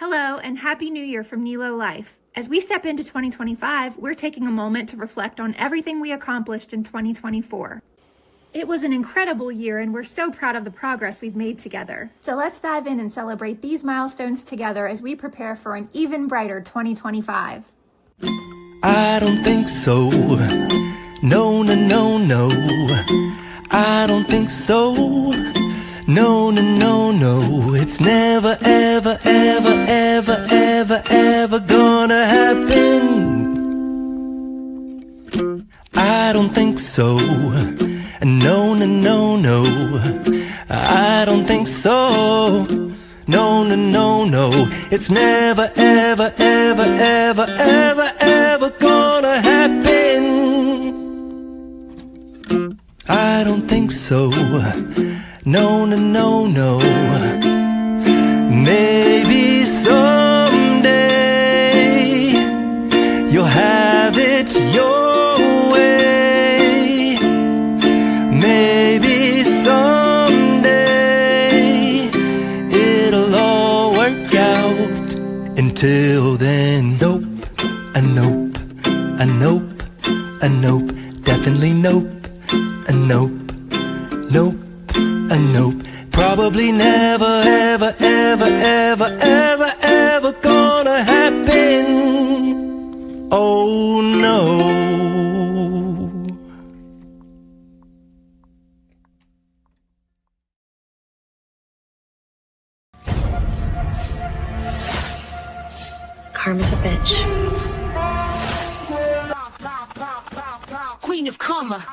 Hello and Happy New Year from Nelo Life. As we step into 2025, we're taking a moment to reflect on everything we accomplished in 2024. It was an incredible year and we're so proud of the progress we've made together. So let's dive in and celebrate these milestones together as we prepare for an even brighter 2025. I don't think so. No, no, no, no. I don't think so. No, no, no, no. It's never, ever, ever, ever, ever, ever gonna happen. I don't think so. No, no, no, no. I don't think so. No, no, no, no. It's never, ever, ever, ever, ever, ever gonna happen. I don't think so. No, no, no, no. Maybe someday you'll have it your way. Maybe someday it'll all work out. Until then, nope, a nope, a nope, a nope, definitely nope, a nope, nope, a nope. Probably never, ever, ever, ever, ever, ever gonna happen. Oh no. Karma's a bitch. Queen of Karma.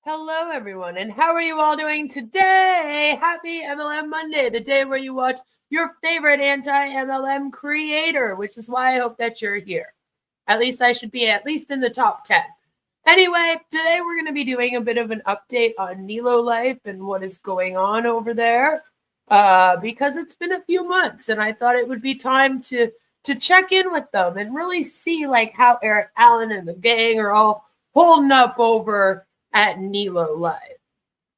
Hello, everyone, and how are you all doing today? Happy MLM Monday, the day where you watch your favorite anti-MLM creator, which is why I hope that you're here. At least I should be at least in the top 10. Anyway, today we're going to be doing a bit of an update on Nelo Life and what is going on over there because it's been a few months, and I thought it would be time to check in with them and really see like how Eric Allen and the gang are all holding up over at Nelo Life.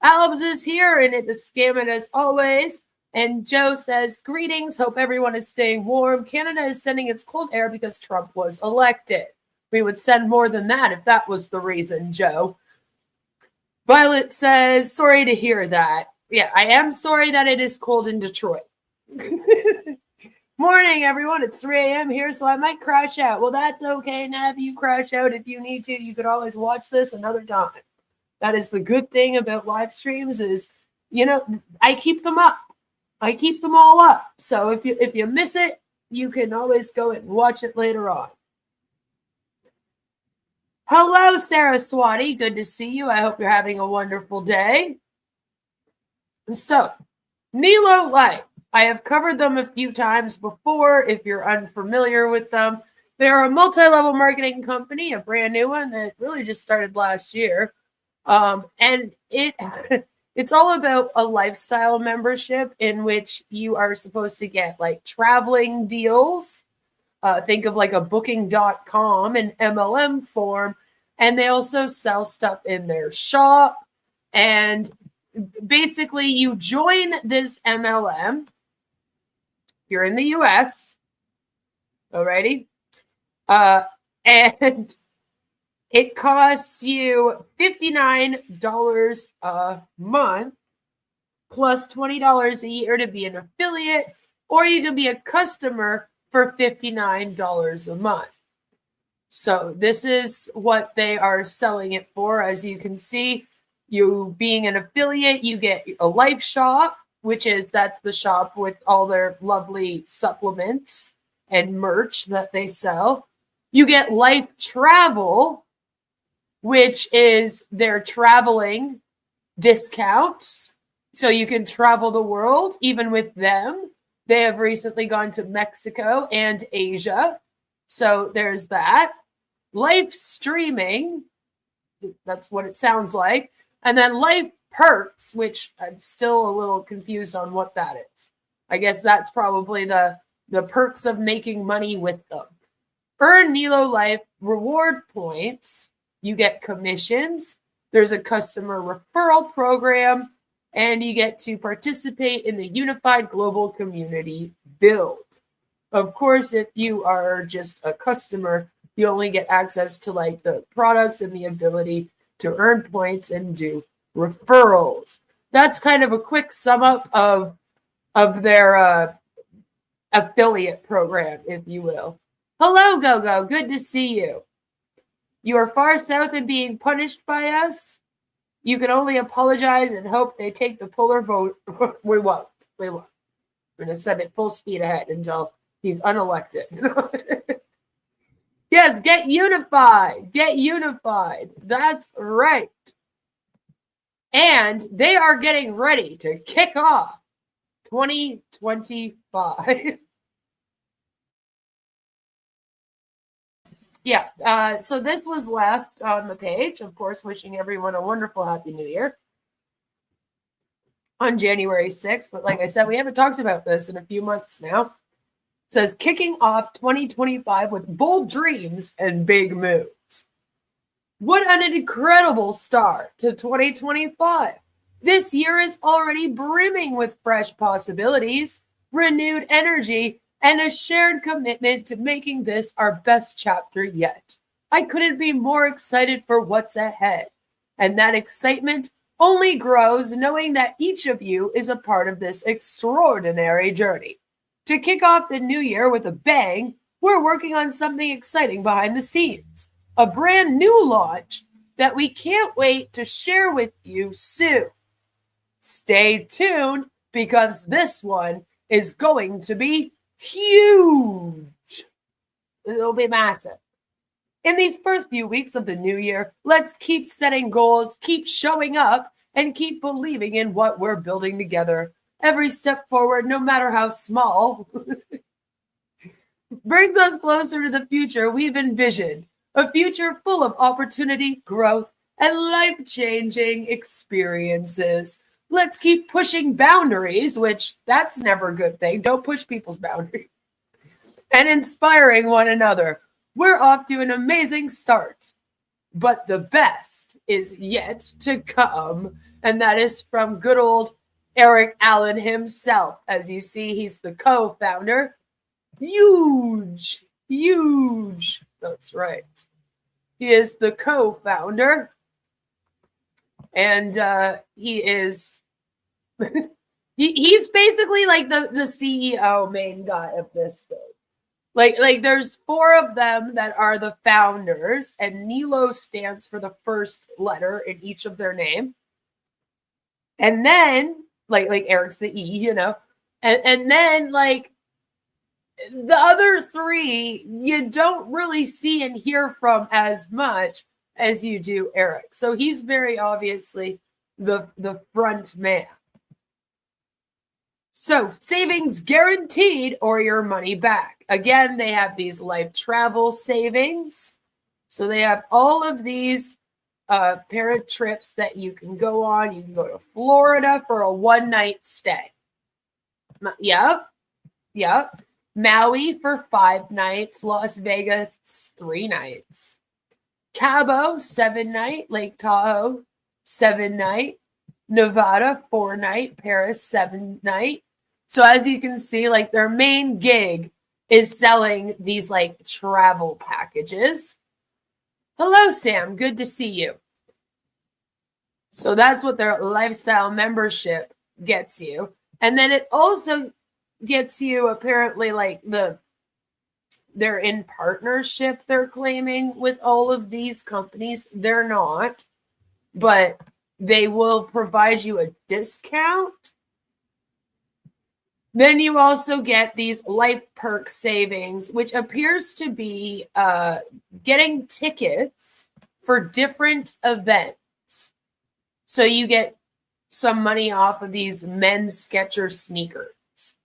Albs is here and it is scamming as always. And Joe says, greetings. Hope everyone is staying warm. Canada is sending its cold air because Trump was elected. We would send more than that if that was the reason, Joe. Violet says, sorry to hear that. Yeah, I am sorry that it is cold in Detroit. Morning, everyone. It's 3 a.m. here, so I might crash out. Well, that's okay, Nav. You crash out if you need to. You could always watch this another time. That is the good thing about live streams is, you know, I keep them up. I keep them all up. So if you miss it, you can always go and watch it later on. Hello, Saraswati. Good to see you. I hope you're having a wonderful day. So, Nelo Life. I have covered them a few times before if you're unfamiliar with them. They're a multi-level marketing company, a brand new one that really just started last year. And it's all about a lifestyle membership in which you are supposed to get like traveling deals. Think of like a booking.com and MLM form. And they also sell stuff in their shop. And basically you join this MLM. You're in the US. Alrighty. And it costs you $59 a month plus $20 a year to be an affiliate, or you can be a customer for $59 a month. So this is what they are selling it for. As you can see, you being an affiliate, you get a life shop, that's the shop with all their lovely supplements and merch that they sell. You get life travel, which is their traveling discounts. So you can travel the world, even with them. They have recently gone to Mexico and Asia. So there's that. Life streaming, that's what it sounds like. And then life perks, which I'm still a little confused on what that is. I guess that's probably the perks of making money with them. Earn Nelo Life reward points. You get commissions. There's a customer referral program, and you get to participate in the unified global community build. Of course, if you are just a customer, you only get access to like the products and the ability to earn points and do referrals. That's kind of a quick sum up of their affiliate program, if you will. Hello, GoGo. Good to see you. You are far south and being punished by us. You can only apologize and hope they take the polar vote. We won't. We're going to send it full speed ahead until he's unelected. Yes, get unified. Get unified. That's right. And they are getting ready to kick off 2025. Yeah, so this was left on the page, of course, wishing everyone a wonderful Happy New Year on January 6th. But like I said, we haven't talked about this in a few months now. It says, kicking off 2025 with bold dreams and big moves. What an incredible start to 2025. This year is already brimming with fresh possibilities, renewed energy, and a shared commitment to making this our best chapter yet. I couldn't be more excited for what's ahead. And that excitement only grows knowing that each of you is a part of this extraordinary journey. To kick off the new year with a bang, we're working on something exciting behind the scenes. A brand new launch that we can't wait to share with you soon. Stay tuned because this one is going to be huge. It'll be massive. In these first few weeks of the new year, let's keep setting goals, keep showing up, and keep believing in what we're building together. Every step forward, no matter how small, brings us closer to the future we've envisioned. A future full of opportunity, growth, and life-changing experiences. Let's keep pushing boundaries, which that's never a good thing. Don't push people's boundaries. And inspiring one another. We're off to an amazing start. But the best is yet to come. And that is from good old Eric Allen himself. As you see, he's the co-founder. Huge. That's right. He is the co-founder. And he is, he's basically like the CEO main guy of this thing. Like there's 4 of them that are the founders, and Nelo stands for the first letter in each of their name. And then, like Eric's the E, you know, and then like the other 3, you don't really see and hear from as much as you do Eric. So he's very obviously the front man. So savings guaranteed or your money back. Again, they have these life travel savings. So they have all of these pair of trips that you can go on. You can go to Florida for a one-night stay. Yep. Maui for 5 nights. Las Vegas 3 nights. Cabo 7-night. Lake Tahoe 7-night. Nevada 4-night. Paris 7-night. So as you can see, like their main gig is selling these like travel packages. Hello, Sam. Good to see you. So that's what their lifestyle membership gets you. And then it also gets you apparently like they're in partnership, they're claiming, with all of these companies. They're not, but they will provide you a discount. Then you also get these life perk savings, which appears to be getting tickets for different events. So you get some money off of these men's Skechers sneakers.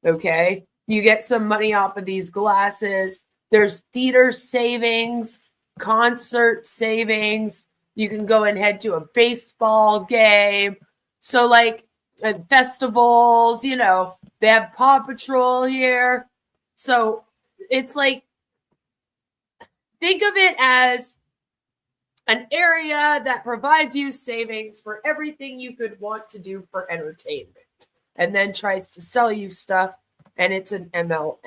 Okay? You get some money off of these glasses. There's theater savings, concert savings. You can go and head to a baseball game. So like at festivals, you know, they have Paw Patrol here. So it's like, think of it as an area that provides you savings for everything you could want to do for entertainment, and then tries to sell you stuff, and it's an MLM.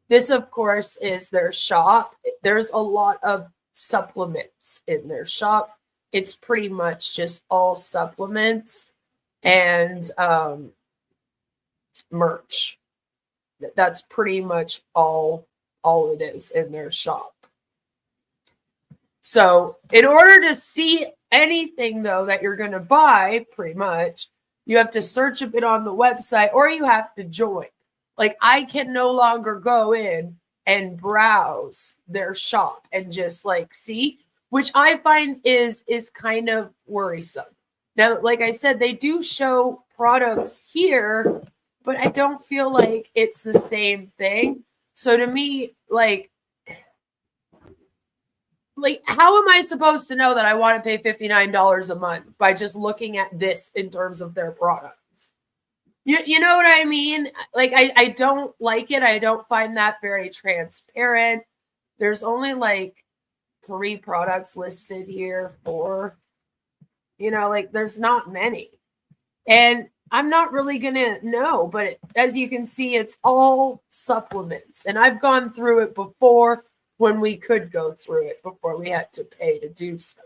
This, of course, is their shop. There's a lot of supplements in their shop. It's pretty much just all supplements and merch. That's pretty much all it is in their shop. So in order to see anything, though, that you're going to buy, pretty much, you have to search a bit on the website, or you have to join. Like, I can no longer go in and browse their shop and just like see, which I find is kind of worrisome. Now, like I said, they do show products here, but I don't feel like it's the same thing. So to me, like how am I supposed to know that I want to pay $59 a month by just looking at this in terms of their products? You know what I mean? Like, I don't like it. I don't find that very transparent. There's only like 3 products listed here, 4. Like, there's not many. And I'm not really going to know, but as you can see, it's all supplements. And I've gone through it before when we could go through it, before we had to pay to do so.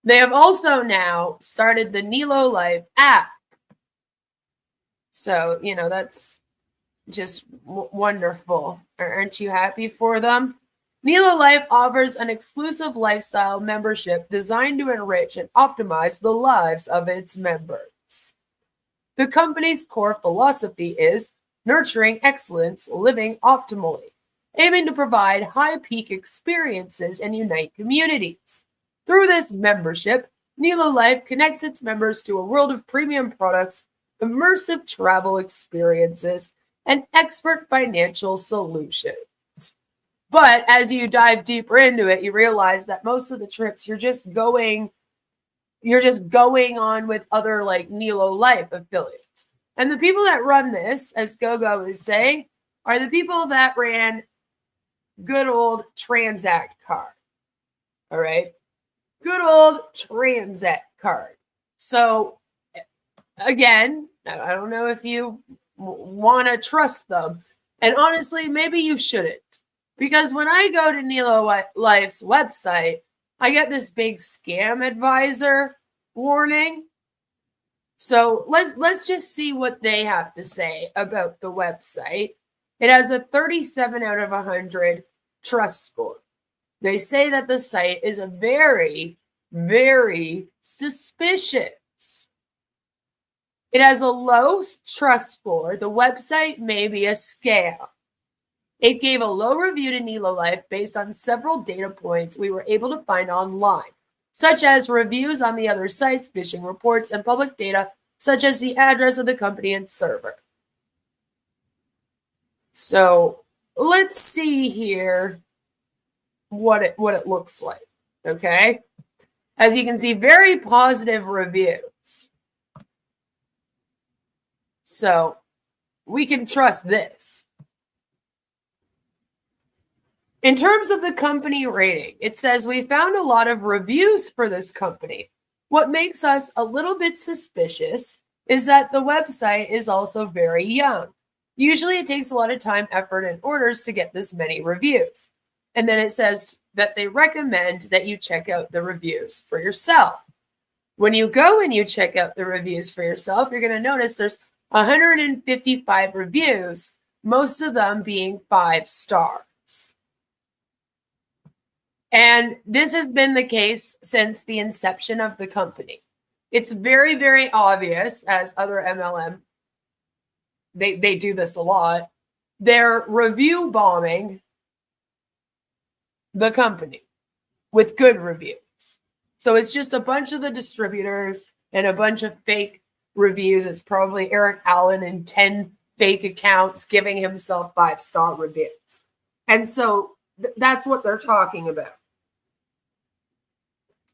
They have also now started the Nelo Life app. So, that's just wonderful. Aren't you happy for them? Nelo Life offers an exclusive lifestyle membership designed to enrich and optimize the lives of its members. The company's core philosophy is nurturing excellence, living optimally, aiming to provide high peak experiences and unite communities. Through this membership, Nelo Life connects its members to a world of premium products, immersive travel experiences, and expert financial solutions. But as you dive deeper into it, you realize that most of the trips you're just going on with other like Nelo Life affiliates. And the people that run this, as Gogo is saying, are the people that ran good old Transact card. All right. Good old Transact card. So again, I don't know if you want to trust them. And honestly, maybe you shouldn't. Because when I go to Nelo Life's website, I get this big scam advisor warning. So let's just see what they have to say about the website. It has a 37 out of 100 trust score. They say that the site is a very, very suspicious. It has a low trust score. The website may be a scam. It gave a low review to Nelo Life based on several data points we were able to find online, such as reviews on the other sites, phishing reports, and public data, such as the address of the company and server. So let's see here what it looks like, okay? As you can see, very positive reviews. So we can trust this. In terms of the company rating, it says we found a lot of reviews for this company. What makes us a little bit suspicious is that the website is also very young. Usually it takes a lot of time, effort, and orders to get this many reviews. And then it says that they recommend that you check out the reviews for yourself. When you go and you check out the reviews for yourself, you're going to notice there's 155 reviews, most of them being 5 stars. And this has been the case since the inception of the company. It's very, very obvious, as other MLM, they do this a lot. They're review bombing the company with good reviews. So it's just a bunch of the distributors and a bunch of fake reviews. It's probably Eric Allen and 10 fake accounts giving himself 5-star reviews. And so that's what they're talking about.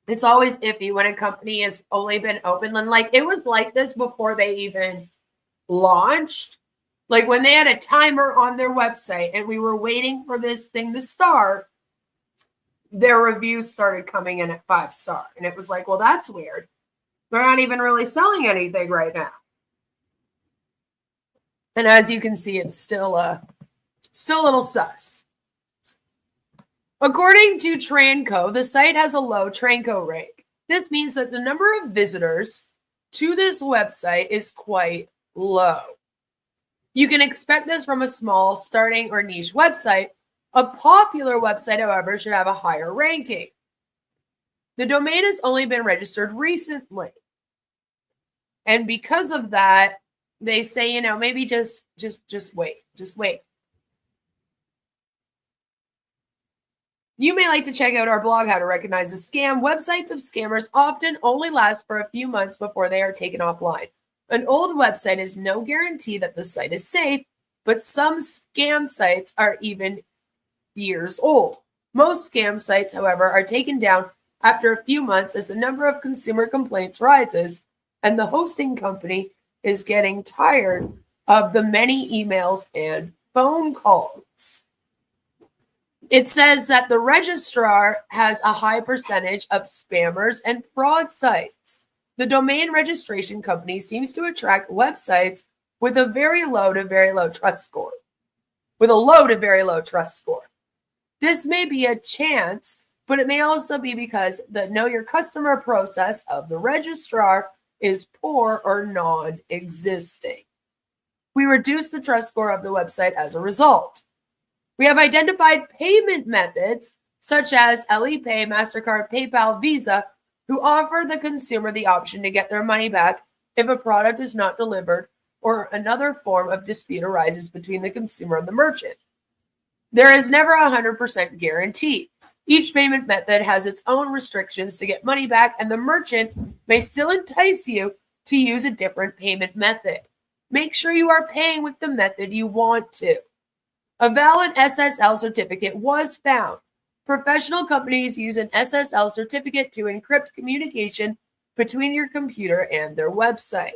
It's always iffy when a company has only been open. And like, it was like this before they even launched. Like when they had a timer on their website and we were waiting for this thing to start, their reviews started coming in at 5-star. And it was like, well, that's weird. They're not even really selling anything right now. And as you can see, it's still a little sus. According to Tranco, the site has a low Tranco rank. This means that the number of visitors to this website is quite low. You can expect this from a small, starting, or niche website. A popular website, however, should have a higher ranking. The domain has only been registered recently. And because of that, they say, maybe just wait. Just wait. You may like to check out our blog, How to Recognize a Scam. Websites of scammers often only last for a few months before they are taken offline. An old website is no guarantee that the site is safe, but some scam sites are even years old. Most scam sites, however, are taken down after a few months as the number of consumer complaints rises and the hosting company is getting tired of the many emails and phone calls. It says that the registrar has a high percentage of spammers and fraud sites. The domain registration company seems to attract websites with a very low to very low trust score. This may be a chance, but it may also be because the know your customer process of the registrar is poor or non-existing. We reduce the trust score of the website as a result. We have identified payment methods such as LEPay, MasterCard, PayPal, Visa, who offer the consumer the option to get their money back if a product is not delivered or another form of dispute arises between the consumer and the merchant. There is never a 100% guarantee. Each payment method has its own restrictions to get money back, and the merchant may still entice you to use a different payment method. Make sure you are paying with the method you want to. A valid SSL certificate was found. Professional companies use an SSL certificate to encrypt communication between your computer and their website.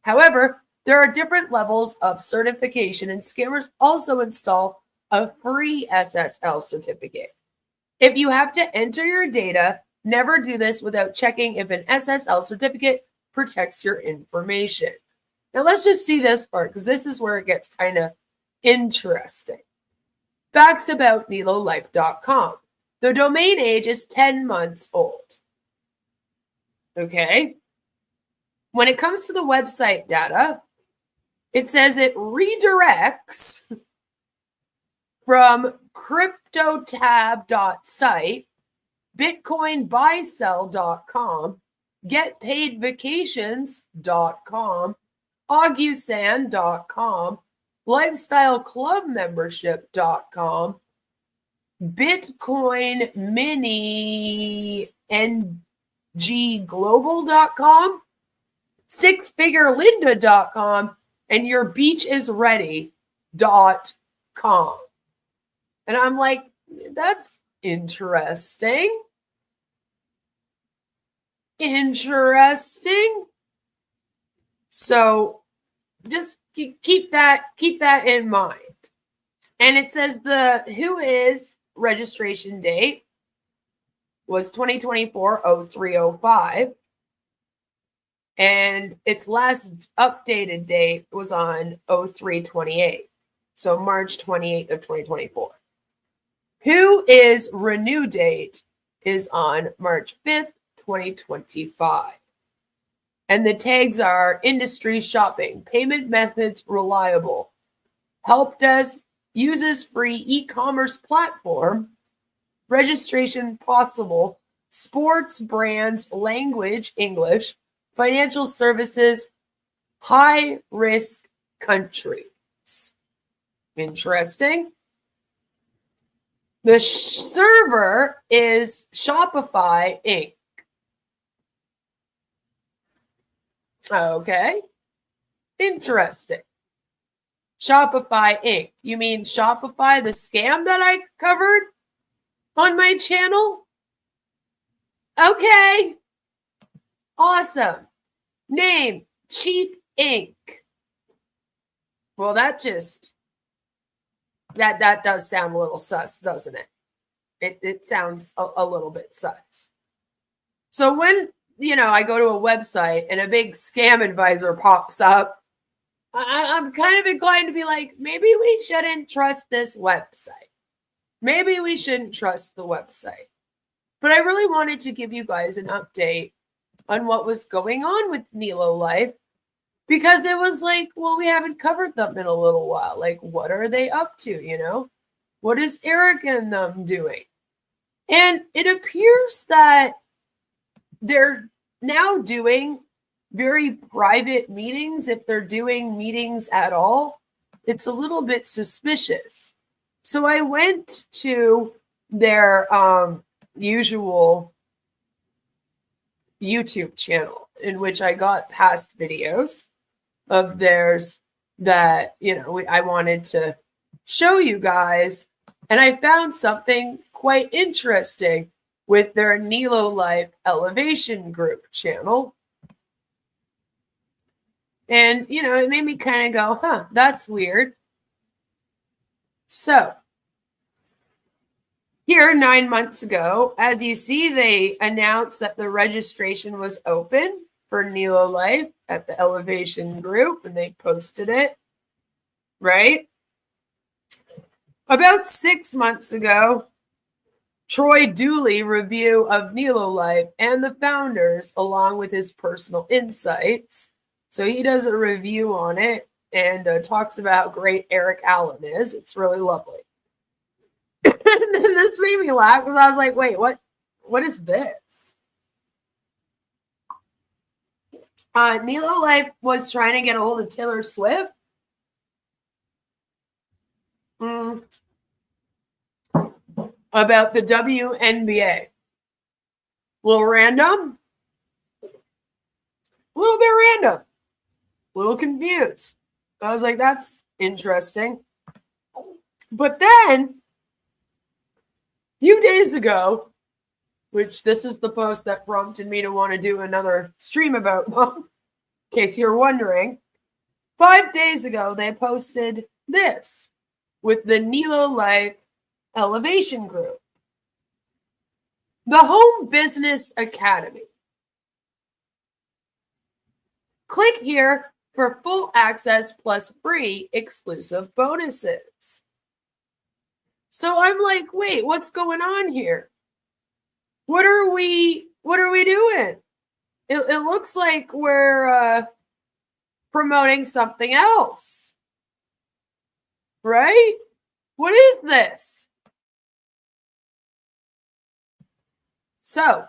However, there are different levels of certification, and scammers also install a free SSL certificate. If you have to enter your data, never do this without checking if an SSL certificate protects your information. Now let's just see this part, because this is where it gets kind of interesting. Facts about NeloLife.com. The domain age is 10 months old. Okay. When it comes to the website data, it says it redirects from cryptotab.site, bitcoinbuysell.com, getpaidvacations.com, augusand.com, lifestyleclubmembership.com, Bitcoin Mini ngglobal.com, sixfigurelinda.com, and yourbeachisready.com. And I'm like, that's interesting. So just keep that in mind. And it says the WHOIS registration date was 2024-03-05. And its last updated date was on 03-28. So March 28th of 2024. WHOIS renew date is on March 5th, 2025. And the tags are industry shopping, payment methods reliable, help desk, uses free e-commerce platform, registration possible, sports brands, language, English, financial services, high risk countries. Interesting. The server is Shopify Inc. Okay. Interesting. Shopify Inc. You mean Shopify, the scam that I covered on my channel? Okay. Awesome. Name, Cheap Inc. Well, that does sound a little sus, doesn't it? It sounds a little bit sus. So when, I go to a website and a big scam advisor pops up, I'm kind of inclined to be like, maybe we shouldn't trust this website. Maybe we shouldn't trust the website. But I really wanted to give you guys an update on what was going on with Nelo Life, because it was like, well, we haven't covered them in a little while. Like, what are they up to, What is Eric and them doing? And it appears that they're now doing very private meetings. If they're doing meetings at all, it's a little bit suspicious. So I went to their usual YouTube channel, in which I got past videos of theirs that, I wanted to show you guys. And I found something quite interesting with their Nelo Life Elevation Group channel. And, it made me kind of go, that's weird. So, here 9 months ago, as you see, they announced that the registration was open for Nelo Life at the Elevation Group, and they posted it, right? About 6 months ago, Troy Dooley review of Nelo Life and the founders, along with his personal insights. So he does a review on it and talks about how great Eric Allen is. It's really lovely. And then this made me laugh because I was like, wait, what is this? Nelo Life was trying to get a hold of Taylor Swift. About the WNBA. A little random. A little bit random. A little confused. I was like, that's interesting. But then, a few days ago, which this is the post that prompted me to want to do another stream about them, in case you're wondering, 5 days ago, they posted this with the Nelo Life Elevation Group. The Home Business Academy. Click here for full access plus free exclusive bonuses. So I'm like, wait, what's going on here? What are we doing? It looks like we're promoting something else. Right? What is this? So,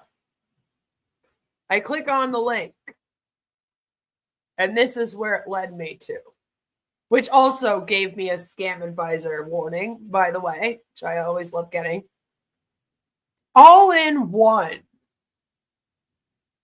I click on the link. And this is where it led me to, which also gave me a scam advisor warning, by the way, which I always love getting. All in one.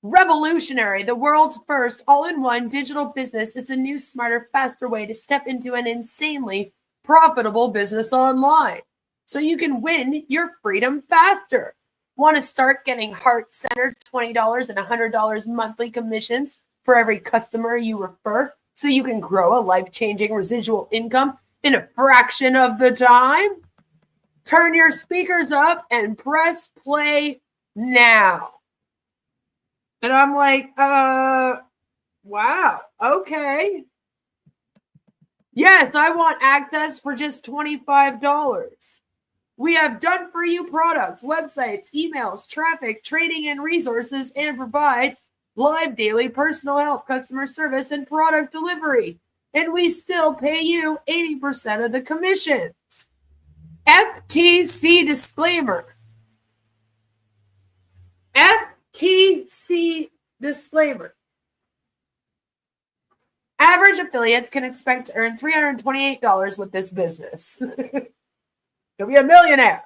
Revolutionary, the world's first all-in-one digital business, is a new, smarter, faster way to step into an insanely profitable business online, so you can win your freedom faster. Want to start getting heart-centered $20 and $100 monthly commissions for every customer you refer, so you can grow a life-changing residual income in a fraction of the time? Turn your speakers up and press play now. And I'm like, wow, okay. Yes, I want access for just $25. We have done for you products, websites, emails, traffic, training, and resources, and provide live daily personal help, customer service, and product delivery. And we still pay you 80% of the commissions. FTC disclaimer. FTC disclaimer. Average affiliates can expect to earn $328 with this business. You'll be a millionaire.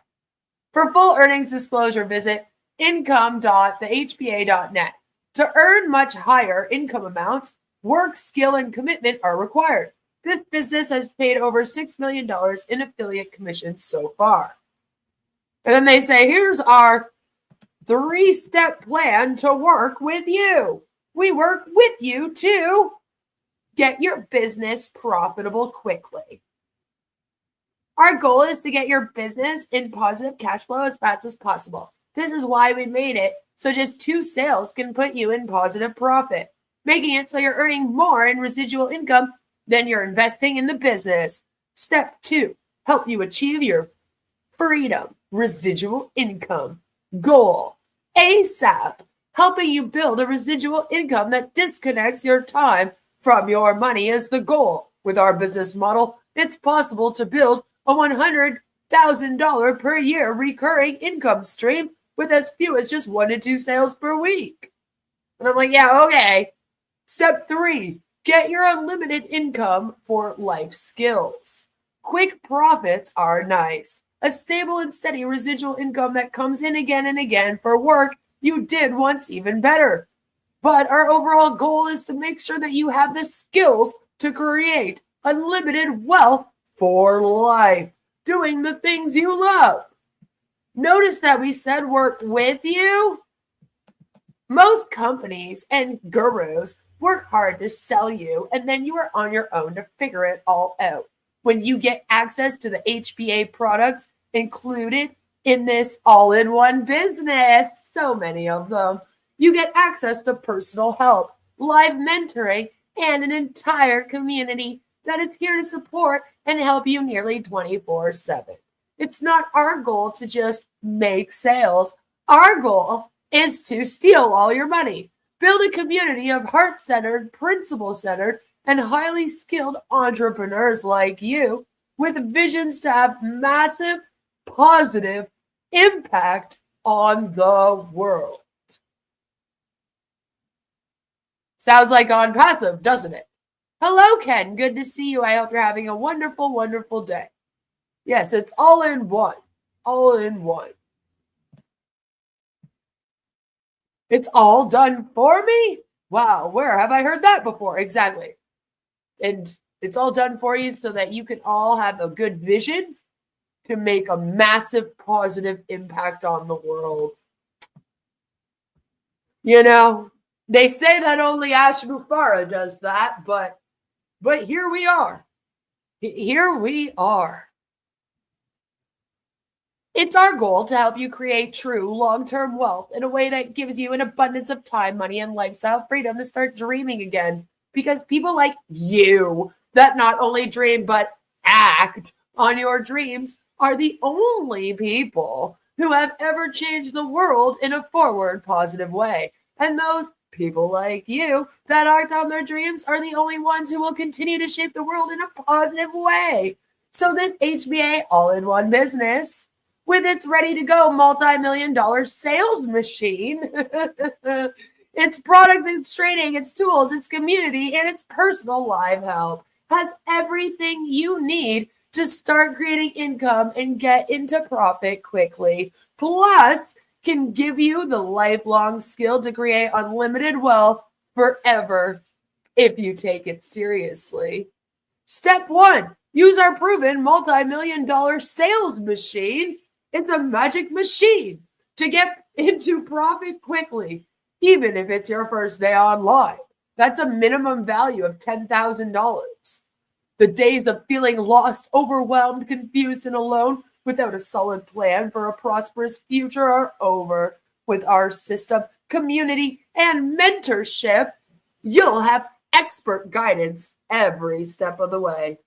For full earnings disclosure, visit income.thehpa.net. To earn much higher income amounts, work, skill, and commitment are required. This business has paid over $6 million in affiliate commissions so far. And then they say, here's our 3-step plan to work with you. We work with you to get your business profitable quickly. Our goal is to get your business in positive cash flow as fast as possible. This is why we made it so just 2 sales can put you in positive profit, making it so you're earning more in residual income than you're investing in the business. Step 2, help you achieve your freedom residual income goal ASAP, helping you build a residual income that disconnects your time from your money is the goal. With our business model, it's possible to build a $100,000 per year recurring income stream with as few as just 1 to 2 sales per week. And I'm like, yeah, okay. Step 3, get your unlimited income for life skills. Quick profits are nice. A stable and steady residual income that comes in again and again for work you did once even better. But our overall goal is to make sure that you have the skills to create unlimited wealth for life, doing the things you love. Notice that we said work with you. Most companies and gurus work hard to sell you, and then you are on your own to figure it all out. When you get access to the HBA products included in this all-in-one business, so many of them, you get access to personal help, live mentoring, and an entire community that is here to support and help you nearly 24/7. It's not our goal to just make sales. Our goal is to steal all your money, build a community of heart-centered, principle-centered, and highly skilled entrepreneurs like you with visions to have massive, positive impact on the world. Sounds like on passive, doesn't it? Hello, Ken. Good to see you. I hope you're having a wonderful, wonderful day. Yes, it's all in one. All in one. It's all done for me? Wow, where have I heard that before? Exactly. And it's all done for you so that you can all have a good vision to make a massive positive impact on the world. You know, they say that only Ash Mufara does that, but here we are. Here we are. It's our goal to help you create true long-term wealth in a way that gives you an abundance of time, money, and lifestyle freedom to start dreaming again. Because people like you that not only dream but act on your dreams are the only people who have ever changed the world in a forward, positive way. And those people like you that act on their dreams are the only ones who will continue to shape the world in a positive way. So this HBA all-in-one business, with its ready-to-go multi-million-dollar sales machine, its products, its training, its tools, its community, and its personal live help, has everything you need to start creating income and get into profit quickly. Plus, can give you the lifelong skill to create unlimited wealth forever if you take it seriously. Step 1, use our proven multi-million-dollar sales machine. It's a magic machine to get into profit quickly, even if it's your first day online. That's a minimum value of $10,000. The days of feeling lost, overwhelmed, confused, and alone without a solid plan for a prosperous future are over. With our system, community, and mentorship, you'll have expert guidance every step of the way.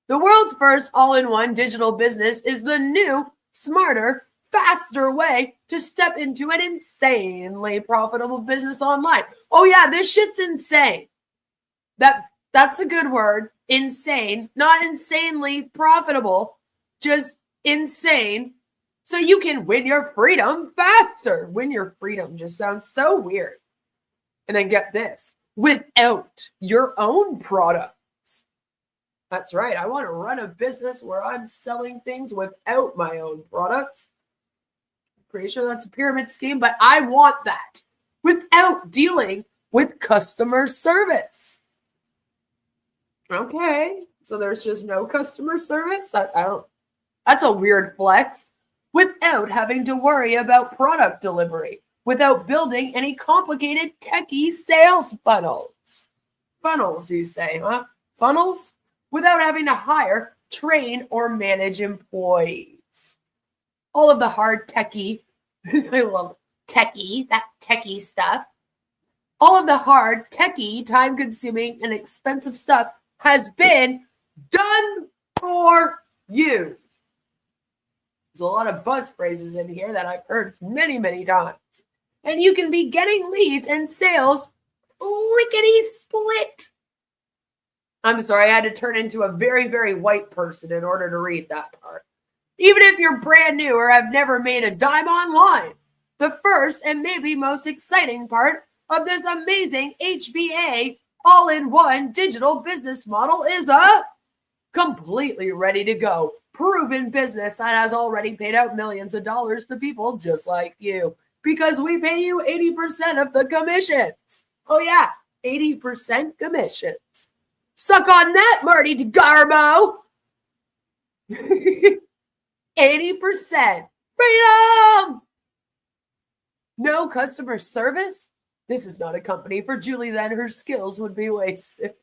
The world's first all-in-one digital business is the new, smarter, faster way to step into an insanely profitable business online. Oh yeah, this shit's insane. That's a good word. Insane, not insanely profitable, just insane. So you can win your freedom faster. Win your freedom just sounds so weird. And then get this, without your own product. That's right. I want to run a business where I'm selling things without my own products. Pretty sure that's a pyramid scheme, but I want that without dealing with customer service. Okay, so there's just no customer service? That's a weird flex. Without having to worry about product delivery, without building any complicated techie sales funnels. Funnels, you say, huh? Funnels? Without having to hire, train, or manage employees. All of the hard techie, I love techie, that techie stuff. All of the hard, techie, time-consuming, and expensive stuff has been done for you. There's a lot of buzz phrases in here that I've heard many, many times. And you can be getting leads and sales lickety-split. I'm sorry, I had to turn into a very, very white person in order to read that part. Even if you're brand new or have never made a dime online, the first and maybe most exciting part of this amazing HBA all-in-one digital business model is a completely ready to go, proven business that has already paid out millions of dollars to people just like you because we pay you 80% of the commissions. Oh yeah, 80% commissions. Suck on that, Marty DeGarmo. 80% freedom. No customer service? This is not a company for Julie, then her skills would be wasted.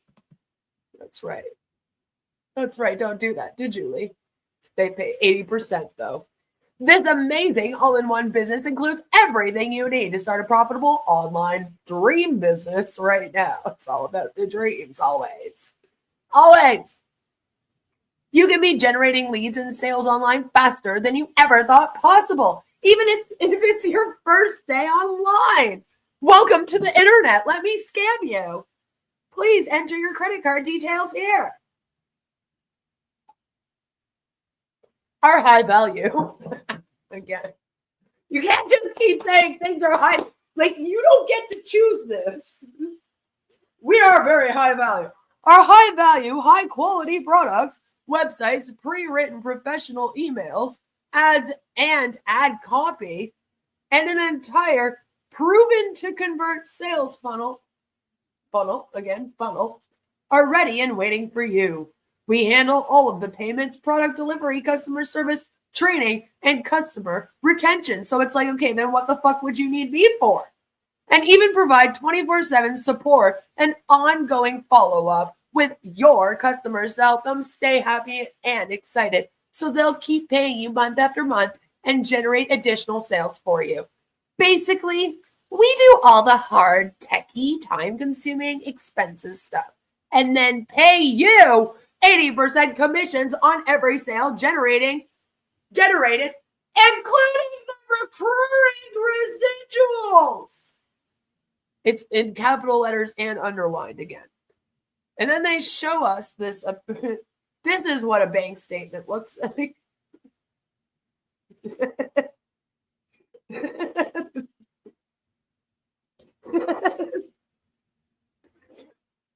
That's right. That's right. Don't do that to Julie. They pay 80% though. This amazing all-in-one business includes everything you need to start a profitable online dream business right now. It's all about the dreams always. Always. You can be generating leads and sales online faster than you ever thought possible, even if it's your first day online. Welcome to the internet. Let me scam you. Please enter your credit card details here. Are high value. Again, you can't just keep saying things are high. Like, you don't get to choose this. We are very high value. Our high value, high quality products, websites, pre-written professional emails, ads and ad copy, and an entire proven to convert sales funnel, are ready and waiting for you. We handle all of the payments, product delivery, customer service, training, and customer retention. So it's like, okay, then what the fuck would you need me for? And even provide 24/7 support and ongoing follow-up with your customers to help them stay happy and excited. So they'll keep paying you month after month and generate additional sales for you. Basically, we do all the hard, techie, time-consuming, expensive stuff and then pay you 80% commissions on every sale generated, including the recurring residuals. It's in capital letters and underlined again. And then they show us this. This is what a bank statement looks like.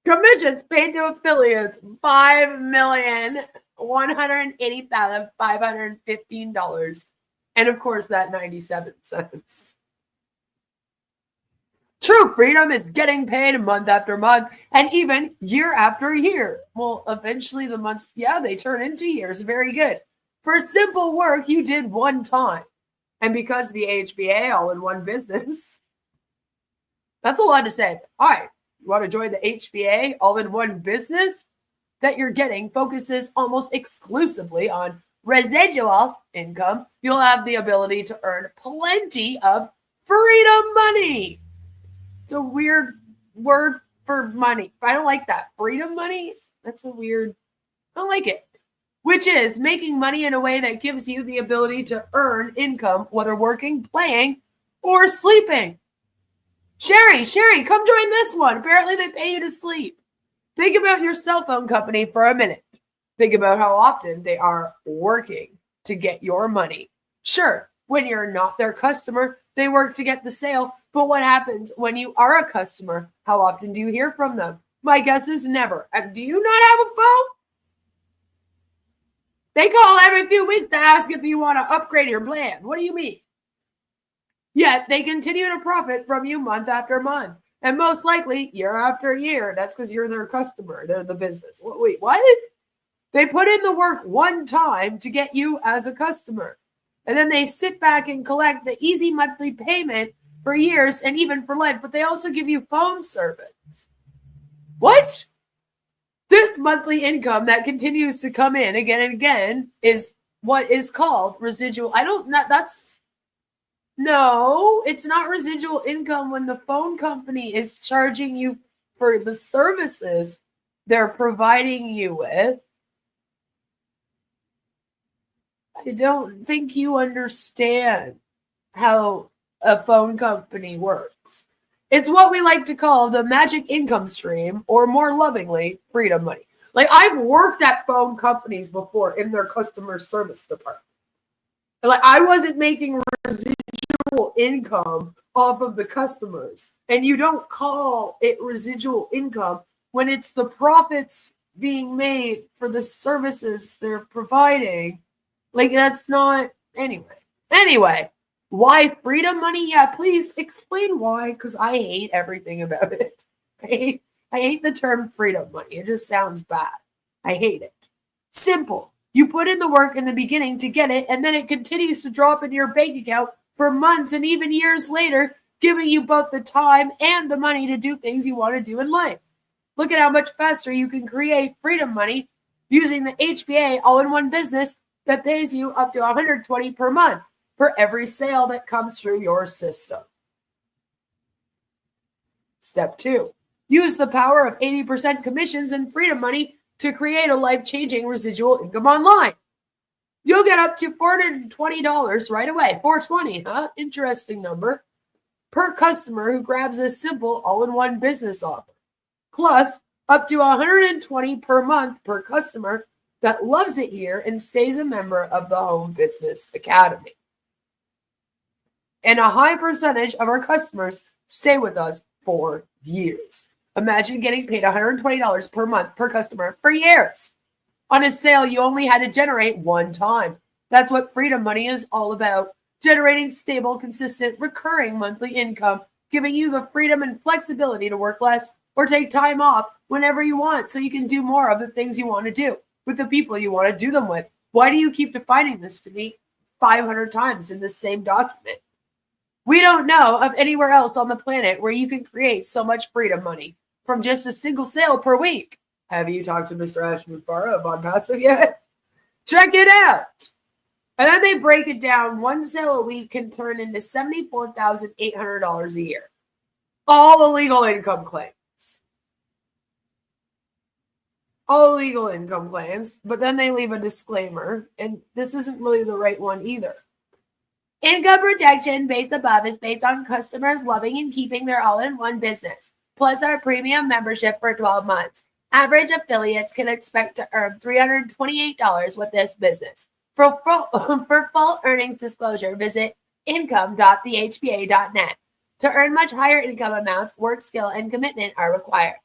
Commissions paid to affiliates, $5,180,515. And of course, that 97 cents. True freedom is getting paid month after month and even year after year. Well, eventually the months, they turn into years. Very good. For simple work you did one time. And because the HBA all-in-one business, that's a lot to say. All right, you want to join the HBA all-in-one business that you're getting focuses almost exclusively on residual income. You'll have the ability to earn plenty of freedom money. It's a weird word for money. I don't like that. Freedom money? That's a weird, I don't like it. Which is making money in a way that gives you the ability to earn income, whether working, playing, or sleeping. Sherry, come join this one. Apparently they pay you to sleep. Think about your cell phone company for a minute. Think about how often they are working to get your money. Sure, when you're not their customer, they work to get the sale. But what happens when you are a customer? How often do you hear from them? My guess is never. Do you not have a phone? They call every few weeks to ask if you want to upgrade your plan. What do you mean? Yet they continue to profit from you month after month. And most likely year after year. That's because you're their customer. They're the business. Wait, what? They put in the work one time to get you as a customer. And then they sit back and collect the easy monthly payment for years and even for life, but they also give you phone service. What? This monthly income that continues to come in again and again is what is called residual. No, it's not residual income when the phone company is charging you for the services they're providing you with. I don't think you understand how a phone company works. It's what we like to call the magic income stream, or more lovingly, freedom money. Like, I've worked at phone companies before in their customer service department. Like, I wasn't making residual income off of the customers. And you don't call it residual income when it's the profits being made for the services they're providing. Like, that's not, anyway, why freedom money? Yeah, please explain why, because I hate everything about it. I hate the term freedom money. It just sounds bad. I hate it. Simple. You put in the work in the beginning to get it, and then it continues to drop in your bank account for months and even years later, giving you both the time and the money to do things you want to do in life. Look at how much faster you can create freedom money using the HBA all-in-one business that pays you up to $120 per month for every sale that comes through your system. Step 2, use the power of 80% commissions and freedom money to create a life-changing residual income online. You'll get up to $420 right away. $420, huh? Interesting number. Per customer who grabs a simple all-in-one business offer. Plus, up to $120 per month per customer that loves it here and stays a member of the Home Business Academy. And a high percentage of our customers stay with us for years. Imagine getting paid $120 per month per customer for years on a sale you only had to generate one time. That's what freedom money is all about. Generating stable, consistent, recurring monthly income, giving you the freedom and flexibility to work less or take time off whenever you want so you can do more of the things you want to do with the people you want to do them with. Why do you keep defining this to me 500 times in the same document? We don't know of anywhere else on the planet where you can create so much freedom money from just a single sale per week. Have you talked to Mr. Ashman Farah of On Passive yet? Check it out. And then they break it down. One sale a week can turn into $74,800 a year. All illegal income claims. All illegal income claims. But then they leave a disclaimer. And this isn't really the right one either. Income protection based above is based on customers loving and keeping their all-in-one business, plus our premium membership for 12 months. Average affiliates can expect to earn $328 with this business. For full earnings disclosure, visit income.thehba.net. To earn much higher income amounts, work skill and commitment are required.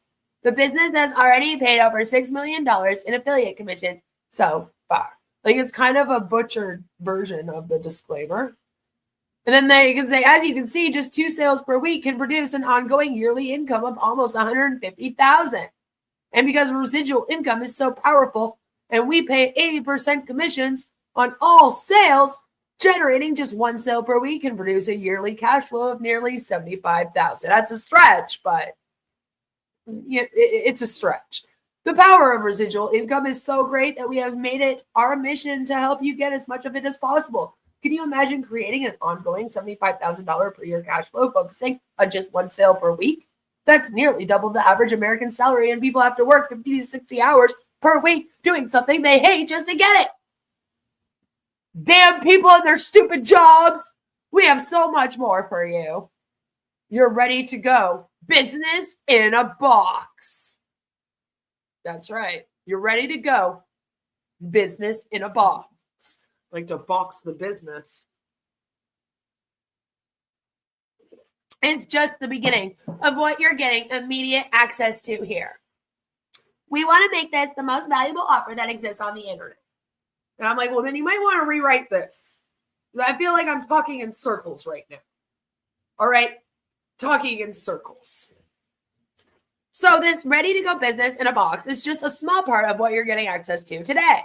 The business has already paid over $6 million in affiliate commissions so far. Like, it's kind of a butchered version of the disclaimer. And then there you can say, as you can see, just 2 sales per week can produce an ongoing yearly income of almost $150,000. And because residual income is so powerful, and we pay 80% commissions on all sales, generating just 1 sale per week can produce a yearly cash flow of nearly $75,000. That's a stretch, but it's a stretch. The power of residual income is so great that we have made it our mission to help you get as much of it as possible. Can you imagine creating an ongoing $75,000 per year cash flow focusing on just 1 sale per week? That's nearly double the average American salary, and people have to work 50 to 60 hours per week doing something they hate just to get it. Damn people and their stupid jobs. We have so much more for you. You're ready to go. Business in a box. That's right. You're ready to go. Business in a box. Like to box the business. It's just the beginning of what you're getting immediate access to here. We want to make this the most valuable offer that exists on the internet. And I'm like, well, then you might want to rewrite this. I feel like I'm talking in circles right now. All right? Talking in circles. So this ready-to-go business in a box is just a small part of what you're getting access to today.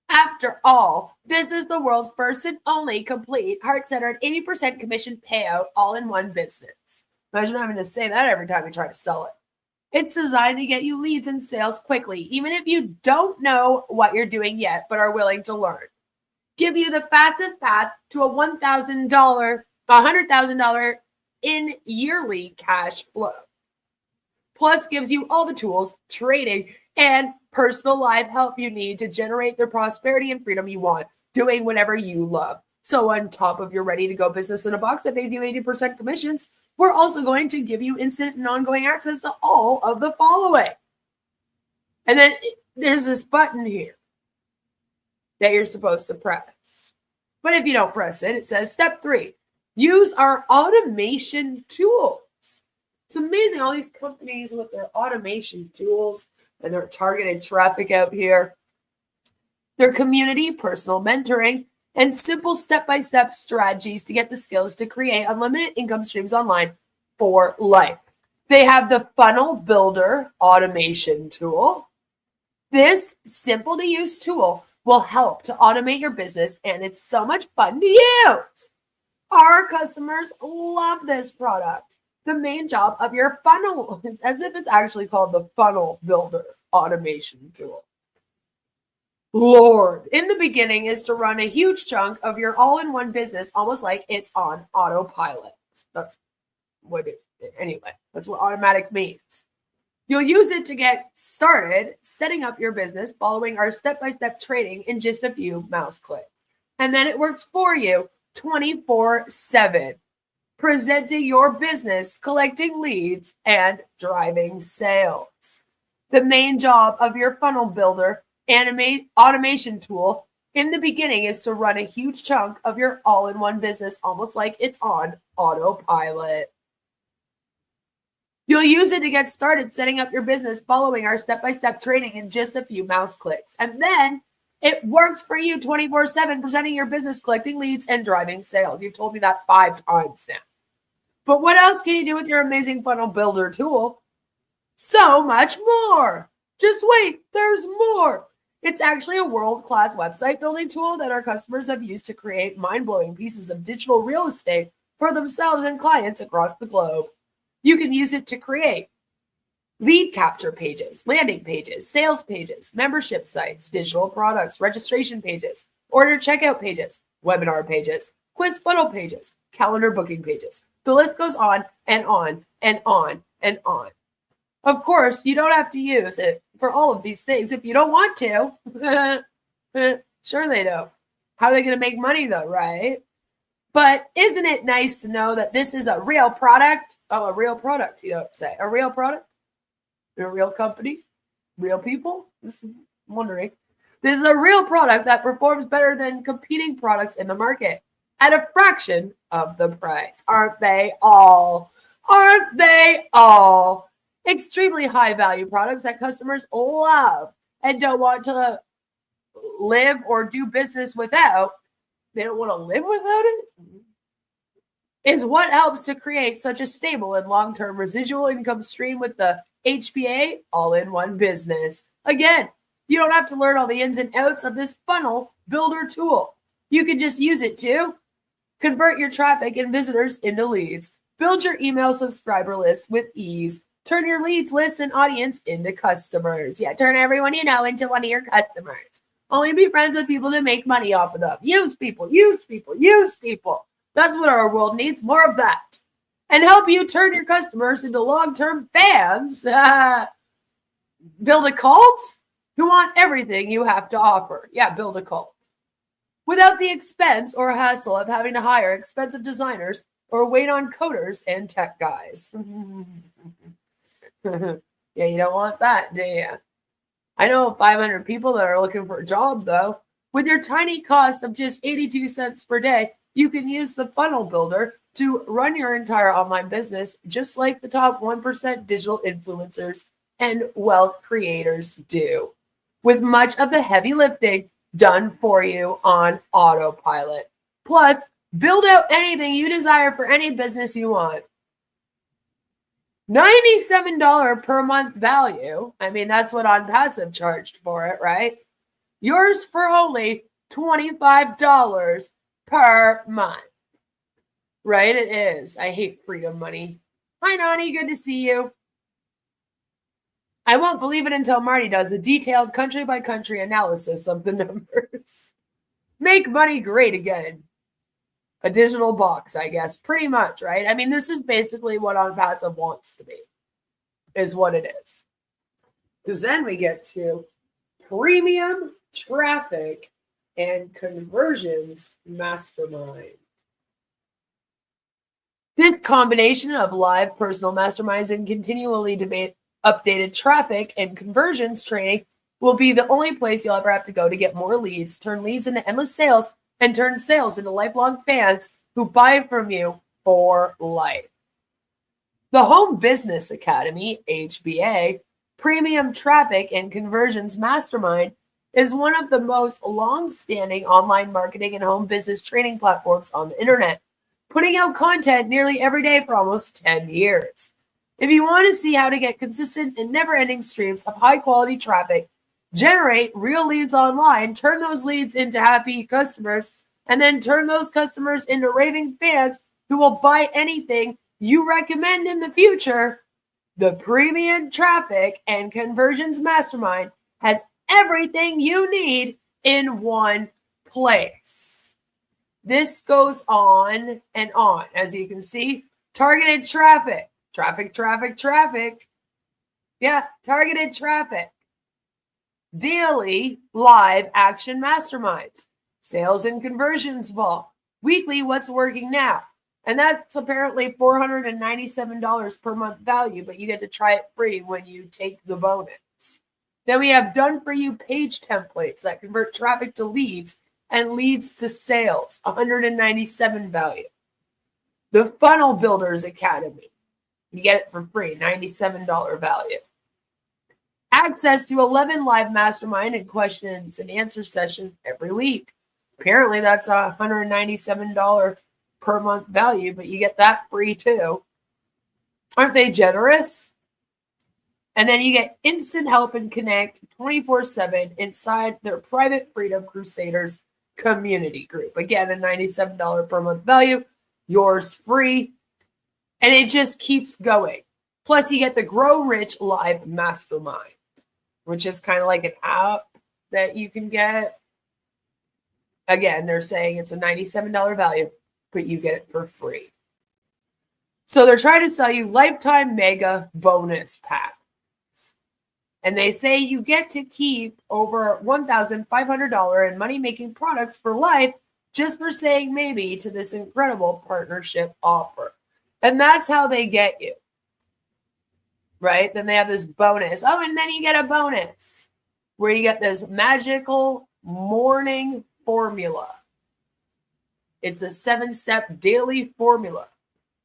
After all, this is the world's first and only complete, heart-centered, 80% commission payout all-in-one business. Imagine having to say that every time you try to sell it. It's designed to get you leads and sales quickly, even if you don't know what you're doing yet, but are willing to learn. Give you the fastest path to a $100,000 in yearly cash flow. Plus gives you all the tools, training, and personal life help you need to generate the prosperity and freedom you want, doing whatever you love. So on top of your ready-to-go business in a box that pays you 80% commissions, we're also going to give you instant and ongoing access to all of the following. And then there's this button here that you're supposed to press. But if you don't press it, it says step 3, use our automation tools. It's amazing, all these companies with their automation tools and their targeted traffic out here. Their community, personal mentoring, and simple step-by-step strategies to get the skills to create unlimited income streams online for life. They have the Funnel Builder automation tool. This simple-to-use tool will help to automate your business, and it's so much fun to use. Our customers love this product. The main job of your funnel, as if it's actually called the Funnel Builder automation tool. Lord, in the beginning is to run a huge chunk of your all-in-one business almost like it's on autopilot. That's what that's what automatic means. You'll use it to get started setting up your business following our step-by-step training in just a few mouse clicks. And then it works for you 24/7, presenting your business, collecting leads, and driving sales. The main job of your Funnel Builder automation tool in the beginning is to run a huge chunk of your all-in-one business almost like it's on autopilot. You'll use it to get started setting up your business following our step-by-step training in just a few mouse clicks. And then it works for you 24/7, presenting your business, collecting leads, and driving sales. You've told me that 5 times now. But what else can you do with your amazing Funnel Builder tool? So much more. Just wait, there's more. It's actually a world-class website building tool that our customers have used to create mind-blowing pieces of digital real estate for themselves and clients across the globe. You can use it to create lead capture pages, landing pages, sales pages, membership sites, digital products, registration pages, order checkout pages, webinar pages, quiz funnel pages, calendar booking pages. The list goes on and on and on and on. Of course, you don't have to use it for all of these things if you don't want to. Sure they don't. How are they going to make money though, right? But isn't it nice to know that this is a real product? Oh, a real product, you don't say. A real product? A real company? Real people? I'm wondering. This is a real product that performs better than competing products in the market at a fraction of the price. Aren't they all? Aren't they all? Extremely high value products that customers love and don't want to live or do business without. They don't want to live without it. Is what helps to create such a stable and long-term residual income stream with the HPA all-in-one business. Again, you don't have to learn all the ins and outs of this Funnel Builder tool. You can just use it to convert your traffic and visitors into leads, build your email subscriber list with ease, turn your leads, lists, and audience into customers. Yeah, turn everyone you know into one of your customers. Only be friends with people to make money off of them. Use people, use people, use people. That's what our world needs, more of that. And help you turn your customers into long-term fans. Build a cult who want everything you have to offer. Yeah, build a cult. Without the expense or hassle of having to hire expensive designers or wait on coders and tech guys. Yeah, you don't want that, do you? I know 500 people that are looking for a job, though. With your tiny cost of just 82 cents per day, you can use the Funnel Builder to run your entire online business just like the top 1% digital influencers and wealth creators do, with much of the heavy lifting done for you on autopilot. Plus, build out anything you desire for any business you want. $97 per month value. I mean, that's what On Passive charged for it, right? Yours for only $25 per month. Right? It is. I hate freedom money. Hi, Nani. Good to see you. I won't believe it until Marty does a detailed country-by-country analysis of the numbers. Make money great again. A digital box, I guess. Pretty much, right? I mean, this is basically what On Passive wants to be, is what it is. Because then we get to premium traffic and conversions mastermind. This combination of live personal masterminds and continually updated traffic and conversions training will be the only place you'll ever have to go to get more leads, turn leads into endless sales, and turn sales into lifelong fans who buy from you for life. The Home Business Academy, HBA, Premium Traffic and Conversions Mastermind is one of the most long-standing online marketing and home business training platforms on the internet, putting out content nearly every day for almost 10 years. If you want to see how to get consistent and never-ending streams of high-quality traffic, generate real leads online, turn those leads into happy customers, and then turn those customers into raving fans who will buy anything you recommend in the future, the Premium Traffic and Conversions Mastermind has everything you need in one place. This goes on and on. As you can see, targeted traffic. Traffic. Yeah, targeted traffic. Daily live action masterminds. Sales and conversions vault. Weekly, what's working now? And that's apparently $497 per month value, but you get to try it free when you take the bonus. Then we have done for you page templates that convert traffic to leads and leads to sales, $197 value. The Funnel Builders Academy. You get it for free, $97 value. Access to 11 live mastermind and questions and answer sessions every week. Apparently that's $197 per month value, but you get that free too. Aren't they generous? And then you get instant help and connect 24/7 inside their private Freedom Crusaders community group. Again, a $97 per month value, yours free. And it just keeps going. Plus, you get the Grow Rich Live Mastermind, which is kind of like an app that you can get. Again, they're saying it's a $97 value, but you get it for free. So they're trying to sell you lifetime mega bonus packs. And they say you get to keep over $1,500 in money-making products for life just for saying maybe to this incredible partnership offer. And that's how they get you, right? Then they have this bonus. Oh, and then you get a bonus where you get this magical morning formula. It's a 7-step daily formula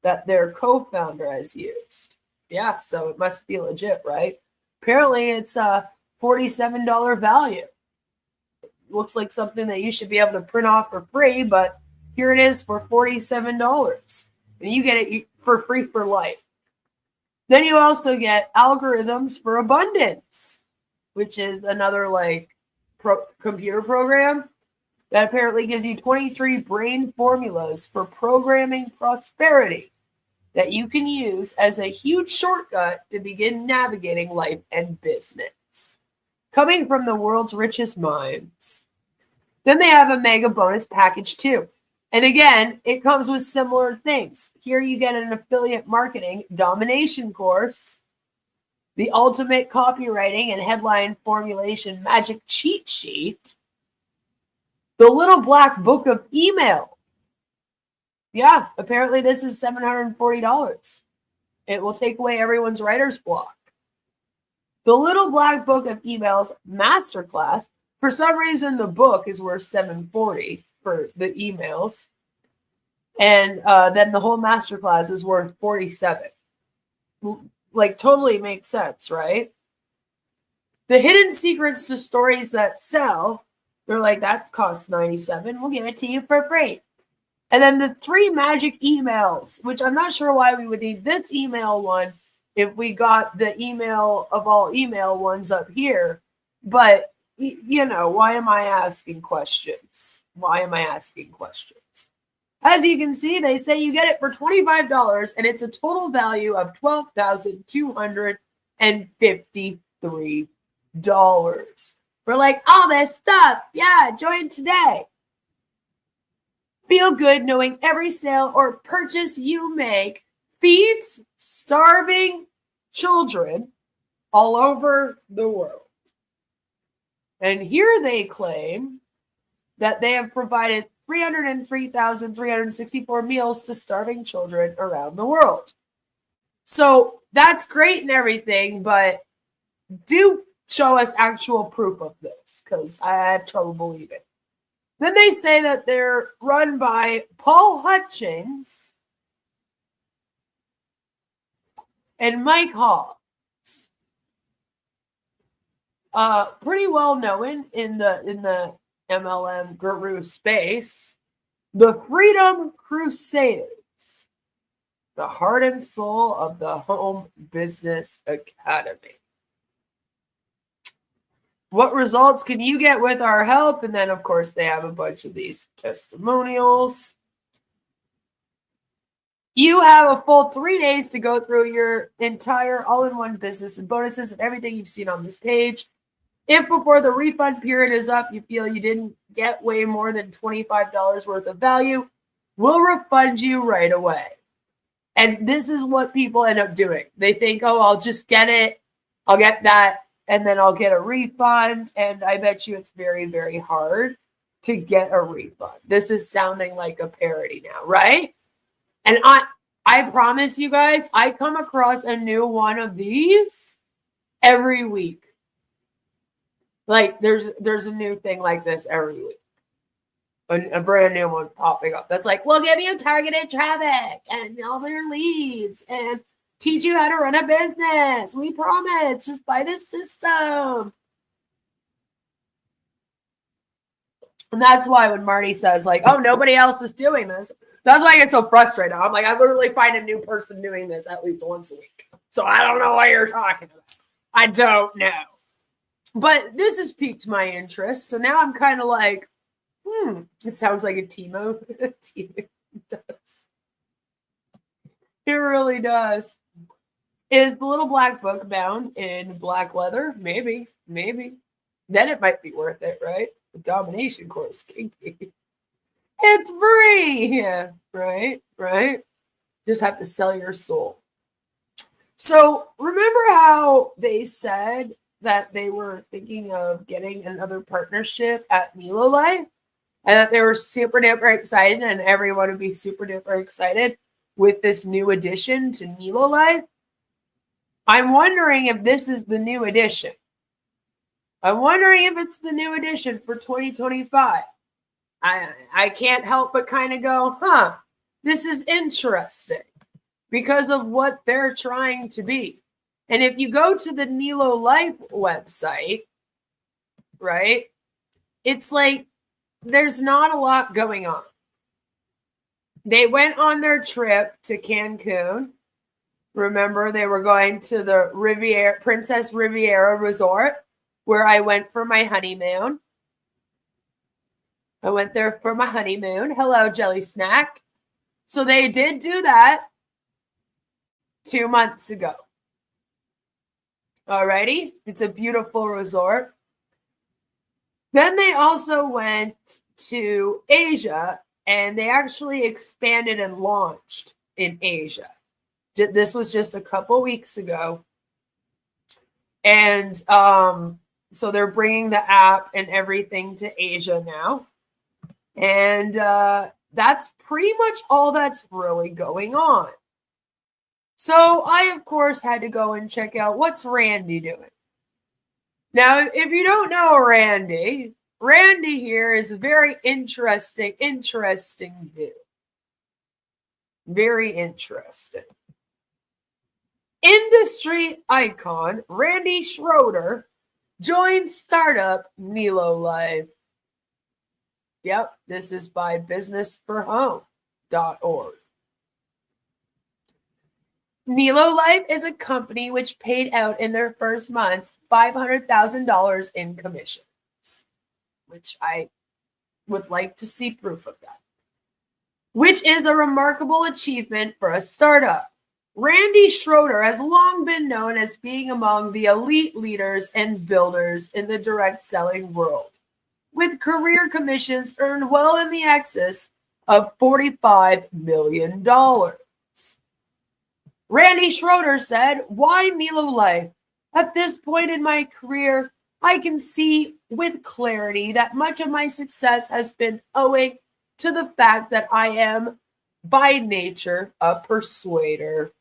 that their co-founder has used. Yeah, so it must be legit, right? Apparently it's a $47 value. Looks like something that you should be able to print off for free, but here it is for $47. And you get it for free for life. Then you also get Algorithms for Abundance, which is another computer program that apparently gives you 23 brain formulas for programming prosperity that you can use as a huge shortcut to begin navigating life and business. Coming from the world's richest minds. Then they have a mega bonus package too. And again, it comes with similar things. Here you get an affiliate marketing domination course, the ultimate copywriting and headline formulation magic cheat sheet, the little black book of email. Yeah, apparently this is $740. It will take away everyone's writer's block. The little black book of emails masterclass. For some reason, the book is worth $740 for the emails. And then the whole masterclass is worth $47. Like, totally makes sense, right? The hidden secrets to stories that sell. They're like, that costs $97. We'll give it to you for free. And then the 3 magic emails, which I'm not sure why we would need this email one if we got the email of all email ones up here. But why am I asking questions? Why am I asking questions? As you can see, they say you get it for $25 and it's a total value of $12,253 for like all this stuff. Yeah, join today. Feel good knowing every sale or purchase you make feeds starving children all over the world. And here they claim that they have provided 303,364 meals to starving children around the world. So that's great and everything, but do show us actual proof of this, because I have trouble believing. Then they say that they're run by Paul Hutchings and Mike Hobbs. Pretty well known in the MLM guru space, the Freedom Crusaders, the heart and soul of the Home Business Academy. What results can you get with our help? And then, of course, they have a bunch of these testimonials. You have a full 3 days to go through your entire all-in-one business and bonuses and everything you've seen on this page. If before the refund period is up, you feel you didn't get way more than $25 worth of value, we'll refund you right away. And this is what people end up doing. They think, oh, I'll just get it. I'll get that. And then I'll get a refund. And I bet you it's very, very hard to get a refund. This is sounding like a parody now, right? And I promise you guys, I come across a new one of these every week. Like there's a new thing like this every week. A brand new one popping up. That's like, we'll give you targeted traffic and all their leads and teach you how to run a business. We promise. Just buy this system. And that's why when Marty says like, oh, nobody else is doing this, that's why I get so frustrated. I'm like, I literally find a new person doing this at least once a week. So I don't know what you're talking about. I don't know. But this has piqued my interest. So now I'm kind of like, it sounds like a Timo. It does. It really does. Is the little black book bound in black leather? Maybe. Then it might be worth it, right? The domination course, kinky. It's free. Yeah, right. Just have to sell your soul. So remember how they said that they were thinking of getting another partnership at Nelo Life? And that they were super duper excited, and everyone would be super duper excited with this new addition to Nelo Life. I'm wondering if this is the new edition. I'm wondering if it's the new edition for 2025. I can't help but kind of go, this is interesting because of what they're trying to be. And if you go to the Nelo Life website, right, it's like there's not a lot going on. They went on their trip to Cancun. Remember, they were going to the Princess Riviera Resort, where I went for my honeymoon. I went there for my honeymoon. Hello, Jelly Snack. So they did do that 2 months ago. Alrighty, it's a beautiful resort. Then they also went to Asia, and they actually expanded and launched in Asia. This was just a couple weeks ago. And so they're bringing the app and everything to Asia now. And that's pretty much all that's really going on. So I, of course, had to go and check out what's Randy doing. Now, if you don't know Randy here is a very interesting dude. Very interesting. Industry icon Randy Schroeder joined startup Nelo Life. Yep, this is by businessforhome.org. Nelo Life is a company which paid out in their first months $500,000 in commission. which I would like to see proof of that, which is a remarkable achievement for a startup. Randy Schroeder has long been known as being among the elite leaders and builders in the direct selling world, with career commissions earned well in the excess of $45 million. Randy Schroeder said, "Why Nelo Life? At this point in my career, I can see with clarity that much of my success has been owing to the fact that I am by nature a persuader."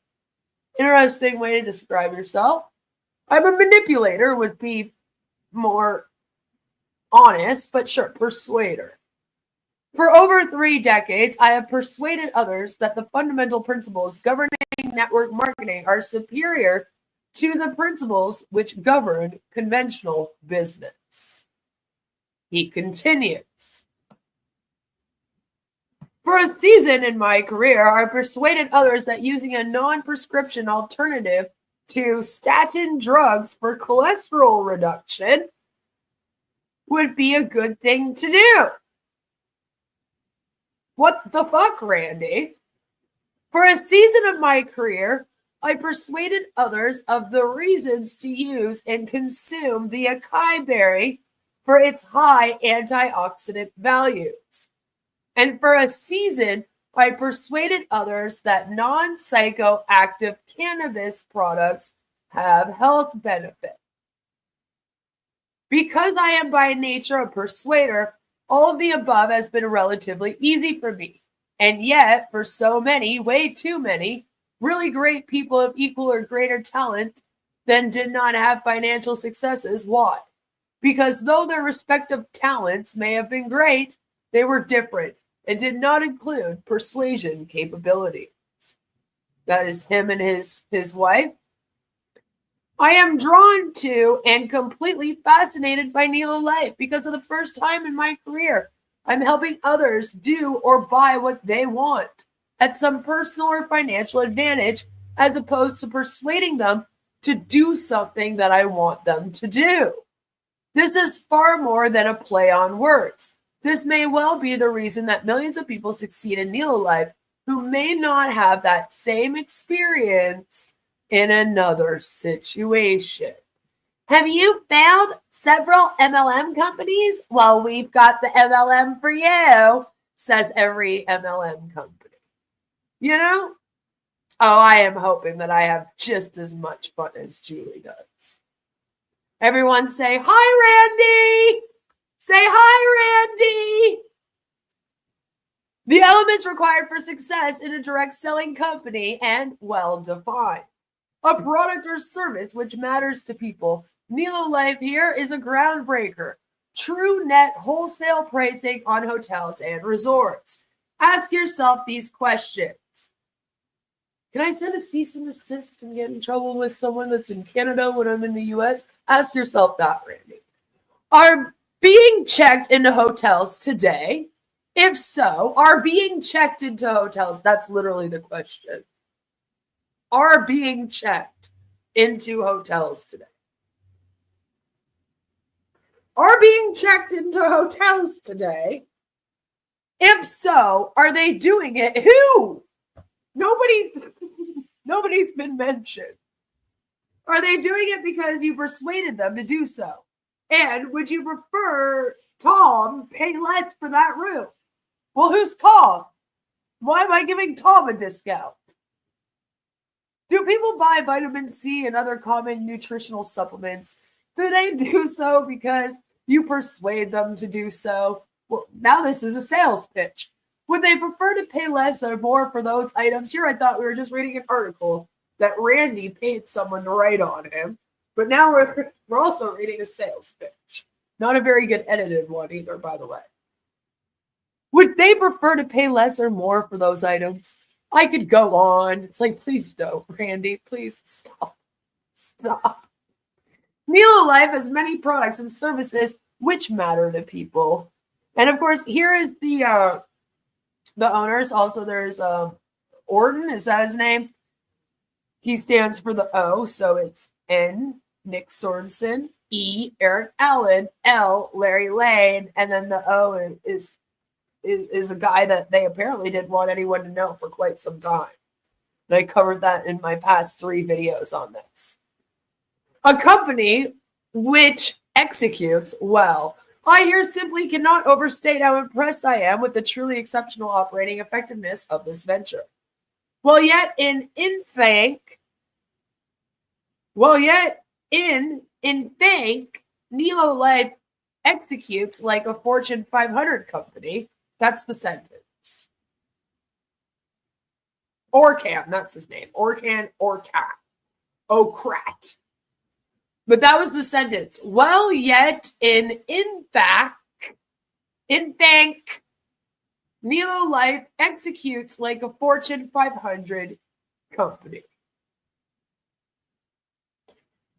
Interesting way to describe yourself. I'm a manipulator would be more honest, but sure, persuader. For over 3 decades, I have persuaded others that the fundamental principles governing network marketing are superior to the principles which govern conventional business. He continues. For a season in my career, I persuaded others that using a non-prescription alternative to statin drugs for cholesterol reduction would be a good thing to do. What the fuck, Randy? For a season of my career, I persuaded others of the reasons to use and consume the acai berry for its high antioxidant values. And for a season, I persuaded others that non-psychoactive cannabis products have health benefits. Because I am by nature a persuader, all of the above has been relatively easy for me. And yet, for so many, way too many, really great people of equal or greater talent then did not have financial successes. Why? Because though their respective talents may have been great, they were different and did not include persuasion capabilities. That is him and his wife. I am drawn to and completely fascinated by Nelo Life because of the first time in my career, I'm helping others do or buy what they want at some personal or financial advantage, as opposed to persuading them to do something that I want them to do. This is far more than a play on words. This may well be the reason that millions of people succeed in Nelo Life who may not have that same experience in another situation. Have you failed several MLM companies? Well, we've got the MLM for you, says every MLM company. You know? Oh, I am hoping that I have just as much fun as Julie does. Everyone say, "Hi, Randy!" Say, "Hi, Randy!" The elements required for success in a direct selling company and well defined. A product or service which matters to people. Nelo Life here is a groundbreaker. True net wholesale pricing on hotels and resorts. Ask yourself these questions. Can I send a cease and desist and get in trouble with someone that's in Canada when I'm in the US? Ask yourself that, Randy. Are being checked into hotels today? If so, are being checked into hotels? That's literally the question. Are being checked into hotels today? Are being checked into hotels today? If so, are they doing it? Who? Nobody's been mentioned. Are they doing it because you persuaded them to do so? And would you prefer Tom pay less for that room? Well, who's Tom? Why am I giving Tom a discount? Do people buy vitamin C and other common nutritional supplements? Do they do so because you persuade them to do so? Well, now this is a sales pitch. Would they prefer to pay less or more for those items? Here I thought we were just reading an article that Randy paid someone to write on him. But now we're also reading a sales pitch. Not a very good edited one either, by the way. Would they prefer to pay less or more for those items? I could go on. It's like, please don't, Randy. Please stop. Stop. Nelo Life has many products and services which matter to people. And of course, here is the owners. Also, there's Orton. Is that his name? He stands for the O, so it's N, Nick Sorensen. E, Eric Allen, L, Larry Lane, and then the O is a guy that they apparently didn't want anyone to know for quite some time. And I covered that in my past 3 videos on this. A company which executes well. I here simply cannot overstate how impressed I am with the truly exceptional operating effectiveness of this venture. Well, yet in Bank, Nelo Life executes like a Fortune 500 company. That's the sentence. Orcan, that's his name. Orcan, Ocrat. But that was the sentence. Well, yet in Bank, Nelo Life executes like a Fortune 500 company.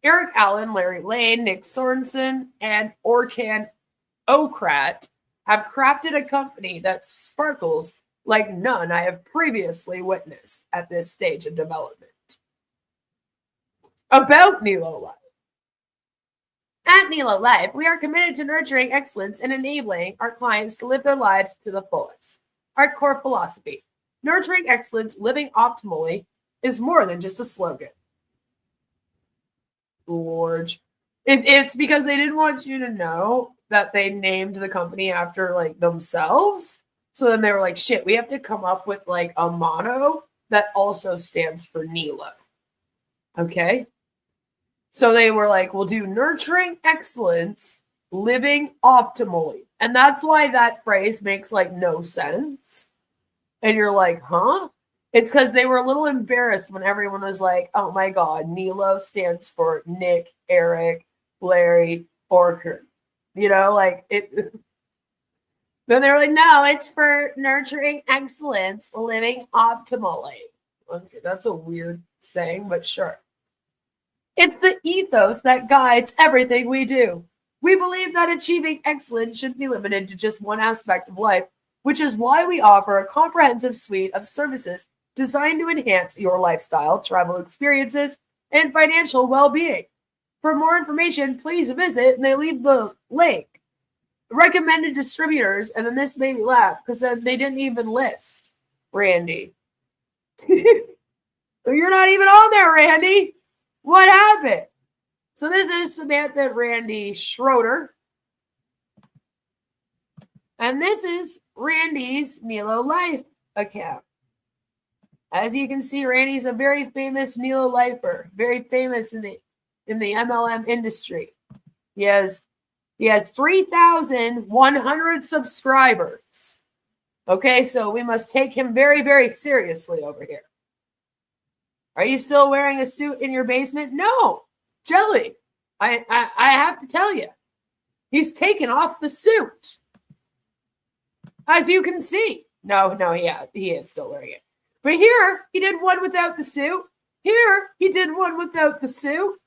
Eric Allen, Larry Lane, Nick Sorensen, and Orcan Ocrat have crafted a company that sparkles like none I have previously witnessed at this stage of development. About Nelo Life. At Nelo Life, we are committed to nurturing excellence and enabling our clients to live their lives to the fullest. Our core philosophy, nurturing excellence, living optimally, is more than just a slogan. Lord. It's because they didn't want you to know that they named the company after like themselves. So then they were like, shit, we have to come up with like a motto that also stands for Nelo. Okay? So they were like, we'll do nurturing excellence, living optimally. And that's why that phrase makes like no sense. And you're like, huh? It's because they were a little embarrassed when everyone was like, oh my God, Nelo stands for Nick, Eric, Larry, Orker. You know, like it. Then they were like, no, it's for nurturing excellence, living optimally. Okay, that's a weird saying, but sure. It's the ethos that guides everything we do. We believe that achieving excellence shouldn't be limited to just one aspect of life, which is why we offer a comprehensive suite of services designed to enhance your lifestyle, travel experiences, and financial well-being. For more information, please visit, and they leave the link. Recommended distributors, and then this made me laugh because then they didn't even list Randy. You're not even on there, Randy. What happened? So this is Samantha and Randy Schroeder. And this is Randy's Nelo Life account. As you can see, Randy's a very famous Nelo Lifer, very famous in the MLM industry. He has 3,100 subscribers. Okay, so we must take him very, very seriously over here. Are you still wearing a suit in your basement? No, Jelly. I have to tell you, he's taken off the suit. As you can see. No, yeah, he is still wearing it. But here, he did one without the suit. Here, he did one without the suit.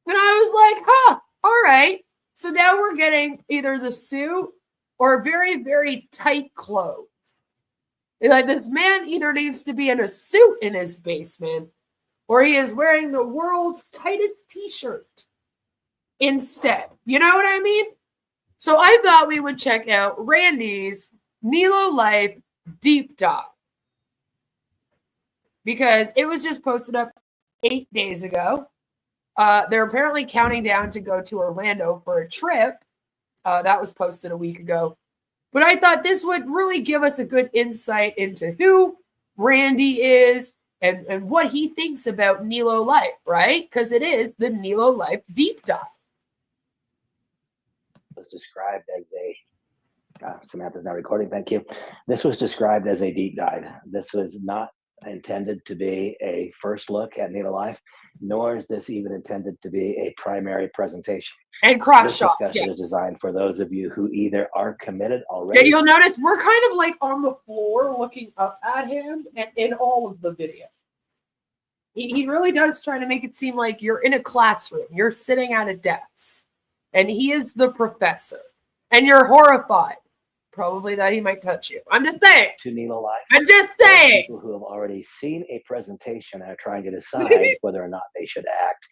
And I was like, huh, all right. So now we're getting either the suit or very, very tight clothes. Like this man either needs to be in a suit in his basement or he is wearing the world's tightest t-shirt instead. You know what I mean? So I thought we would check out Randy's Nelo Life deep dive because it was just posted up 8 days ago. They're apparently counting down to go to Orlando for a trip. That was posted a week ago. But I thought this would really give us a good insight into who Randy is and what he thinks about Nelo Life, right? Because it is the Nelo Life deep dive. Was described as a Samantha's not recording. Thank you. This was described as a deep dive. This was not intended to be a first look at Nelo Life, nor is this even intended to be a primary presentation. And crop this shots. discussion is designed for those of you who either are committed already. Yeah, you'll notice we're kind of like on the floor looking up at him in all of the video. He really does try to make it seem like you're in a classroom. You're sitting at a desk. And he is the professor. And you're horrified. Probably that he might touch you. I'm just saying. To Nelo Life. I'm just saying. People who have already seen a presentation and are trying to decide whether or not they should act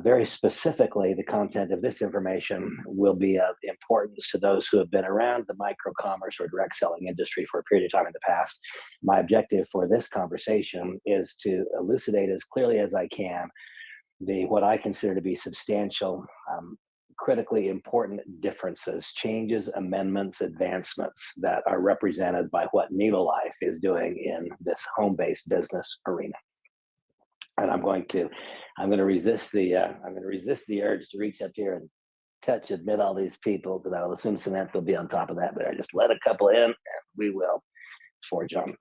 Very specifically, the content of this information will be of importance to those who have been around the micro-commerce or direct selling industry for a period of time in the past. My objective for this conversation is to elucidate as clearly as I can what I consider to be substantial, critically important differences, changes, amendments, advancements that are represented by what Nelo Life is doing in this home-based business arena. And I'm going to resist the urge to reach up here and admit all these people, because I will assume Samantha will be on top of that. But I just let a couple in, and we will forge on.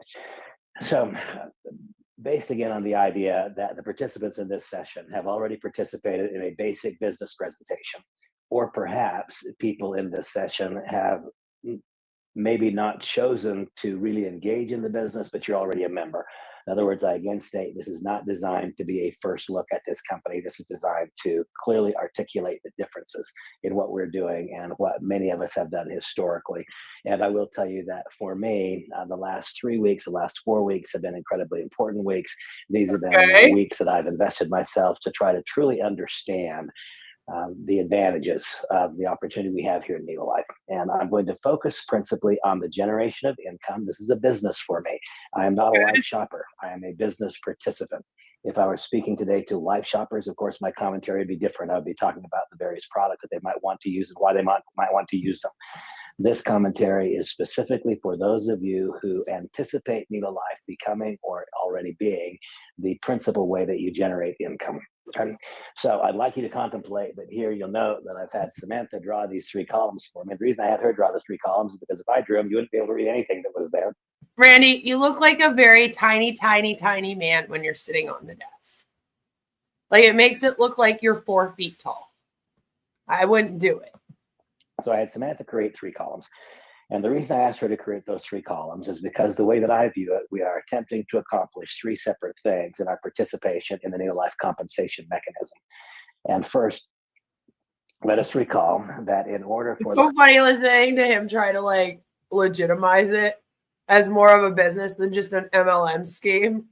So, based again on the idea that the participants in this session have already participated in a basic business presentation, or perhaps people in this session have maybe not chosen to really engage in the business, but you're already a member. In other words, I again state this is not designed to be a first look at this company. This is designed to clearly articulate the differences in what we're doing and what many of us have done historically. And I will tell you that for me, the last 3 weeks, the last 4 weeks have been incredibly important weeks. These have been weeks that I've invested myself to try to truly understand the advantages of the opportunity we have here at Nelo Life. And I'm going to focus principally on the generation of income. This is a business for me. I am not a life shopper. I am a business participant. If I were speaking today to life shoppers, of course, my commentary would be different. I would be talking about the various products that they might want to use and why they might want to use them. This commentary is specifically for those of you who anticipate Nelo Life becoming or already being the principal way that you generate income. And so I'd like you to contemplate, but here you'll note that I've had Samantha draw these 3 columns for me. The reason I had her draw the 3 columns is because if I drew them, you wouldn't be able to read anything that was there. Randy, you look like a very tiny, tiny, tiny man when you're sitting on the desk. Like, it makes it look like you're 4 feet tall. I wouldn't do it. So I had Samantha create 3 columns. And the reason I asked her to create those 3 columns is because the way that I view it, we are attempting to accomplish 3 separate things in our participation in the Nelo Life compensation mechanism. And first, let us recall that in order for— it's so funny listening to him try to like legitimize it as more of a business than just an MLM scheme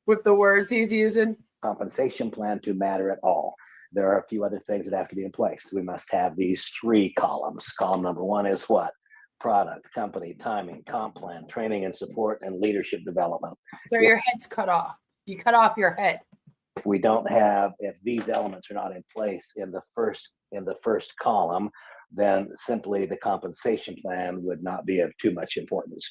with the words he's using. Compensation plan to matter at all, there are a few other things that have to be in place. We must have these 3 columns. Column number 1 is what? Product, company, timing, comp plan, training and support, and leadership development. So your head's cut off. You cut off your head. If these elements are not in place in the first column, then simply the compensation plan would not be of too much importance.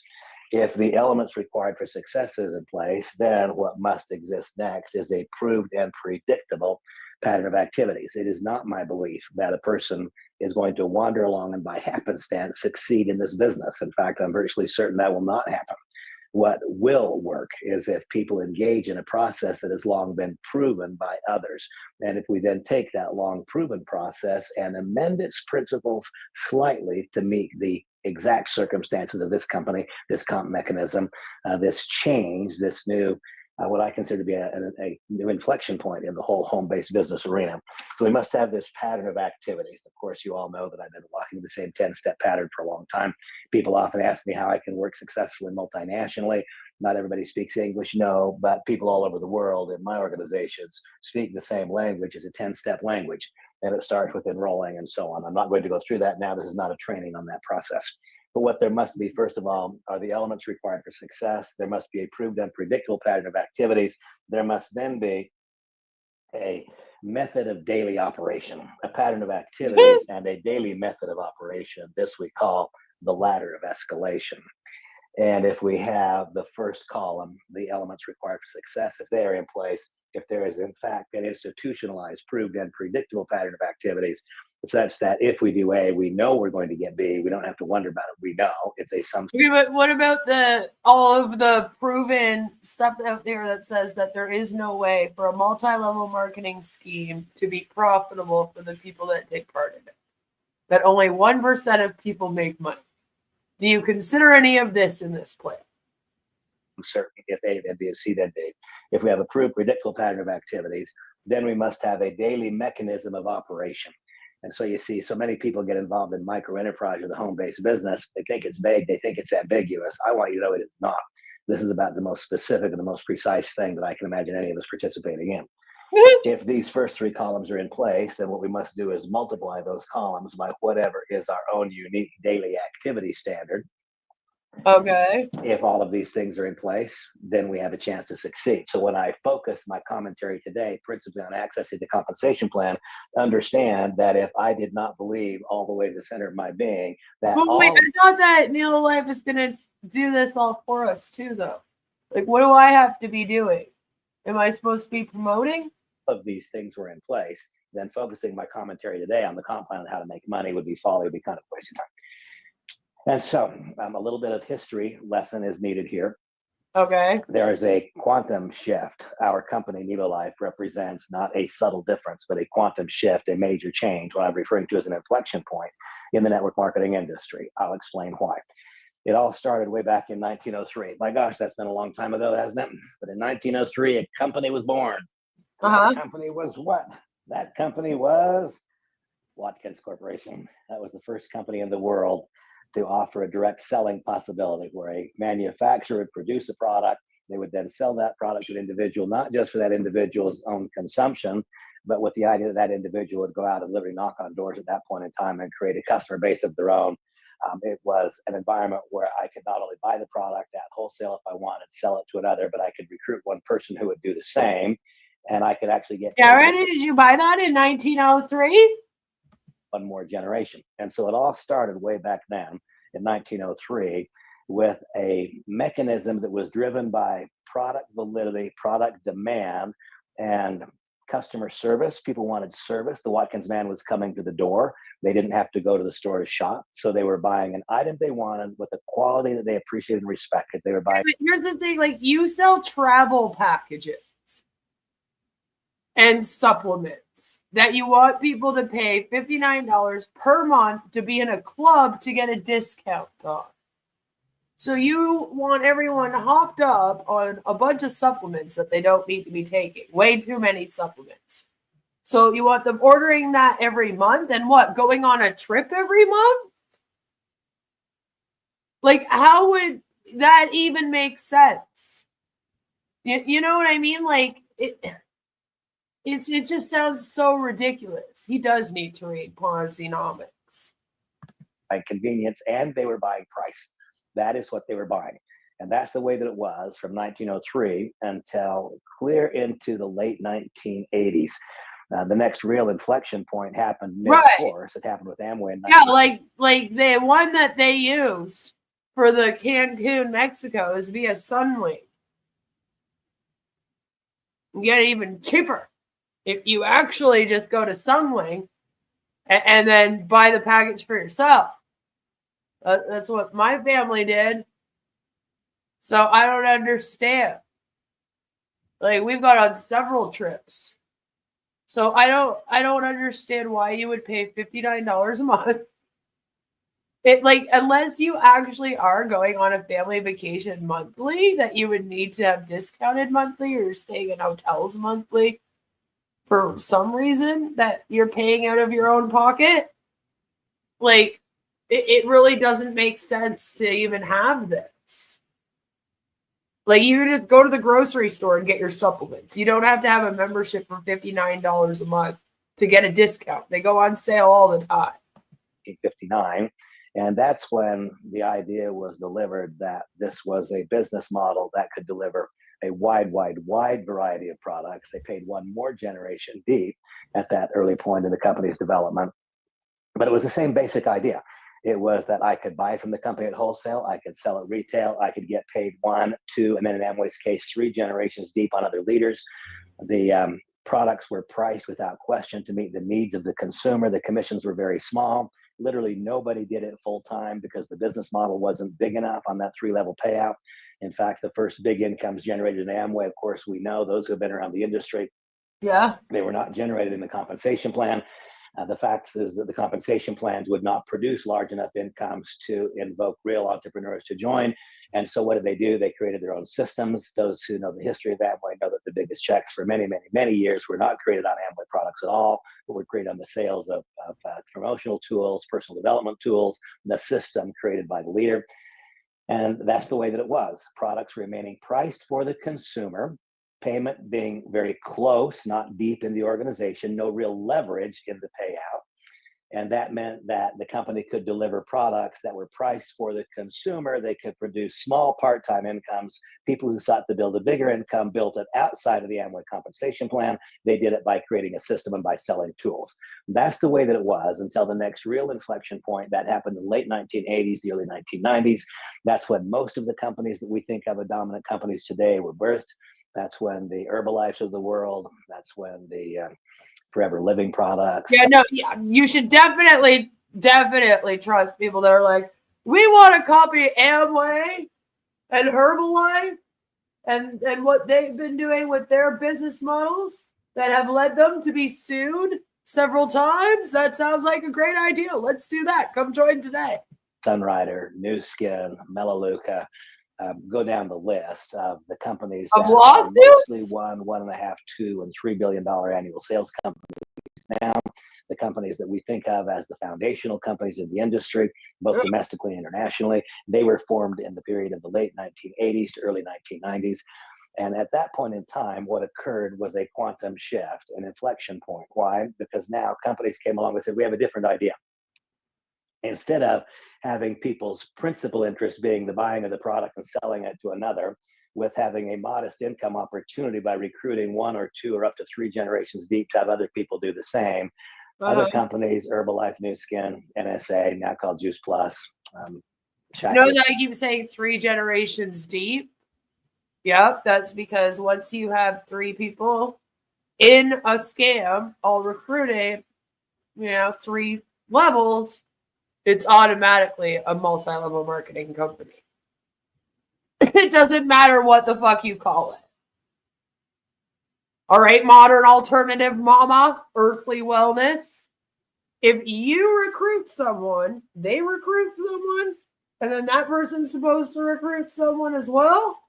If the elements required for success is in place, then what must exist next is a proved and predictable pattern of activities. It is not my belief that a person is going to wander along and by happenstance succeed in this business. In fact, I'm virtually certain that will not happen. What will work is if people engage in a process that has long been proven by others. And if we then take that long proven process and amend its principles slightly to meet the exact circumstances of this company, this comp mechanism, this change, this new what I consider to be a new inflection point in the whole home-based business arena. So we must have this pattern of activities. Of course, you all know that I've been walking the same 10-step pattern for a long time. People often ask me how I can work successfully multinationally. Not everybody speaks English, no, but people all over the world in my organizations speak the same language as a 10-step language. And it starts with enrolling and so on. I'm not going to go through that now. This is not a training on that process. But what there must be, first of all, are the elements required for success. There must be a proved and predictable pattern of activities. There must then be a method of daily operation, a pattern of activities and a daily method of operation. This we call the ladder of escalation. And if we have the first column, the elements required for success, if they are in place, if there is in fact an institutionalized, proved and predictable pattern of activities, such that if we do A, we know we're going to get B. We don't have to wonder about it. We know it's a sum. Okay, but what about all of the proven stuff out there that says that there is no way for a multi-level marketing scheme to be profitable for the people that take part in it? That only 1% of people make money. Do you consider any of this in this plan? Certainly, if A, then B, if C, then D. If we have a proved, predictable pattern of activities, then we must have a daily mechanism of operation. And so you see, so many people get involved in micro enterprise or the home-based business. They think it's vague. They think it's ambiguous. I want you to know it is not. This is about the most specific and the most precise thing that I can imagine any of us participating in. If these first three columns are in place, then what we must do is multiply those columns by whatever is our own unique daily activity standard. Okay. If all of these things are in place, then we have a chance to succeed. So when I focus my commentary today principally on accessing the compensation plan, understand that if I did not believe all the way to the center of my being that But wait, I thought that NeoLife is going to do this all for us too, though. Like, what do I have to be doing? Am I supposed to be promoting? of these things were in place, then focusing my commentary today on the comp plan and how to make money would be folly, would be kind of wasting time. And so a little bit of history lesson is needed here. Okay. There is a quantum shift. Our company, Nelo Life, represents not a subtle difference, but a quantum shift, a major change, what I'm referring to as an inflection point in the network marketing industry. I'll explain why. It all started way back in 1903. My gosh, that's been a long time ago, hasn't it? But in 1903, a company was born. That company was what? That company was Watkins Corporation. That was the first company in the world to offer a direct selling possibility where a manufacturer would produce a product. They would then sell that product to an individual, not just for that individual's own consumption, but with the idea that that individual would go out and literally knock on doors at that point in time and create a customer base of their own. It was an environment where I could not only buy the product at wholesale if I wanted, sell it to another, but I could recruit one person who would do the same. And I could actually get Randy, did you buy that in 1903? One more generation. And so it all started way back then in 1903 with a mechanism that was driven by product validity, product demand, and customer service. People wanted service. The Watkins man was coming to the door. They didn't have to go to the store to shop. So they were buying an item they wanted with a quality that they appreciated and respected. They were buying. But here's the thing, like, you sell travel packages and supplements that you want people to pay $59 per month to be in a club to get a discount on. So you want everyone hopped up on a bunch of supplements that they don't need to be taking. Way too many supplements. So you want them ordering that every month and what? Going on a trip every month? Like, how would that even make sense? You know what I mean? Like, it just sounds so ridiculous. He does need to read Ponzi-nomics. By convenience, and they were buying price. That is what they were buying. And that's the way that it was from 1903 until clear into the late 1980s. The next real inflection point happened mid-course. It happened with Amway. Yeah, like the one that they used for the Cancun, Mexico is via Sunwing. You get it even cheaper if you actually just go to Sunwing and then buy the package for yourself. That's what my family did. So I don't understand. Like, we've got on several trips. So I don't understand why you would pay $59 a month. It, like, unless you actually are going on a family vacation monthly, that you would need to have discounted monthly, or you're staying in hotels monthly for some reason that you're paying out of your own pocket. Like, it really doesn't make sense to even have this. Like, you can just go to the grocery store and get your supplements. You don't have to have a membership for $59 a month to get a discount. They go on sale all the time. 1959. And that's when the idea was delivered that this was a business model that could deliver a wide variety of products. They paid one more generation deep at that early point in the company's development. But it was the same basic idea. It was that I could buy from the company at wholesale, I could sell at retail, I could get paid 1, 2, and then in Amway's case, 3 generations deep on other leaders. The products were priced without question to meet the needs of the consumer. The commissions were very small. Literally nobody did it full time because the business model wasn't big enough on that 3-level payout. In fact, the first big incomes generated in Amway, of course, we know those who have been around the industry, they were not generated in the compensation plan. The fact is that the compensation plans would not produce large enough incomes to invoke real entrepreneurs to join. And so what did they do? They created their own systems. Those who know the history of Amway know that the biggest checks for many years were not created on Amway products at all, but were created on the sales of promotional tools, personal development tools, the system created by the leader. And that's the way that it was. Products remaining priced for the consumer, payment being very close, not deep in the organization, no real leverage in the payout. And that meant that the company could deliver products that were priced for the consumer. They could produce small part-time incomes. People who sought to build a bigger income built it outside of the Amway compensation plan. They did it by creating a system and by selling tools. That's the way that it was until the next real inflection point that happened in the late 1980s, the early 1990s. That's when most of the companies that we think of as dominant companies today were birthed. That's when the Herbalifes of the world, that's when the Forever Living products. Yeah, no, yeah, you should definitely trust people that are like, we want to copy Amway and Herbalife and what they've been doing with their business models that have led them to be sued several times. That sounds like a great idea. Let's do that. Come join today. Sunrider, New Skin, Melaleuca. Go down the list of the companies of that lawsuits? are mostly $1.5, $2, and $3 billion annual sales companies now. The companies that we think of as the foundational companies in the industry, both domestically and internationally, they were formed in the period of the late 1980s to early 1990s. And at that point in time, what occurred was a quantum shift, an inflection point. Why? Because now companies came along and said, we have a different idea. Instead of having people's principal interest being the buying of the product and selling it to another, with having a modest income opportunity by recruiting 1 or 2 or up to 3 generations deep to have other people do the same. Other companies, Herbalife, New Skin, NSA, now called Juice Plus. Notice I keep saying 3 generations deep. Yep, that's because once you have 3 people in a scam all recruiting, 3 levels, it's automatically a multi-level marketing company. It doesn't matter what the fuck you call it. All right, modern alternative mama, earthly wellness. If you recruit someone, they recruit someone, and then that person's supposed to recruit someone as well,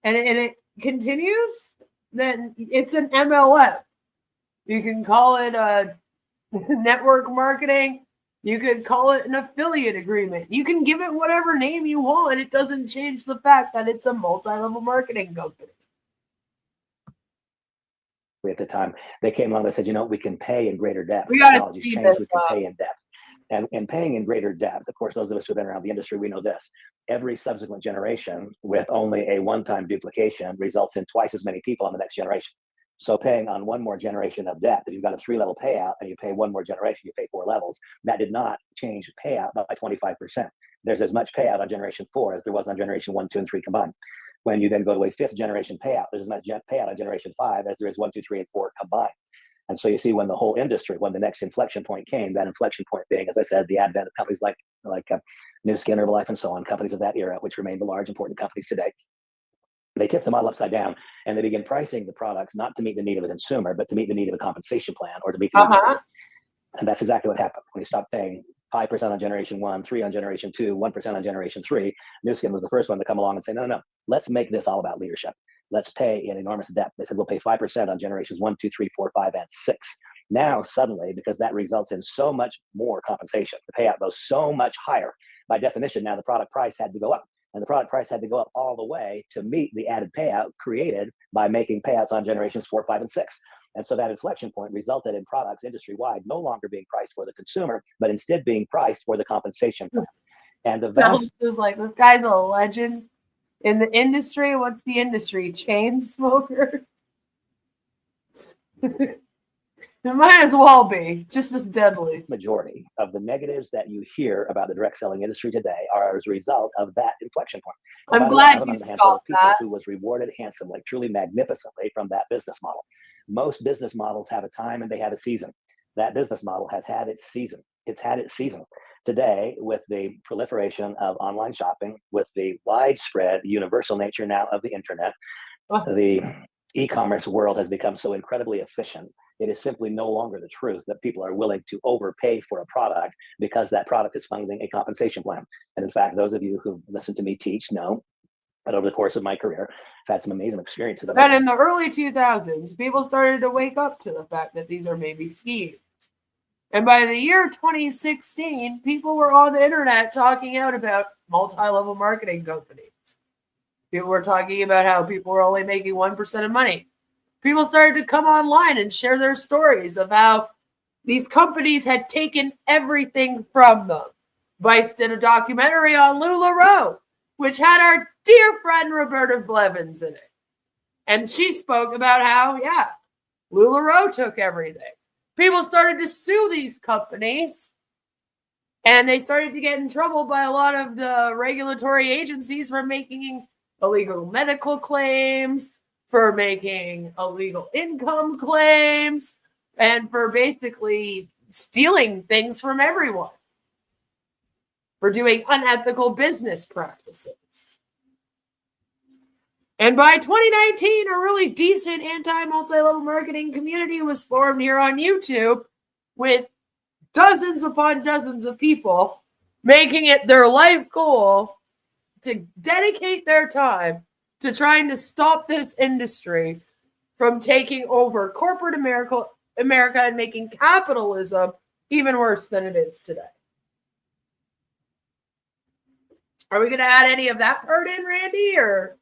and it continues, then it's an MLM. You can call it a network marketing. You could call it an affiliate agreement. You can give it whatever name you want. It doesn't change the fact that it's a multi-level marketing company. At the time, they came along and said, we can pay in greater depth. We got to Technology's speed changed, this we up. can pay in depth. And paying in greater depth, of course, those of us who have been around the industry, we know this. Every subsequent generation with only a one-time duplication results in twice as many people on the next generation. So paying on 1 more generation of depth, if you've got a 3-level payout and you pay 1 more generation, you pay 4 levels. That did not change payout by 25%. There's as much payout on generation 4 as there was on generation 1, 2, and 3 combined. When you then go to a 5th generation payout, there's as much payout on generation 5 as there is 1, 2, 3, and 4 combined. And so you see when the whole industry, when the next inflection point came, that inflection point being, as I said, the advent of companies like New Skin, Herbalife, and so on, companies of that era, which remain the large, important companies today. They tip the model upside down and they begin pricing the products not to meet the need of a consumer, but to meet the need of a compensation plan or to meet the need. And that's exactly what happened. When you stop paying 5% on generation 1, 3 on generation 2, 1% on generation 3, New Skin was the first one to come along and say, no, let's make this all about leadership. Let's pay in enormous depth. They said, we'll pay 5% on generations 1, 2, 3, 4, 5, and 6. Now, suddenly, because that results in so much more compensation, the payout goes so much higher. By definition, now the product price had to go up. And the product price had to go up all the way to meet the added payout created by making payouts on generations 4, 5, and 6. And so that inflection point resulted in products industry-wide no longer being priced for the consumer, but instead being priced for the compensation plan. And the vast is like, this guy's a legend in the industry. What's the industry? Chain smoker? It might as well be just as deadly. Majority of the negatives that you hear about the direct selling industry today are as a result of that inflection point. I'm glad you stopped that. Who was rewarded handsomely, truly magnificently from that business model. Most business models have a time and they have a season. That business model has had its season. It's had its season. Today, with the proliferation of online shopping, with the widespread universal nature now of the internet, the e-commerce world has become so incredibly efficient. It is simply no longer the truth that people are willing to overpay for a product because that product is funding a compensation plan. And in fact, those of you who listen to me teach know that over the course of my career, I've had some amazing experiences. But in the early 2000s, people started to wake up to the fact that these are maybe schemes. And by the year 2016, people were on the internet talking out about multi-level marketing companies. People were talking about how people were only making 1% of money. People started to come online and share their stories of how these companies had taken everything from them. Vice did a documentary on LuLaRoe, which had our dear friend Roberta Blevins in it. And she spoke about how, yeah, LuLaRoe took everything. People started to sue these companies, and they started to get in trouble by a lot of the regulatory agencies for making illegal medical claims, for making illegal income claims, and for basically stealing things from everyone, for doing unethical business practices. And by 2019, a really decent anti-multi-level marketing community was formed here on YouTube with dozens upon dozens of people making it their life goal to dedicate their time to trying to stop this industry from taking over corporate America and making capitalism even worse than it is today. Are we going to add any of that part in, Randy, or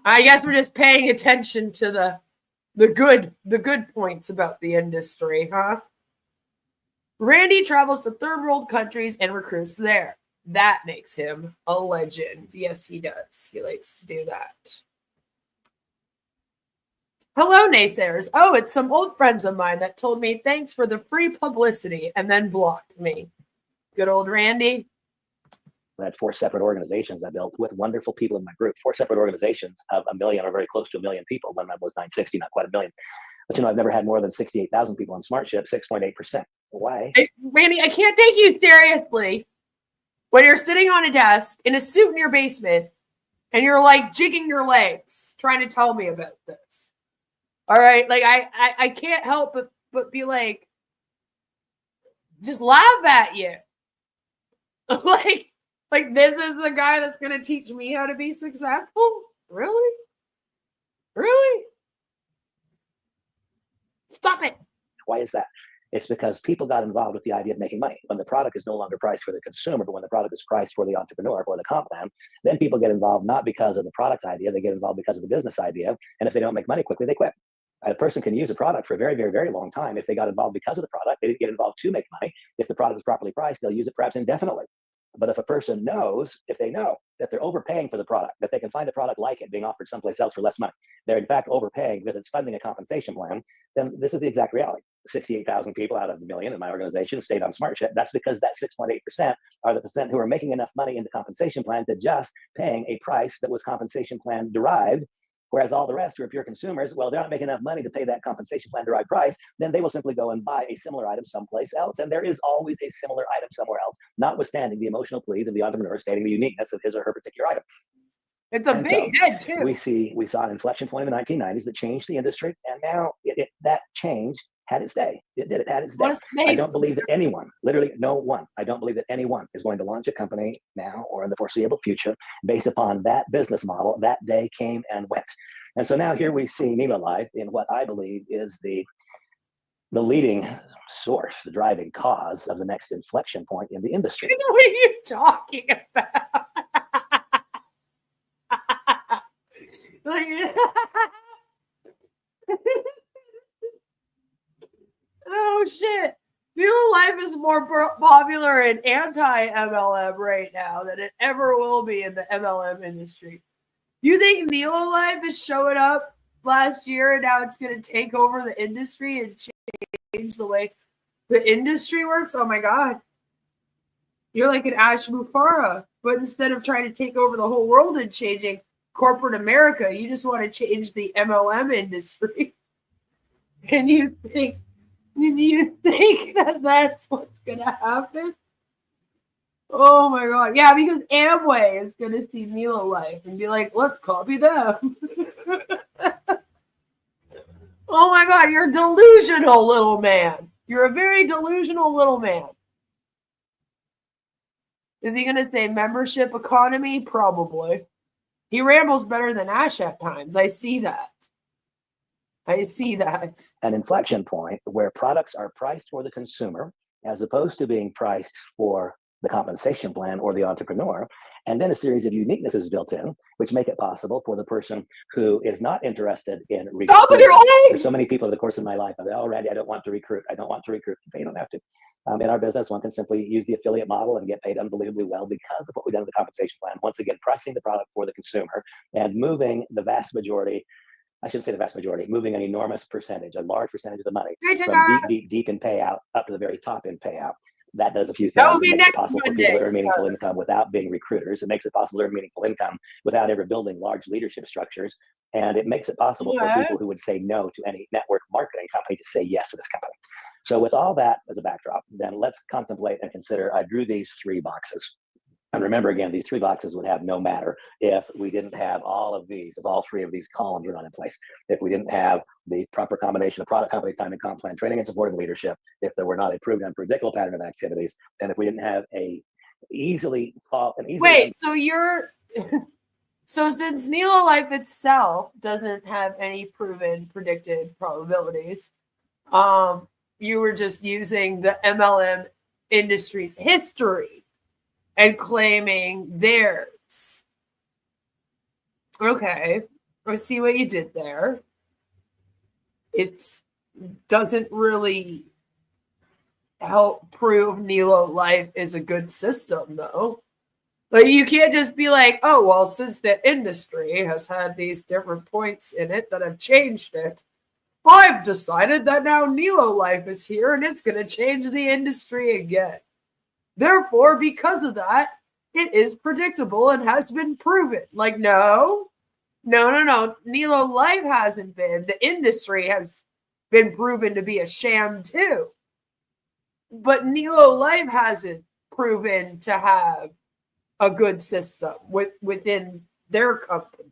I guess we're just paying attention to the good points about the industry, huh? Randy travels to third world countries and recruits there. That makes him a legend. Yes, he does. He likes to do that. Hello, naysayers. Oh, it's some old friends of mine that told me thanks for the free publicity and then blocked me. Good old Randy. I had 4 separate organizations I built with wonderful people in my group. 4 separate organizations of 1 million or very close to 1 million people. When I was 960, not quite 1 million. But I've never had more than 68,000 people on SmartShip, 6.8%. Why? Hey, Randy, I can't take you seriously when you're sitting on a desk in a suit in your basement and you're like jigging your legs trying to tell me about this. All right, like I can't help but be like, just laugh at you. Like this is the guy that's going to teach me how to be successful? Really? Really? Stop it. Why is that? It's because people got involved with the idea of making money. When the product is no longer priced for the consumer, but when the product is priced for the entrepreneur, for the comp plan, then people get involved not because of the product idea, they get involved because of the business idea. And if they don't make money quickly, they quit. A person can use a product for a very, very, very long time. If they got involved because of the product, they didn't get involved to make money. If the product is properly priced, they'll use it perhaps indefinitely. But if a person knows, if they know that they're overpaying for the product, that they can find a product like it being offered someplace else for less money, they're in fact overpaying because it's funding a compensation plan, then this is the exact reality. 68,000 people out of 1 million in my organization stayed on SmartShip. That's because that 6.8% are the percent who are making enough money in the compensation plan to just paying a price that was compensation plan derived. Whereas all the rest are pure consumers, well, they're not making enough money to pay that compensation plan derived price, then they will simply go and buy a similar item someplace else. And there is always a similar item somewhere else, notwithstanding the emotional pleas of the entrepreneur stating the uniqueness of his or her particular item. It's a big head, too. We saw an inflection point in the 1990s that changed the industry. And now that change had its day. It had its day. I don't believe that anyone, literally no one, I don't believe that anyone is going to launch a company now or in the foreseeable future based upon that business model. That day came and went. And so now here we see Nelo Life in what I believe is the leading source, the driving cause of the next inflection point in the industry. What are you talking about? Oh shit. Nelo Life is more popular in anti-MLM right now than it ever will be in the MLM industry. You think Nelo Life is showing up last year and now it's going to take over the industry and change the way the industry works? Oh my God. You're like an Ash Mufara, but instead of trying to take over the whole world and changing corporate America, you just want to change the MLM industry. And you think that that's what's going to happen? Oh my God. Yeah, because Amway is going to see Nelo Life and be like, let's copy them. Oh my God, you're delusional, little man. You're a very delusional little man. Is he going to say membership economy? Probably. He rambles better than Ash at times. I see that. An inflection point where products are priced for the consumer as opposed to being priced for the compensation plan or the entrepreneur. And then a series of uniquenesses built in, which make it possible for the person who is not interested in recruiting. Top of their There's legs. so many people over the course of my life, I'm already, I don't want to recruit. I don't want to recruit. But you don't have to. In our business, one can simply use the affiliate model and get paid unbelievably well because of what we've done with the compensation plan. Once again, pricing the product for the consumer and moving the vast majority, I shouldn't say the vast majority, moving an enormous percentage, a large percentage of the money from deep in payout up to the very top in payout. That does a few things. That will be It makes next it possible for people to earn meaningful income without being recruiters. It makes it possible to earn meaningful income without ever building large leadership structures. And it makes it possible for people who would say no to any network marketing company to say yes to this company. So with all that as a backdrop, then let's contemplate and consider, I drew these 3 boxes. And remember, again, these 3 boxes would have no matter if we didn't have all of these, if all 3 of these columns were not in place, if we didn't have the proper combination of product, company, time, and comp plan, training and support and leadership, if there were not a proven and predictable pattern of activities, and if we didn't have a Wait, so you're so since Nelo Life itself doesn't have any proven predicted probabilities, you were just using the MLM industry's history and claiming theirs. Okay, I see what you did there. It doesn't really help prove Nelo Life is a good system, though. Like, you can't just be like, oh, well, since the industry has had these different points in it that have changed it, I've decided that now Nelo Life is here and it's going to change the industry again. Therefore, because of that, it is predictable and has been proven. Like, no. Nelo Life hasn't been. The industry has been proven to be a sham too. But Nelo Life hasn't proven to have a good system within their company.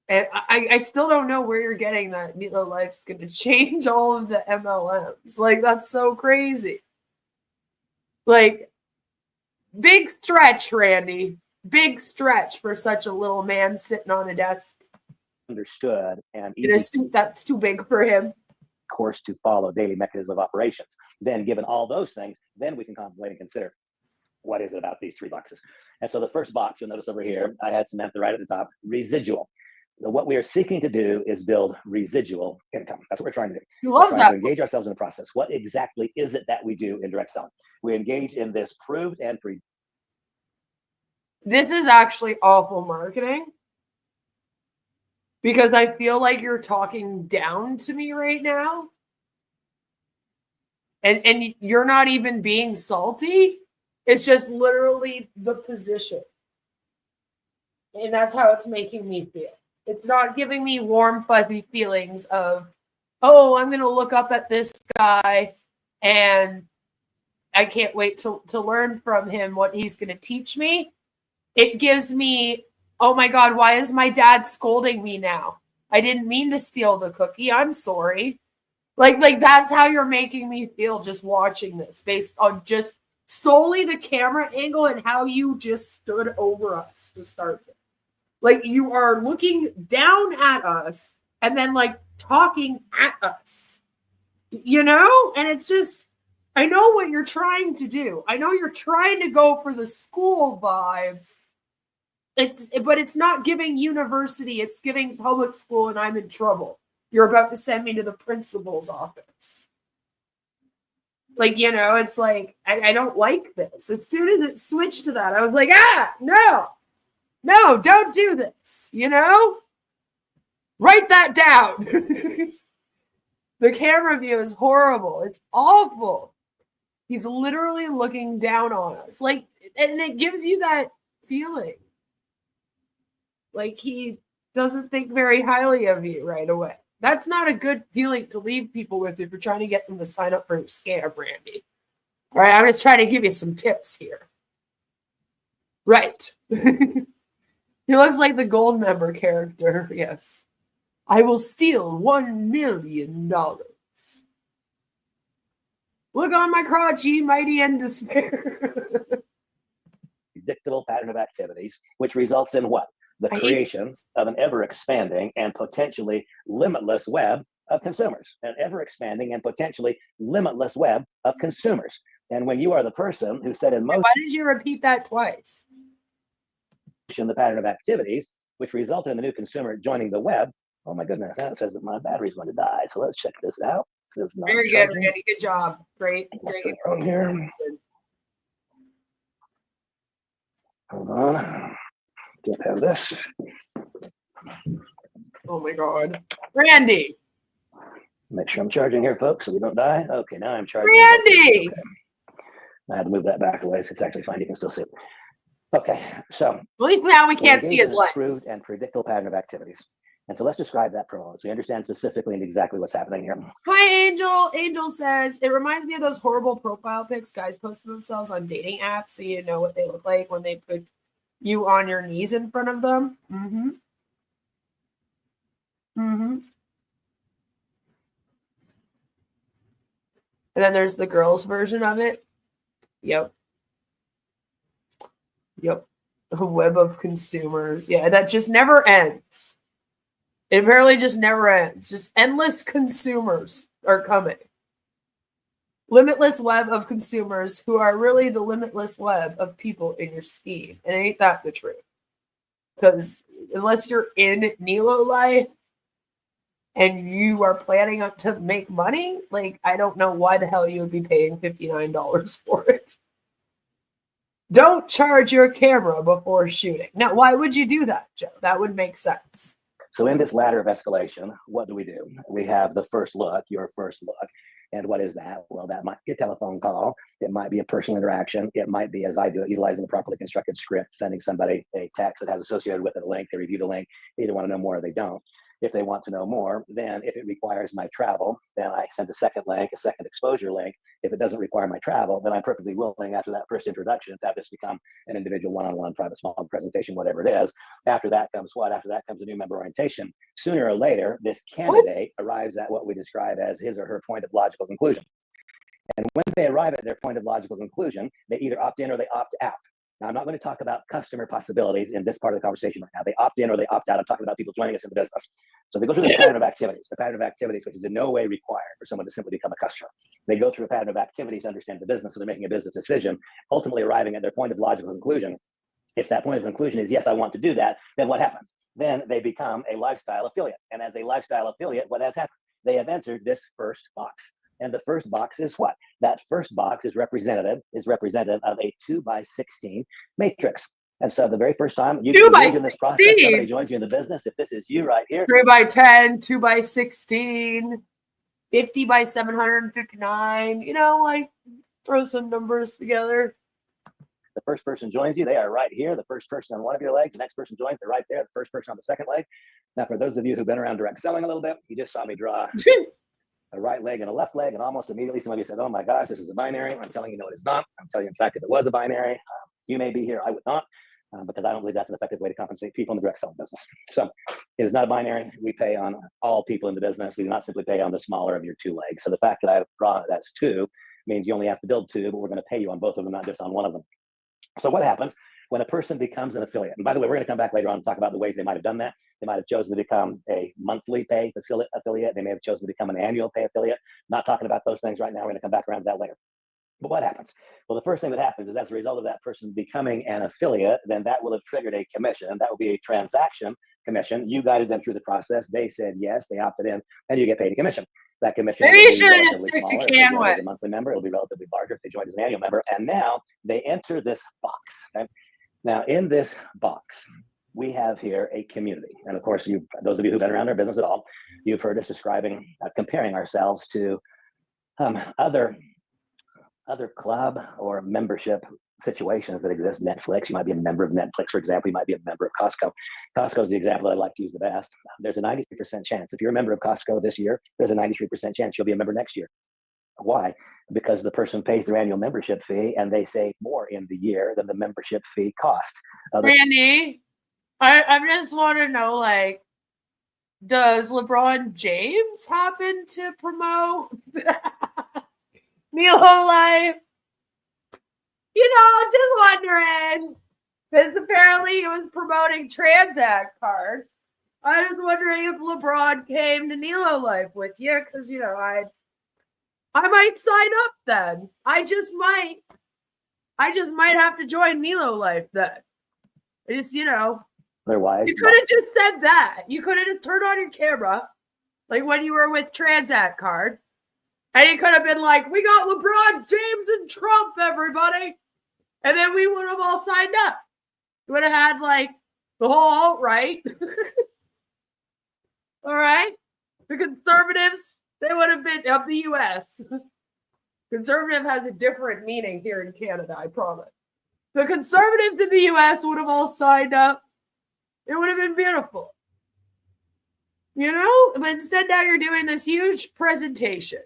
And I still don't know where you're getting that Nelo Life's going to change all of the MLMs. Like, that's so crazy. Like, big stretch, Randy. Big stretch for such a little man sitting on a desk. Understood and easy. In a suit that's too big for him. Course to follow, daily mechanism of operations. Then, given all those things, then we can contemplate and consider what is it about these 3 boxes. And so the first box, you'll notice over here, I had Samantha right at the top, residual. So what we are seeking to do is build residual income. That's what we're trying to do. You love that. To engage ourselves in the process. What exactly is it that we do in direct selling? We engage in this proved and This is actually awful marketing because I feel like you're talking down to me right now. And you're not even being salty. It's just literally the position. And that's how it's making me feel. It's not giving me warm, fuzzy feelings of, oh, I'm going to look up at this guy and I can't wait to learn from him what he's going to teach me. It gives me, oh my God, why is my dad scolding me now? I didn't mean to steal the cookie. I'm sorry. Like that's how you're making me feel just watching this, based on just solely the camera angle and how you just stood over us to start with. Like, you are looking down at us and then like talking at us, you know? And it's just, I know what you're trying to do. I know you're trying to go for the school vibes. But it's not giving university, it's giving public school, and I'm in trouble. You're about to send me to the principal's office. Like, you know, it's like, I don't like this. As soon as it switched to that, I was like, no, don't do this, you know? Write that down. The camera view is horrible. It's awful. He's literally looking down on us. Like, and it gives you that feeling. Like, he doesn't think very highly of you right away. That's not a good feeling to leave people with if you're trying to get them to sign up for a scam, Randy. All right, I'm just trying to give you some tips here. Right. He looks like the gold member character, yes. I will steal $1 million. Look on my crotch, ye mighty and despair. Predictable pattern of activities, which results in what? The creation of an ever-expanding and potentially limitless web of consumers. An ever-expanding and potentially limitless web of consumers. And when you are the person who set in motion Why did you repeat that twice? the pattern of activities, which resulted in the new consumer joining the web, oh my goodness, now it says that my battery's going to die. So let's check this out. This is not Very good, Randy. Good job. Great. On here. Hold on. Can't have this. Oh my God. Randy. Make sure I'm charging here, folks, so we don't die. Okay, now I'm charging. Randy. Okay. I had to move that back away, so it's actually fine. You can still see it. Okay, so At least now we can't see his legs. Approved and predictable pattern of activities. And so let's describe that for a moment so you understand specifically and exactly what's happening here. Hi, Angel. Angel says, it reminds me of those horrible profile pics guys post themselves on dating apps so you know what they look like when they put you on your knees in front of them. Mm-hmm. Mm-hmm. And then there's the girls' version of it. Yep. Yep. A web of consumers. Yeah, that just never ends. It apparently just never ends. Just endless consumers are coming. Limitless web of consumers who are really the limitless web of people in your scheme. And ain't that the truth? Because unless you're in Nelo Life and you are planning to make money, like, I don't know why the hell you would be paying $59 for it. Don't charge your camera before shooting. Now, why would you do that, Joe? That would make sense. So in this ladder of escalation, what do? We have the first look, your first look. And what is that? Well, that might be a telephone call. It might be a personal interaction. It might be, as I do it, utilizing a properly constructed script, sending somebody a text that has associated with it a link. They review the link. They either want to know more or they don't. If they want to know more, then if it requires my travel, then I send a second link, a second exposure link. If it doesn't require my travel, then I'm perfectly willing after that first introduction to have this become an individual one-on-one private small presentation, whatever it is. After that comes what? After that comes a new member orientation. Sooner or later, this candidate arrives at what we describe as his or her point of logical conclusion. And when they arrive at their point of logical conclusion, they either opt in or they opt out. Now, I'm not going to talk about customer possibilities in this part of the conversation right now. They opt in or they opt out. I'm talking about people joining us in the business. So they go through the pattern of activities, which is in no way required for someone to simply become a customer. They go through a pattern of activities to understand the business, so they're making a business decision, ultimately arriving at their point of logical conclusion. If that point of conclusion is, yes, I want to do that, then what happens? Then they become a lifestyle affiliate. And as a lifestyle affiliate, what has happened? They have entered this first box. And the first box is what? That first box is representative of a 2x16 matrix. And so the very first time you engage in this process, somebody joins you in the business. If this is you right here, 3x10, 2x16, 50 by 759. You know, like, throw some numbers together. The first person joins you, they are right here. The first person on one of your legs, the next person joins, they're right there. The first person on the second leg. Now, for those of you who've been around direct selling a little bit, you just saw me draw a right leg and a left leg, and almost immediately some of you said, oh my gosh, this is a binary. I'm telling you, no, it is not. I'm telling you, in fact, if it was a binary, you may be here, I would not, because I don't believe that's an effective way to compensate people in the direct selling business. So it is not a binary. We pay on all people in the business. We do not simply pay on the smaller of your two legs. So the fact that I've drawn that's two means you only have to build two, but we're going to pay you on both of them, not just on one of them. So what happens when a person becomes an affiliate? And by the way, we're going to come back later on and talk about the ways they might have done that. They might have chosen to become a monthly pay affiliate. They may have chosen to become an annual pay affiliate. Not talking about those things right now. We're going to come back around to that later. But what happens? Well, the first thing that happens is as a result of that person becoming an affiliate, then that will have triggered a commission. That will be a transaction commission. You guided them through the process. They said yes, they opted in, and you get paid a commission. That commission maybe you should just stick to Canway. As a monthly member, it'll be relatively larger if they joined as an annual member. And now they enter this box. Okay? Now, in this box, we have here a community. And of course, those of you who've been around our business at all, you've heard us describing, comparing ourselves to other club or membership situations that exist. Netflix, you might be a member of Netflix, for example. You might be a member of Costco. Costco is the example that I like to use the best. There's a 93% chance. If you're a member of Costco this year, there's a 93% chance you'll be a member next year. Why? Because the person pays their annual membership fee and they save more in the year than the membership fee costs. Randy, I just want to know, like, does LeBron James happen to promote Nelo Life? You know, just wondering. Since apparently he was promoting Transact Card, I was wondering if LeBron came to Nelo Life with you, because, you know, I might sign up then. I just might have to join Nelo Life then. I just, Otherwise, you could have just said that. You could have just turned on your camera, like when you were with Transact Card, and you could have been like, "We got LeBron James and Trump, everybody," and then we would have all signed up. You would have had like the whole alt-right. All right, the conservatives, they would have been of the U.S. Conservative has a different meaning here in Canada, I promise. The conservatives in the U.S. would have all signed up. It would have been beautiful. But instead now you're doing this huge presentation.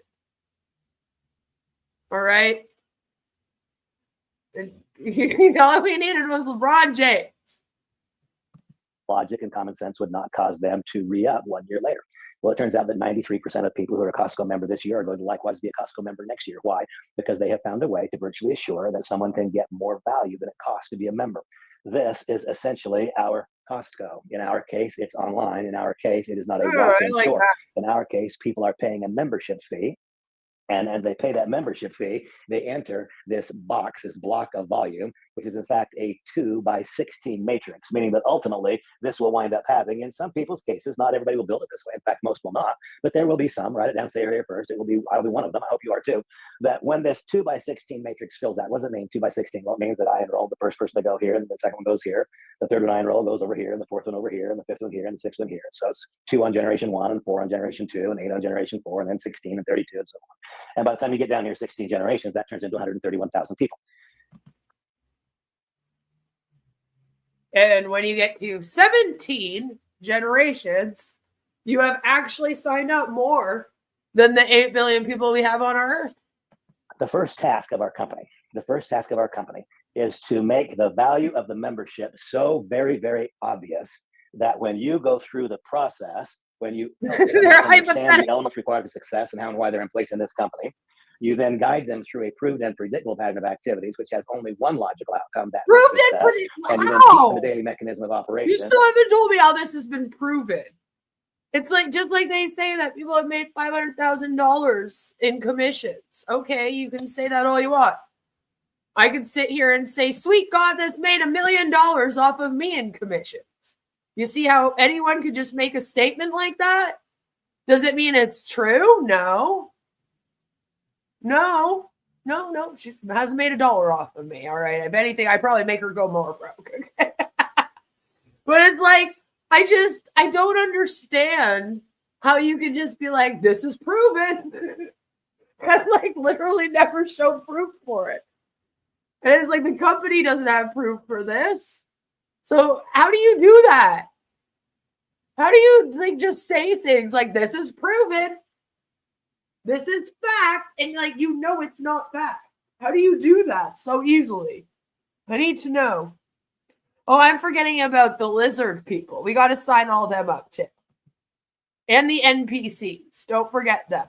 All right? And all we needed was LeBron James. logic and common sense would not cause them to re-up 1 year later. Well, it turns out that 93% of people who are a Costco member this year are going to likewise be a Costco member next year. Why? Because they have found a way to virtually assure that someone can get more value than it costs to be a member. This is essentially our Costco. In our case, it's online. In our case, it is not a walk-in store. In our case, people are paying a membership fee. And they pay that membership fee. They enter this box, this block of volume, which is in fact a 2x16 matrix, meaning that ultimately this will wind up having, in some people's cases, not everybody will build it this way. In fact, most will not, but there will be some. Write it down, say it here first. I'll be one of them. I hope you are too. That when this 2x16 matrix fills out, what does it mean 2x16? Well, it means that I enroll the first person to go here, and the second one goes here. The third one I enroll goes over here, and the fourth one over here, and the fifth one here, and the sixth one here. So it's 2 on generation 1, and 4 on generation 2, and 8 on generation 4, and then 16 and 32, and so on. And by the time you get down here 16 generations, that turns into 131,000 people. And when you get to 17 generations, you have actually signed up more than the 8 billion people we have on our earth. The first task of our company is to make the value of the membership so very, very obvious that when you go through the process, when you understand the elements required for success and how and why they're in place in this company, you then guide them through a proved and predictable pattern of activities, which has only one logical outcome, that proved success, and predictable. and you then teach them the daily mechanism of operation. You still haven't told me how this has been proven. It's like just like they say that people have made $500,000 in commissions. Okay, you can say that all you want. I could sit here and say, "Sweet God, that's made $1 million off of me in commissions." You see how anyone could just make a statement like that? Does it mean it's true? No. She hasn't made $1 off of me. All right. If anything, I probably make her go more broke. Okay? But it's like, I don't understand how you can just be like, "This is proven." And like literally never show proof for it. And it's like the company doesn't have proof for this. So how do you do that? How do you like just say things like, "This is proven. This is fact," and like it's not fact? How do you do that so easily? I need to know. Oh, I'm forgetting about the lizard people. We got to sign all them up too. And the NPCs. Don't forget them.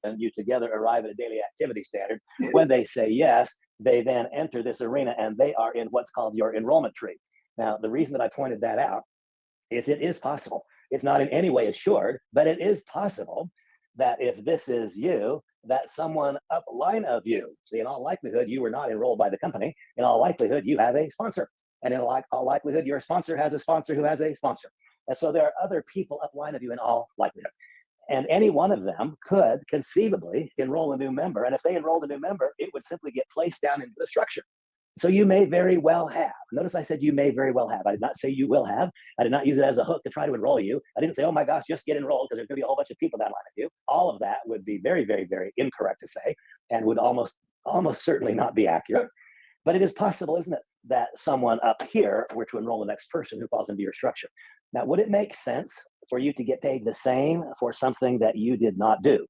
And you together arrive at a daily activity standard. When they say yes, they then enter this arena and they are in what's called your enrollment tree. Now, the reason that I pointed that out is it is possible. It's not in any way assured, but it is possible that if this is you, that someone upline of you, see, in all likelihood, you were not enrolled by the company. In all likelihood, you have a sponsor. And in all likelihood, your sponsor has a sponsor who has a sponsor. And so there are other people upline of you in all likelihood. And any one of them could conceivably enroll a new member. And if they enrolled a new member, it would simply get placed down into the structure. So you may very well have. Notice I said you may very well have. I did not say you will have. I did not use it as a hook to try to enroll you. I didn't say, "Oh my gosh, just get enrolled," because there's going to be a whole bunch of people down line of you. All of that would be very, very, very incorrect to say and would almost certainly not be accurate. But it is possible, isn't it, that someone up here were to enroll the next person who falls into your structure. Now, would it make sense for you to get paid the same for something that you did not do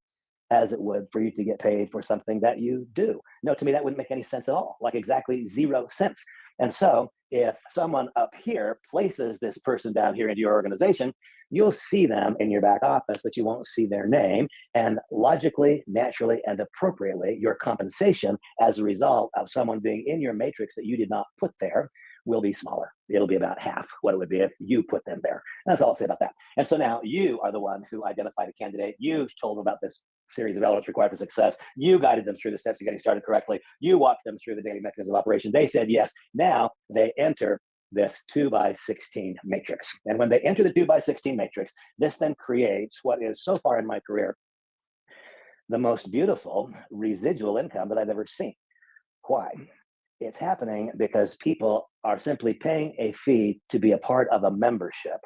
as it would for you to get paid for something that you do? No, to me, that wouldn't make any sense at all, like exactly 0 cents. And so if someone up here places this person down here into your organization, you'll see them in your back office, but you won't see their name. And logically, naturally, and appropriately, your compensation as a result of someone being in your matrix that you did not put there will be smaller. It'll be about half what it would be if you put them there. That's all I'll say about that. And so now you are the one who identified a candidate. You told them about this series of elements required for success. You guided them through the steps of getting started correctly. You walked them through the daily mechanism of operation. They said yes. Now they enter this 2x16 matrix. And when they enter the 2x16 matrix, this then creates what is so far in my career the most beautiful residual income that I've ever seen. Why? It's happening because people are simply paying a fee to be a part of a membership.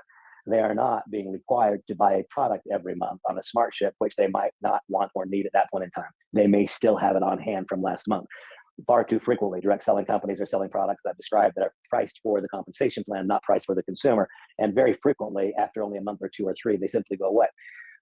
They are not being required to buy a product every month on a smart ship, which they might not want or need at that point in time. They may still have it on hand from last month. Far too frequently, direct selling companies are selling products that I've described that are priced for the compensation plan, not priced for the consumer. And very frequently, after only a month or 2 or 3, they simply go away.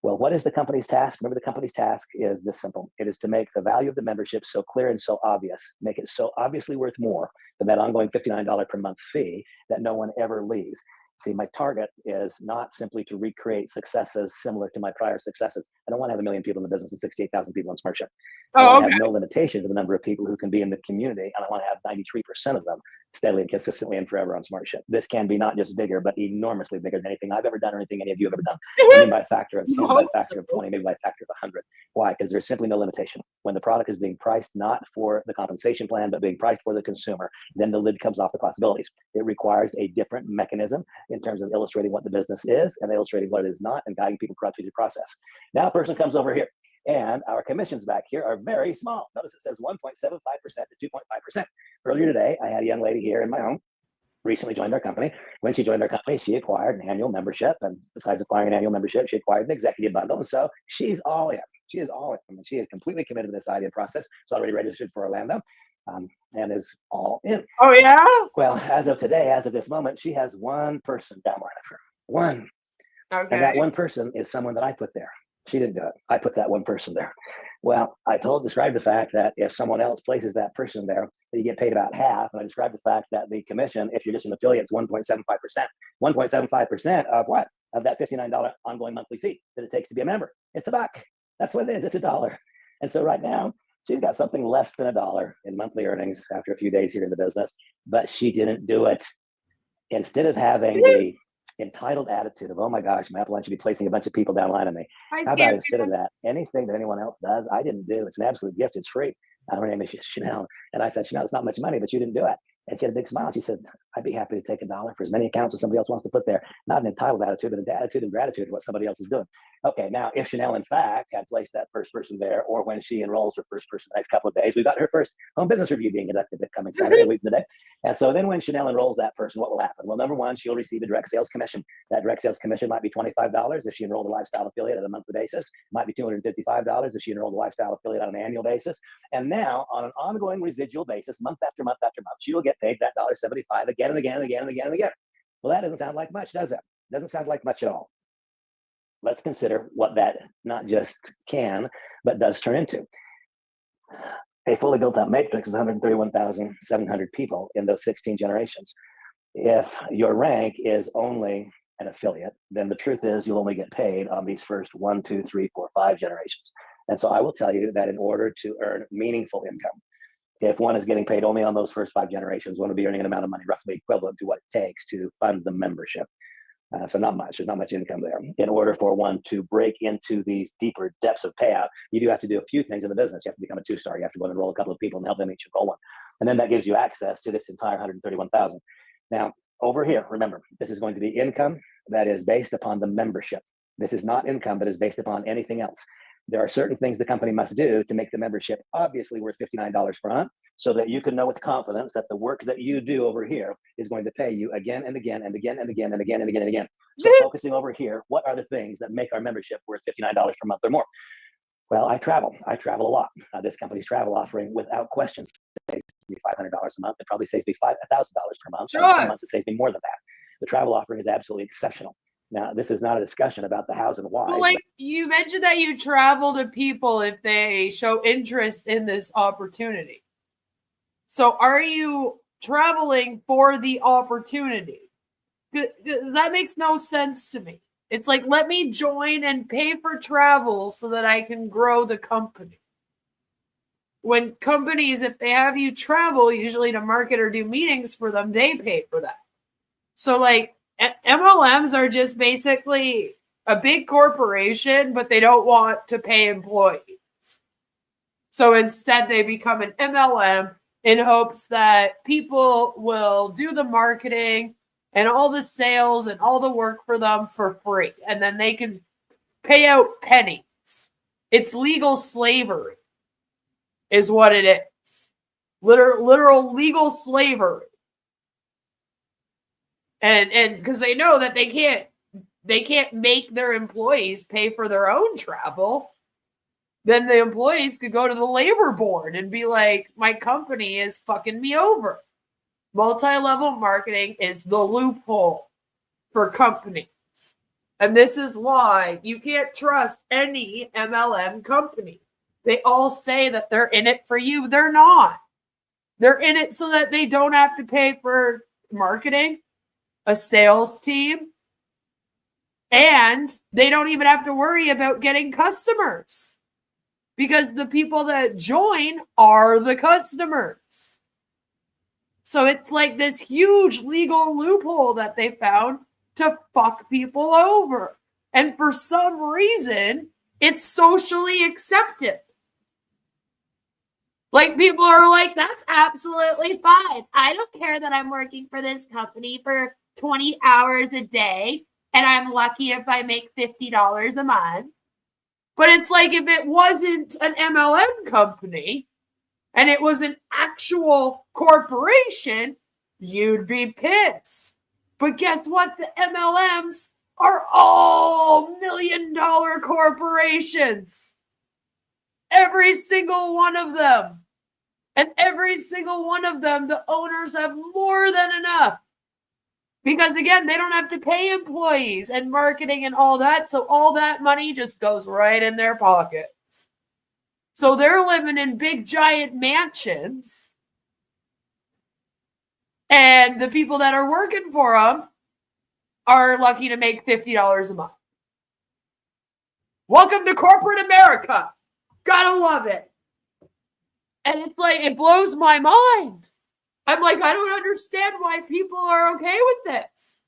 Well, what is the company's task? Remember, the company's task is this simple. It is to make the value of the membership so clear and so obvious, make it so obviously worth more than that ongoing $59 per month fee that no one ever leaves. See, my target is not simply to recreate successes similar to my prior successes. I don't want to have 1 million people in the business and 68,000 people on SmartShip. I want to have no limitation to the number of people who can be in the community, and I want to have 93% of them steadily and consistently and forever on SmartShip. This can be not just bigger, but enormously bigger than anything I've ever done or anything any of you have ever done. I mean by a factor of 10, by a factor of 20, maybe by a factor of 100. Why? Because there's simply no limitation. When the product is being priced not for the compensation plan, but being priced for the consumer, then the lid comes off the possibilities. It requires a different mechanism in terms of illustrating what the business is and illustrating what it is not and guiding people through the process. Now a person comes over here and our commissions back here are very small. Notice it says 1.75% to 2.5%. Earlier today, I had a young lady here in my home, recently joined our company. When she joined our company, she acquired an annual membership. And besides acquiring an annual membership, she acquired an executive bundle. And so she's all in. She is all in. I mean, she is completely committed to this idea process. She's already registered for Orlando and is all in. Oh, yeah? Well, as of today, as of this moment, she has one person downline of her. One. Okay. And that one person is someone that I put there. She didn't do it. I put that one person there. Well, I described the fact that if someone else places that person there, you get paid about half. And I described the fact that the commission, if you're just an affiliate, is 1.75%. 1.75% of what? Of that $59 ongoing monthly fee that it takes to be a member. It's $1. That's what it is. It's $1. And so right now, she's got something less than $1 in monthly earnings after a few days here in the business, but she didn't do it. Instead of having the entitled attitude of, oh my gosh, my upline should be placing a bunch of people down line on me. How about instead of that, anything that anyone else does, I didn't do. It's an absolute gift. It's free. Her name is Chanel. And I said, Chanel, it's not much money, but you didn't do it. And she had a big smile. She said, I'd be happy to take $1 for as many accounts as somebody else wants to put there. Not an entitled attitude, but an attitude of gratitude for what somebody else is doing. Okay, now if Chanel, in fact, had placed that first person there, or when she enrolls her first person the next couple of days, we've got her first home business review being conducted coming Saturday, a week from today. And so then when Chanel enrolls that person, what will happen? Well, number one, she'll receive a direct sales commission. That direct sales commission might be $25 if she enrolled a lifestyle affiliate at a monthly basis. It might be $255 if she enrolled a lifestyle affiliate on an annual basis. And now on an ongoing residual basis, month after month after month, she will get paid that $1.75 again and again and again and again and again. Well, that doesn't sound like much, does it? It doesn't sound like much at all. Let's consider what that not just can, but does turn into. A fully built up matrix is 131,700 people in those 16 generations. If your rank is only an affiliate, then the truth is you'll only get paid on these first 1, 2, 3, 4, 5 generations. And so I will tell you that in order to earn meaningful income, if one is getting paid only on those first 5 generations, one will be earning an amount of money roughly equivalent to what it takes to fund the membership. So not much. There's not much income there. In order for one to break into these deeper depths of payout, you do have to do a few things in the business. You have to become a 2-star. You have to go and enroll a couple of people and help them each enroll one. And then that gives you access to this entire 131,000. Now, over here, remember, this is going to be income that is based upon the membership. This is not income that is based upon anything else. There are certain things the company must do to make the membership obviously worth $59 per month, so that you can know with confidence that the work that you do over here is going to pay you again and again and again and again and again and again and again. So focusing over here, what are the things that make our membership worth $59 per month or more? Well, I travel a lot. This company's travel offering, without question, saves me $500 a month. It probably saves me $1,000 per month. Sure. Some months it saves me more than that. The travel offering is absolutely exceptional. Now, this is not a discussion about the hows and whys. But like you mentioned that you travel to people if they show interest in this opportunity. So are you traveling for the opportunity? That makes no sense to me. It's like, let me join and pay for travel so that I can grow the company. When companies, if they have you travel, usually to market or do meetings for them, they pay for that. So like MLMs are just basically a big corporation, but they don't want to pay employees. So instead, they become an MLM in hopes that people will do the marketing and all the sales and all the work for them for free. And then they can pay out pennies. It's legal slavery is what it is. Literal legal slavery. And because they know that they can't make their employees pay for their own travel, then the employees could go to the labor board and be like, my company is fucking me over. Multi-level marketing is the loophole for companies. And this is why you can't trust any MLM company. They all say that they're in it for you. They're not. They're in it so that they don't have to pay for marketing, a sales team, and they don't even have to worry about getting customers because the people that join are the customers. So it's like this huge legal loophole that they found to fuck people over. And for some reason, it's socially accepted. Like people are like, that's absolutely fine. I don't care that I'm working for this company for 20 hours a day and I'm lucky if I make $50 a month. But it's like if it wasn't an MLM company and it was an actual corporation, you'd be pissed. But guess what? The MLMs are all $1 million corporations. Every single one of them. And every single one of them, the owners have more than enough. Because again, they don't have to pay employees and marketing and all that. So all that money just goes right in their pockets. So they're living in big giant mansions. And the people that are working for them are lucky to make $50 a month. Welcome to corporate America. Gotta love it. And it's like, it blows my mind. I'm like, I don't understand why people are okay with this.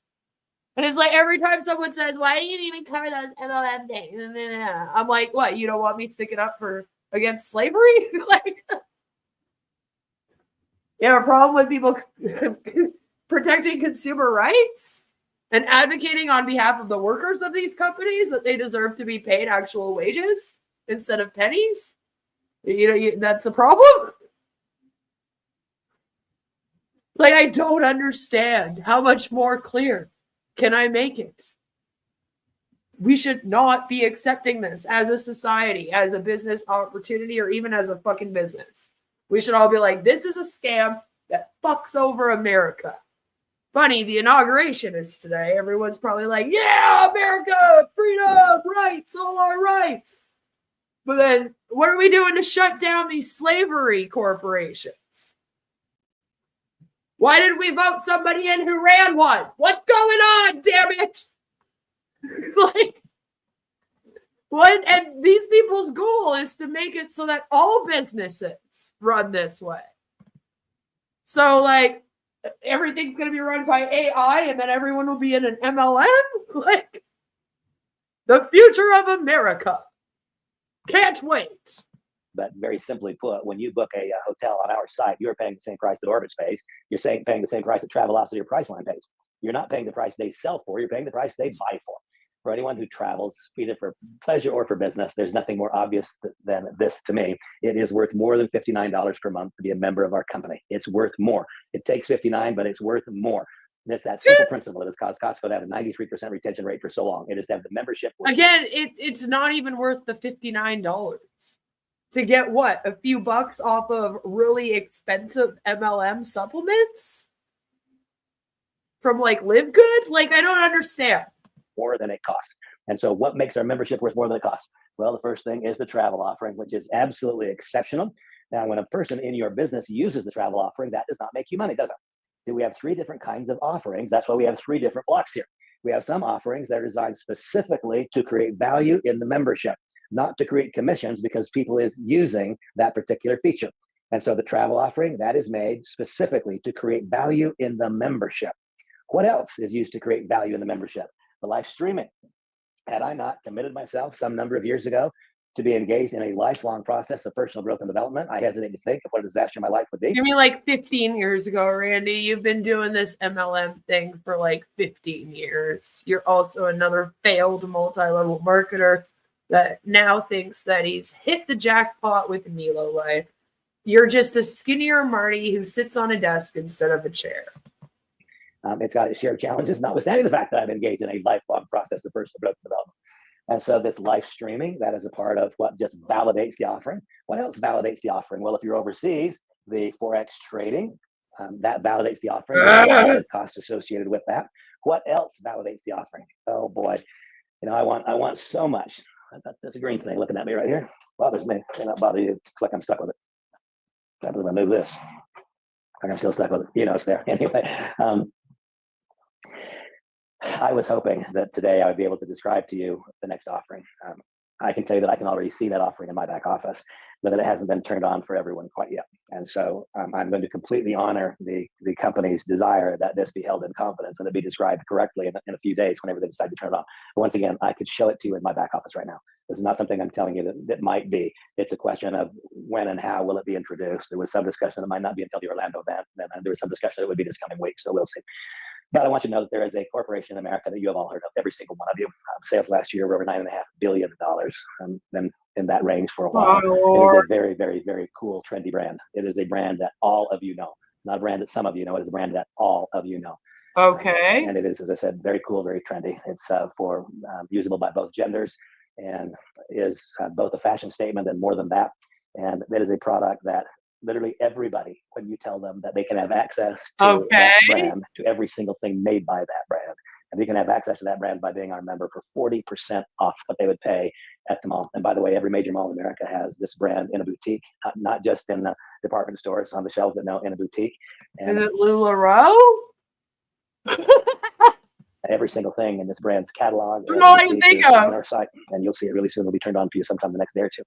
And it's like every time someone says, why do you even cover those MLM things? I'm like, what? You don't want me sticking up against slavery? Like, you have a problem with people protecting consumer rights and advocating on behalf of the workers of these companies that they deserve to be paid actual wages instead of pennies? That's a problem. Like, I don't understand. How much more clear can I make it? We should not be accepting this as a society, as a business opportunity, or even as a fucking business. We should all be like, this is a scam that fucks over America. Funny, the inauguration is today. Everyone's probably like, yeah, America, freedom, rights, all our rights. But then what are we doing to shut down these slavery corporations? Why did we vote somebody in who ran one? What's going on, damn it? Like, what? And these people's goal is to make it so that all businesses run this way. So, like, everything's going to be run by AI and then everyone will be in an MLM? Like, the future of America. Can't wait. But very simply put, when you book a hotel on our site, you're paying the same price that Orbitz pays. You're paying the same price that Travelocity or Priceline pays. You're not paying the price they sell for. You're paying the price they buy for. For anyone who travels, either for pleasure or for business, there's nothing more obvious than this to me. It is worth more than $59 per month to be a member of our company. It's worth more. It takes $59, but it's worth more. And it's that simple principle that has caused Costco to have a 93% retention rate for so long. It is to have the membership. Again, it's not even worth the $59 to get what? A few bucks off of really expensive MLM supplements from like Live Good? Like, I don't understand. More than it costs. And so what makes our membership worth more than it costs? Well, the first thing is the travel offering, which is absolutely exceptional. Now, when a person in your business uses the travel offering, that does not make you money, does it? We have three different kinds of offerings. That's why we have three different blocks here. We have some offerings that are designed specifically to create value in the membership, not to create commissions because people is using that particular feature. And so the travel offering, that is made specifically to create value in the membership. What else is used to create value in the membership? The live streaming. Had I not committed myself some number of years ago to be engaged in a lifelong process of personal growth and development. I hesitate to think of what a disaster my life would be. You mean like 15 years ago, Randy? You've been doing this MLM thing for like 15 years. You're also another failed multi-level marketer that now thinks that he's hit the jackpot with Nelo Life. You're just a skinnier Marty who sits on a desk instead of a chair. It's got its share of challenges, notwithstanding the fact that I'm engaged in a lifelong process of personal growth and development. And so this live streaming, that is a part of what just validates the offering. What else validates the offering? Well, if you're overseas, the Forex trading, that validates the offering. There's cost associated with that. What else validates the offering? Oh boy, I want so much. That's a green thing looking at me right here. Bothers me. May not bother you. Looks like I'm stuck with it. I believe I move this. Like I'm still stuck with it. It's there. Anyway, I was hoping that today I would be able to describe to you the next offering. I can tell you that I can already see that offering in my back office, but that it hasn't been turned on for everyone quite yet. And so I'm going to completely honor the company's desire that this be held in confidence and it be described correctly in a few days whenever they decide to turn it on. But once again, I could show it to you in my back office right now. This is not something I'm telling you that might be. It's a question of when and how will it be introduced. There was some discussion that might not be until the Orlando event, and then there was some discussion that it would be this coming week, so we'll see. But I want you to know that there is a corporation in America that you have all heard of, every single one of you. Sales last year were over $9.5 billion, been in that range for a while. Oh, it is a very, very, very cool, trendy brand. It is a brand that all of you know, not a brand that some of you know. It is a brand that all of you know. Okay. And it is, as I said, very cool, very trendy. It's usable by both genders and is both a fashion statement and more than that. And that is a product that literally everybody, when you tell them that they can have access to that brand, to every single thing made by that brand, and they can have access to that brand by being our member for 40% off what they would pay at the mall. And by the way, every major mall in America has this brand in a boutique, not just in the department stores on the shelves, but no, in a boutique. And is it LuLaRoe? Every single thing in this brand's catalog That's all I can think of. on our site, and you'll see it really soon. It'll be turned on for you sometime the next day or two.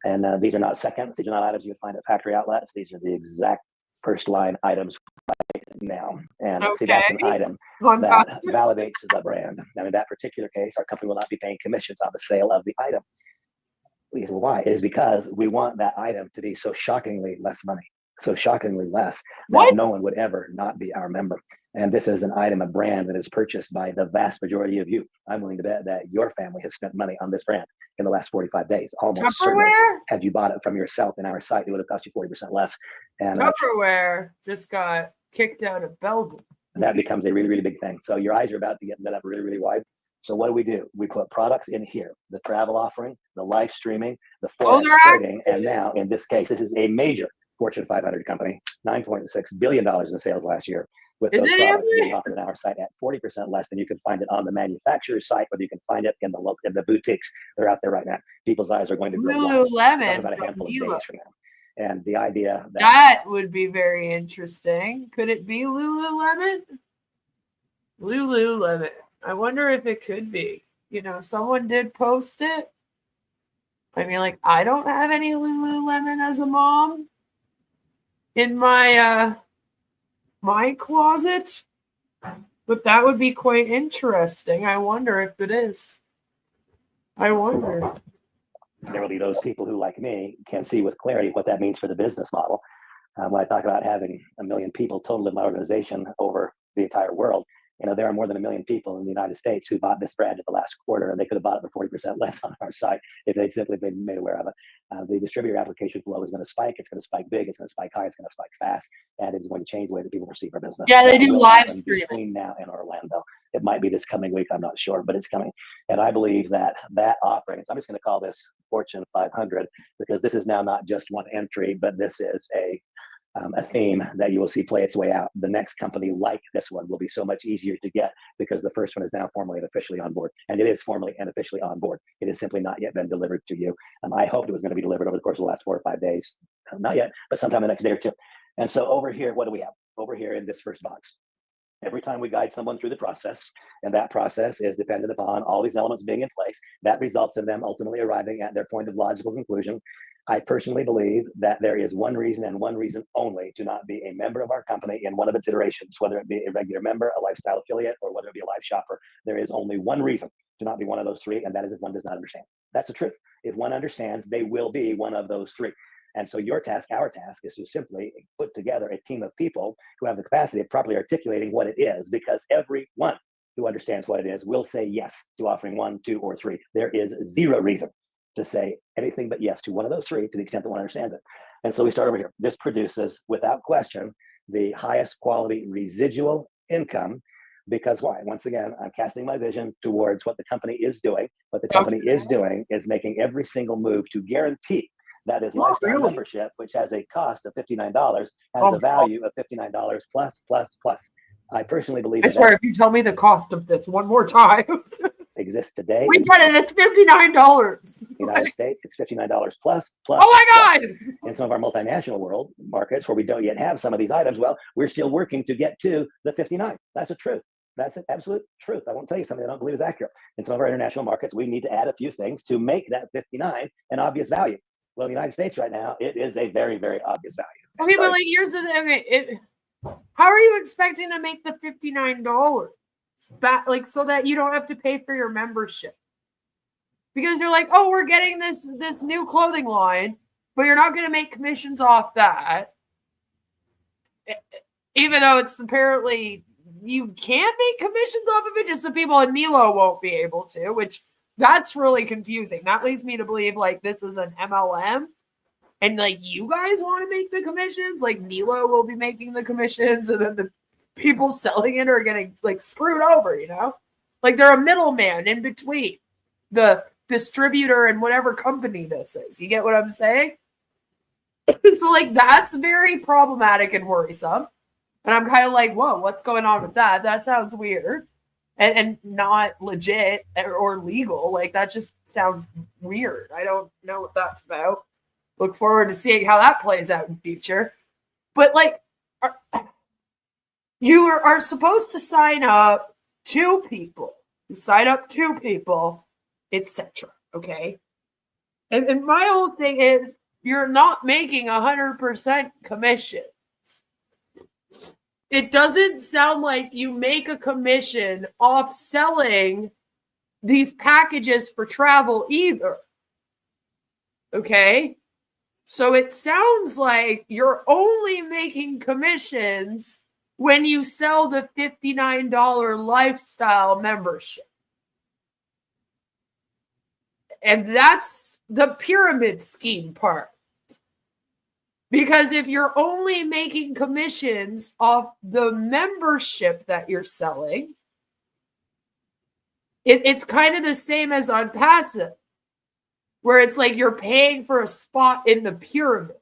And these are not seconds. These are not items you would find at factory outlets. These are the exact first line items right now. And see, that's an item that validates the brand. Now, in that particular case, our company will not be paying commissions on the sale of the item. Why? It is because we want that item to be so shockingly less money, so shockingly less that no one would ever not be our member. And this is an item, a brand that is purchased by the vast majority of you. I'm willing to bet that your family has spent money on this brand in the last 45 days. Almost certainly. Had you bought it from yourself in our site, it would have cost you 40% less. And Tupperware just got kicked out of Belgium. And that becomes a really, really big thing. So your eyes are about to get lit up really, really wide. So what do? We put products in here: the travel offering, the live streaming, the forex trading, and now in this case, this is a major Fortune 500 company, $9.6 billion in sales last year. With those products being offered on our site at 40% less than you can find it on the manufacturer's site, whether you can find it in the boutiques. They're out there right now. People's eyes are going to grow LuLaRoe about a handful of days from now. And the idea that would be very interesting. Could it be Lululemon? Lululemon. I wonder if it could be. Someone did post it. I mean, like, I don't have any Lululemon as a mom in my my closet, but that would be quite interesting. I wonder if it is. I wonder. There will be those people who, like me, can see with clarity what that means for the business model. When I talk about having 1 million people total in my organization over the entire world, there are more than 1 million people in the United States who bought this brand in the last quarter, and they could have bought it for 40% less on our site if they'd simply been made aware of it. The distributor application flow is going to spike. It's going to spike big. It's going to spike high. It's going to spike fast. And it's going to change the way that people perceive our business. Yeah, they do live streaming between now and Orlando. It might be this coming week. I'm not sure, but it's coming. And I believe that offering, so I'm just going to call this Fortune 500 because this is now not just one entry, but this is a theme that you will see play its way out. The next company like this one will be so much easier to get because the first one is now formally and officially on board. And it is formally and officially on board. It has simply not yet been delivered to you. I hoped it was going to be delivered over the course of the last 4 or 5 days. Not yet, but sometime the next day or two. And so over here, what do we have? Over here in this first box, Every time we guide someone through the process, and that process is dependent upon all these elements being in place, that results in them ultimately arriving at their point of logical conclusion. I personally believe that there is one reason and one reason only to not be a member of our company in one of its iterations, whether it be a regular member, a lifestyle affiliate, or whether it be a live shopper. There is only one reason to not be one of those three, and that is if one does not understand. That's the truth. If one understands, they will be one of those three. And so your task, our task, is to simply put together a team of people who have the capacity of properly articulating what it is, because everyone who understands what it is will say yes to offering 1, 2, or 3. There is zero reason to say anything but yes to one of those three to the extent that one understands it. And so we start over here. This produces, without question, the highest quality residual income. Because why? Once again, I'm casting my vision towards what the company is doing. What the company is doing is making every single move to guarantee that is lifestyle membership, which has a cost of $59, has a value of $59 plus, plus, plus. I personally believe I swear, if you tell me the cost of this one more time, exists today. We get it. It's $59. United States, it's $59 plus, plus. Oh my God! In some of our multinational world markets where we don't yet have some of these items, well, we're still working to get to the 59. That's the truth. That's an absolute truth. I won't tell you something I don't believe is accurate. In some of our international markets, we need to add a few things to make that 59 an obvious value. Well, in the United States right now, it is a very, very obvious value. Okay, but like, here's the thing. How are you expecting to make the $59 back, like, so that you don't have to pay for your membership? Because you're like, oh, we're getting this new clothing line, but you're not going to make commissions off that. Even though it's apparently you can make commissions off of it, just the people in Nelo won't be able to, which that's really confusing. That leads me to believe like this is an MLM and like you guys want to make the commissions, like Nelo will be making the commissions and then the people selling it are getting like screwed over, you know? Like they're a middleman in between the distributor and whatever company this is. You get what I'm saying? So like that's very problematic and worrisome. And I'm kind of like, whoa, what's going on with that? That sounds weird and not legit or legal. Like that just sounds weird. I don't know what that's about. Look forward to seeing how that plays out in future. But like, you are supposed to sign up 2 people. You sign up 2 people, etc. Okay? And my whole thing is you're not making 100% commission. It doesn't sound like you make a commission off selling these packages for travel either. Okay? So it sounds like you're only making commissions when you sell the $59 lifestyle membership. And that's the pyramid scheme part. Because if you're only making commissions off the membership that you're selling, it's kind of the same as on passive, where it's like you're paying for a spot in the pyramid.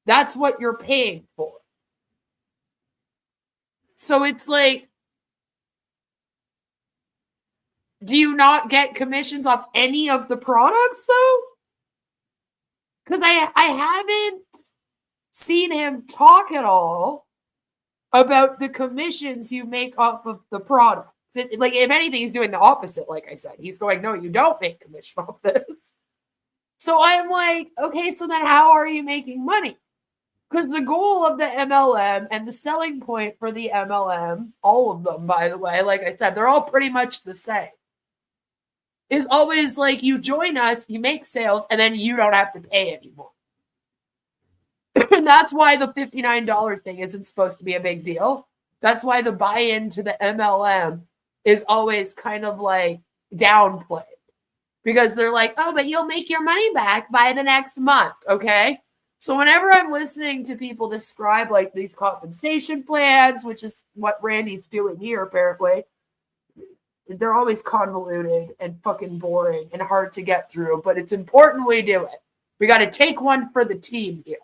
That's what you're paying for. So it's like, do you not get commissions off any of the products though? Because I haven't seen him talk at all about the commissions you make off of the products. Like, if anything, he's doing the opposite, like I said. He's going, no, you don't make commission off this. So I'm like, okay, so then how are you making money? Because the goal of the MLM and the selling point for the MLM, all of them, by the way, like I said, they're all pretty much the same, is always like you join us, you make sales, and then you don't have to pay anymore. And that's why the $59 thing isn't supposed to be a big deal. That's why the buy-in to the MLM is always kind of like downplayed. Because they're like, oh, but you'll make your money back by the next month, okay? So whenever I'm listening to people describe like these compensation plans, which is what Randy's doing here apparently, they're always convoluted and fucking boring and hard to get through, but it's important we do it. We got to take one for the team here.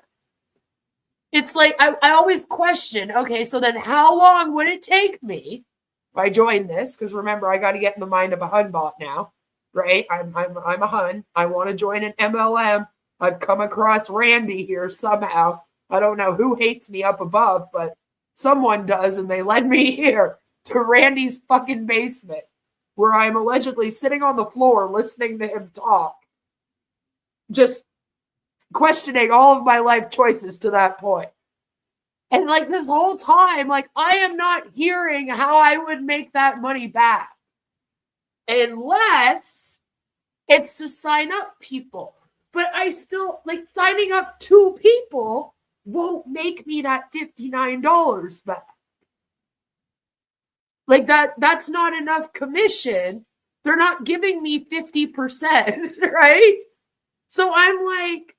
It's like, I always question, okay, so then how long would it take me if I join this? Because remember, I got to get in the mind of a Hun bot now, right? I'm a Hun. I want to join an MLM. I've come across Randy here somehow. I don't know who hates me up above, but someone does, and they led me here. to Randy's fucking basement, where I'm allegedly sitting on the floor listening to him talk, just questioning all of my life choices to that point. And like this whole time, like I am not hearing how I would make that money back unless it's to sign up people. But I still, like, signing up 2 people won't make me that $59 back. Like that's not enough commission. They're not giving me 50%, right? So I'm like,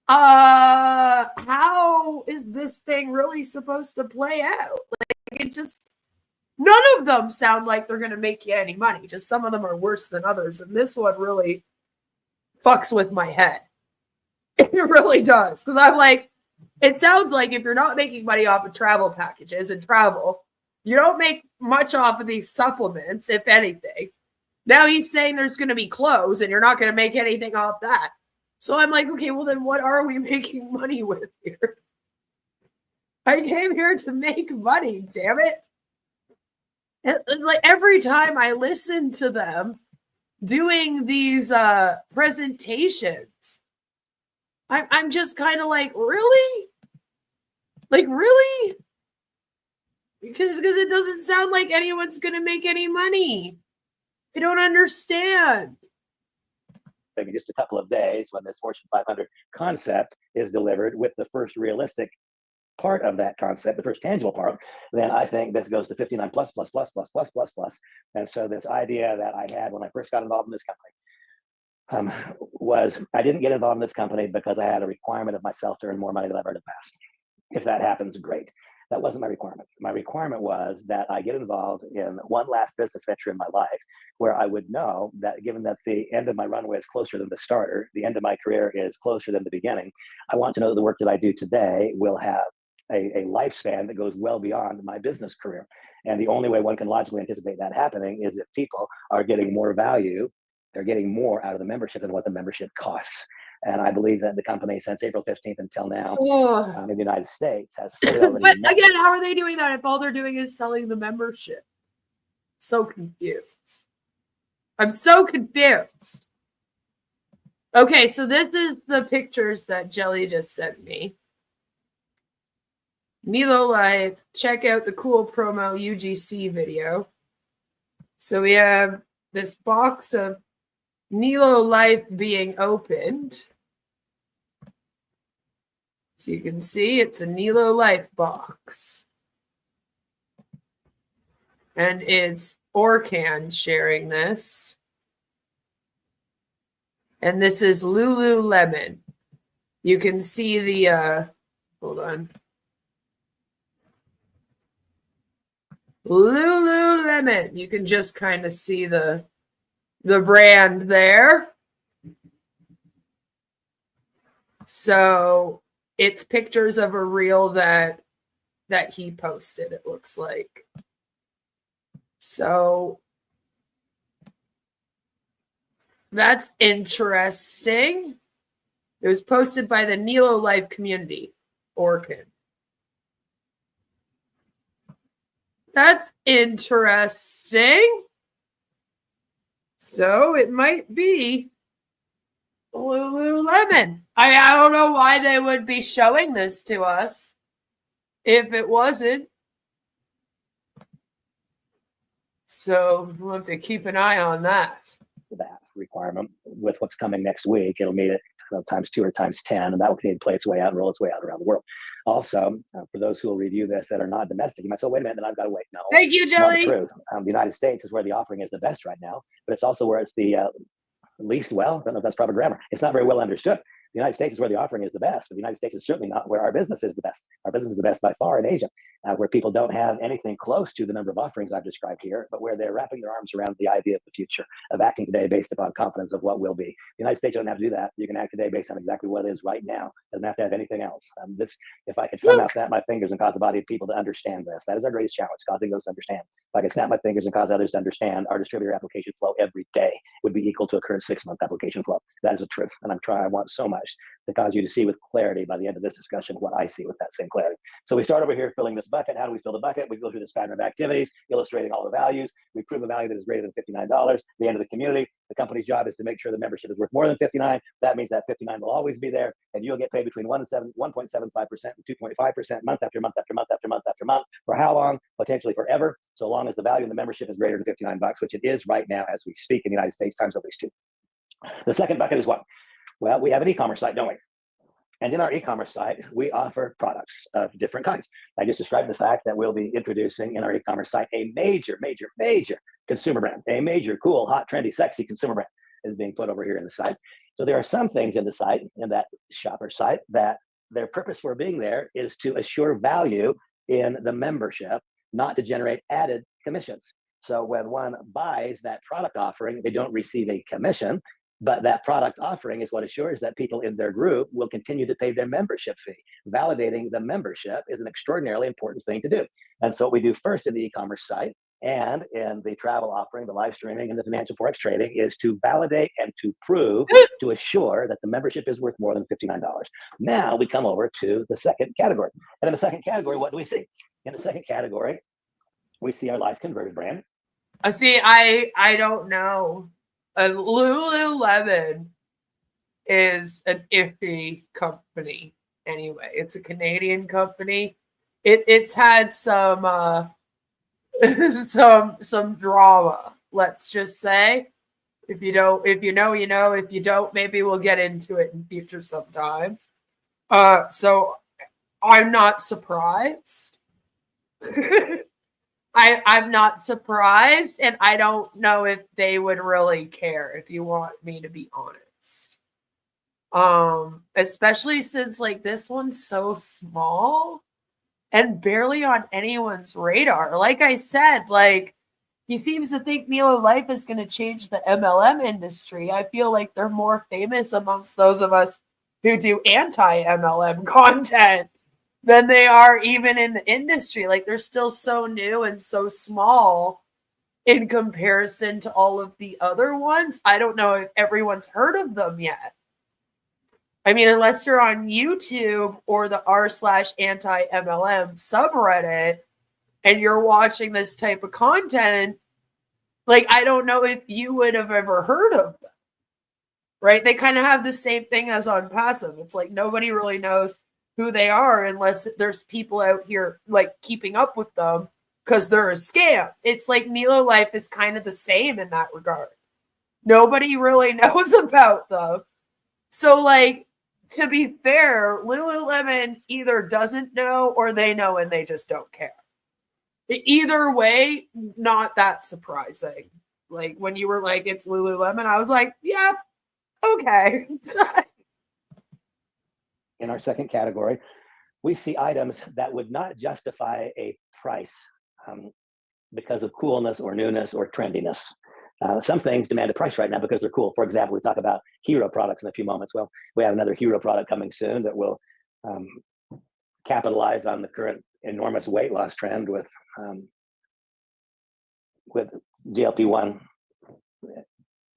how is this thing really supposed to play out? Like, it just, none of them sound like they're going to make you any money. Just some of them are worse than others. And this one really fucks with my head. It really does. Because I'm like, it sounds like if you're not making money off of travel packages and travel, you don't make much off of these supplements, if anything. Now he's saying there's going to be clothes and you're not going to make anything off that. So I'm like, okay, well then what are we making money with here? I came here to make money, damn it. And like every time I listen to them doing these presentations, I'm just kind of like, really? Like, really? Because it doesn't sound like anyone's going to make any money. I don't understand. Maybe just a couple of days when this Fortune 500 concept is delivered with the first realistic part of that concept, the first tangible part, then I think this goes to 59 plus, plus, plus, plus, plus, plus, plus. And so this idea that I had when I first got involved in this company was I didn't get involved in this company because I had a requirement of myself to earn more money than I've earned in the past. If that happens, great. That wasn't my requirement. My requirement was that I get involved in one last business venture in my life where I would know that given that the end of my runway is closer than the starter, the end of my career is closer than the beginning, I want to know that the work that I do today will have a lifespan that goes well beyond my business career. And the only way one can logically anticipate that happening is if people are getting more value, they're getting more out of the membership than what the membership costs. And I believe that the company, since April 15th until now, in the United States, has fully already. But again, how are they doing that if all they're doing is selling the membership? So confused. I'm so confused. Okay, so this is the pictures that Jelly just sent me. Nelo Life, check out the cool promo UGC video. So we have this box of Nelo Life being opened. So you can see it's a Nelo Life box. And it's Orcan sharing this. And this is Lululemon. You can see the, hold on. Lululemon. You can just kind of see the brand there. So it's pictures of a reel that he posted, it looks like. So that's interesting. It was posted by the Nelo Life community, Orkin. That's interesting. So it might be Lululemon. I don't know why they would be showing this to us if it wasn't. So we'll have to keep an eye on that. That requirement with what's coming next week, it'll meet it times 2 or times 10, and that will continue to play its way out and roll its way out around the world. Also, for those who will review this that are not domestic, you might say, wait a minute, then I've got to wait. No. Thank you, Jelly. The United States is where the offering is the best right now, but it's also where it's the least well, I don't know if that's proper grammar. It's not very well understood. The United States is where the offering is the best, but the United States is certainly not where our business is the best. Our business is the best by far in Asia, where people don't have anything close to the number of offerings I've described here, but where they're wrapping their arms around the idea of the future, of acting today based upon confidence of what will be. The United States don't have to do that. You can act today based on exactly what it is right now. Doesn't have to have anything else. If I could somehow snap my fingers and cause the body of people to understand this, that is our greatest challenge, causing those to understand. If I could snap my fingers and cause others to understand, our distributor application flow every day would be equal to a current 6-month application flow. That is the truth. And I want so much accomplished, to cause you to see with clarity by the end of this discussion what I see with that same clarity. So we start over here filling this bucket. How do we fill the bucket? We go through this pattern of activities, illustrating all the values. We prove a value that is greater than $59. The end of the community. The company's job is to make sure the membership is worth more than 59. That means that 59 will always be there, and you'll get paid between 1.75% and 2.5% month after month after month after month after month. For how long? Potentially forever, so long as the value in the membership is greater than 59 bucks, which it is right now as we speak in the United States, times at least 2. The second bucket is what? Well, we have an e-commerce site, don't we? And in our e-commerce site, we offer products of different kinds. I just described the fact that we'll be introducing in our e-commerce site a major consumer brand, a major, cool, hot, trendy, sexy consumer brand is being put over here in the site. So there are some things in the site, in that shopper site, that their purpose for being there is to assure value in the membership, not to generate added commissions. So when one buys that product offering, they don't receive a commission, but that product offering is what assures that people in their group will continue to pay their membership fee. Validating the membership is an extraordinarily important thing to do. And so what we do first in the e-commerce site and in the travel offering, the live streaming and the financial forex trading is to validate and to prove, to assure that the membership is worth more than $59. Now we come over to the second category. And in the second category, what do we see? In the second category, we see our life converted brand. See, I don't know. Lululemon is an iffy company anyway. It's a Canadian company. It's had some some drama, let's just say. If you know, you know. If you don't, maybe we'll get into it in future sometime. So I'm not surprised. I'm not surprised, and I don't know if they would really care, if you want me to be honest. Especially since like this one's so small and barely on anyone's radar. Like I said, like he seems to think Nelo Life is going to change the MLM industry. I feel like they're more famous amongst those of us who do anti-MLM content than they are even in the industry. Like they're still so new and so small in comparison to all of the other ones. I don't know if everyone's heard of them yet. I mean, unless you're on YouTube or the r/anti-MLM subreddit and you're watching this type of content, like I don't know if you would have ever heard of them, right? They kind of have the same thing as on Passive. It's like nobody really knows who they are unless there's people out here like keeping up with them because they're a scam. It's like Nelo Life is kind of the same in that regard. Nobody really knows about them. So like, to be fair, Lululemon either doesn't know or they know and they just don't care. Either way, not that surprising. Like when you were like, it's Lululemon, I was like, yeah, okay. In our second category, we see items that would not justify a price because of coolness or newness or trendiness. Some things demand a price right now because they're cool. For example, we talk about hero products in a few moments. Well, we have another hero product coming soon that will capitalize on the current enormous weight loss trend with GLP-1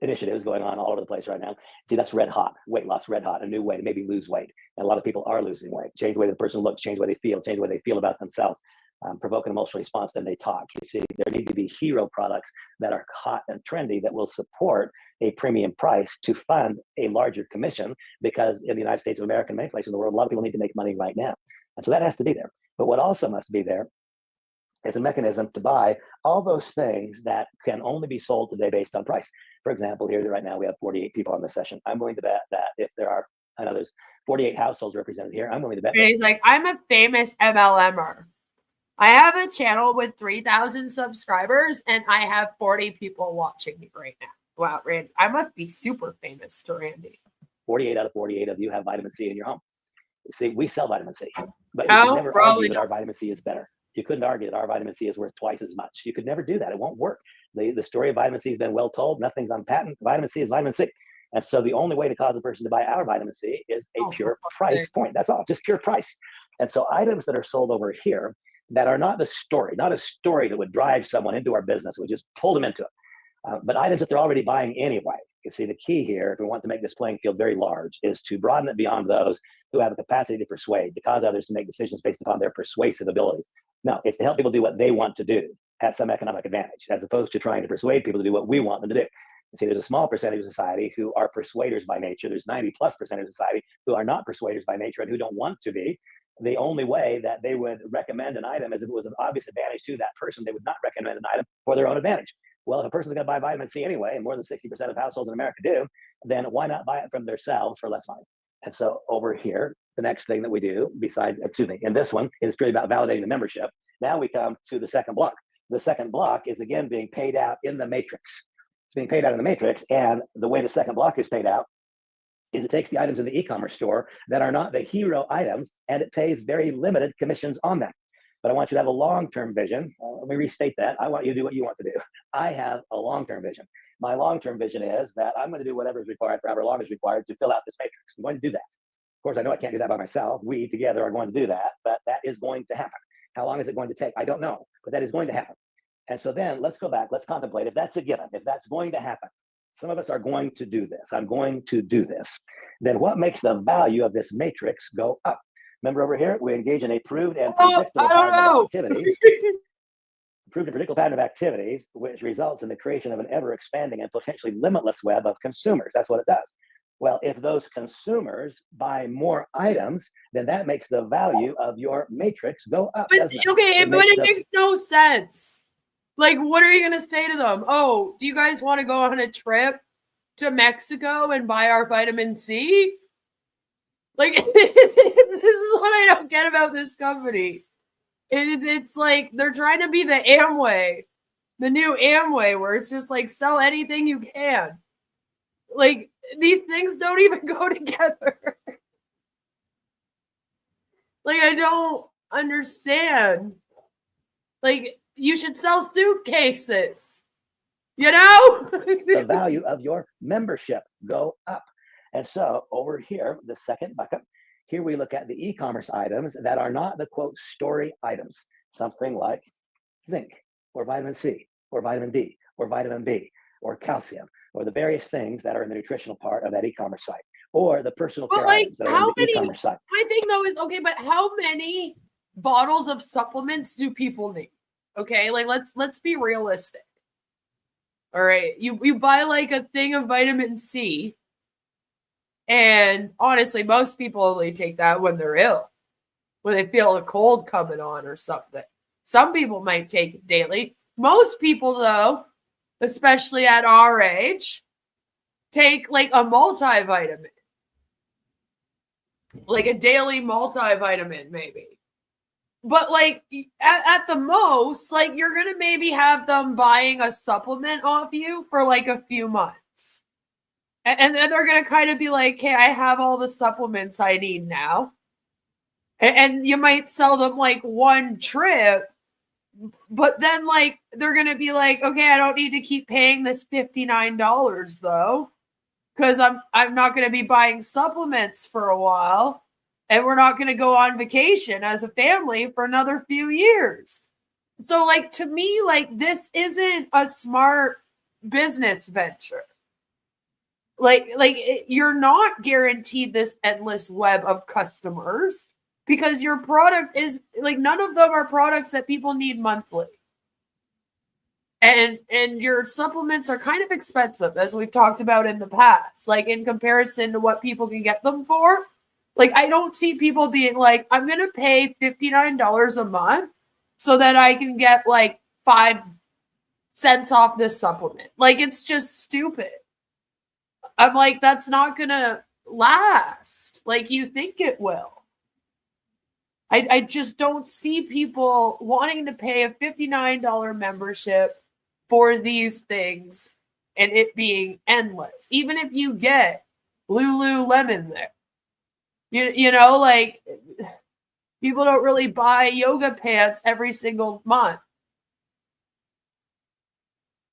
initiatives going on all over the place right now. See, that's red hot, weight loss, red hot, a new way to maybe lose weight. And a lot of people are losing weight. Change the way the person looks, change the way they feel, change the way they feel about themselves. Provoke an emotional response, then they talk. You see, there need to be hero products that are hot and trendy that will support a premium price to fund a larger commission, because in the United States of America and many places in the world, a lot of people need to make money right now. And so that has to be there. But what also must be there is a mechanism to buy all those things that can only be sold today based on price. For example, here right now we have 48 people on this session. I'm willing to bet that if there are, I know there's 48 households represented here, I'm willing to bet. And he's like, I'm a famous MLMer. I have a channel with 3,000 subscribers and I have 40 people watching me right now. Wow, Randy, I must be super famous to Randy. 48 out of 48 of you have vitamin C in your home. See, we sell vitamin C, but you can never argue that our vitamin C is better. You couldn't argue that our vitamin C is worth twice as much. You could never do that. It won't work. The story of vitamin C has been well told. Nothing's on patent. Vitamin C is vitamin C. And so the only way to cause a person to buy our vitamin C is a pure price point. That's all, just pure price. And so items that are sold over here that are not the story, not a story that would drive someone into our business, we just pull them into it. But items that they're already buying anyway, You see, the key here, if we want to make this playing field very large, is to broaden it beyond those who have the capacity to persuade, to cause others to make decisions based upon their persuasive abilities. No, it's to help people do what they want to do at some economic advantage, as opposed to trying to persuade people to do what we want them to do. You see, there's a small percentage of society who are persuaders by nature. There's 90+% of society who are not persuaders by nature and who don't want to be. The only way that they would recommend an item is if it was an obvious advantage to that person. They would not recommend an item for their own advantage. Well, if a person's going to buy vitamin C anyway, and more than 60% of households in America do, then why not buy it from themselves for less money? And so over here, the next thing that we do, besides, in this one, is really about validating the membership. Now we come to the second block. The second block is, again, being paid out in the matrix. It's being paid out in the matrix, and the way the second block is paid out is it takes the items in the e-commerce store that are not the hero items, and it pays very limited commissions on them. But I want you to have a long-term vision. Let me restate that. I want you to do what you want to do. I have a long-term vision. My long-term vision is that I'm going to do whatever is required, for however long is required, to fill out this matrix. I'm going to do that. Of course, I know I can't do that by myself. We together are going to do that, but that is going to happen. How long is it going to take? I don't know, but that is going to happen. And so then let's go back. Let's contemplate if that's a given, if that's going to happen. Some of us are going to do this. I'm going to do this. Then what makes the value of this matrix go up? Remember over here, we engage in a proved and predictable pattern of activities. Proved and predictable pattern of activities, which results in the creation of an ever-expanding and potentially limitless web of consumers. That's what it does. Well, if those consumers buy more items, then that makes the value of your matrix go up. But, okay, but it makes no sense. Like, what are you going to say to them? Oh, do you guys want to go on a trip to Mexico and buy our vitamin C? Like, this is what I don't get about this company. It's like they're trying to be the Amway, the new Amway, where it's just like sell anything you can. Like, these things don't even go together. Like, I don't understand. Like, you should sell suitcases, you know? The value of your membership go up. And so over here, the second bucket, here we look at the e-commerce items that are not the quote story items, something like zinc or vitamin C or vitamin D or vitamin B or calcium or the various things that are in the nutritional part of that e-commerce site or the personal care items that are in the e-commerce site. My thing though is, okay, but how many bottles of supplements do people need? Okay, like let's be realistic. All right, you buy like a thing of vitamin C, and honestly, most people only take that when they're ill, when they feel a cold coming on or something. Some people might take it daily. Most people, though, especially at our age, take like a multivitamin, like a daily multivitamin, maybe. But like at the most, like you're going to maybe have them buying a supplement off you for like a few months. And then they're going to kind of be like, hey, I have all the supplements I need now. And you might sell them like one trip, but then like they're going to be like, okay, I don't need to keep paying this $59 though, because I'm not going to be buying supplements for a while. And we're not going to go on vacation as a family for another few years. So like, to me, like this isn't a smart business venture. Like you're not guaranteed this endless web of customers because your product is like, none of them are products that people need monthly. And your supplements are kind of expensive, as we've talked about in the past, like in comparison to what people can get them for. Like, I don't see people being like, I'm going to pay $59 a month so that I can get like 5 cents off this supplement. Like, it's just stupid. I'm like, that's not going to last like you think it will. I just don't see people wanting to pay a $59 membership for these things and it being endless. Even if you get Lululemon there. You know, like people don't really buy yoga pants every single month.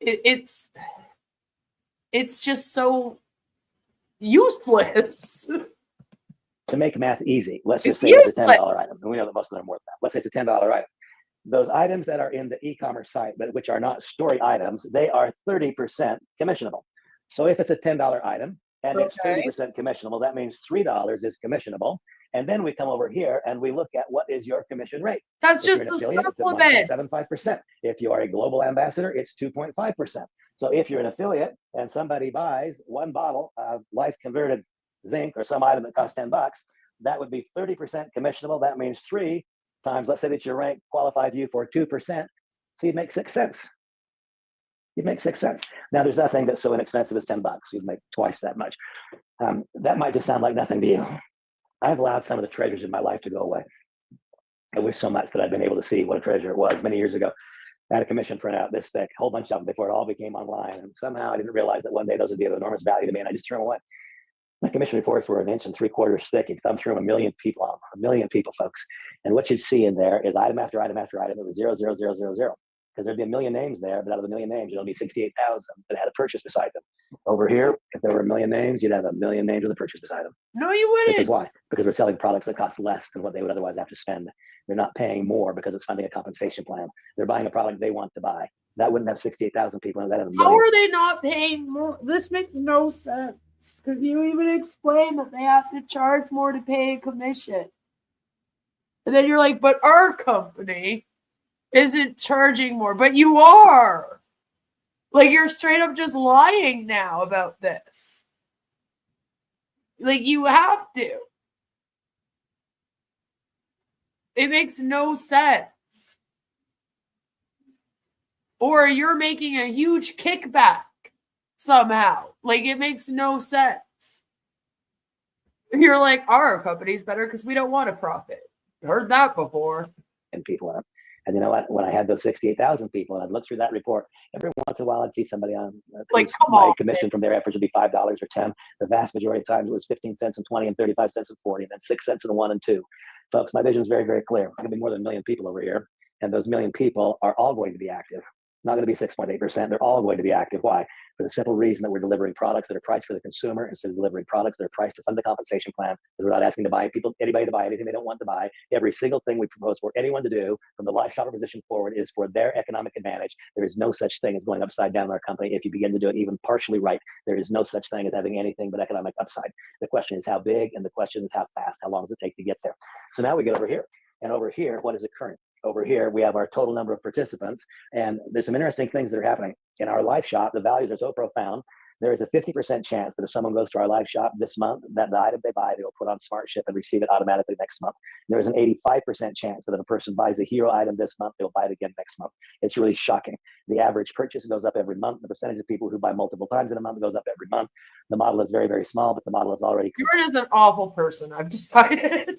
It's just so useless. To make math easy, let's just say it's a $10 item. And we know that most of them are worth that. Let's say it's a $10 item. Those items that are in the e-commerce site, but which are not story items, they are 30% commissionable. So if it's a $10 item and it's Okay. 30% commissionable, that means $3 is commissionable. And then we come over here and we look at what is your commission rate. That's If just you're an the affiliate, it's at supplement. 1.75%. If you are a global ambassador, it's 2.5%. So if you're an affiliate and somebody buys one bottle of life converted zinc or some item that costs $10, that would be 30% commissionable. That means 3 times, let's say that your rank qualified you for 2%. So you'd make 6 cents. You'd make 6 cents. Now, there's nothing that's so inexpensive as $10. You'd make twice that much. That might just sound like nothing to you. I've allowed some of the treasures in my life to go away. I wish so much that I'd been able to see what a treasure it was. Many years ago, I had a commission printout this thick, a whole bunch of them before it all became online. And somehow I didn't realize that one day those would be of enormous value to me, and I just threw them away. My commission reports were 1 3/4 thick. You could thumb through them, 1 million people on them, 1 million people, folks. And what you'd see in there is item after item after item. It was 0, 0, 0, 0, 0. Because there'd be 1 million names there, but out of the 1 million names, there'd only be 68,000 that had a purchase beside them. Over here, if there were 1 million names, you'd have 1 million names with a purchase beside them. No, you wouldn't. Because why? Because we're selling products that cost less than what they would otherwise have to spend. They're not paying more because it's funding a compensation plan. They're buying a product they want to buy. That wouldn't have 68,000 people in that. How are they not paying more? This makes no sense. Because you even explain that they have to charge more to pay a commission. And then you're like, but our company isn't charging more. But you are. Like, you're straight up just lying now about this. Like, you have to. It makes no sense. Or you're making a huge kickback somehow. Like, it makes no sense. You're like, our company's better because we don't want to profit. Heard that before. And people in it. And you know what? When I had those 68,000 people, and I'd look through that report, every once in a while I'd see somebody on like, come my on, commission man. From their efforts would be $5 or 10. The vast majority of times it was 15 cents and 20 and 35 cents and 40, and then 6 cents and 1 and 2. Folks, my vision is very, very clear. There's going to be more than 1 million people over here, and those 1 million people are all going to be active. Not going to be 6.8%. They're all going to be active. Why? For the simple reason that we're delivering products that are priced for the consumer instead of delivering products that are priced to fund the compensation plan. Because we're not asking anybody to buy anything they don't want to buy. Every single thing we propose for anyone to do from the life shopper position forward is for their economic advantage. There is no such thing as going upside down in our company. If you begin to do it even partially right, there is no such thing as having anything but economic upside. The question is how big, and the question is how fast. How long does it take to get there? So now we get over here. And over here, what is occurring? Over here, we have our total number of participants, and there's some interesting things that are happening. In our live shop, the values are so profound. There is a 50% chance that if someone goes to our live shop this month, that the item they buy, they will put on Smart Ship and receive it automatically next month. There is an 85% chance that if a person buys a hero item this month, they'll buy it again next month. It's really shocking. The average purchase goes up every month. The percentage of people who buy multiple times in a month goes up every month. The model is very, very small, but the model is already... You're just an awful person, I've decided.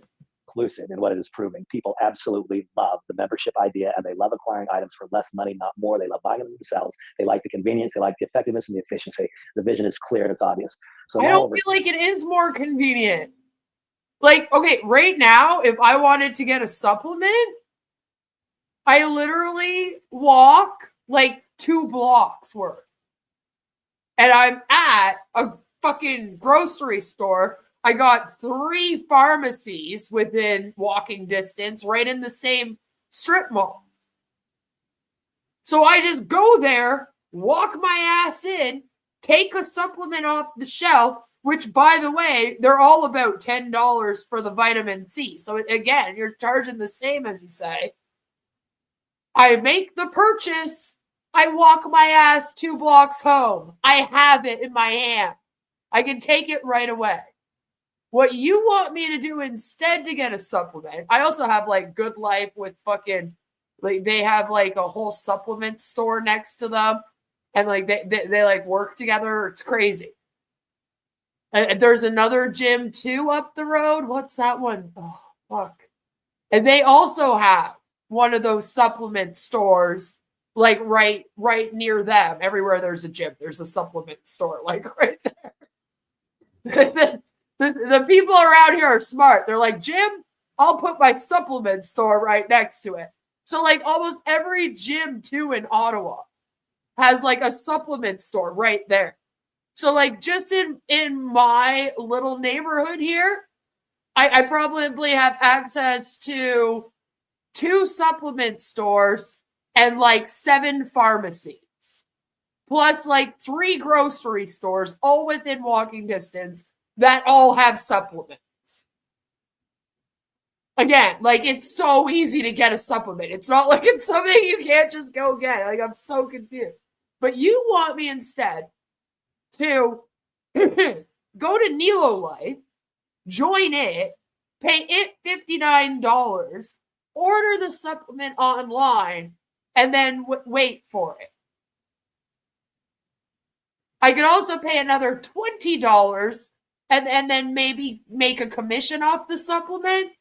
Inclusive in what it is proving. People absolutely love the membership idea, and they love acquiring items for less money, not more. They love buying them themselves. They like the convenience, they like the effectiveness and the efficiency. The vision is clear and it's obvious. So I don't feel like it is more convenient. Like, okay, right now, if I wanted to get a supplement, I literally walk like 2 blocks worth. And I'm at a fucking grocery store. I got 3 pharmacies within walking distance right in the same strip mall. So I just go there, walk my ass in, take a supplement off the shelf, which, by the way, they're all about $10 for the vitamin C. So again, you're charging the same, as you say. I make the purchase. I walk my ass 2 blocks home. I have it in my hand. I can take it right away. What you want me to do instead to get a supplement, I also have like Good Life with fucking, like they have like a whole supplement store next to them, and like they like work together. It's crazy. And there's another gym too up the road. What's that one? Oh, fuck. And they also have one of those supplement stores like right near them. Everywhere there's a gym, there's a supplement store like right there. The people around here are smart. They're like, Jim, I'll put my supplement store right next to it. So like almost every gym too in Ottawa has like a supplement store right there. So like just in my little neighborhood here, I probably have access to 2 supplement stores and like 7 pharmacies. plus like 3 grocery stores, all within walking distance, that all have supplements. Again, like, it's so easy to get a supplement. It's not like it's something you can't just go get. Like, I'm so confused. But you want me instead to go to Nelo Life, join it, pay it $59, order the supplement online, and then wait for it. I could also pay another $20 and then maybe make a commission off the supplement.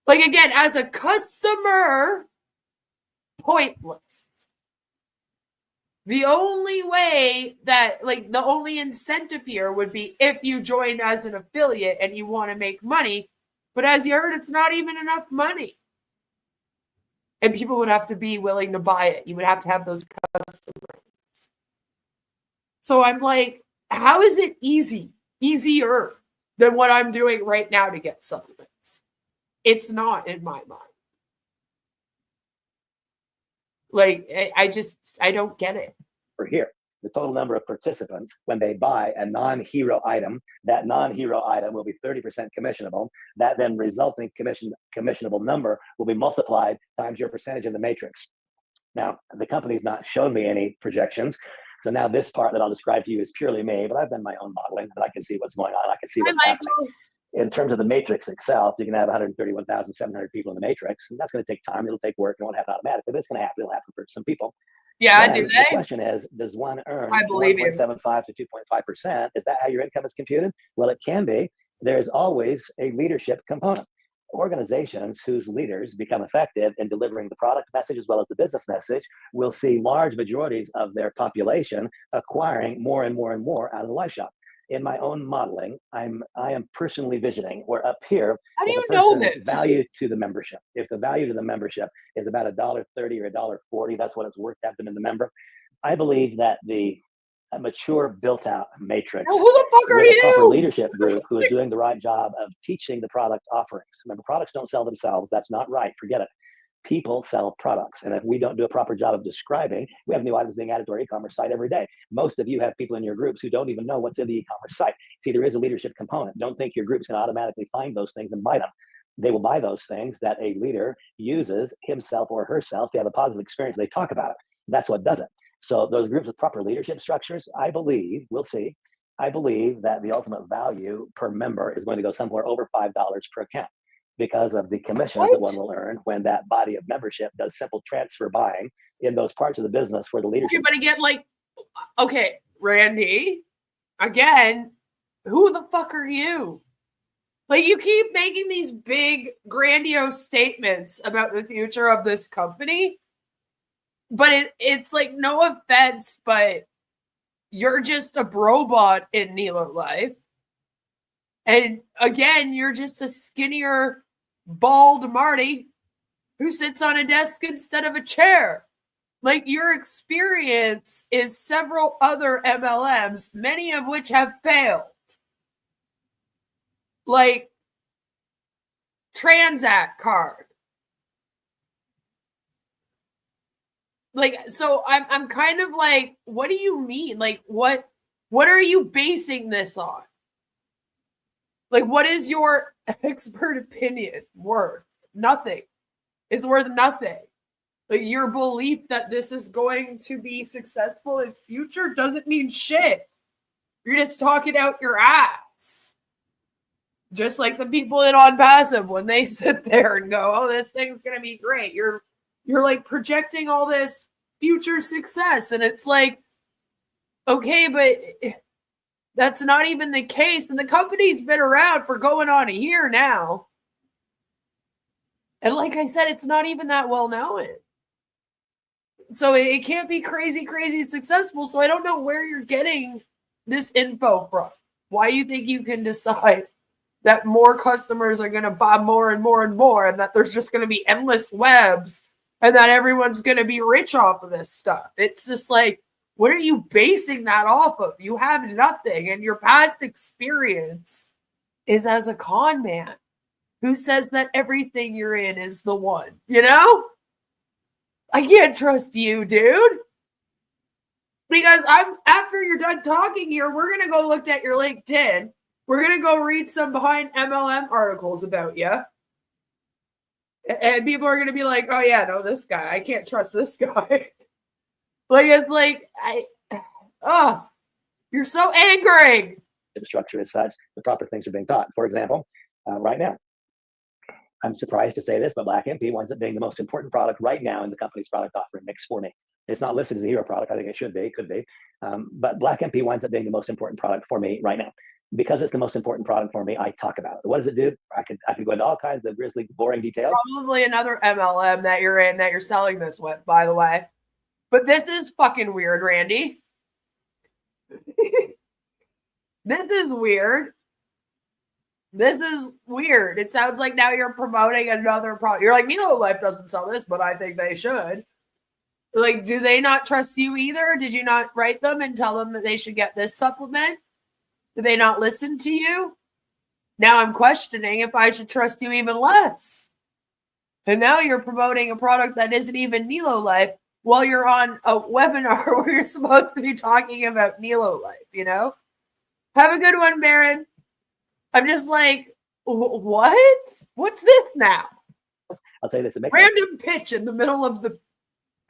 Like, again, as a customer, pointless. The only way that, like, the only incentive here would be if you join as an affiliate and you want to make money. But as you heard, it's not even enough money. And people would have to be willing to buy it. You would have to have those customers. So I'm like, how is it easier than what I'm doing right now to get supplements? It's not, in my mind. Like, I don't get it. For here, the total number of participants, when they buy a non-hero item, that non-hero item will be 30% commissionable. That then resulting commissionable number will be multiplied times your percentage in the matrix. Now, the company's not shown me any projections. So now this part that I'll describe to you is purely me, but I've done my own modeling and I can see what's going on. I can see what's happening. In terms of the matrix itself, you can have 131,700 people in the matrix, and that's going to take time. It'll take work. It won't happen automatically, but it's going to happen. It'll happen for some people. Yeah, then do the they? question is, does one earn I believe 1.75 to 2.5%? Is that how your income is computed? Well, it can be. There's always a leadership component. Organizations whose leaders become effective in delivering the product message as well as the business message will see large majorities of their population acquiring more and more and more out of the Life Shop. In my own modeling, I am personally visioning where up here, how do you know this? Value to the membership. If the value to the membership is about $1.30 or $1.40, that's what it's worth to have them in the member. I believe that a mature, built-out matrix. Now, who the fuck are with a proper you? leadership group who is doing the right job of teaching the product offerings. Remember, products don't sell themselves. That's not right. Forget it. People sell products. And if we don't do a proper job of describing, we have new items being added to our e-commerce site every day. Most of you have people in your groups who don't even know what's in the e-commerce site. See, there is a leadership component. Don't think your group's going to automatically find those things and buy them. They will buy those things that a leader uses himself or herself to have a positive experience. They talk about it. That's what does it. So those groups with proper leadership structures, I believe, we'll see, I believe that the ultimate value per member is going to go somewhere over $5 per account because of the commissions that one will earn when that body of membership does simple transfer buying in those parts of the business where the leadership. Okay, but again, like, okay, Randy, again, who the fuck are you? Like, you keep making these big, grandiose statements about the future of this company, but it's like, no offense, but you're just a robot in Nelo Life. And again, you're just a skinnier, bald Marty who sits on a desk instead of a chair. Like, your experience is several other MLMs, many of which have failed. Like, Transact Card. Like, so I'm kind of like, what do you mean? Like, what are you basing this on? Like, what is your expert opinion worth? Nothing. It's worth nothing. Like, your belief that this is going to be successful in future doesn't mean shit. You're just talking out your ass. Just like the people in On Passive when they sit there and go, oh, this thing's going to be great. You're like projecting all this future success. And it's like, okay, but that's not even the case. And the company's been around for going on a year now. And like I said, it's not even that well known. So it can't be crazy, crazy successful. So I don't know where you're getting this info from. Why you think you can decide that more customers are going to buy more and more and more, and that there's just going to be endless webs, and that everyone's going to be rich off of this stuff. It's just like, what are you basing that off of? You have nothing, and your past experience is as a con man who says that everything you're in is the one, you know? I can't trust you, dude. Because after you're done talking here, we're going to go look at your LinkedIn. We're going to go read some behind MLM articles about you. And people are going to be like, oh yeah, no, this guy, I can't trust this guy. Like, it's like, you're so angering. The structure is such, the proper things are being taught. For example, right now, I'm surprised to say this, but Black MP winds up being the most important product right now in the company's product offering mix for me. It's not listed as a hero product. I think it should be, could be. But Black MP winds up being the most important product for me right now. Because it's the most important product for me, I talk about it. What does it do? I could go into all kinds of grisly, boring details. Probably another MLM that you're in that you're selling this with, by the way. But this is fucking weird, Randy. This is weird. This is weird. It sounds like now you're promoting another product. You're like, Nelo Life doesn't sell this, but I think they should. Like, do they not trust you either? Did you not write them and tell them that they should get this supplement? Did they not listen to you? Now I'm questioning if I should trust you even less. And now you're promoting a product that isn't even Nelo Life while you're on a webinar where you're supposed to be talking about Nelo Life, you know? Have a good one, Baron. I'm just like, what? What's this now? I'll tell you this. It makes random pitch in the middle of the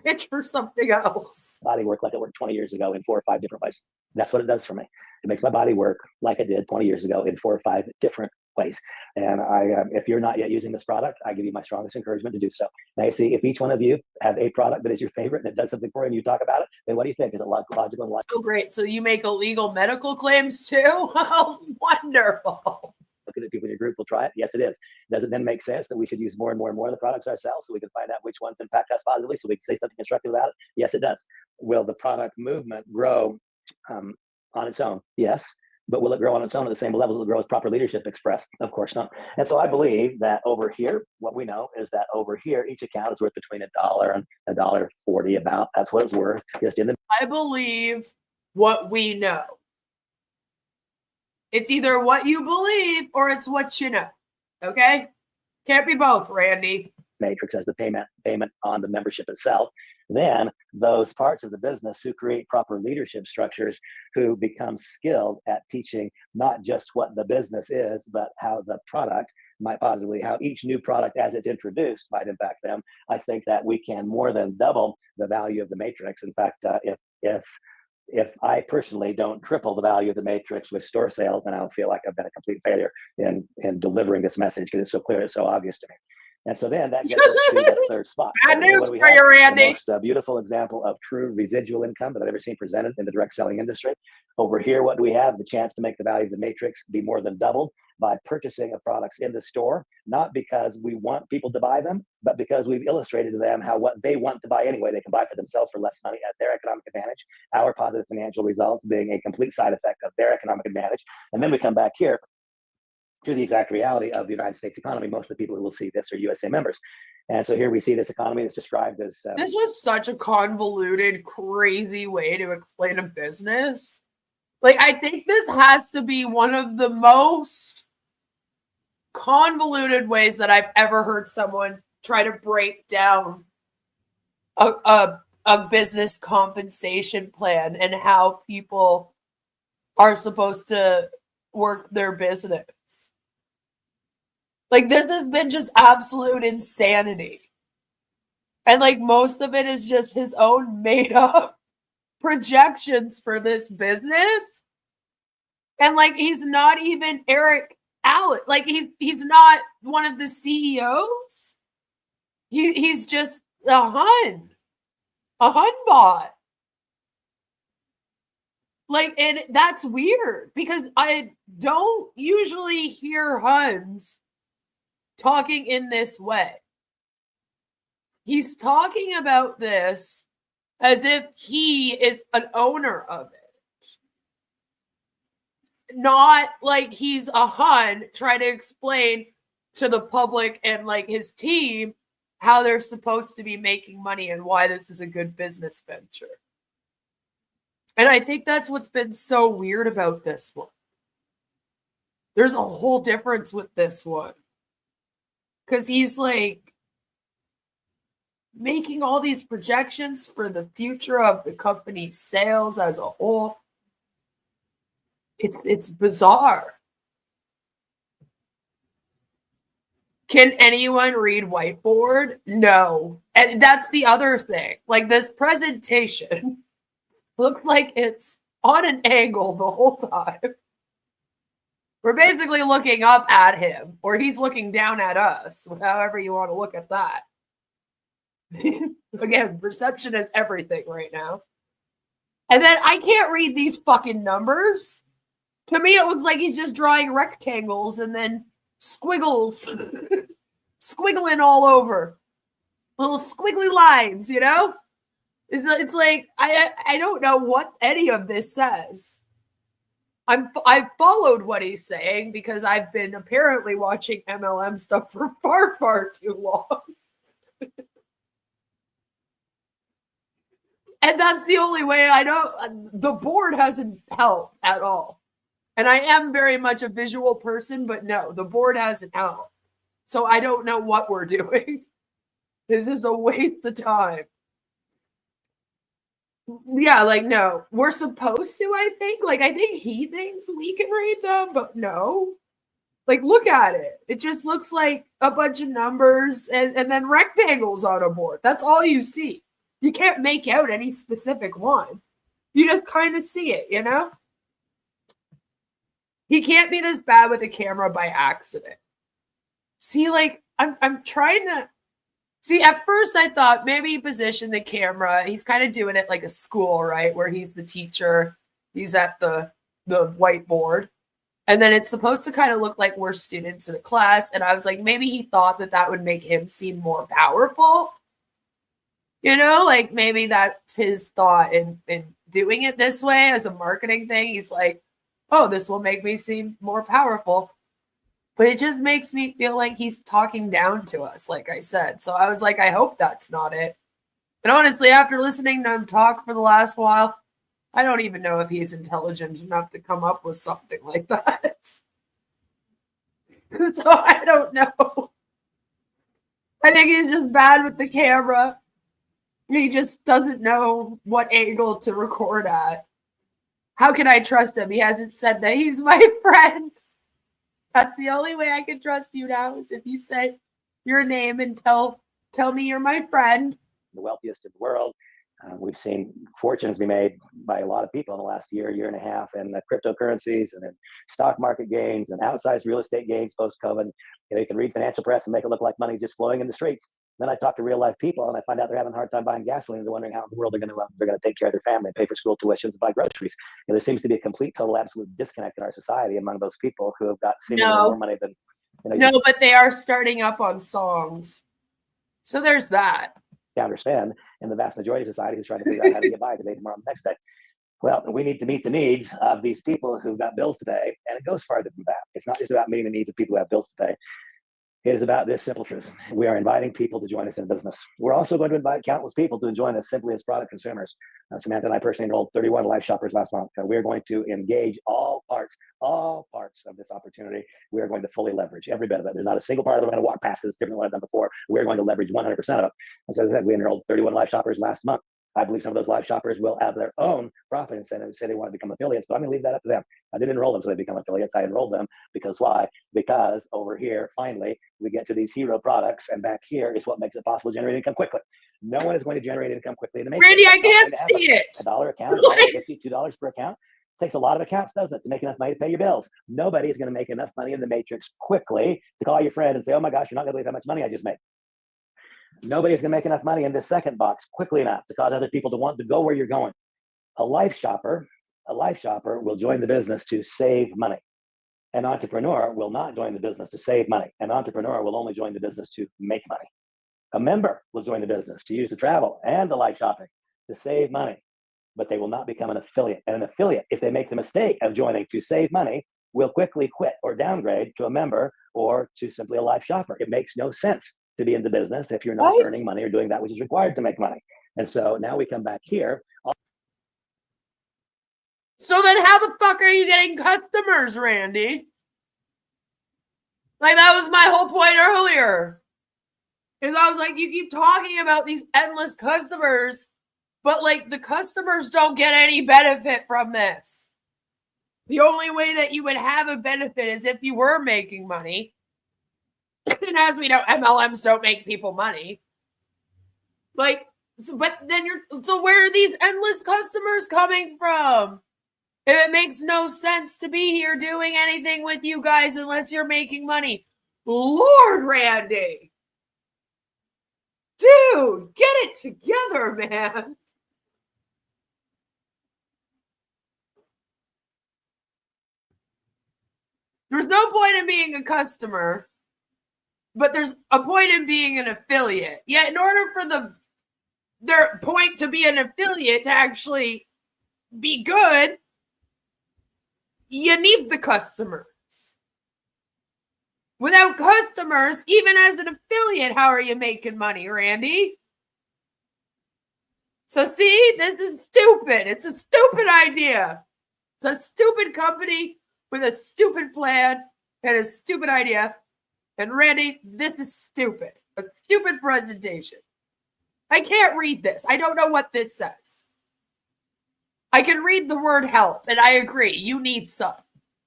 pitch for something else. Body work like it worked 20 years ago in 4 or 5 different ways. That's what it does for me. It makes my body work like it did 20 years ago in 4 or 5 different ways. And if you're not yet using this product, I give you my strongest encouragement to do so. Now, you see, if each one of you have a product that is your favorite and it does something for you and you talk about it, then what do you think? Is it logical and logical? Oh, great. So you make illegal medical claims too? Oh, wonderful. Looking at people in your group will try it. Yes, it is. Does it then make sense that we should use more and more and more of the products ourselves so we can find out which ones impact us positively so we can say something constructive about it? Yes, it does. Will the product movement grow on its own? Yes. But will it grow on its own at the same level as it grows proper leadership expressed? Of course not. And so I believe that over here, what we know is that over here, each account is worth between $1 and $1.40 about. That's what it's worth. Just in the I believe what we know. It's either what you believe or it's what you know. Okay? Can't be both, Randy. matrix as the payment on the membership itself. Then those parts of the business who create proper leadership structures, who become skilled at teaching not just what the business is, but how the product might positively, how each new product as it's introduced might impact them. I think that we can more than double the value of the matrix. In fact, if I personally don't triple the value of the matrix with store sales, then I'll feel like I've been a complete failure in delivering this message because it's so clear, it's so obvious to me. And so then that gets us to the third spot. Bad news for you, Randy. The most beautiful example of true residual income that I've ever seen presented in the direct selling industry. Over here, what do we have? The chance to make the value of the matrix be more than doubled by purchasing of products in the store, not because we want people to buy them, but because we've illustrated to them how what they want to buy anyway, they can buy for themselves for less money at their economic advantage, our positive financial results being a complete side effect of their economic advantage. And then we come back here to the exact reality of the United States economy. Most of the people who will see this are USA members. And so here we see this economy that's described as... this was such a convoluted, crazy way to explain a business. Like, I think this has to be one of the most convoluted ways that I've ever heard someone try to break down a business compensation plan and how people are supposed to work their business. Like, this has been just absolute insanity. And, like, most of it is just his own made-up projections for this business. And, like, he's not even Eric Allen. Like, he's not one of the CEOs. He's just a Hun bot. Like, and that's weird because I don't usually hear Huns talking in this way. He's talking about this as if he is an owner of it. Not like he's a Hun trying to explain to the public and like his team how they're supposed to be making money and why this is a good business venture. And I think that's what's been so weird about this one. There's a whole difference with this one. Because he's like, making all these projections for the future of the company's sales as a whole. It's bizarre. Can anyone read whiteboard? No. And that's the other thing. Like, this presentation looks like it's on an angle the whole time. We're basically looking up at him, or he's looking down at us, however you want to look at that. Again, perception is everything right now. And then I can't read these fucking numbers. To me, it looks like he's just drawing rectangles and then squiggles, squiggling all over, little squiggly lines, you know? It's like, I don't know what any of this says. I've followed what he's saying because I've been apparently watching MLM stuff for far, far too long. And that's the only way I know. The board hasn't helped at all. And I am very much a visual person, but no, the board hasn't helped. So I don't know what we're doing. This is a waste of time. Yeah, like, no. We're supposed to, I think. Like, I think he thinks we can read them, but no. Like, look at it. It just looks like a bunch of numbers and then rectangles on a board. That's all you see. You can't make out any specific one. You just kind of see it, you know? He can't be this bad with a camera by accident. See, like, I'm trying to... See, at first I thought maybe he positioned the camera. He's kind of doing it like a school, right? Where he's the teacher. He's at the whiteboard. And then it's supposed to kind of look like we're students in a class. And I was like, maybe he thought that would make him seem more powerful. You know, like maybe that's his thought in doing it this way as a marketing thing. He's like, oh, this will make me seem more powerful. But it just makes me feel like he's talking down to us, like I said. So I was like, I hope that's not it. And honestly, after listening to him talk for the last while, I don't even know if he's intelligent enough to come up with something like that. So I don't know. I think he's just bad with the camera. He just doesn't know what angle to record at. How can I trust him? He hasn't said that he's my friend. That's the only way I can trust you now is if you say your name and tell me you're my friend. The wealthiest in the world. We've seen fortunes be made by a lot of people in the last year and a half, and cryptocurrencies and then stock market gains and outsized real estate gains post-COVID. You can read financial press and make it look like money's just flowing in the streets. Then I talk to real life people and I find out they're having a hard time buying gasoline. They're wondering how in the world they're going to take care of their family, pay for school tuitions, and buy groceries. There seems to be a complete, total, absolute disconnect in our society among those people who have got seemingly more money than. No, but they are starting up on songs. So there's that. Counterspend, and the vast majority of society is trying to figure out how to get by today, tomorrow, and the next day. Well, we need to meet the needs of these people who've got bills today, and it goes farther than that. It's not just about meeting the needs of people who have bills today. It is about this simple truth. We are inviting people to join us in business. We're also going to invite countless people to join us simply as product consumers. Samantha and I personally enrolled 31 life shoppers last month. We're going to engage all parts of this opportunity. We are going to fully leverage every bit of it. There's not a single part of it we're going to walk past because it's different than what I've done before. We're going to leverage 100% of it. And so as I said, we enrolled 31 life shoppers last month. I believe some of those live shoppers will have their own profit incentive, say they want to become affiliates, but I'm going to leave that up to them. I didn't enroll them so they become affiliates. I enrolled them because why? Because over here, finally, we get to these hero products, and back here is what makes it possible to generate income quickly. No one is going to generate income quickly. Randy, I can't see it. $1 account, $1.50, $2 per account. It takes a lot of accounts, doesn't it, to make enough money to pay your bills. Nobody is going to make enough money in the matrix quickly to call your friend and say, oh my gosh, you're not going to believe how much money I just made. Nobody's going to make enough money in this second box quickly enough to cause other people to want to go where you're going. A life shopper will join the business to save money. An entrepreneur will not join the business to save money. An entrepreneur will only join the business to make money. A member will join the business to use the travel and the life shopping to save money, but they will not become an affiliate. And an affiliate, if they make the mistake of joining to save money, will quickly quit or downgrade to a member or to simply a life shopper. It makes no sense to be in the business if you're not earning money or doing that which is required to make money. And so now we come back here. So then how the fuck are you getting customers, Randy? Like, that was my whole point earlier. Is I was like, you keep talking about these endless customers, but like the customers don't get any benefit from this. The only way that you would have a benefit is if you were making money. And as we know, MLMs don't make people money. Like, so, but then so where are these endless customers coming from? It makes no sense to be here doing anything with you guys unless you're making money. Lord, Randy. Dude, get it together, man. There's no point in being a customer, but there's a point in being an affiliate. Yet in order for their point to be an affiliate to actually be good, you need the customers. Without customers, even as an affiliate, how are you making money, Randy? So see, this is stupid. It's a stupid idea. It's a stupid company with a stupid plan and a stupid idea. And Randy, this is stupid. A stupid presentation. I can't read this. I don't know what this says. I can read the word help, and I agree. You need some.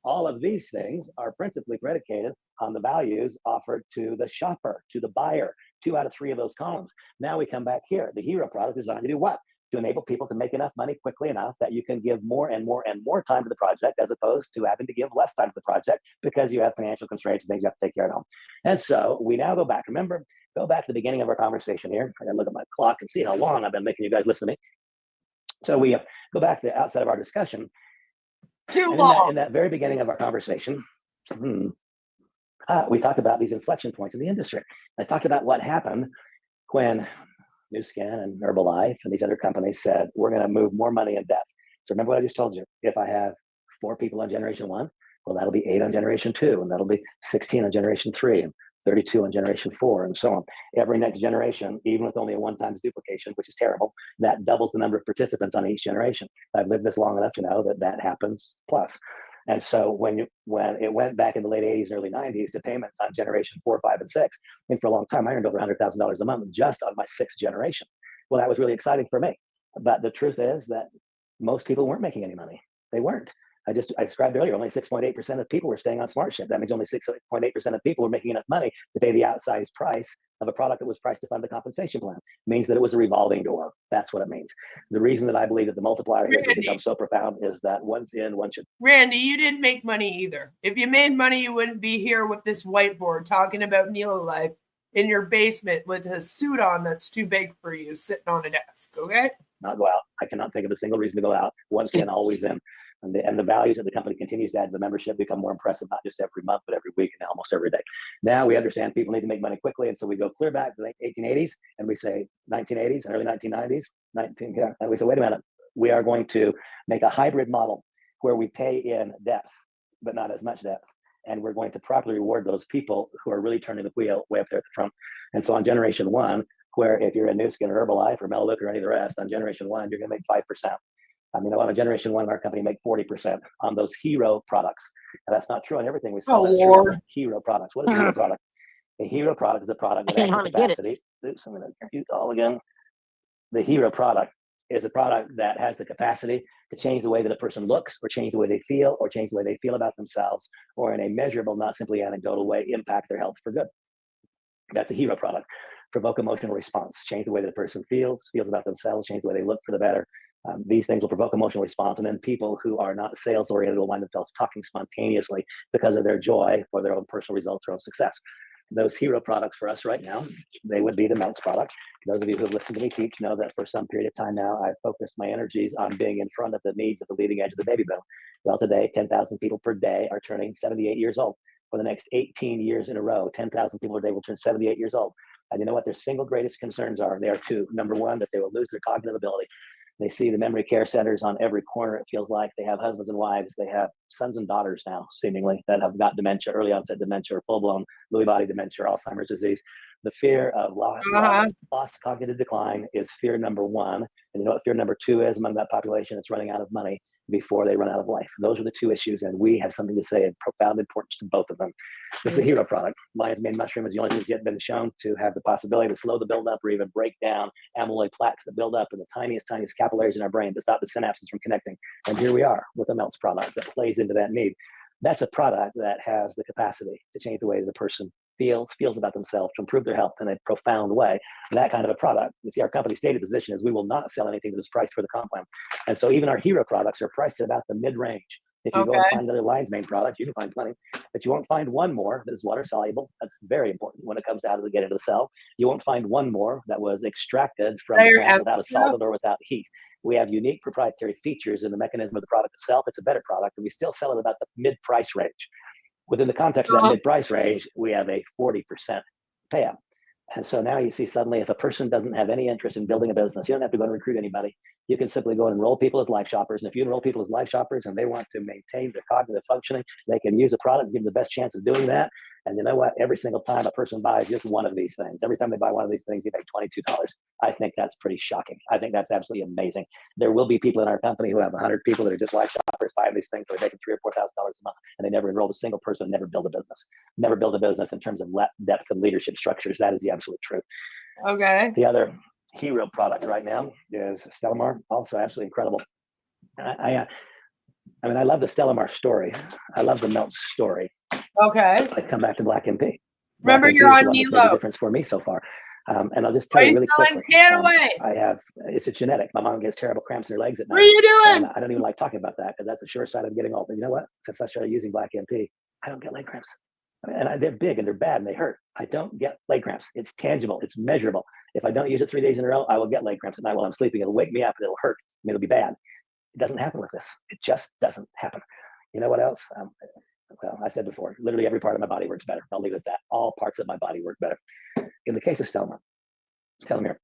All of these things are principally predicated on the values offered to the shopper, to the buyer. 2 out of 3 of those columns. Now we come back here. The hero product is designed to do what? To enable people to make enough money quickly enough that you can give more and more and more time to the project, as opposed to having to give less time to the project because you have financial constraints and things you have to take care of. And so we now go back. Remember, go back to the beginning of our conversation here. I gotta look at my clock and see how long I've been making you guys listen to me. So we go back to the outside of our discussion. Too long. In that very beginning of our conversation, we talked about these inflection points in the industry. I talked about what happened when Nu Skin and Herbalife and these other companies said, we're going to move more money in depth. So remember what I just told you. If I have 4 people on generation 1, well, that'll be 8 on generation 2, and that'll be 16 on generation 3, and 32 on generation 4, and so on. Every next generation, even with only a 1 times duplication, which is terrible, that doubles the number of participants on each generation. I've lived this long enough to know that that happens plus. And so when it went back in the late 80s, early 90s to payments on generation 4, 5, and 6, and for a long time, I earned over $100,000 a month just on my 6th generation. Well, that was really exciting for me. But the truth is that most people weren't making any money. They weren't. I described earlier, only 6.8% of people were staying on SmartShip. That means only 6.8% of people were making enough money to pay the outsized price of a product that was priced to fund the compensation plan. It means that it was a revolving door. That's what it means. The reason that I believe that the multiplier here has become so profound is that once in, one should. Randy, you didn't make money either. If you made money, you wouldn't be here with this whiteboard talking about Nelo Life in your basement with a suit on that's too big for you sitting on a desk, okay? Not go out. I cannot think of a single reason to go out. Once in, always in. And the values that the company continues to add to the membership become more impressive, not just every month, but every week and almost every day. Now we understand people need to make money quickly. And so we go clear back to the 1880s and we say 1980s and early 1990s. And we say, wait a minute, we are going to make a hybrid model where we pay in depth, but not as much depth. And we're going to properly reward those people who are really turning the wheel way up there at the front. And so on generation 1, where if you're a Nu Skin or Herbalife or Melaleuca or any of the rest, on generation 1, you're going to make 5%. On a generation 1 in our company, make 40% on those hero products. And that's not true on everything we sell. That's true on hero products. What is a hero product? A hero product is a product that has the capacity. Oops, I'm going to use all again. The hero product is a product that has the capacity to change the way that a person looks, or change the way they feel, or change the way they feel about themselves, or in a measurable, not simply anecdotal way, impact their health for good. That's a hero product. Provoke emotional response. Change the way that a person feels about themselves, change the way they look for the better. These things will provoke emotional response, and then people who are not sales oriented will find themselves talking spontaneously because of their joy for their own personal results, their own success. Those hero products for us right now, they would be the Melts product. Those of you who have listened to me teach know that for some period of time now, I've focused my energies on being in front of the needs of the leading edge of the baby boom. Well, today, 10,000 people per day are turning 78 years old. For the next 18 years in a row, 10,000 people a day will turn 78 years old. And you know what their single greatest concerns are? They are 2. Number 1, that they will lose their cognitive ability. They see the memory care centers on every corner. It feels like they have husbands and wives. They have sons and daughters now, seemingly, that have got dementia, early onset dementia, or full-blown Lewy body dementia, or Alzheimer's disease. The fear of lost cognitive decline is fear number 1. And you know what fear number 2 is among that population? It's running out of money. before they run out of life. Those are the two issues, and we have something to say of profound importance to both of them. This is a hero product. Lion's mane mushroom is the only thing that's yet been shown to have the possibility to slow the buildup or even break down amyloid plaques that build up in the tiniest capillaries in our brain to stop the synapses from connecting. And here we are with a MELTS product that plays into that need. That's a product that has the capacity to change the way the person feels about themselves, to improve their health in a profound way. That kind of a product. You see, our company's stated position is we will not sell anything that is priced for the comp plan. And so even our hero products are priced at about the mid-range. If you go and find another Lion's Mane product, you can find plenty, but you won't find one more that is water soluble. That's very important when it comes out to get into the cell. You won't find one more that was extracted from the plant without a solvent or without heat. We have unique proprietary features in the mechanism of the product itself. It's a better product, and we still sell it about the mid-price range. Within the context of that mid-price range, we have a 40% payout. And so now you see suddenly if a person doesn't have any interest in building a business, you don't have to go and recruit anybody. You can simply go and enroll people as life shoppers. And if you enroll people as life shoppers and they want to maintain their cognitive functioning, they can use a product, give them the best chance of doing that. And you know what? Every single time a person buys just one of these things, every time they buy one of these things, you make $22. I think that's pretty shocking. I think that's absolutely amazing. There will be people in our company who have 100 people that are just life shoppers, buying these things, they're making $3,000 or $4,000 a month, and they never enrolled a single person, never build a business in terms of depth and leadership structures. That is the absolute truth. Okay. The other hero product right now is Stellamar, also absolutely incredible. I mean, I love the Stellamar story. I love the MELTS story. Okay. I come back to Black MP. Remember, Black you're MP on is the Nelo. difference for me so far. And I'll just tell you really quickly. I have, it's a genetic. My mom gets terrible cramps in her legs at night. What are you doing? I don't even like talking about that because that's a sure sign of getting old. But you know what? Since I started using Black MP, I don't get leg cramps. And they're big and they're bad and they hurt. I don't get leg cramps. It's tangible. It's measurable. If I don't use it 3 days in a row, I will get leg cramps at night while I'm sleeping. It'll wake me up and it'll hurt and it'll be bad. It doesn't happen with this. It just doesn't happen. You know what else? Well, I said before, literally every part of my body works better. I'll leave it at that. All parts of my body work better. In the case of telomere,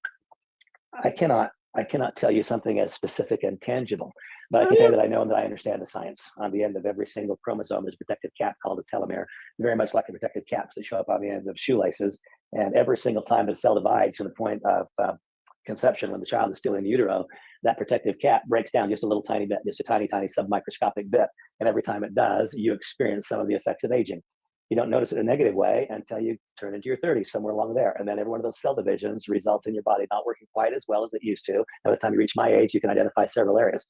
I cannot tell you something as specific and tangible, but I can tell you that I know and that I understand the science. On the end of every single chromosome, there's a protective cap called a telomere, very much like the protective caps that show up on the ends of shoelaces. And every single time the cell divides from the point of conception, when the child is still in utero, that protective cap breaks down just a little tiny bit, just a tiny submicroscopic bit. And every time it does, you experience some of the effects of aging. You don't notice it in a negative way until you turn into your 30s, somewhere along there. And then every one of those cell divisions results in your body not working quite as well as it used to. By the time you reach my age, you can identify several areas.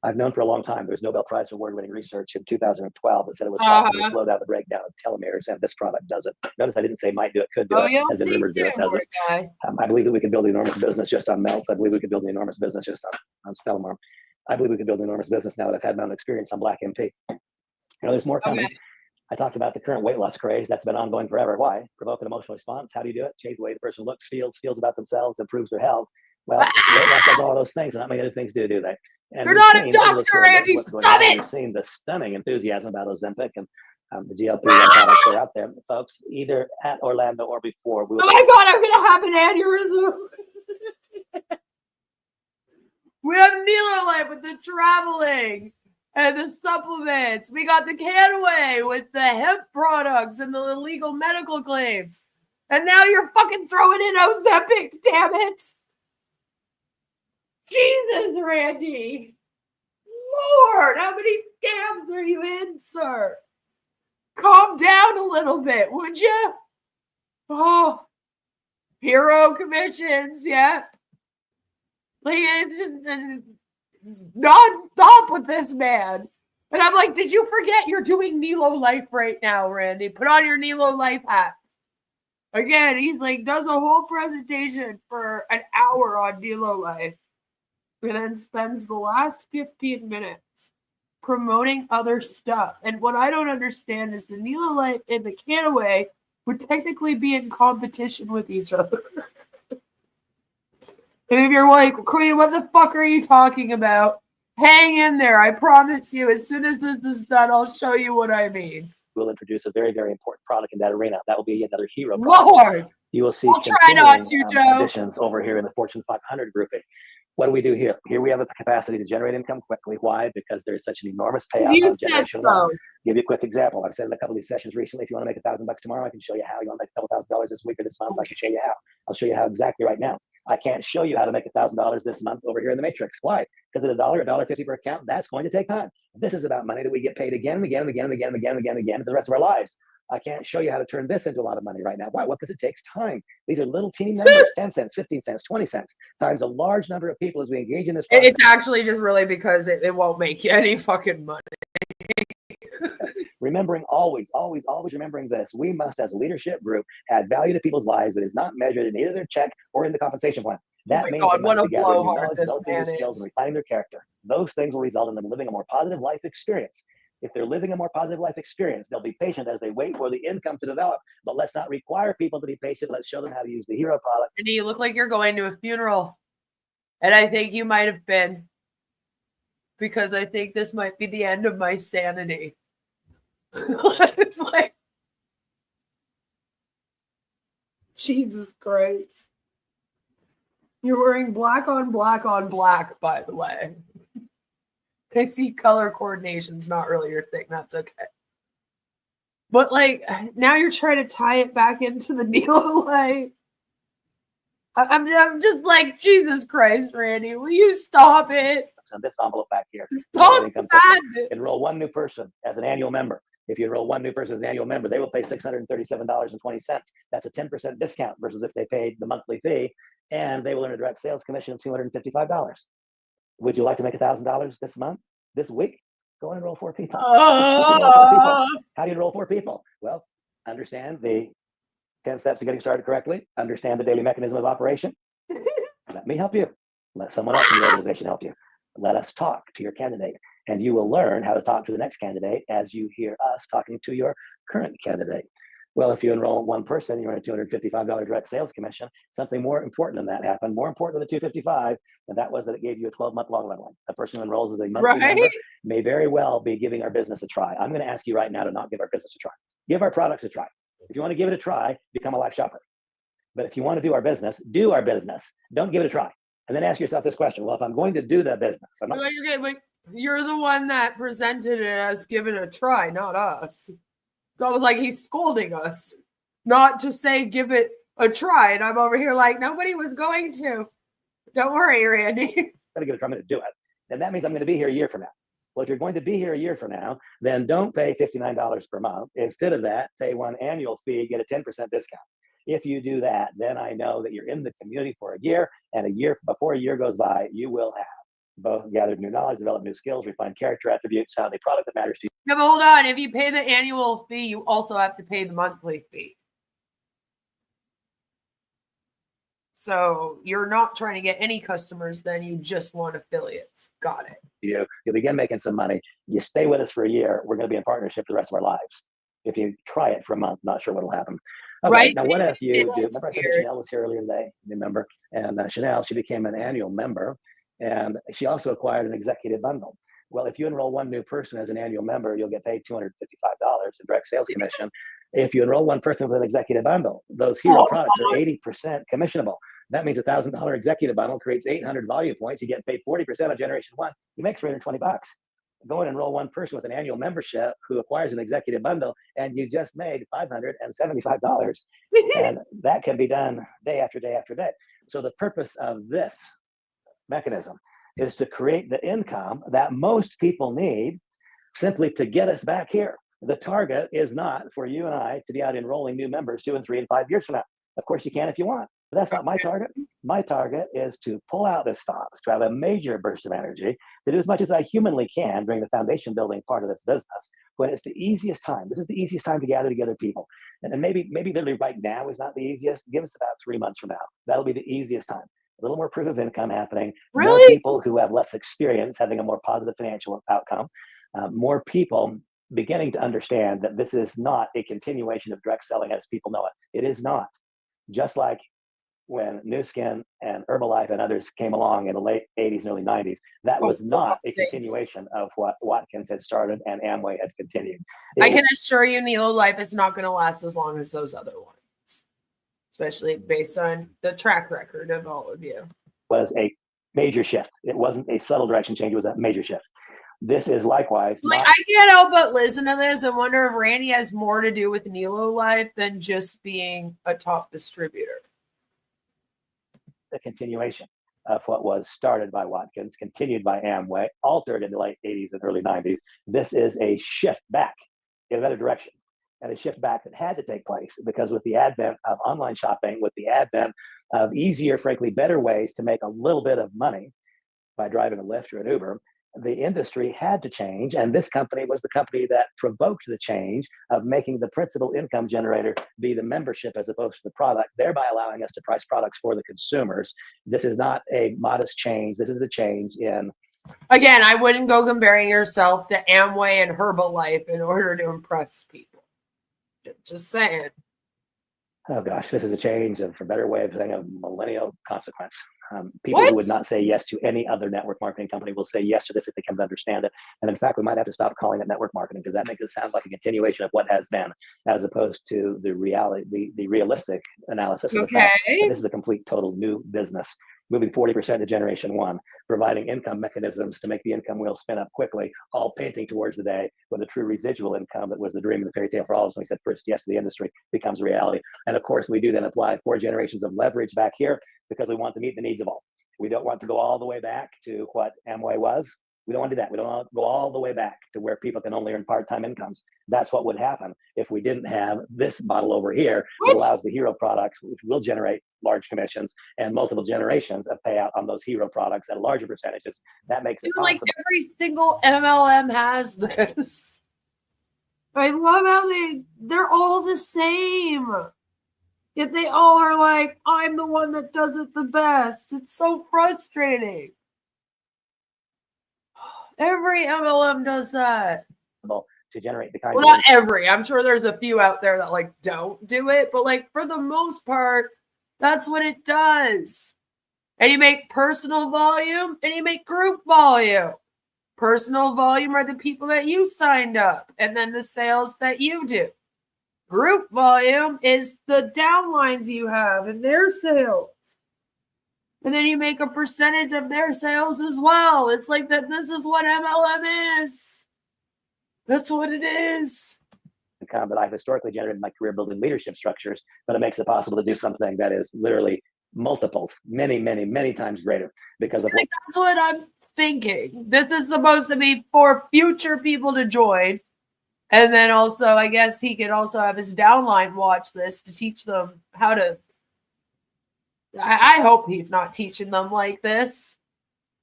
I've known for a long time, there's Nobel Prize award-winning research in 2012 that said it was possible to slow down the breakdown of telomeres, and this product does it. Notice I didn't say might do it, could do it. Has been rumored to do it, does it. I believe that we could build an enormous business just on MELTS. I believe we could build an enormous business just on Stellamar. I believe we could build an enormous business now that I've had my own experience on Black MP. There's more coming. Okay. I talked about the current weight loss craze. That's been ongoing forever. Why? Provoke an emotional response. How do you do it? Change the way the person looks, feels about themselves, improves their health. Well, weight loss does all those things, and not many other things do they? And you're not a doctor, Andy. Stop it! We've seen the stunning enthusiasm about Ozempic and the GLP-1 products that are out there, folks. Either at Orlando or before. Oh my God! I'm gonna have an aneurysm. We have Nelo Life with the traveling and the supplements. We got the Canaway with the hemp products and the illegal medical claims. And now you're fucking throwing in Ozempic, damn it. Jesus, Randy. Lord, how many scams are you in, sir? Calm down a little bit, would you? Oh, hero commissions, yeah. Like, it's just non-stop with this man. And I'm like, did you forget you're doing Nelo Life right now, Randy? Put on your Nelo Life app. Again, he's like, does a whole presentation for an hour on Nelo Life. And then spends the last 15 minutes promoting other stuff. And what I don't understand is the Nelo Life and the Canaway would technically be in competition with each other. And if you're like, Queen, what the fuck are you talking about? Hang in there. I promise you, as soon as this is done, I'll show you what I mean. We'll introduce a very, very important product in that arena. That will be another hero product. Lord! You will see I'll try not to, Joe. Additions over here in the Fortune 500 grouping. What do we do here? Here we have the capacity to generate income quickly. Why? Because there's such an enormous payout on generation alone. Give you a quick example. I've said in a couple of these sessions recently, if you want to make $1,000 tomorrow, I can show you how. You want to make a couple $1,000 this week or this month, I can show you how. I'll show you how exactly right now. I can't show you how to make $1,000 this month over here in the matrix. Why? Because at $1.50 per account, that's going to take time. This is about money that we get paid again and again and again and again and again and again and again for the rest of our lives. I can't show you how to turn this into a lot of money right now. Why? Well, because it takes time. These are little teeny numbers, 10 cents, 15 cents, 20 cents, times a large number of people as we engage in this process. It's actually just really because it won't make you any fucking money. Remembering always remembering this. We must, as a leadership group, add value to people's lives that is not measured in either their check or in the compensation plan. That means they must be gathering new knowledge, developing new skills, and refining their character. Those things will result in them living a more positive life experience. If they're living a more positive life experience, they'll be patient as they wait for the income to develop. But let's not require people to be patient. Let's show them how to use the hero product. And you look like you're going to a funeral. And I think you might have been. Because I think this might be the end of my sanity. It's like, Jesus Christ. You're wearing black on black on black, by the way. I see color coordination's not really your thing. That's okay. But like, now you're trying to tie it back into the Nelo Life. I'm just like, Jesus Christ, Randy, will you stop it? So this envelope back here. Stop that. Enroll one new person as an annual member. If you enroll one new person as an annual member, they will pay $637.20. That's a 10% discount versus if they paid the monthly fee, and they will earn a direct sales commission of $255. Would you like to make $1,000 this month, this week? Go and enroll 4 people. How do you enroll 4 people? Well, understand the 10 steps to getting started correctly. Understand the daily mechanism of operation. Let me help you. Let someone else in the organization help you. Let us talk to your candidate, and you will learn how to talk to the next candidate as you hear us talking to your current candidate. Well, if you enroll one person, you earn a $255 direct sales commission. Something more important than that happened, more important than the $255, and that was that it gave you a 12-month long run. A person who enrolls as a monthly member may very well be giving our business a try. I'm going to ask you right now to not give our business a try. Give our products a try. If you want to give it a try, become a life shopper. But if you want to do our business, do our business. Don't give it a try. And then ask yourself this question. Well, if I'm going to do the business, I'm not... You're the one that presented it as give it a try, not us. It's almost like he's scolding us not to say give it a try. And I'm over here like, nobody was going to. Don't worry, Randy. I'm going to give it a try. I'm going to do it. And that means I'm going to be here a year from now. Well, if you're going to be here a year from now, then don't pay $59 per month. Instead of that, pay one annual fee, get a 10% discount. If you do that, then I know that you're in the community for a year, and a year before a year goes by, you will have both gathered new knowledge, developed new skills, refined character attributes, found a product that matters to you. Yeah, but hold on. If you pay the annual fee, you also have to pay the monthly fee. So you're not trying to get any customers, then you just want affiliates. Got it. You begin making some money. You stay with us for a year. We're going to be in partnership for the rest of our lives. If you try it for a month, not sure what will happen. Okay, right. Now, what if you do? Remember I said Chanel was here earlier today, remember? And Chanel, she became an annual member, and she also acquired an executive bundle. Well, if you enroll one new person as an annual member, you'll get paid $255 in direct sales commission. If you enroll one person with an executive bundle, those hero products are 80% commissionable. That means $1,000 executive bundle creates 800 volume points. You get paid 40% on generation 1. You make $320. Go and enroll one person with an annual membership who acquires an executive bundle, and you just made $575. And that can be done day after day after day. So the purpose of this mechanism is to create the income that most people need simply to get us back here. The target is not for you and I to be out enrolling new members 2 and 3 and 5 years from now. Of course you can if you want, but that's not my target. My target is to pull out the stops, to have a major burst of energy, to do as much as I humanly can during the foundation building part of this business, when it's the easiest time. This is the easiest time to gather together people. And maybe literally right now is not the easiest. Give us about 3 months from now. That'll be the easiest time. A little more proof of income happening. Really? More people who have less experience having a more positive financial outcome. More people beginning to understand that this is not a continuation of direct selling as people know it. It is not. Just like when Nu Skin and Herbalife and others came along in the late 80s and early 90s, that was not a continuation of what Watkins had started and Amway had continued. I can assure you Nelo Life is not going to last as long as those other ones, especially based on the track record of all of you. Was a major shift. It wasn't a subtle direction change. It was a major shift. This is likewise. Like, I can't help but listen to this and wonder if Randy has more to do with Nelo Life than just being a top distributor. a continuation of what was started by Watkins, continued by Amway, altered in the late 80s and early 90s. This is a shift back in another direction, and a shift back that had to take place because with the advent of online shopping, with the advent of easier, frankly, better ways to make a little bit of money by driving a Lyft or an Uber, the industry had to change. And this company was the company that provoked the change of making the principal income generator be the membership as opposed to the product, thereby allowing us to price products for the consumers. This is not a modest change. This is a change in. Again, I wouldn't go comparing yourself to Amway and Herbalife in order to impress people. Just saying. Oh gosh, this is a change of, for better way of saying, a millennial consequence. People who would not say yes to any other network marketing company will say yes to this if they can understand it. And in fact, we might have to stop calling it network marketing because that makes it sound like a continuation of what has been, as opposed to the reality, the realistic analysis of the fact that this is a complete, total new business. Moving 40% to generation one, providing income mechanisms to make the income wheel spin up quickly, all painting towards the day when the true residual income that was the dream of the fairy tale for all of us when we said first yes to the industry becomes reality. And of course, we do then apply 4 generations of leverage back here because we want to meet the needs of all. We don't want to go all the way back to what Amway was. We don't want to do that. We don't want to go all the way back to where people can only earn part-time incomes. That's what would happen if we didn't have this model over here that allows the hero products, which will generate large commissions and multiple generations of payout on those hero products at larger percentages. That makes it possible. Like every single MLM has this. I love how they're all the same. Yet they all are like, I'm the one that does it the best. It's so frustrating. Every MLM does that. To generate the kind well, not every. I'm sure there's a few out there that like don't do it, but like for the most part, that's what it does. And you make personal volume and you make group volume. Personal volume are the people that you signed up, and then the sales that you do. Group volume is the downlines you have and their sales. And then you make a percentage of their sales as well. It's like that. This is what MLM is. That's what it is. Income that I've historically generated in my career building leadership structures, but it makes it possible to do something that is literally multiples, many, many, many times greater because of what. That's what I'm thinking. This is supposed to be for future people to join. And then also, I guess he could also have his downline watch this to teach them how to. I hope he's not teaching them like this.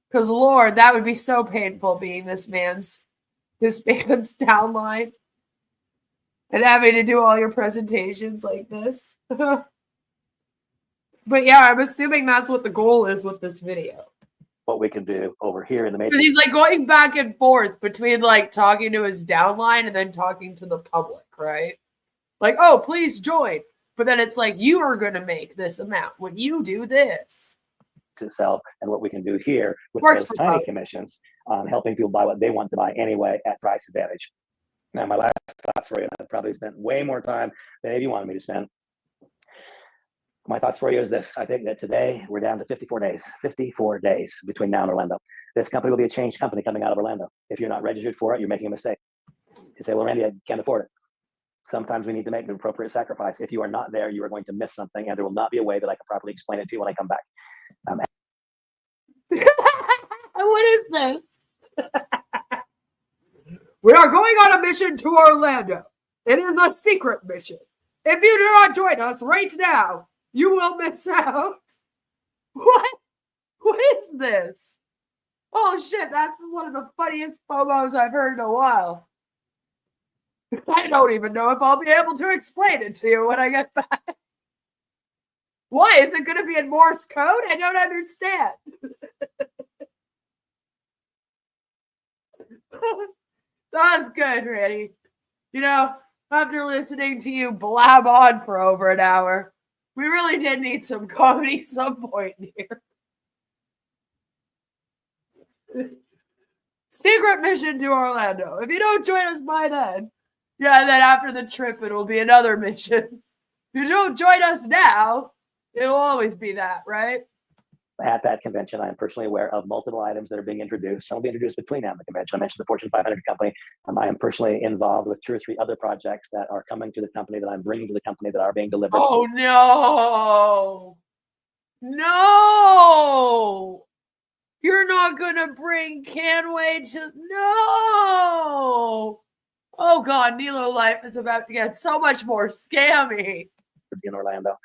Because, Lord, that would be so painful being this man's downline. And having to do all your presentations like this. But yeah, I'm assuming that's what the goal is with this video. What we can do over here in the matrix. Because he's like going back and forth between like talking to his downline and then talking to the public, right? Like, oh, please join. But then it's like, you are going to make this amount when you do this. To sell, and what we can do here with those tiny commissions on helping people buy what they want to buy anyway at price advantage. Now, my last thoughts for you, I've probably spent way more time than any of you wanted me to spend. My thoughts for you is this. I think that today we're down to 54 days between now and Orlando. This company will be a changed company coming out of Orlando. If you're not registered for it, you're making a mistake. You say, well, Randy, I can't afford it. Sometimes we need to make the appropriate sacrifice. If you are not there, you are going to miss something, and there will not be a way that I can properly explain it to you when I come back. What is this? We are going on a mission to Orlando. It is a secret mission. If you do not join us right now, you will miss out. What? What is this? Oh shit, that's one of the funniest promos I've heard in a while. I don't even know if I'll be able to explain it to you when I get back. Why? Is it going to be in Morse code? I don't understand. That was good, Randy. You know, after listening to you blab on for over an hour, we really did need some comedy some point here. Secret mission to Orlando. If you don't join us by then, yeah, then after the trip, it'll be another mission. If you don't join us now, it'll always be that, right? At that convention, I am personally aware of multiple items that are being introduced. Some will be introduced between now and the convention. I mentioned the Fortune 500 company. I am personally involved with 2 or 3 other projects that are coming to the company that I'm bringing to the company that are being delivered. Oh, no. No! You're not gonna bring Canway to... No! Oh God, Nelo Life is about to get so much more scammy. In Orlando,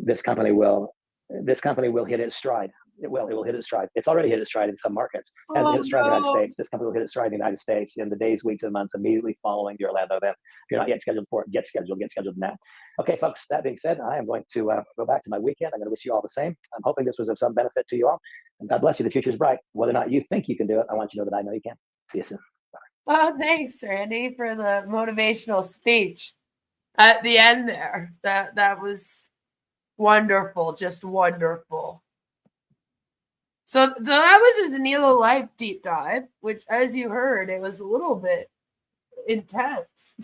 this company will hit its stride. It will hit its stride. It's already hit its stride in some markets. It hasn't hit its stride in the United States. This company will hit its stride in the United States in the days, weeks, and months immediately following the Orlando event. If you're not yet scheduled for it, get scheduled now. Okay, folks, that being said, I am going to go back to my weekend. I'm going to wish you all the same. I'm hoping this was of some benefit to you all. And God bless you. The future is bright. Whether or not you think you can do it, I want you to know that I know you can. See you soon. Oh, thanks, Randy, for the motivational speech at the end there. That was wonderful, just wonderful. So that was his Nelo Life deep dive, which, as you heard, it was a little bit intense.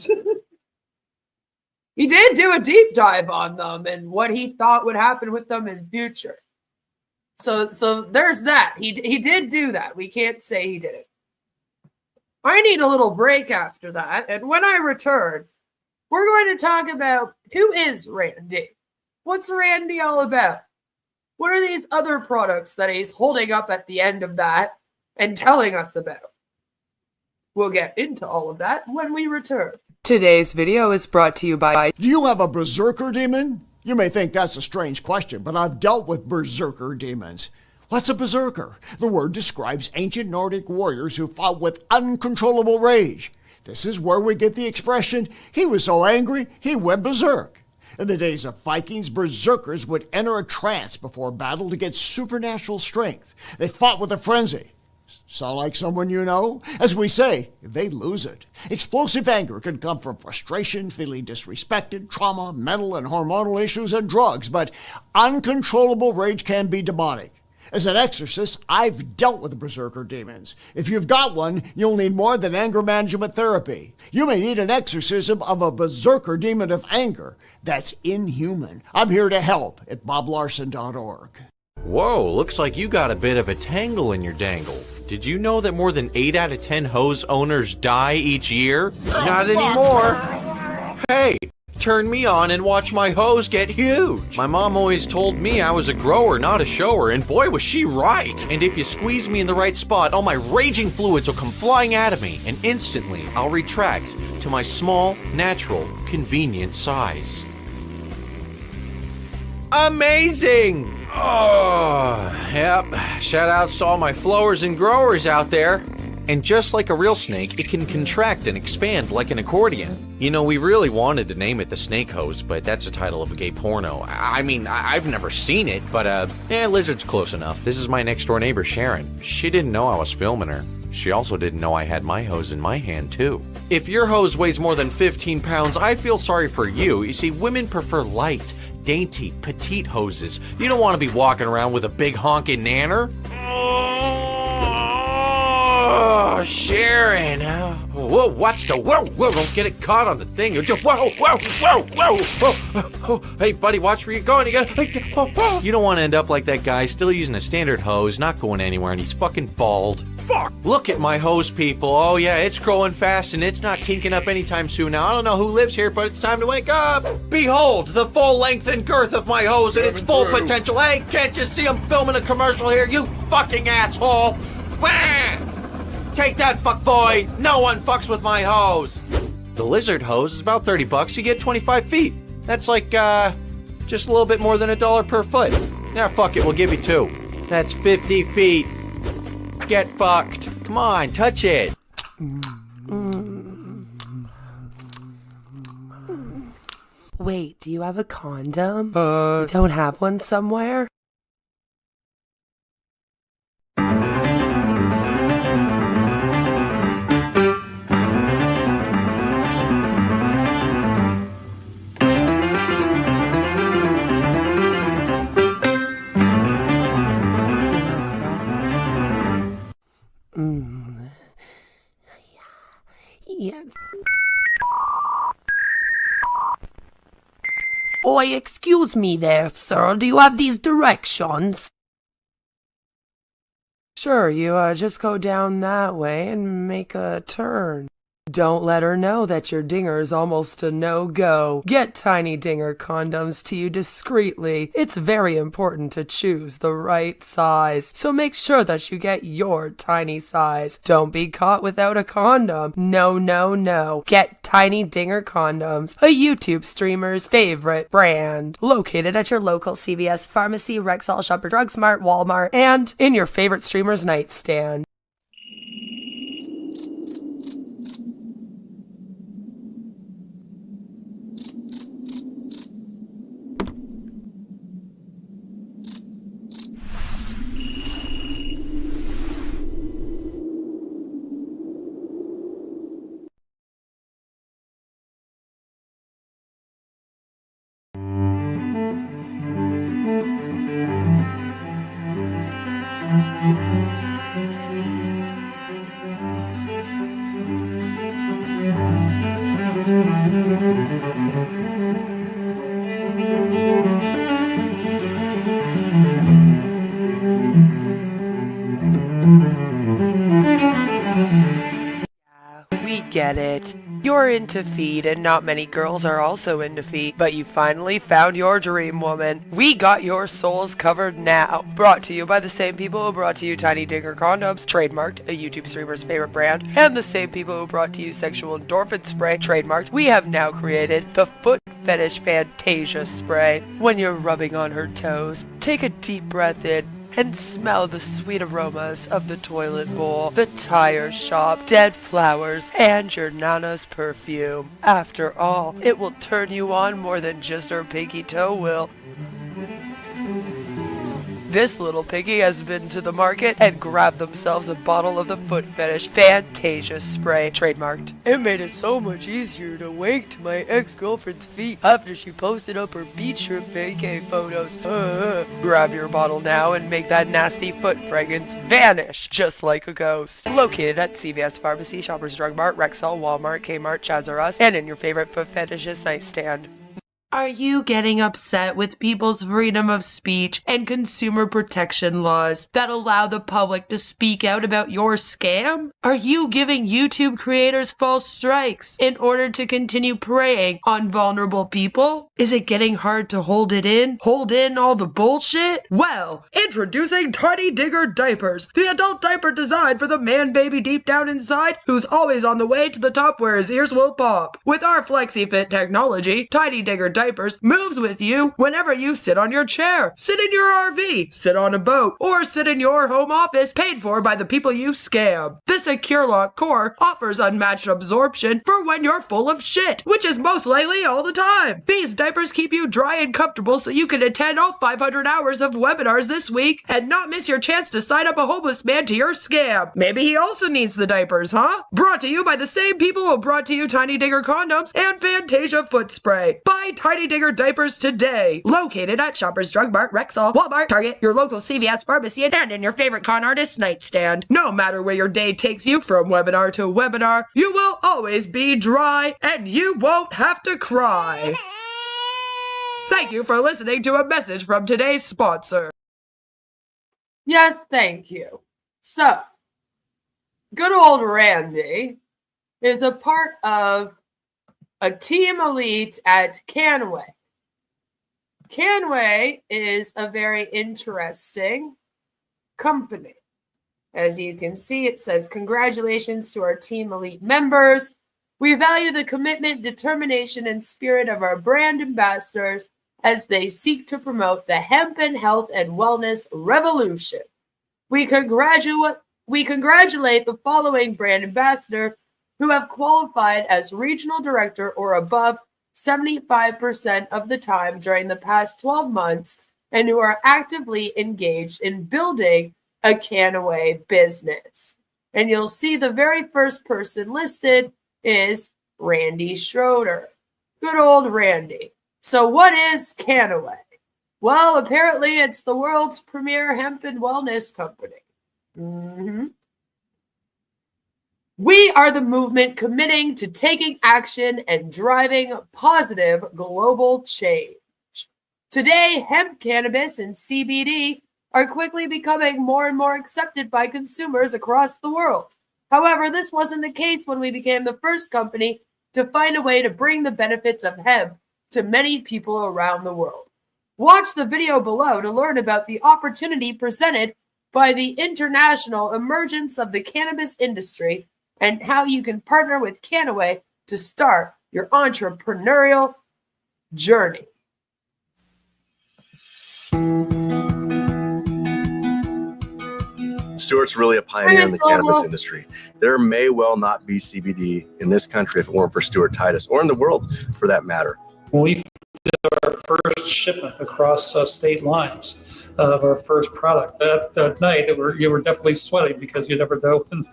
He did do a deep dive on them and what he thought would happen with them in future. So there's that. He did do that. We can't say he didn't. I need a little break after that, and when I return, we're going to talk about who is Randy. What's Randy all about? What are these other products that he's holding up at the end of that and telling us about? We'll get into all of that when we return. Today's video is brought to you by... Do you have a berserker demon? You may think that's a strange question, but I've dealt with berserker demons. What's a berserker? The word describes ancient Nordic warriors who fought with uncontrollable rage. This is where we get the expression, he was so angry, he went berserk. In the days of Vikings, berserkers would enter a trance before battle to get supernatural strength. They fought with a frenzy. Sound like someone you know? As we say, they lose it. Explosive anger can come from frustration, feeling disrespected, trauma, mental and hormonal issues, and drugs, but uncontrollable rage can be demonic. As an exorcist, I've dealt with berserker demons. If you've got one, you'll need more than anger management therapy. You may need an exorcism of a berserker demon of anger. That's inhuman. I'm here to help at boblarson.org. Whoa, looks like you got a bit of a tangle in your dangle. Did you know that more than 8 out of 10 hose owners die each year? Not anymore. Hey, turn me on and watch my hose get huge. My mom always told me I was a grower, not a shower, and boy was she right. And if you squeeze me in the right spot, all my raging fluids will come flying out of me, and instantly I'll retract to my small, natural, convenient size. Amazing! Oh, yep. Shout outs to all my flowers and growers out there. And just like a real snake, it can contract and expand like an accordion. You know, we really wanted to name it the Snake Hose, but that's the title of a gay porno. I mean, I've never seen it, but lizard's close enough. This is my next door neighbor, Sharon. She didn't know I was filming her. She also didn't know I had my hose in my hand, too. If your hose weighs more than 15 pounds, I feel sorry for you. You see, women prefer light, dainty, petite hoses. You don't want to be walking around with a big honking nanner. Oh, Sharon. Whoa, watch the whoa, don't get it caught on the thing. Whoa. Hey, buddy, watch where you're going. You don't want to end up like that guy, still using a standard hose, not going anywhere, and he's fucking bald. Fuck! Look at my hose, people. Oh, yeah, it's growing fast, and it's not kinking up anytime soon. Now, I don't know who lives here, but it's time to wake up. Behold, the full length and girth of my hose and its full potential. Hey, can't you see I'm filming a commercial here, you fucking asshole? Wah! Take that, fuckboy. No one fucks with my hose. The lizard hose is about $30. You get 25 feet. That's like, just a little bit more than $1 per foot. Now, fuck it, we'll give you 2. That's 50 feet. Get fucked. Come on, touch it. Wait, do you have a condom? You don't have one somewhere? Yes. Oi, excuse me there, sir. Do you have these directions? Sure, you just go down that way and make a turn. Don't let her know that your dinger's almost a no-go. Get Tiny Dinger condoms to you discreetly. It's very important to choose the right size, so make sure that you get your tiny size. Don't be caught without a condom. No, no, no. Get Tiny Dinger condoms, a YouTube streamer's favorite brand. Located at your local CVS pharmacy, Rexall, Shoppers Drug Mart, Walmart, and in your favorite streamer's nightstand. We get it. You're into feet, and not many girls are also into feet, but you finally found your dream woman. We got your souls covered now. Brought to you by the same people who brought to you Tiny Dinger condoms, trademarked, a YouTube streamer's favorite brand, and the same people who brought to you sexual endorphin spray, trademarked. We have now created the foot fetish Fantasia spray. When you're rubbing on her toes, take a deep breath in and smell the sweet aromas of the toilet bowl, the tire shop, dead flowers, and your nana's perfume. After all, it will turn you on more than just her pinky toe will. This little piggy has been to the market and grabbed themselves a bottle of the foot fetish Fantasia spray, trademarked. It made it so much easier to wake to my ex-girlfriend's feet after she posted up her beach trip vacay photos. Grab your bottle now and make that nasty foot fragrance vanish just like a ghost. Located at CVS Pharmacy, Shoppers Drug Mart, Rexall, Walmart, Kmart, Chad's R Us, and in your favorite foot fetishist nightstand. Are you getting upset with people's freedom of speech and consumer protection laws that allow the public to speak out about your scam? Are you giving YouTube creators false strikes in order to continue preying on vulnerable people? Is it getting hard to hold it in? Hold in all the bullshit? Well, introducing Tiny Digger Diapers, the adult diaper designed for the man baby deep down inside who's always on the way to the top where his ears will pop. With our FlexiFit technology, Tiny Digger Diapers moves with you whenever you sit on your chair, sit in your RV, sit on a boat, or sit in your home office paid for by the people you scam. The Secure Lock Core offers unmatched absorption for when you're full of shit, which is most likely all the time. These diapers keep you dry and comfortable so you can attend all 500 hours of webinars this week and not miss your chance to sign up a homeless man to your scam. Maybe he also needs the diapers, huh? Brought to you by the same people who brought to you Tiny Digger condoms and Fantasia foot spray. Buy Tiny Digger diapers today. Located at Shoppers Drug Mart, Rexall, Walmart, Target, your local CVS pharmacy, and in your favorite con artist nightstand. No matter where your day takes you from webinar to webinar, you will always be dry and you won't have to cry. Thank you for listening to a message from today's sponsor. Yes, thank you. So, good old Randy is a part of a team elite at Canway. Canway is a very interesting company. As you can see, it says, congratulations to our team elite members. We value the commitment, determination, and spirit of our brand ambassadors as they seek to promote the hemp and health and wellness revolution. We congratulate the following brand ambassador who have qualified as regional director or above 75% of the time during the past 12 months and who are actively engaged in building a Canway business. And you'll see the very first person listed is Randy Schroeder. Good old Randy. So what is Canway? Well, apparently it's the world's premier hemp and wellness company. We are the movement committing to taking action and driving positive global change. Today, hemp, cannabis, and CBD are quickly becoming more and more accepted by consumers across the world However, this wasn't the case when we became the first company to find a way to bring the benefits of hemp to many people around the world. Watch the video below to learn about the opportunity presented by the international emergence of the cannabis industry and how you can partner with Canaway to start your entrepreneurial journey. Stuart's really a pioneer in the cannabis industry. There may well not be CBD in this country if it weren't for Stuart Titus, or in the world for that matter. We did our first shipment across state lines of our first product. That night, you were definitely sweating because you never know when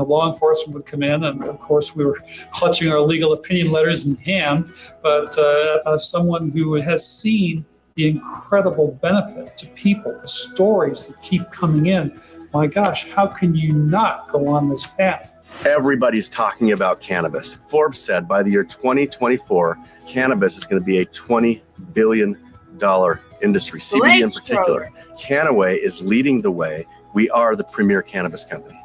law enforcement would come in, and of course we were clutching our legal opinion letters in hand. But as someone who has seen the incredible benefit to people, the stories that keep coming in, my gosh, how can you not go on this path? Everybody's talking about cannabis. Forbes said by the year 2024, cannabis is going to be a $20 billion industry, CBD in particular. Canaway is leading the way. We are the premier cannabis company.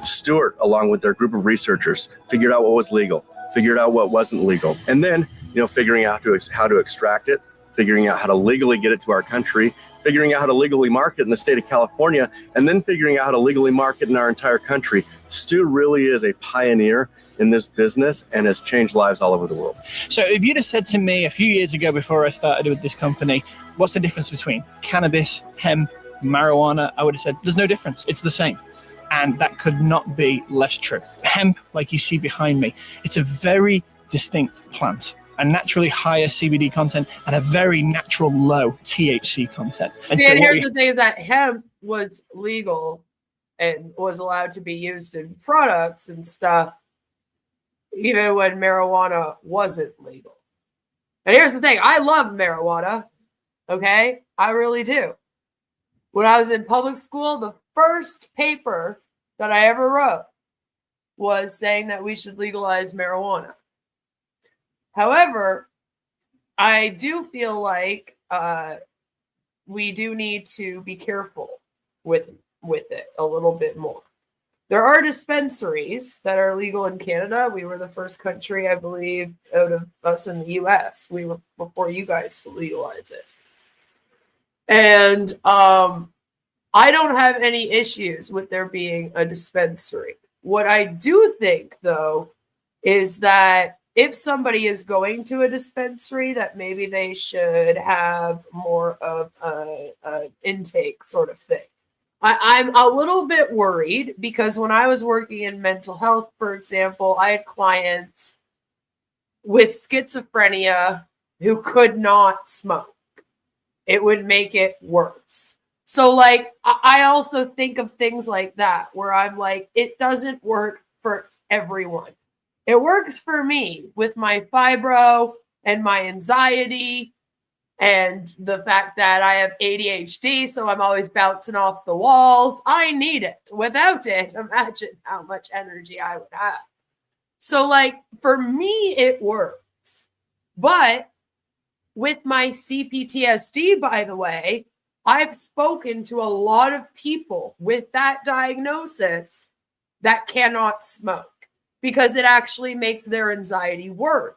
Stuart, along with their group of researchers, figured out what was legal, figured out what wasn't legal, and then figuring out how to extract it, figuring out how to legally get it to our country, figuring out how to legally market in the state of California, and then figuring out how to legally market in our entire country. Stu really is a pioneer in this business and has changed lives all over the world. So if you'd have said to me a few years ago before I started with this company, what's the difference between cannabis, hemp, marijuana? I would have said, there's no difference. It's the same. And that could not be less true. Hemp, like you see behind me, it's a very distinct plant. A naturally higher CBD content and a very natural low THC content. And here's the thing, that hemp was legal and was allowed to be used in products and stuff, even when marijuana wasn't legal. And here's the thing, I love marijuana, okay? I really do. When I was in public school, the first paper that I ever wrote was saying that we should legalize marijuana. However, I do feel like we do need to be careful with it a little bit more. There are dispensaries that are legal in Canada. We were the first country, I believe, out of us in the US. We were before you guys to legalize it. And I don't have any issues with there being a dispensary. What I do think, though, is that if somebody is going to a dispensary, that maybe they should have more of an intake sort of thing. I'm a little bit worried because when I was working in mental health, for example, I had clients with schizophrenia who could not smoke. It would make it worse. So, I also think of things like that where I'm like, it doesn't work for everyone. It works for me with my fibro and my anxiety and the fact that I have ADHD, so I'm always bouncing off the walls. I need it. Without it, imagine how much energy I would have. So, for me, it works. But with my CPTSD, by the way, I've spoken to a lot of people with that diagnosis that cannot smoke, because it actually makes their anxiety worse.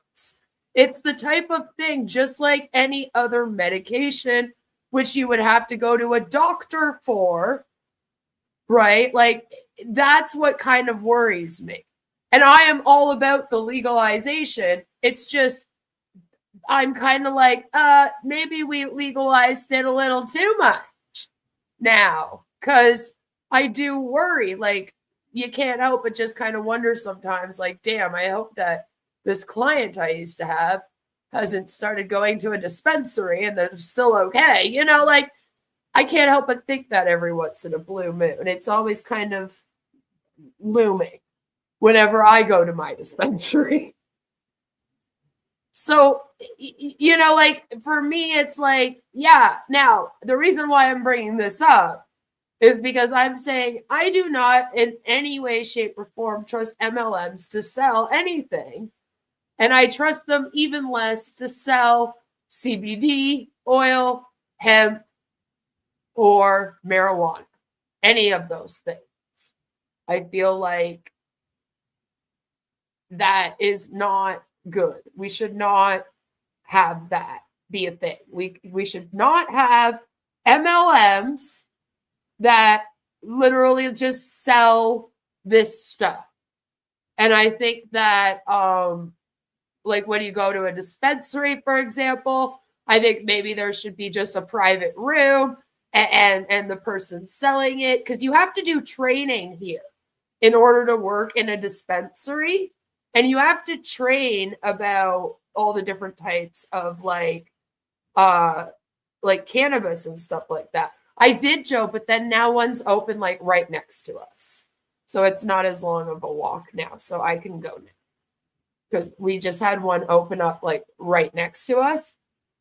It's the type of thing, just like any other medication, which you would have to go to a doctor for, right? That's what kind of worries me. And I am all about the legalization. It's just, I'm kind of maybe we legalized it a little too much now, because I do worry, you can't help but just kind of wonder sometimes, damn, I hope that this client I used to have hasn't started going to a dispensary and they're still okay. I can't help but think that every once in a blue moon. And it's always kind of looming whenever I go to my dispensary. So, for me, it's yeah. Now, the reason why I'm bringing this up is because I'm saying I do not in any way, shape, or form trust MLMs to sell anything. And I trust them even less to sell CBD, oil, hemp, or marijuana, any of those things. I feel like that is not good. We should not have that be a thing. We should not have MLMs that literally just sell this stuff. And I think that like when you go to a dispensary, for example, I think maybe there should be just a private room and the person selling it, because you have to do training here in order to work in a dispensary, and you have to train about all the different types of like cannabis and stuff like that. I did, Joe, but then now one's open like right next to us. So it's not as long of a walk now. So I can go now because we just had one open up like right next to us.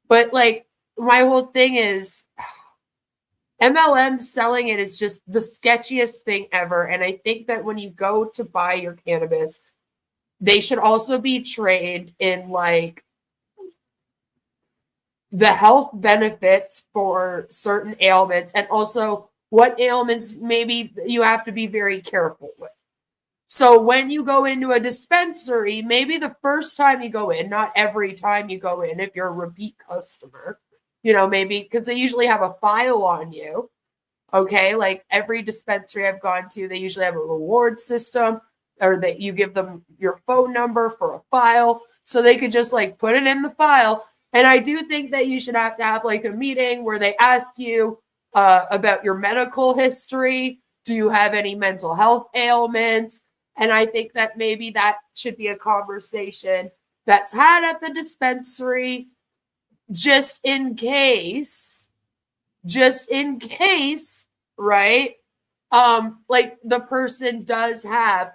But like my whole thing is MLM selling it is just the sketchiest thing ever. And I think that when you go to buy your cannabis, they should also be trained in like the health benefits for certain ailments, and also what ailments maybe you have to be very careful with. So when you go into a dispensary, maybe the first time you go in, not every time you go in, if you're a repeat customer, you know, maybe because they usually have a file on you. Okay. Like every dispensary I've gone to, they usually have a reward system, or that you give them your phone number for a file so they could just like put it in the file. And I do think that you should have to have like a meeting where they ask you about your medical history. Do you have any mental health ailments? And I think that maybe that should be a conversation that's had at the dispensary just in case, right? Like the person does have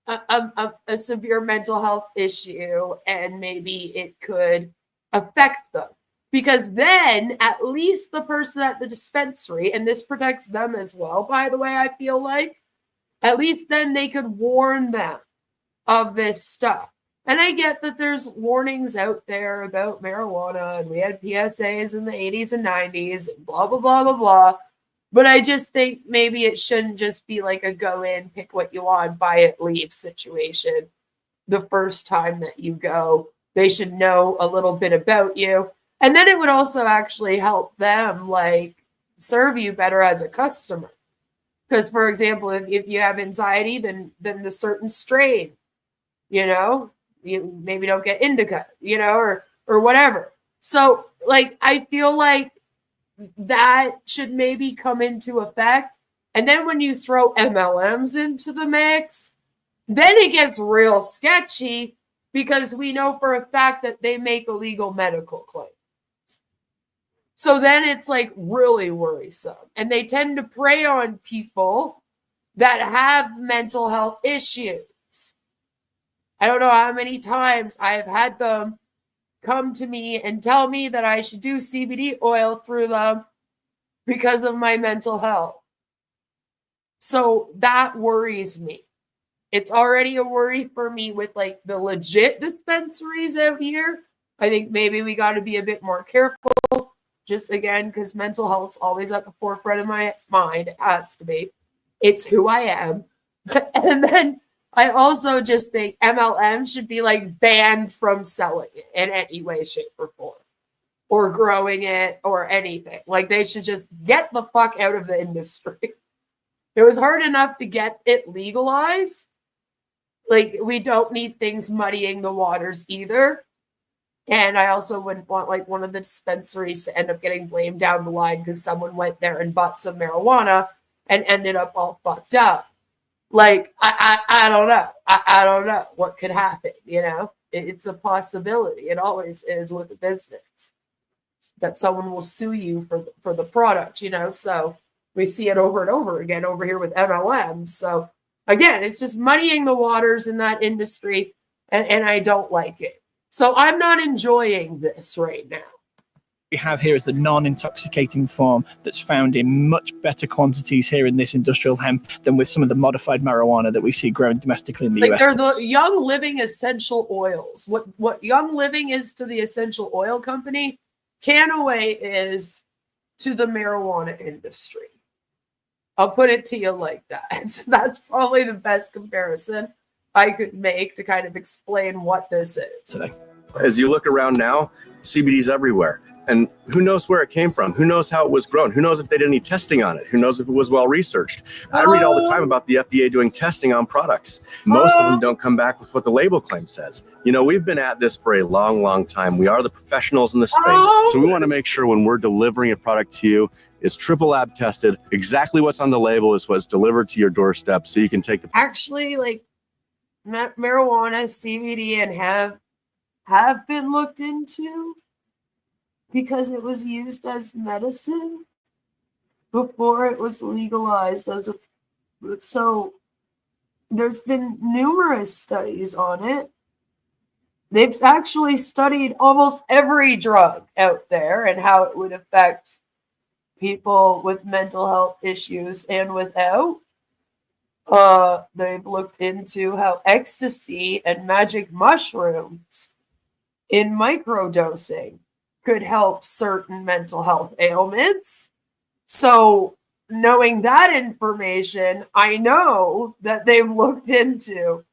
a severe mental health issue, and maybe it could affect them, because then at least the person at the dispensary, and this protects them as well, by the way, I feel like at least then they could warn them of this stuff. And I get that there's warnings out there about marijuana, and we had PSAs in the 80s and 90s and blah, blah, blah, blah, blah. But I just think maybe it shouldn't just be like a go in, pick what you want, buy it, leave situation. The first time that you go, they should know a little bit about you. And then it would also actually help them like serve you better as a customer. Because, for example, if you have anxiety, then the certain strain, you know, you maybe don't get indica, you know, or whatever. So, like, I feel like that should maybe come into effect. And then when you throw MLMs into the mix, then it gets real sketchy, because we know for a fact that they make illegal medical claims. So then it's like really worrisome. And they tend to prey on people that have mental health issues. I don't know how many times I've had them come to me and tell me that I should do CBD oil through them because of my mental health. So that worries me. It's already a worry for me with like the legit dispensaries out here. I think maybe we got to be a bit more careful, just again, because mental health is always at the forefront of my mind. It has to be. It's who I am. And then I also just think MLM should be like banned from selling it in any way, shape, or form, or growing it or anything. Like they should just get the fuck out of the industry. It was hard enough to get it legalized. Like we don't need things muddying the waters either. And I also wouldn't want like one of the dispensaries to end up getting blamed down the line because someone went there and bought some marijuana and ended up all fucked up. Like, I don't know. I don't know what could happen, you know? It's a possibility. It always is with a business that someone will sue you for the product, you know? So we see it over and over again over here with MLM. So again, it's just muddying the waters in that industry, and I don't like it. So I'm not enjoying this right now. We have here is the non-intoxicating form that's found in much better quantities here in this industrial hemp than with some of the modified marijuana that we see growing domestically in the US. They're the Young Living essential oils. What Young Living is to the essential oil company, Canaway is to the marijuana industry. I'll put it to you like that. That's probably the best comparison I could make to kind of explain what this is. As you look around now, CBD's everywhere. And who knows where it came from? Who knows how it was grown? Who knows if they did any testing on it? Who knows if it was well researched? I read all the time about the FDA doing testing on products. Most of them don't come back with what the label claim says. You know, we've been at this for a long, long time. We are the professionals in the space. So we want to make sure when we're delivering a product to you, it's triple lab tested. Exactly what's on the label is what's delivered to your doorstep so you can take the... Actually, like marijuana, CBD, and hemp have been looked into because it was used as medicine before it was legalized as a... So there's been numerous studies on it. They've actually studied almost every drug out there and how it would affect people with mental health issues and without. They've looked into how ecstasy and magic mushrooms in microdosing could help certain mental health ailments. So knowing that information, I know that they've looked into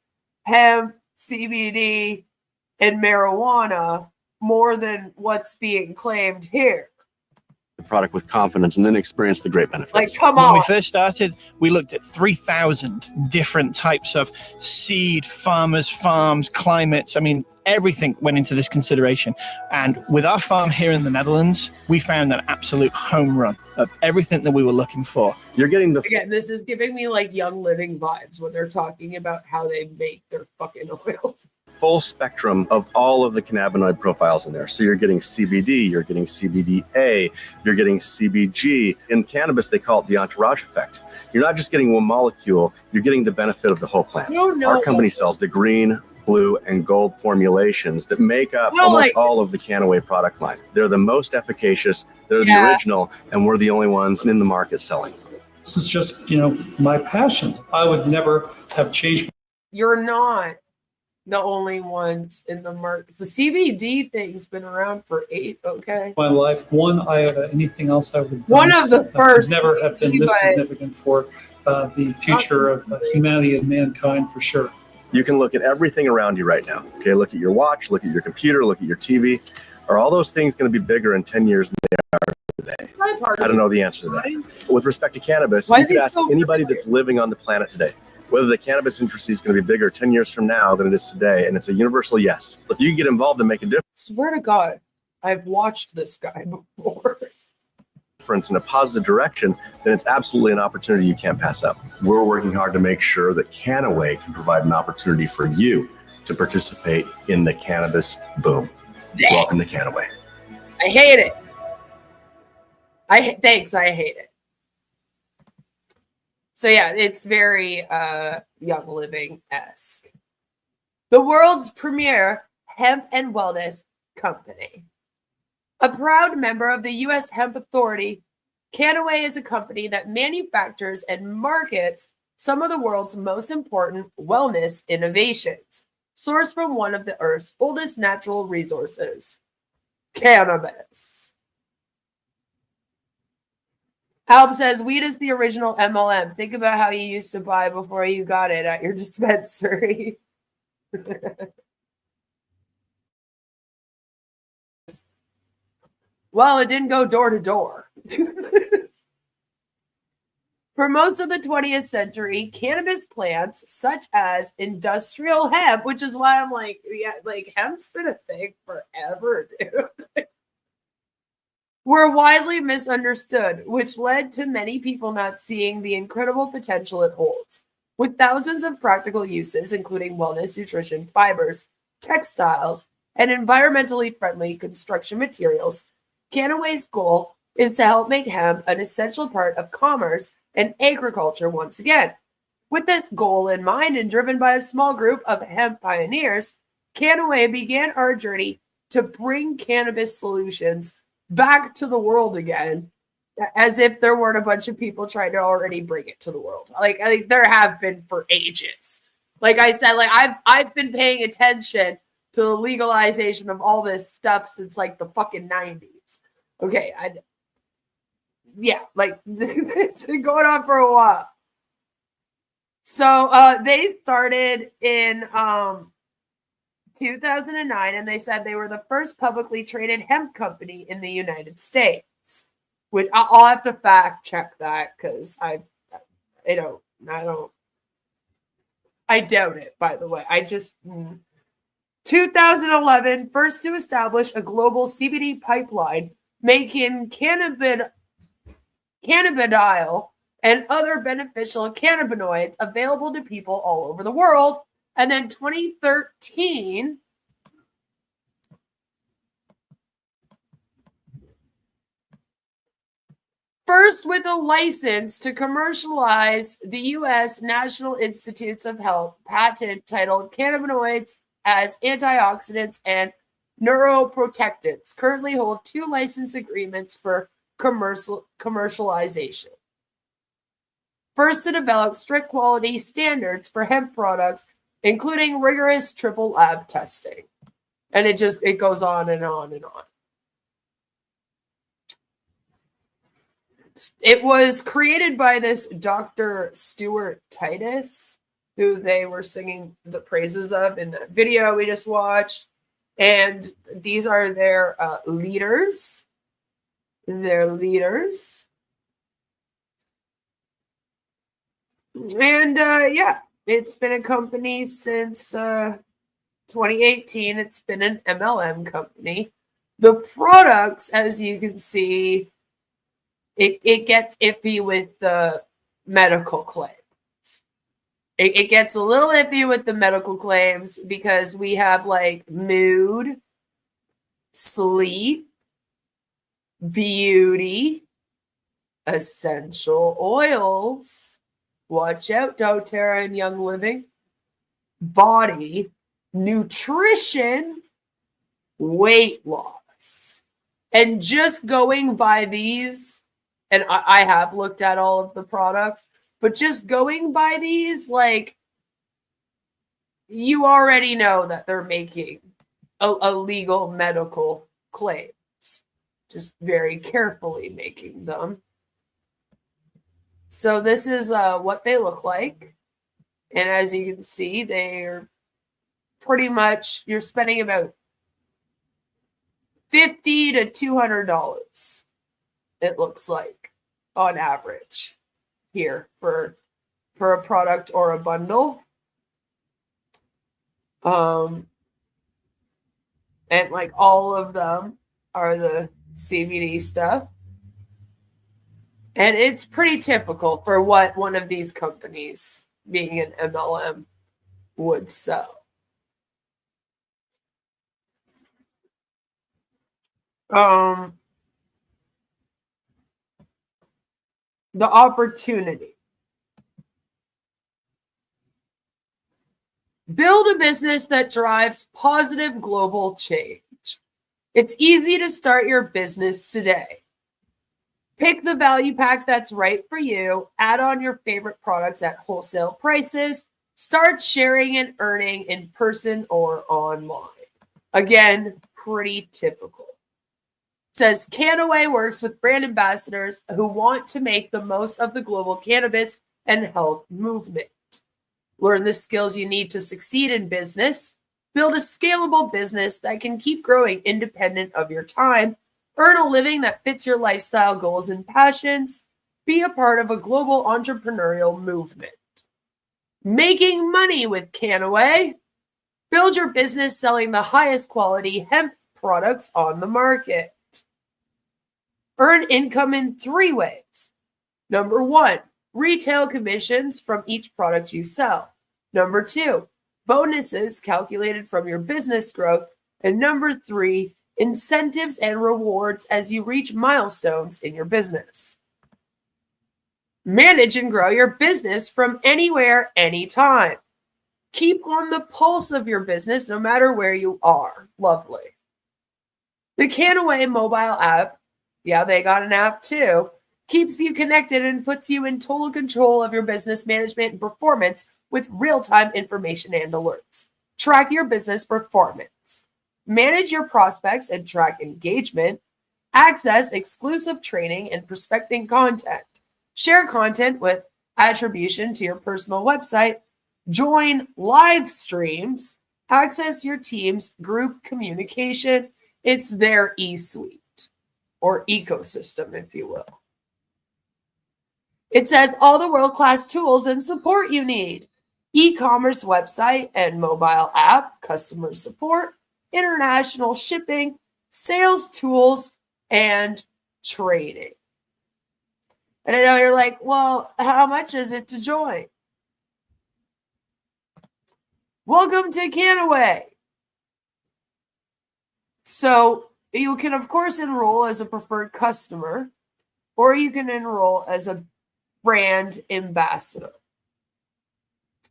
hemp, CBD, and marijuana more than what's being claimed here. The product with confidence and then experience the great benefits. Like, come When on. we first started, we looked at 3,000 different types of seed, farmers, farms, climates. I mean, everything went into this consideration. And with our farm here in the Netherlands, we found an absolute home run of everything that we were looking for. You're getting the... Again, this is giving me like Young Living vibes when they're talking about how they make their fucking oil. full spectrum of all of the cannabinoid profiles in there. So you're getting CBD, you're getting CBDA, you're getting CBG. In cannabis, they call it the entourage effect. You're not just getting one molecule, you're getting the benefit of the whole plant. Our company sells the green, blue, and gold formulations that make up almost all of the Canaway product line. They're the most efficacious, they're the original, and we're the only ones in the market selling. This is just, my passion. I would never have changed. You're not the only ones in the market. The CBD thing's been around for My life, one iota, anything else I would have done. One of the first. Never have been this significant for the future of humanity and mankind, for sure. You can look at everything around you right now. Okay, look at your watch, look at your computer, look at your TV. Are all those things going to be bigger in 10 years than they are today? I don't know the answer to that. With respect to cannabis, you could ask anybody that's living on the planet today whether the cannabis industry is going to be bigger 10 years from now than it is today, and it's a universal yes. If you get involved and make a difference. Swear to God, I've watched this guy before. In a positive direction, then it's absolutely an opportunity you can't pass up. We're working hard to make sure that Canaway can provide an opportunity for you to participate in the cannabis boom. Welcome to Canaway. I hate it. I hate it. So yeah, it's very Young Living-esque. The world's premier hemp and wellness company. A proud member of the U.S. Hemp Authority, Canaway is a company that manufactures and markets some of the world's most important wellness innovations, sourced from one of the Earth's oldest natural resources, cannabis. Alb says, weed is the original MLM. Think about how you used to buy before you got it at your dispensary. Well, it didn't go door to door. For most of the 20th century, cannabis plants, such as industrial hemp, which is why I'm like, yeah, like hemp's been a thing forever, dude, were widely misunderstood, which led to many people not seeing the incredible potential it holds. With thousands of practical uses, including wellness, nutrition, fibers, textiles, and environmentally friendly construction materials, Canaway's goal is to help make hemp an essential part of commerce and agriculture once again. With this goal in mind and driven by a small group of hemp pioneers, Canaway began our journey to bring cannabis solutions back to the world again, as if there weren't a bunch of people trying to already bring it to the world. Like there have been for ages. Like I said, like I've been paying attention to the legalization of all this stuff since like the fucking 90s. Okay, yeah, like it's been going on for a while. So they started in 2009, and they said they were the first publicly traded hemp company in the United States, which I'll have to fact check that because I doubt it, by the way. 2011, first to establish a global CBD pipeline, making cannabidiol and other beneficial cannabinoids available to people all over the world. And then 2013, first with a license to commercialize the U.S. National Institutes of Health patent titled cannabinoids as antioxidants and neuroprotectants. Currently hold 2 license agreements for commercialization. First to develop strict quality standards for hemp products, including rigorous triple lab testing. And it goes on and on and on. It was created by this Dr. Stuart Titus, who they were singing the praises of in that video we just watched. And these are their leaders. Their leaders. And yeah, it's been a company since 2018. It's been an MLM company. The products, as you can see, it gets iffy with the medical claims. It gets a little iffy with the medical claims because we have like mood, sleep, beauty, essential oils. Watch out, doTERRA and Young Living. Body, nutrition, weight loss. And just going by these, and I have looked at all of the products, but just going by these, like, you already know that they're making a legal medical claims. Just very carefully making them. So this is what they look like. And as you can see, they're pretty much, you're spending about $50 to $200, it looks like, on average here for a product or a bundle. And like all of them are the CBD stuff. And it's pretty typical for what one of these companies, being an MLM, would sell. The opportunity. Build a business that drives positive global change. It's easy to start your business today. Pick the value pack that's right for you, add on your favorite products at wholesale prices, start sharing and earning in person or online. Again, pretty typical. It says Canaway works with brand ambassadors who want to make the most of the global cannabis and health movement. Learn the skills you need to succeed in business, build a scalable business that can keep growing independent of your time, earn a living that fits your lifestyle goals and passions, be a part of a global entrepreneurial movement. Making money with Canaway. Build your business selling the highest quality hemp products on the market. Earn income in 3 ways. Number 1, retail commissions from each product you sell. Number 2, bonuses calculated from your business growth. And number 3, incentives and rewards as you reach milestones in your business. Manage and grow your business from anywhere, anytime. Keep on the pulse of your business no matter where you are. Lovely. The Canaway mobile app, yeah, they got an app too, keeps you connected and puts you in total control of your business management and performance with real-time information and alerts. Track your business performance. Manage your prospects and track engagement. Access exclusive training and prospecting content. Share content with attribution to your personal website. Join live streams. Access your team's group communication. It's their e-suite or ecosystem, if you will. It says all the world-class tools and support you need. E-commerce website and mobile app, customer support, international shipping, sales tools, and trading. And I know you're like, well, how much is it to join? Welcome to Canaway. So you can, of course, enroll as a preferred customer, or you can enroll as a brand ambassador.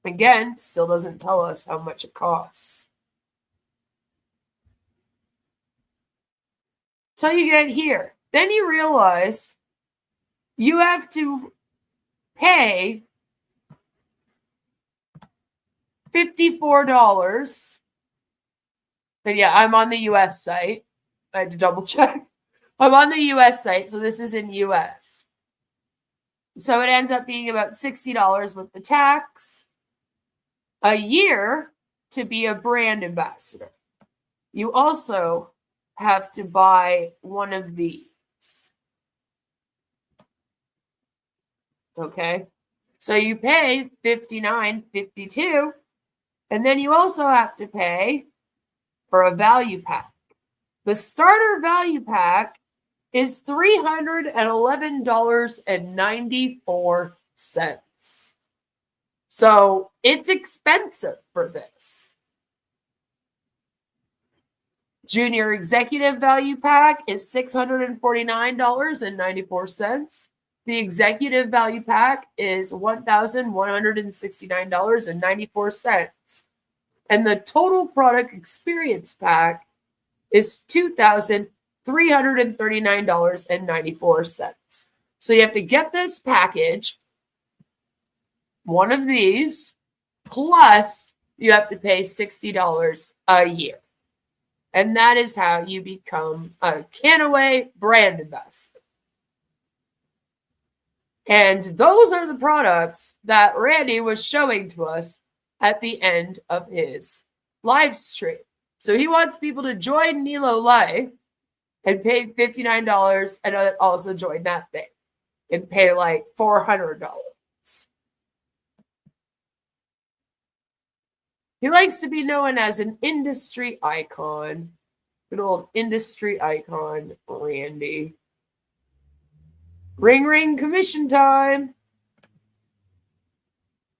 Again, still doesn't tell us how much it costs. So you get here. Then you realize you have to pay $54. But yeah, I'm on the US site. I had to double check. I'm on the US site, so this is in US. So it ends up being about $60 with the tax a year to be a brand ambassador. You also have to buy one of these. Okay? So you pay $59.52, and then you also have to pay for a value pack. The starter value pack is $311.94. So it's expensive for this. Junior executive value pack is $649.94. The executive value pack is $1,169.94. And the total product experience pack is $2,339.94. So you have to get this package, one of these, plus you have to pay $60 a year. And that is how you become a Canaway brand ambassador. And those are the products that Randy was showing to us at the end of his live stream. So he wants people to join Nelo Life and pay $59 and also join that thing and pay like $400. He likes to be known as an industry icon. Good old industry icon, Randy. Ring, ring, commission time.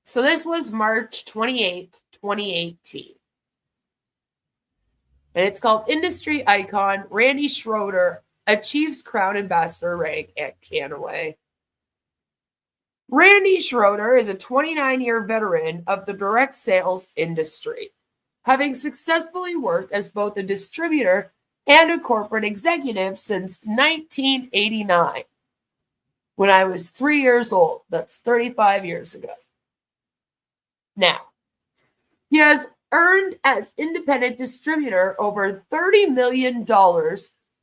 So this was March 28th, 2018. And it's called Industry Icon. Randy Schroeder achieves Crown Ambassador rank at Canaway. Randy Schroeder is a 29-year veteran of the direct sales industry, having successfully worked as both a distributor and a corporate executive since 1989, when I was 3 years old. That's 35 years ago. Now, he has earned as independent distributor over $30 million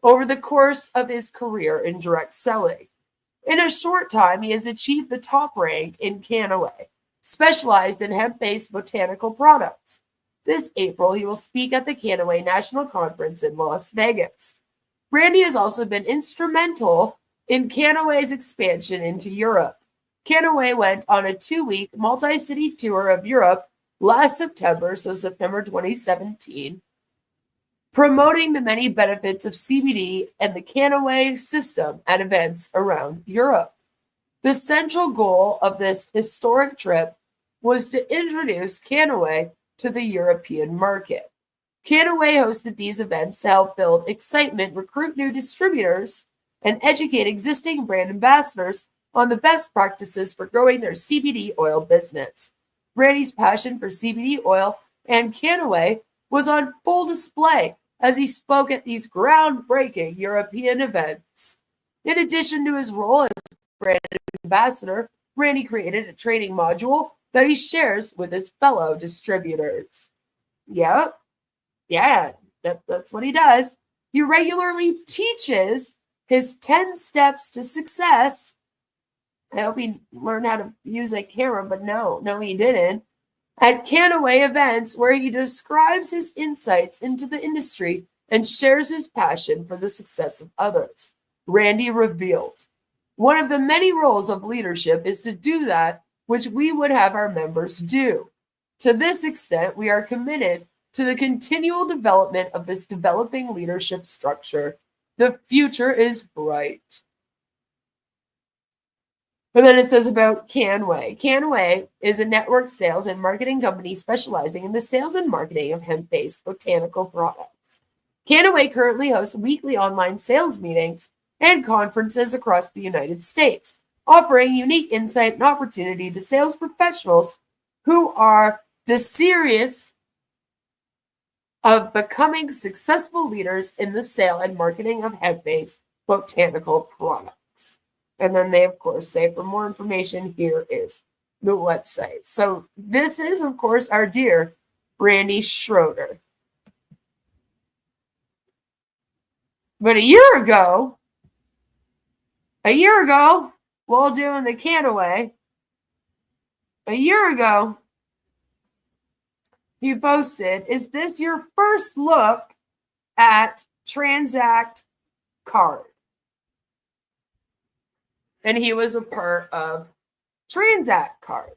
over the course of his career in direct selling. In a short time, he has achieved the top rank in Canaway, specialized in hemp-based botanical products. This April, he will speak at the Canaway National Conference in Las Vegas. Randy has also been instrumental in Canaway's expansion into Europe. Canaway went on a 2-week multi-city tour of Europe last September, so September 2017, promoting the many benefits of CBD and the Canaway system at events around Europe. The central goal of this historic trip was to introduce Canaway to the European market. Canaway hosted these events to help build excitement, recruit new distributors, and educate existing brand ambassadors on the best practices for growing their CBD oil business. Randy's passion for CBD oil and Canaway was on full display as he spoke at these groundbreaking European events. In addition to his role as brand ambassador, Randy created a training module that he shares with his fellow distributors. That's what he does. He regularly teaches his 10 steps to success. I hope he learned how to use a camera, but no, he didn't. At Canaway events, where he describes his insights into the industry and shares his passion for the success of others. Randy revealed, one of the many roles of leadership is to do that which we would have our members do. To this extent, we are committed to the continual development of this developing leadership structure. The future is bright. And then it says about Canway. Canway is a network sales and marketing company specializing in the sales and marketing of hemp-based botanical products. Canway currently hosts weekly online sales meetings and conferences across the United States, offering unique insight and opportunity to sales professionals who are desirous of becoming successful leaders in the sale and marketing of hemp-based botanical products. And then they, of course, say for more information, here is the website. So this is, of course, our dear Randy Schroeder. But a year ago, while doing the Canaway, he posted, is this your first look at Transact Card? And he was a part of Transact Card.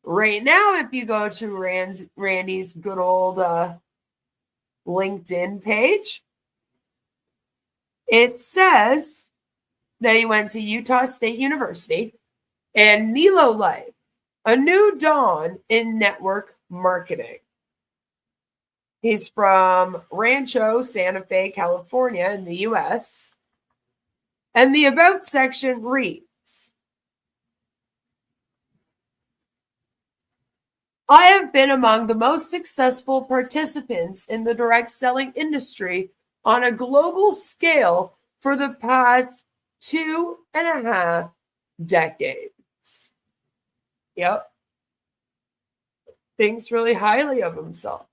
Right now, if you go to Randy's good old LinkedIn page, it says that he went to Utah State University and Nelo Life, a new dawn in network marketing. He's from Rancho Santa Fe, California in the U.S., and the About section reads, I have been among the most successful participants in the direct selling industry on a global scale for the past 2.5 decades. Yep. Thinks really highly of himself.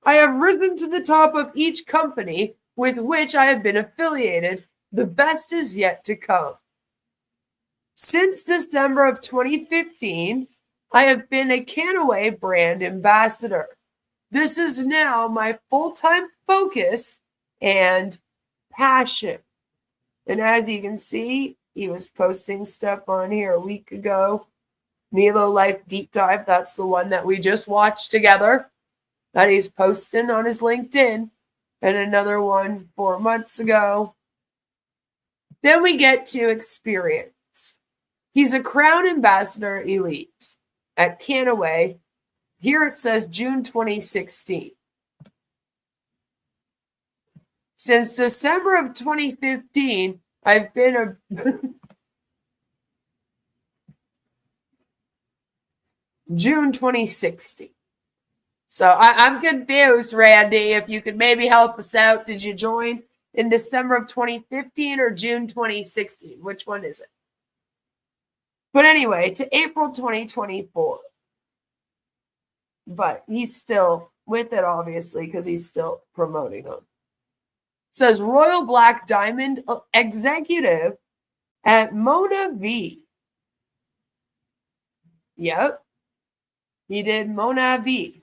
I have risen to the top of each company with which I have been affiliated. The best is yet to come. Since December of 2015, I have been a Canaway brand ambassador. This is now my full-time focus and passion. And as you can see, he was posting stuff on here a week ago. Nelo Life Deep Dive, that's the one that we just watched together, that he's posting on his LinkedIn. And another one 4 months ago. Then we get to experience. He's a Crown Ambassador Elite at Canaway. Here it says June 2016. Since December of 2015, I've been a June 2016. So I'm confused, Randy. If you could maybe help us out. Did you join in December of 2015 or June 2016? Which one is it? But anyway, to April 2024. But he's still with it, obviously, because he's still promoting them. It says Royal Black Diamond Executive at Mona V. Yep. He did Mona V.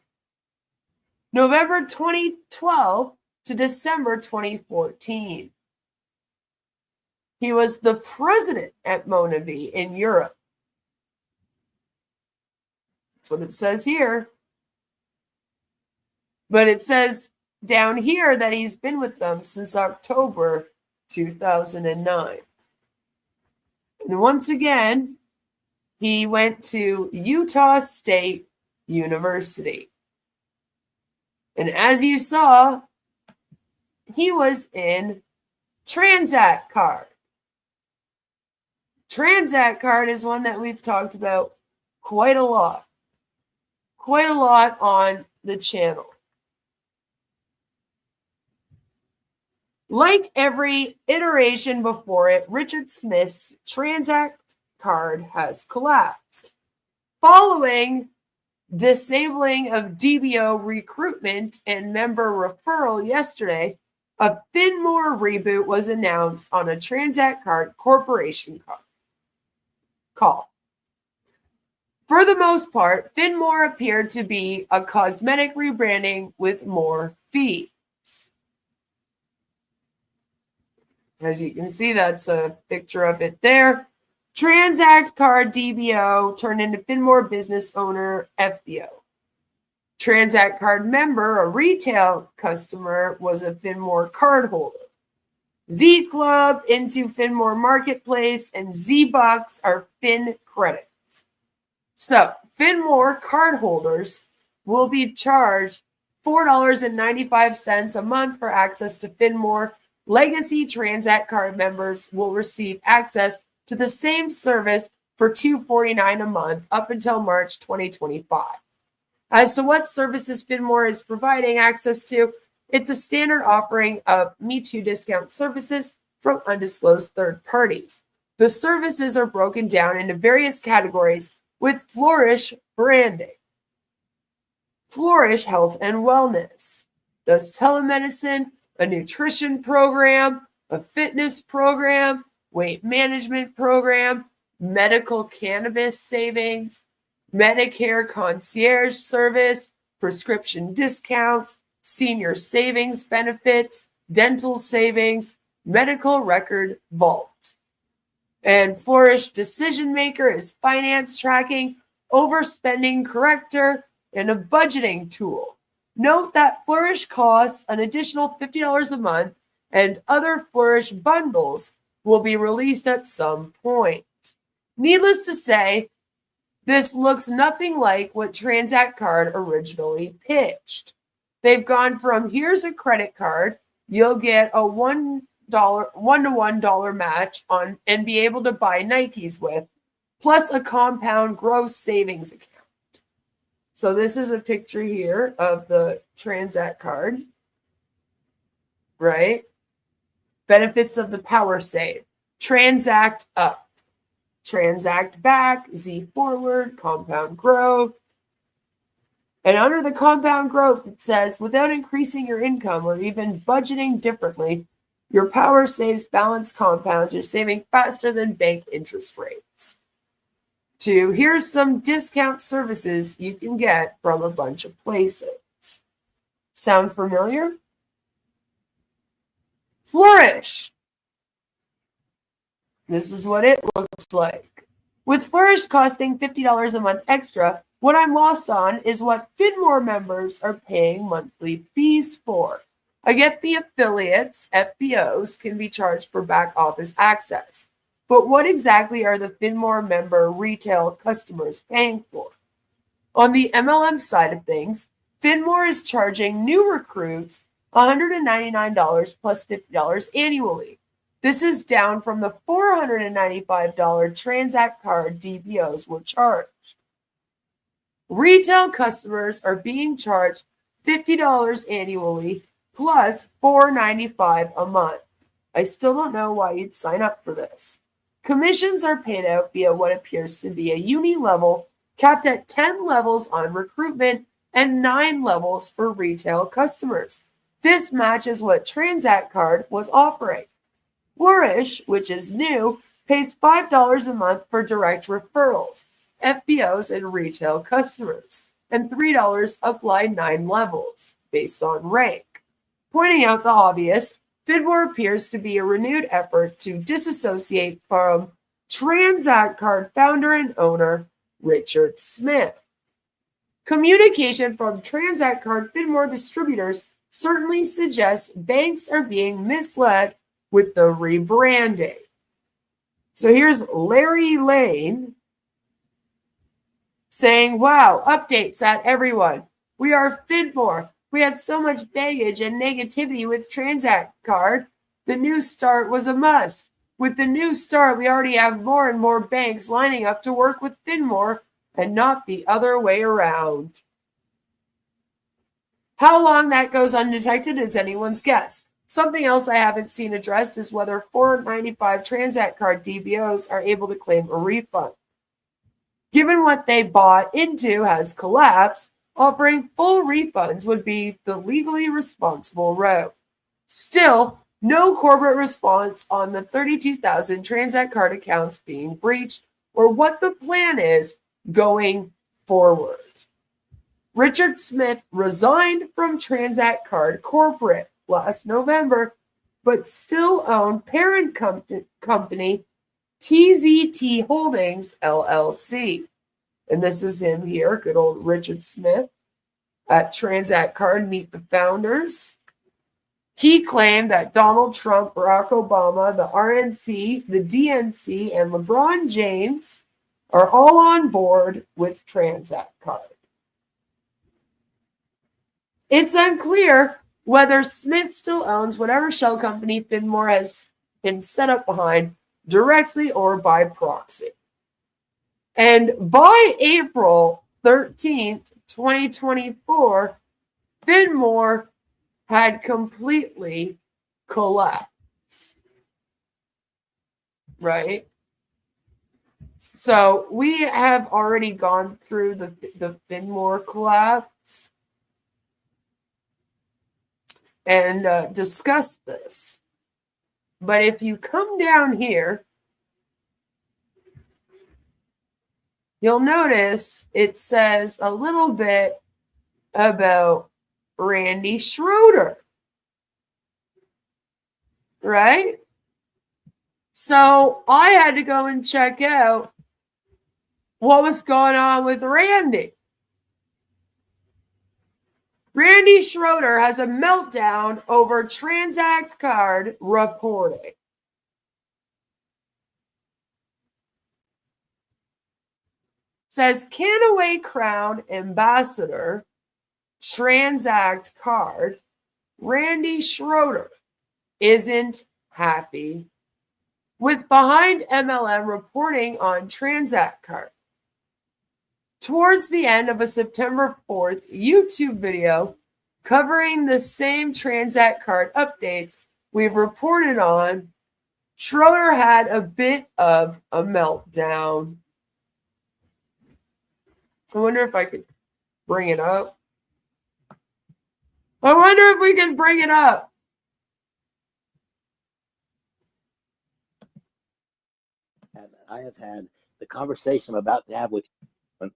November 2012 to December 2014. He was the president at Mona V in Europe. That's what it says here. But it says down here that he's been with them since October 2009. And once again, he went to Utah State University. And as you saw, he was in Transact Card. Transact Card is one that we've talked about quite a lot on the channel. Like every iteration before it, Richard Smith's Transact Card has collapsed. Following disabling of DBO recruitment and member referral yesterday, A Finmore reboot was announced on a Transact Card Corporation call. For the most part, Finmore appeared to be a cosmetic rebranding with more fees. As you can see, that's a picture of it there. Transact Card DBO turned into Finmore Business Owner FBO. Transact Card member, a retail customer, was a Finmore cardholder. Z Club into Finmore Marketplace and Z Bucks are Fin credits. So Finmore cardholders will be charged $4.95 a month for access to Finmore. Legacy Transact Card members will receive access to the same service for $2.49 a month up until March 2025. As to what services Finmore is providing access to, it's a standard offering of Me Too discount services from undisclosed third parties. The services are broken down into various categories with Flourish branding. Flourish Health and Wellness does telemedicine, a nutrition program, a fitness program, weight management program, medical cannabis savings, Medicare concierge service, prescription discounts, senior savings benefits, dental savings, medical record vault. And Flourish Decision Maker is finance tracking, overspending corrector, and a budgeting tool. Note that Flourish costs an additional $50 a month, and other Flourish bundles will be released at some point. Needless to say, this looks nothing like what Transact Card originally pitched. They've gone from here's a credit card, you'll get a $1 $1 match on and be able to buy Nikes with, plus a compound gross savings account. So this is a picture here of the Transact Card, right? Benefits of the Power Save. Transact Up. Transact Back, Z Forward, Compound Growth. And under the Compound Growth, it says, without increasing your income or even budgeting differently, your Power Saves balance compounds. You're saving faster than bank interest rates. 2, here's some discount services you can get from a bunch of places. Sound familiar? Flourish. This is what it looks like. With Flourish costing $50 a month extra, what I'm lost on is what Finmore members are paying monthly fees for. I get the affiliates, FBOs, can be charged for back office access. But what exactly are the Finmore member retail customers paying for? On the MLM side of things, Finmore is charging new recruits $199 plus $50 annually. This is down from the $495 Transact Card DBOs were charged. Retail customers are being charged $50 annually plus $495 a month. I still don't know why you'd sign up for this. Commissions are paid out via what appears to be a uni level, capped at 10 levels on recruitment and 9 levels for retail customers. This matches what Transact Card was offering. Flourish, which is new, pays $5 a month for direct referrals, FBOs, and retail customers, and $3 apply 9 levels, based on rank. Pointing out the obvious, Finmore appears to be a renewed effort to disassociate from Transact Card founder and owner Richard Smith. Communication from Transact Card Finmore distributors certainly suggests banks are being misled with the rebranding. So here's Larry Lane saying, wow, updates at everyone. We are Finmore. We had so much baggage and negativity with Transact Card. The new start was a must. With the new start, we already have more and more banks lining up to work with Finmore and not the other way around. How long that goes undetected is anyone's guess. Something else I haven't seen addressed is whether 495 Transact Card DBOs are able to claim a refund. Given what they bought into has collapsed, offering full refunds would be the legally responsible route. Still, no corporate response on the 32,000 Transact card accounts being breached or what the plan is going forward. Richard Smith resigned from Transact Card Corporate last November, but still owned parent company TZT Holdings, LLC. And this is him here, good old Richard Smith at Transact Card, meet the founders. He claimed that Donald Trump, Barack Obama, the RNC, the DNC, and LeBron James are all on board with Transact Card. It's unclear whether Smith still owns whatever shell company Finmore has been set up behind, directly or by proxy. And by April 13th, 2024, Finmore had completely collapsed. Right? So we have already gone through the Finmore collapse and discussed this. But if you come down here, you'll notice it says a little bit about Randy Schroeder, right? So I had to go and check out what was going on with Randy. Randy Schroeder has a meltdown over Transact Card reporting. Says Canaway Crown Ambassador, Transact Card, Randy Schroeder isn't happy with behind MLM reporting on Transact Card. Towards the end of a September 4th YouTube video covering the same Transact Card updates we've reported on, Schroeder had a bit of a meltdown. I wonder if I could bring it up. I wonder if we can bring it up. And I have had the conversation I'm about to have with you,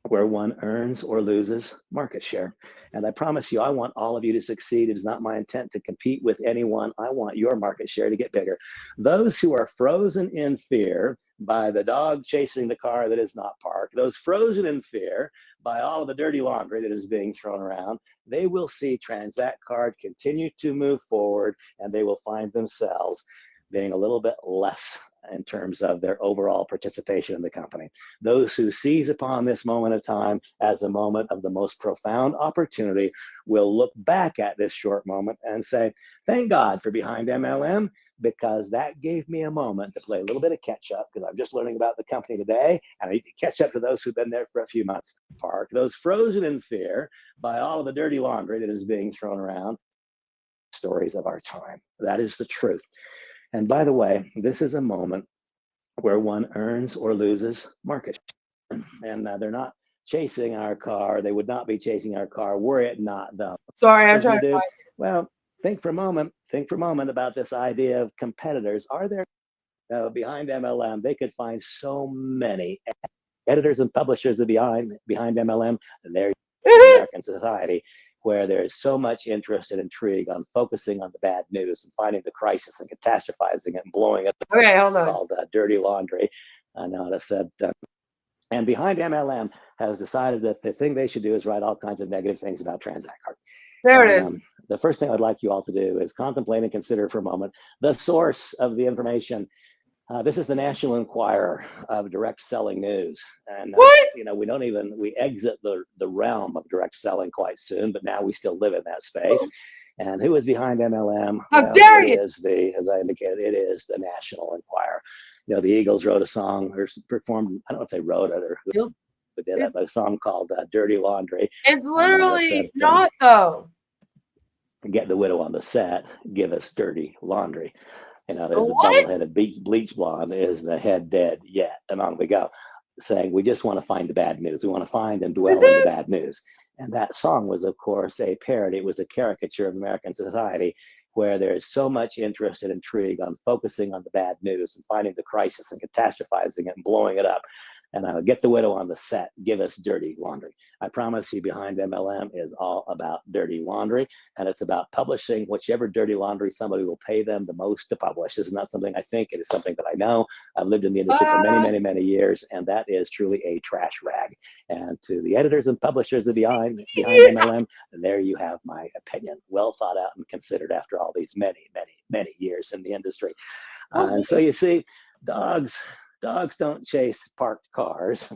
where one earns or loses market share. And I promise you, I want all of you to succeed. It is not my intent to compete with anyone. I want your market share to get bigger. Those who are frozen in fear by the dog chasing the car that is not parked, those frozen in fear by all of the dirty laundry that is being thrown around, they will see Transact Card continue to move forward, and they will find themselves being a little bit less in terms of their overall participation in the company. Those who seize upon this moment of time as a moment of the most profound opportunity will look back at this short moment and say, thank God for Behind MLM, because that gave me a moment to play a little bit of catch up, because I'm just learning about the company today, and I need to catch up to those who've been there for a few months. Park those frozen in fear by all of the dirty laundry that is being thrown around. Stories of our time. That is the truth. And by the way, this is a moment where one earns or loses market share. And they're not chasing our car. They would not be chasing our car were it not though. Sorry, I'm trying to find it. Well, think for a moment about this idea of competitors. Are there behind MLM? They could find so many editors and publishers of behind MLM. They're American society, where there's so much interest and intrigue on focusing on the bad news and finding the crisis and catastrophizing it and blowing it. Okay, hold on. Called dirty laundry. I know I said. And Behind MLM has decided that the thing they should do is write all kinds of negative things about Transact Card. There it is. The first thing I'd like you all to do is contemplate and consider for a moment the source of the information. This is the National Enquirer of direct selling news. And we exit the realm of direct selling quite soon, but now we still live in that space. And who is behind MLM? How dare you! As I indicated, it is the National Enquirer. You know, the Eagles wrote a song or performed, I don't know if they wrote it or who did it, but a song called Dirty Laundry. It's literally not though. Get the widow on the set, give us dirty laundry. You know, there's a bubble-headed bleach blonde, is the head dead yet? And on we go, saying we just want to find the bad news. We want to find and dwell in the bad news. And that song was, of course, a parody. It was a caricature of American society. where there is so much interest and intrigue on focusing on the bad news and finding the crisis and catastrophizing it and blowing it up. And I would get the widow on the set, give us dirty laundry. I promise you, Behind MLM is all about dirty laundry, and it's about publishing whichever dirty laundry somebody will pay them the most to publish. This is not something I think, it is something that I know. I've lived in the industry for many, many, many years, and that is truly a trash rag. And to the editors and publishers of Behind MLM, there you have my opinion. Well thought out and considered after all these many, many, many years in the industry. And so you see, dogs don't chase parked cars.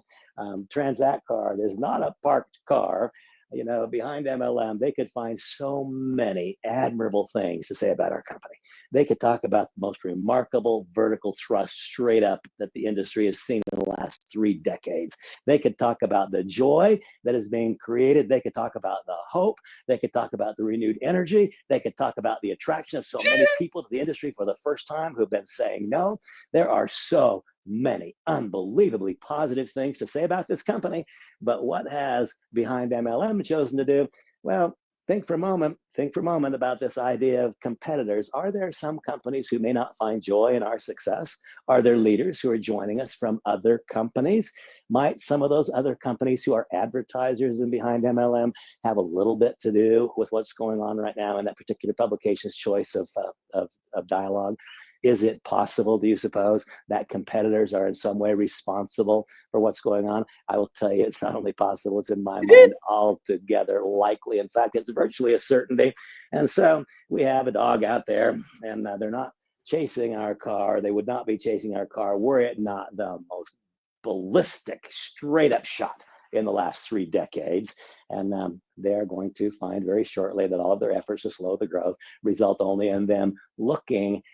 Transact Card is not a parked car. You know, Behind MLM, they could find so many admirable things to say about our company. They could talk about the most remarkable vertical thrust straight up that the industry has seen in the last 3 decades. They could talk about the joy that is being created. They could talk about the hope. They could talk about the renewed energy. They could talk about the attraction of so many people to the industry for the first time who've been saying no. There are so many unbelievably positive things to say about this company. But what has Behind MLM chosen to do? Well, think for a moment about this idea of competitors. Are there some companies who may not find joy in our success? Are there leaders who are joining us from other companies? Might some of those other companies who are advertisers in Behind MLM have a little bit to do with what's going on right now in that particular publication's choice of dialogue? Is it possible, do you suppose, that competitors are in some way responsible for what's going on? I will tell you, it's not only possible, it's in my mind altogether likely. In fact, it's virtually a certainty. And so we have a dog out there, and they're not chasing our car. They would not be chasing our car were it not the most ballistic, straight up shot in the last 3 decades. And they're going to find very shortly that all of their efforts to slow the growth result only in them looking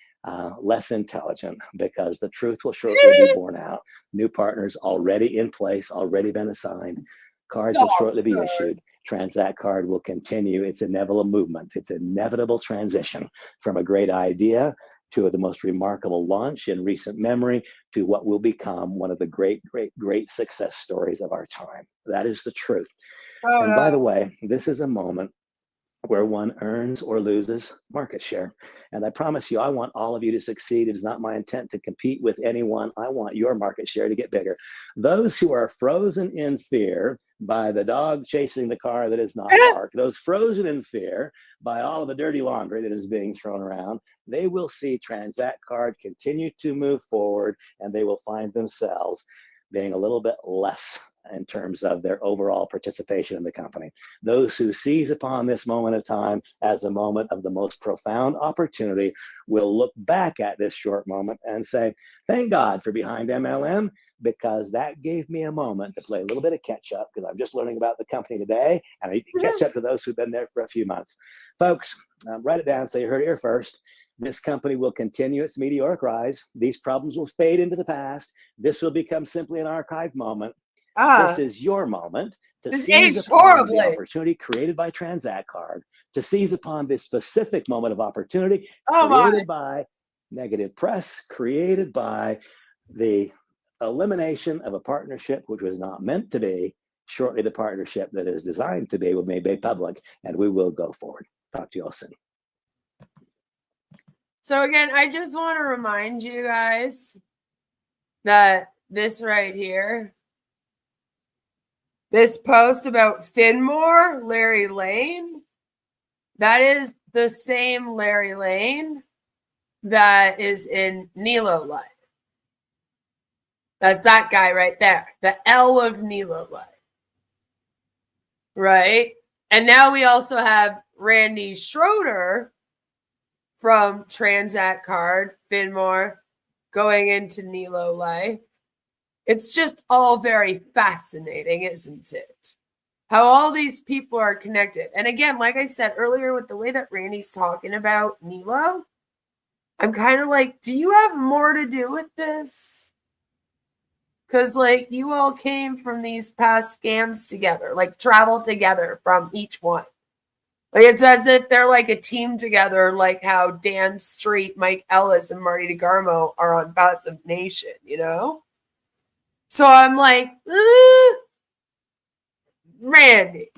less intelligent, because the truth will shortly be borne out. New partners already in place, already been assigned. Cards will shortly be issued. Transact Card will continue its inevitable movement, its inevitable transition from a great idea to the most remarkable launch in recent memory to what will become one of the great, great, great success stories of our time. That is the truth. And by the way, this is a moment where one earns or loses market share. And I promise you, I want all of you to succeed. It is not my intent to compete with anyone. I want your market share to get bigger. Those who are frozen in fear by the dog chasing the car that is not parked, those frozen in fear by all of the dirty laundry that is being thrown around, they will see Transact Card continue to move forward, and they will find themselves being a little bit less in terms of their overall participation in the company. Those who seize upon this moment of time as a moment of the most profound opportunity will look back at this short moment and say, thank God for Behind MLM, because that gave me a moment to play a little bit of catch up, because I'm just learning about the company today, and I need to catch up to those who've been there for a few months. Folks, write it down so you heard it here first. This company will continue its meteoric rise. These problems will fade into the past. This will become simply an archive moment. This is your moment to seize upon the opportunity created by Transact Card, to seize upon this specific moment of opportunity created by negative press, created by the elimination of a partnership which was not meant to be. Shortly, the partnership that is designed to be will be made public, and we will go forward. Talk to you all soon. So again, I just want to remind you guys that this right here, this post about Finmore, Larry Lane, that is the same Larry Lane that is in Nelo Life. That's that guy right there, the L of Nelo Life. Right? And now we also have Randy Schroeder from Transact Card, Finmore, going into Nelo Life. It's just all very fascinating, isn't it? How all these people are connected. And again, like I said earlier, with the way that Randy's talking about Nelo, I'm kind of like, do you have more to do with this? Because, like, you all came from these past scams together, like, traveled together from each one. Like, it's as if they're like a team together, like how Dan Street, Mike Ellis, and Marty DeGarmo are on Passive Nation, you know? So I'm like, Randy,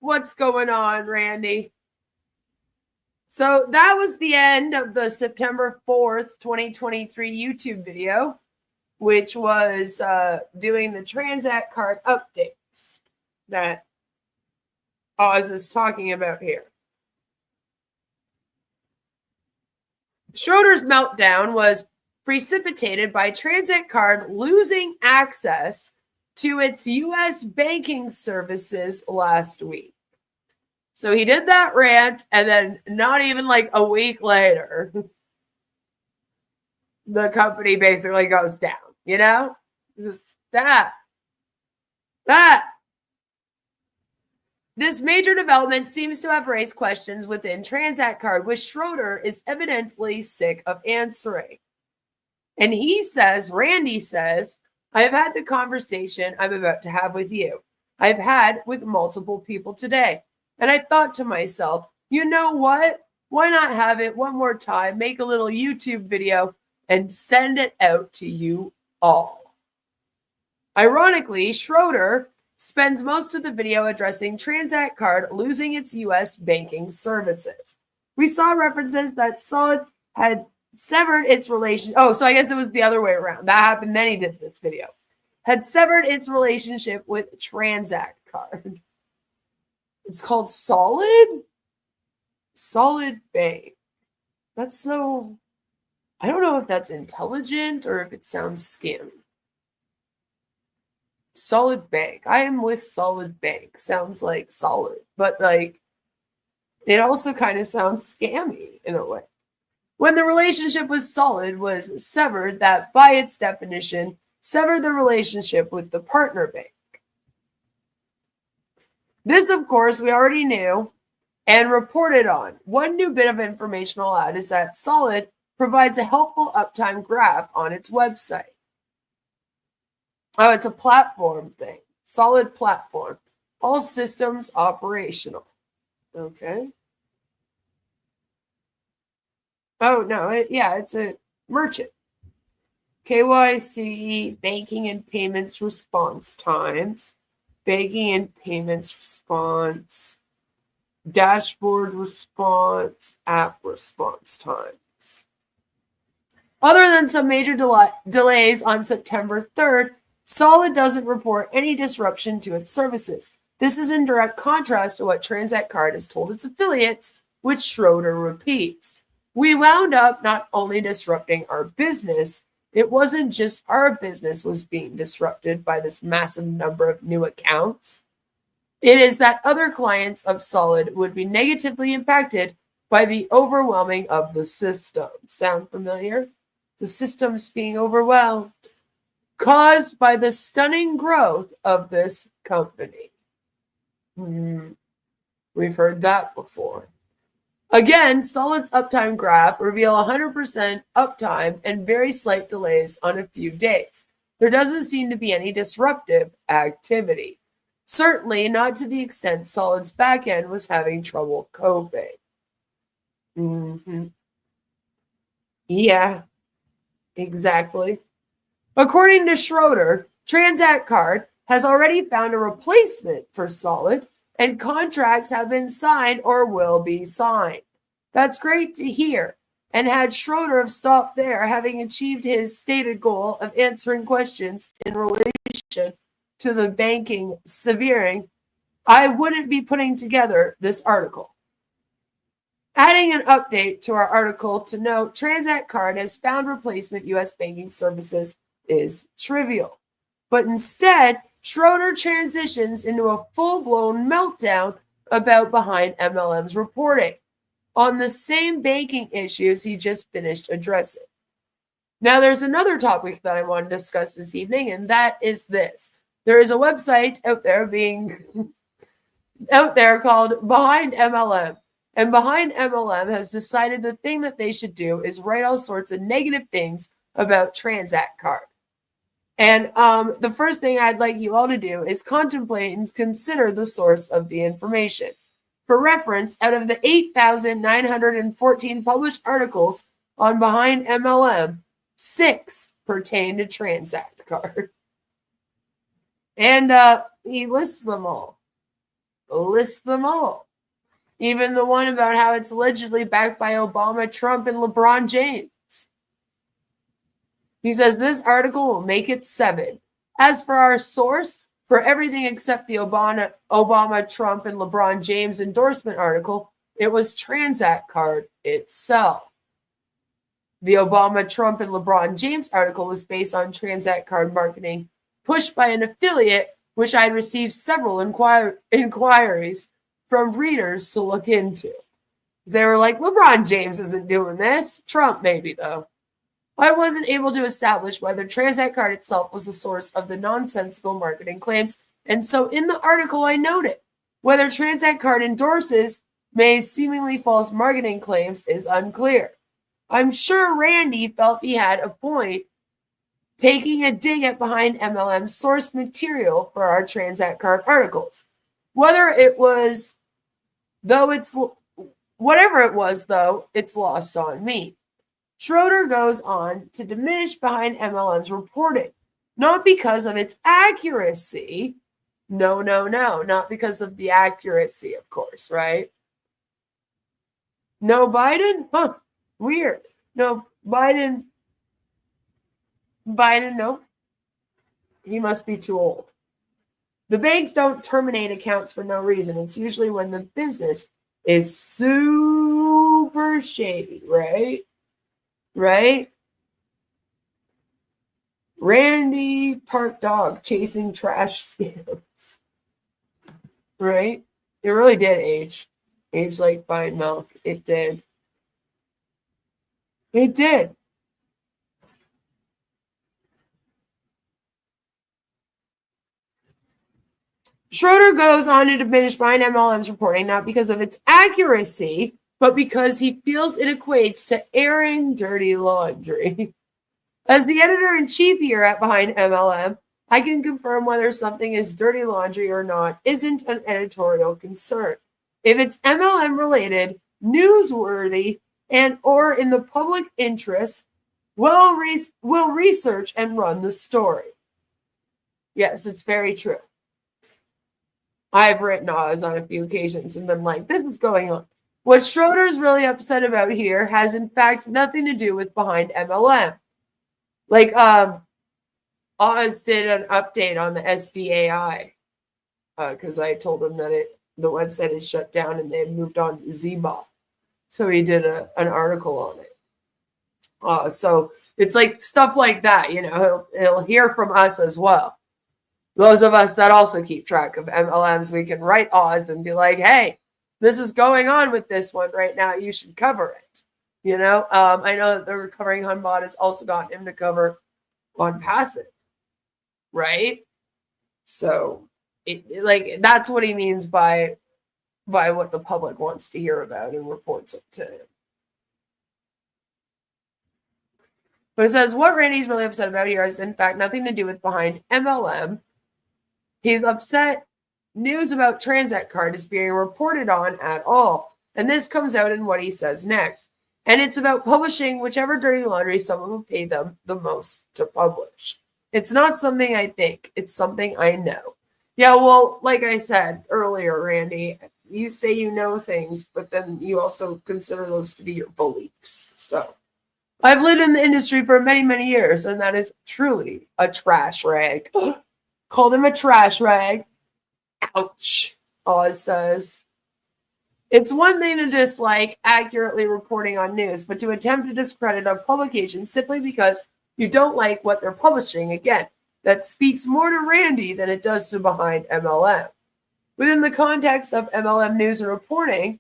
what's going on, Randy? So that was the end of the September 4th, 2023 YouTube video, which was doing the Transact card updates that Oz is talking about here. Schroeder's meltdown was precipitated by Transact card losing access to its U.S. banking services last week. So he did that rant, and then not even like a week later, the company basically goes down, you know? That. This major development seems to have raised questions within Transact card, which Schroeder is evidently sick of answering. And he says, Randy says, I have had the conversation I'm about to have with you. I've had with multiple people today. And I thought to myself, you know what? Why not have it one more time, make a little YouTube video and send it out to you all. Ironically, Schroeder spends most of the video addressing Transact card losing its U.S. banking services. We saw references that Solid had severed its relation. Oh, so I guess it was the other way around. That happened, then he did this video. Had severed its relationship with Transact card. It's called Solid? Solid Bank. That's so... I don't know if that's intelligent or if it sounds scammy. Solid Bank. I am with Solid Bank. Sounds like solid, but like it also kind of sounds scammy in a way. When the relationship with Solid was severed, that by its definition severed the relationship with the partner bank. This, of course, we already knew and reported on. One new bit of information I'll add is that Solid provides a helpful uptime graph on its website. Oh, it's a platform thing. Solid platform. All systems operational. Okay. Oh, no. It's a merchant. KYC, banking and payments response times. Banking and payments response. Dashboard response. App response times. Other than some major delays on September 3rd, Solid doesn't report any disruption to its services. This is in direct contrast to what Transact card has told its affiliates, which Schroeder repeats. We wound up not only disrupting our business, it wasn't just our business was being disrupted by this massive number of new accounts. It is that other clients of Solid would be negatively impacted by the overwhelming of the system. Sound familiar? The system's being overwhelmed. Caused by the stunning growth of this company. We've heard that before. Again, Solid's uptime graph reveal 100% uptime and very slight delays on a few days. There doesn't seem to be any disruptive activity. Certainly not to the extent Solid's backend was having trouble coping. Yeah, exactly. According to Schroeder, Transact card has already found a replacement for Solid, and contracts have been signed or will be signed. That's great to hear. And had Schroeder have stopped there, having achieved his stated goal of answering questions in relation to the banking severing, I wouldn't be putting together this article. Adding an update to our article to note Transact card has found replacement U.S. banking services is trivial. But instead, Schroeder transitions into a full-blown meltdown about behind MLM's reporting on the same banking issues he just finished addressing. Now, there's another topic that I want to discuss this evening, and that is this. There is a website out there called Behind MLM. And Behind MLM has decided the thing that they should do is write all sorts of negative things about Transact card. And the first thing I'd like you all to do is contemplate and consider the source of the information. For reference, out of the 8,914 published articles on Behind MLM, 6 pertain to Transact card. And he lists them all. Even the one about how it's allegedly backed by Obama, Trump, and LeBron James. He says this article will make it 7. As for our source, for everything except the Obama, Trump, and LeBron James endorsement article, it was Transact Card itself. The Obama, Trump, and LeBron James article was based on Transact Card marketing pushed by an affiliate, which I had received several inquiries from readers to look into. They were like, LeBron James isn't doing this. Trump maybe, though. I wasn't able to establish whether Transact Card itself was the source of the nonsensical marketing claims, and so in the article I noted, whether Transact Card endorses May's seemingly false marketing claims is unclear. I'm sure Randy felt he had a point taking a dig at behind MLM source material for our Transact Card articles. Whatever it was, though, it's lost on me. Schroeder goes on to diminish behind MLM's reporting, not because of its accuracy. No, not because of the accuracy, of course, right? No Biden? Huh, weird. No Biden, no. He must be too old. The banks don't terminate accounts for no reason. It's usually when the business is super shady, right? Right? Randy Park Dog chasing trash scams. Right? It really did age. Age like fine milk. It did. It did. Schroeder goes on to diminish behind MLM's reporting, not because of its accuracy, but because he feels it equates to airing dirty laundry. As the editor-in-chief here at Behind MLM, I can confirm whether something is dirty laundry or not isn't an editorial concern. If it's MLM-related, newsworthy, and or in the public interest, we'll research and run the story. Yes, it's very true. I've written Oz on a few occasions and been like, this is going on. What Schroeder's really upset about here has in fact nothing to do with Behind MLM. Like Oz did an update on the SDAI because I told him that the website is shut down and they had moved on to Zbot. So he did an article on it. So it's like stuff like that, you know, he'll hear from us as well. Those of us that also keep track of MLMs, we can write Oz and be like, hey, this is going on with this one right now. You should cover it. You know, I know that the Recovering Hunbot has also gotten him to cover on passive, right? So, like that's what he means by what the public wants to hear about and reports it to him. But it says what Randy's really upset about here has in fact nothing to do with Behind MLM. He's upset news about Transact Card is being reported on at all. And this comes out in what he says next. And it's about publishing whichever dirty laundry someone will pay them the most to publish. It's not something I think. It's something I know. Yeah, well, like I said earlier, Randy, you say you know things, but then you also consider those to be your beliefs. So I've lived in the industry for many, many years, and that is truly a trash rag. Called him a trash rag. Ouch, Oz says. It's one thing to dislike accurately reporting on news, but to attempt to discredit a publication simply because you don't like what they're publishing, again, that speaks more to Randy than it does to Behind MLM. Within the context of MLM news and reporting,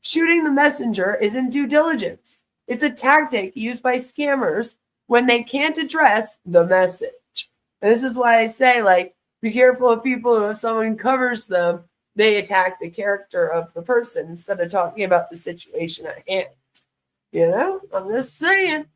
shooting the messenger isn't due diligence. It's a tactic used by scammers when they can't address the message. And this is why I say, like, be careful of people who, if someone covers them, they attack the character of the person instead of talking about the situation at hand. You know, I'm just saying.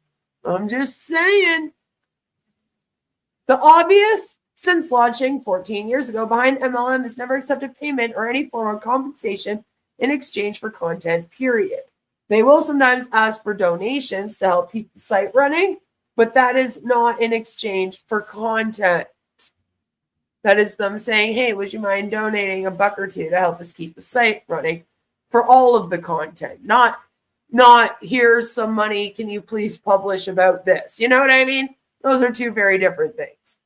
The obvious, since launching 14 years ago, Behind MLM has never accepted payment or any form of compensation in exchange for content, period. They will sometimes ask for donations to help keep the site running, but that is not in exchange for content. That is them saying, hey, would you mind donating $1 or $2 to help us keep the site running for all of the content, not here's some money, can you please publish about this? You know what I mean? Those are two very different things.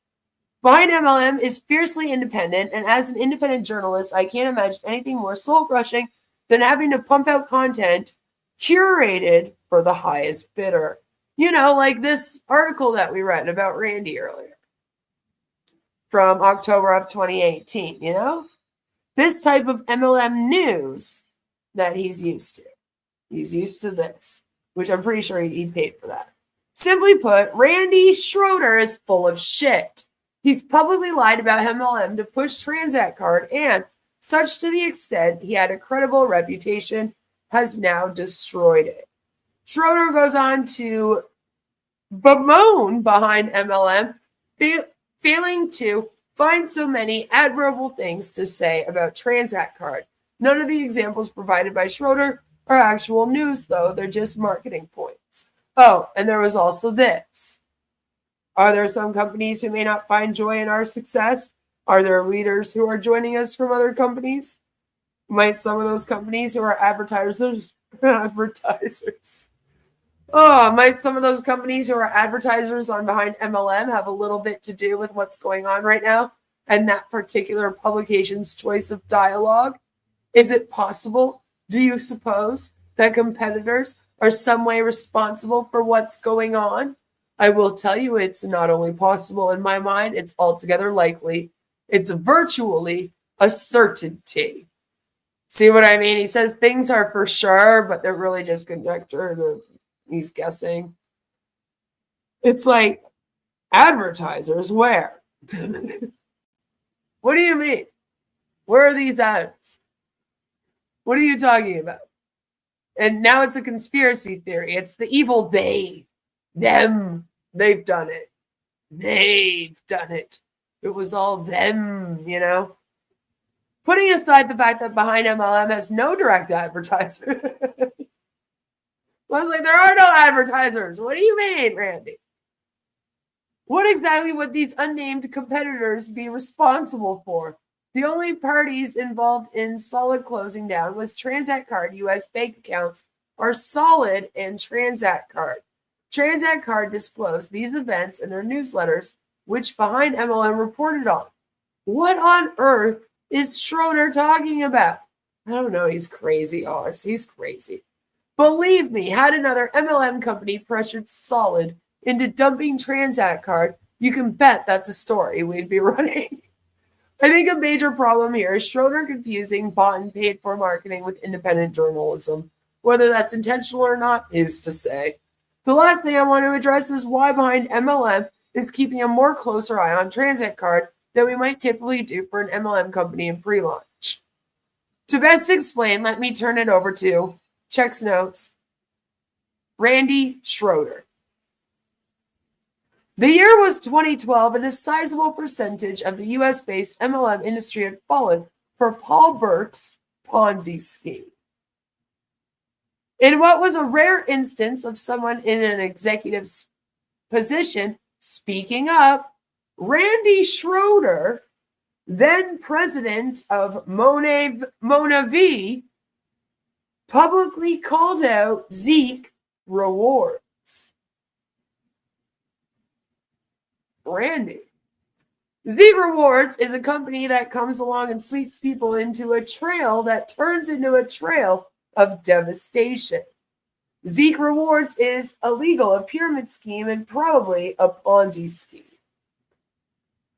Behind MLM is fiercely independent, and as an independent journalist, I can't imagine anything more soul-crushing than having to pump out content curated for the highest bidder. You know, like this article that we read about Randy earlier from October of 2018, you know? This type of MLM news that he's used to. He's used to this, which I'm pretty sure he paid for that. Simply put, Randy Schroeder is full of shit. He's publicly lied about MLM to push Transact Card, and such to the extent he had a credible reputation, has now destroyed it. Schroeder goes on to bemoan behind MLM, failing to find so many admirable things to say about Transact Card. None of the examples provided by Schroeder are actual news, though. They're just marketing points. Oh, and there was also this. Are there some companies who may not find joy in our success? Are there leaders who are joining us from other companies? Might some of those companies who are advertisers might some of those companies who are advertisers on behind MLM have a little bit to do with what's going on right now and that particular publication's choice of dialogue? Is it possible, do you suppose, that competitors are some way responsible for what's going on? I will tell you, it's not only possible in my mind, it's altogether likely. It's virtually a certainty. See what I mean? He says things are for sure, but they're really just conjecture. He's guessing. It's like, advertisers, where? What do you mean? Where are these ads? What are you talking about? And now it's a conspiracy theory. It's the evil they, them. They've done it. They've done it. It was all them, you know? Putting aside the fact that behind MLM has no direct advertiser. I was like, there are no advertisers. What do you mean, Randy? What exactly would these unnamed competitors be responsible for? The only parties involved in Solid closing down was Transact Card. U.S. bank accounts are Solid and Transact Card. Transact Card disclosed these events in their newsletters, which behind MLM reported on. What on earth is Schroeder talking about? I don't know. He's crazy, Oz. He's crazy. Believe me, had another MLM company pressured Solid into dumping Transact Card, you can bet that's a story we'd be running. I think a major problem here is Schroeder confusing bought and paid for marketing with independent journalism. Whether that's intentional or not is to say. The last thing I want to address is why behind MLM is keeping a more closer eye on Transact Card than we might typically do for an MLM company in pre-launch. To best explain, let me turn it over to Checks Notes, Randy Schroeder. The year was 2012, and a sizable percentage of the U.S.-based MLM industry had fallen for Paul Burke's Ponzi scheme. In what was a rare instance of someone in an executive position speaking up, Randy Schroeder, then president of Mona V, publicly called out Zeke Rewards. Randy. Zeke Rewards is a company that comes along and sweeps people into a trail that turns into a trail of devastation. Zeke Rewards is illegal, a pyramid scheme, and probably a Ponzi scheme.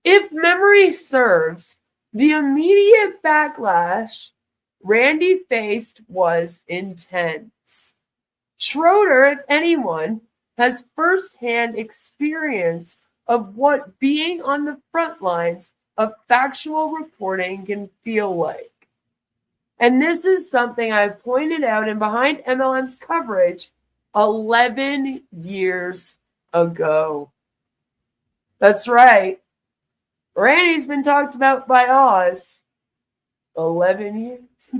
If memory serves, the immediate backlash Randy faced was intense. Schroeder, if anyone, has firsthand experience of what being on the front lines of factual reporting can feel like. And this is something I've pointed out in Behind MLM's coverage 11 years ago. That's right. Randy's been talked about by Oz 11 years.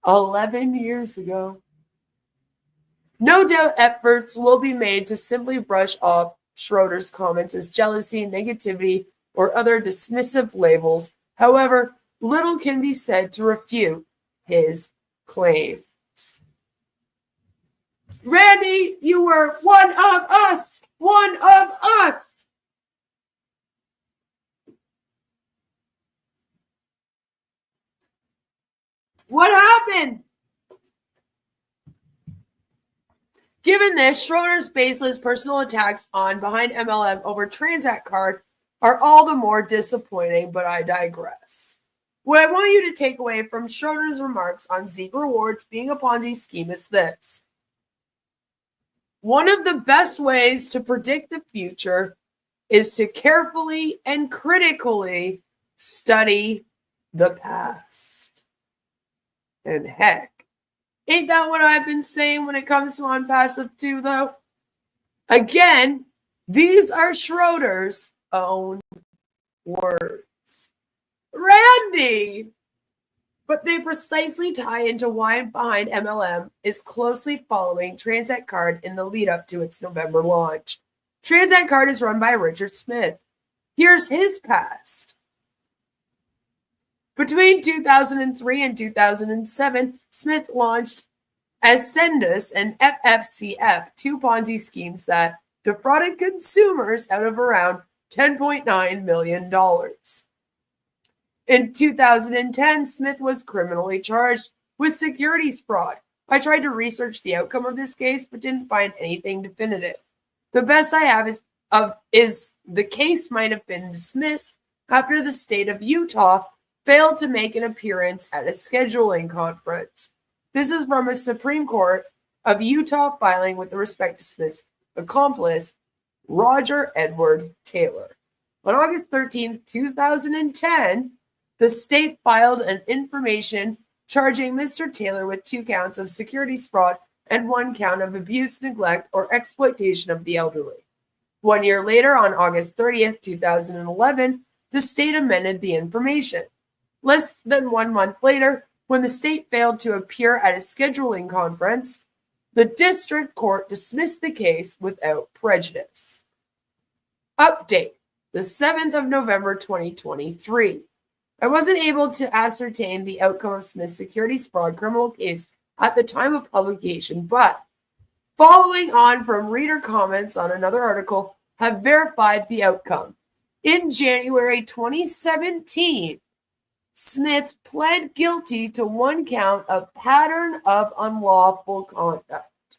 11 years ago. No doubt efforts will be made to simply brush off Schroeder's comments as jealousy, negativity, or other dismissive labels. However, little can be said to refute his claims. Randy, you were one of us! One of us! What happened? Given this, Schroeder's baseless personal attacks on behind MLM over Transact Card are all the more disappointing, but I digress. What I want you to take away from Schroeder's remarks on Zeek Rewards being a Ponzi scheme is this. One of the best ways to predict the future is to carefully and critically study the past. And heck, ain't that what I've been saying when it comes to On Passive too, though? Again, these are Schroeder's own words. Randy! But they precisely tie into why behind MLM is closely following Transact Card in the lead up to its November launch. Transact Card is run by Richard Smith. Here's his past. Between 2003 and 2007, Smith launched Ascendus and FFCF, two Ponzi schemes that defrauded consumers out of around $10.9 million. In 2010, Smith was criminally charged with securities fraud. I tried to research the outcome of this case, but didn't find anything definitive. The best I have is the case might have been dismissed after the state of Utah failed to make an appearance at a scheduling conference. This is from a Supreme Court of Utah filing with respect to Smith's accomplice, Roger Edward Taylor. On August 13, 2010, the state filed an information charging Mr. Taylor with 2 counts of securities fraud and 1 count of abuse, neglect, or exploitation of the elderly. 1 year later, on August 30th, 2011, the state amended the information. Less than 1 month later, when the state failed to appear at a scheduling conference, the district court dismissed the case without prejudice. Update, the 7th of November, 2023. I wasn't able to ascertain the outcome of Smith's securities fraud criminal case at the time of publication, but following on from reader comments on another article, have verified the outcome. In January 2017, Smith pled guilty to 1 count of pattern of unlawful conduct,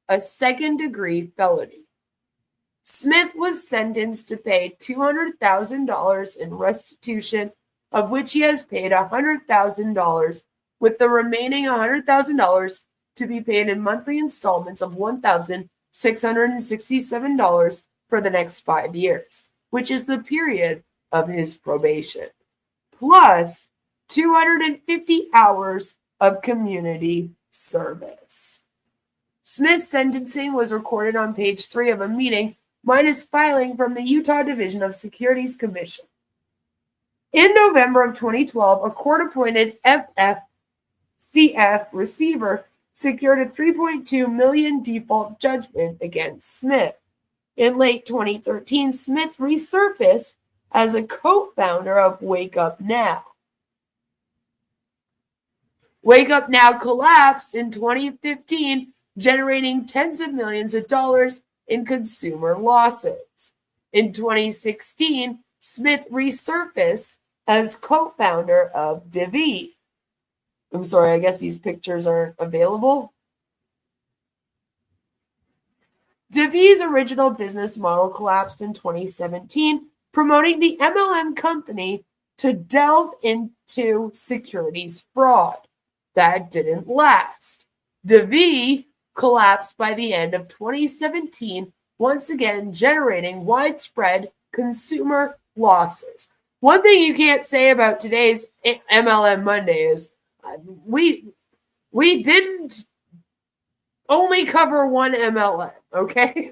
a second-degree felony. Smith was sentenced to pay $200,000 in restitution, of which he has paid $100,000, with the remaining $100,000 to be paid in monthly installments of $1,667 for the next 5 years, which is the period of his probation, plus 250 hours of community service. Smith's sentencing was recorded on page 3 of a meeting minus filing from the Utah Division of Securities Commission. In November of 2012, a court-appointed FFCF receiver secured a $3.2 million default judgment against Smith. In late 2013, Smith resurfaced as a co-founder of Wake Up Now. Wake Up Now collapsed in 2015, generating tens of millions of dollars in consumer losses. In 2016, Smith resurfaced as co-founder of Divi. I'm sorry, I guess these pictures aren't available. Divi's original business model collapsed in 2017, promoting the MLM company to delve into securities fraud. That didn't last. Divi collapsed by the end of 2017, once again generating widespread consumer losses. One thing you can't say about today's MLM Monday is we didn't only cover one MLM, okay?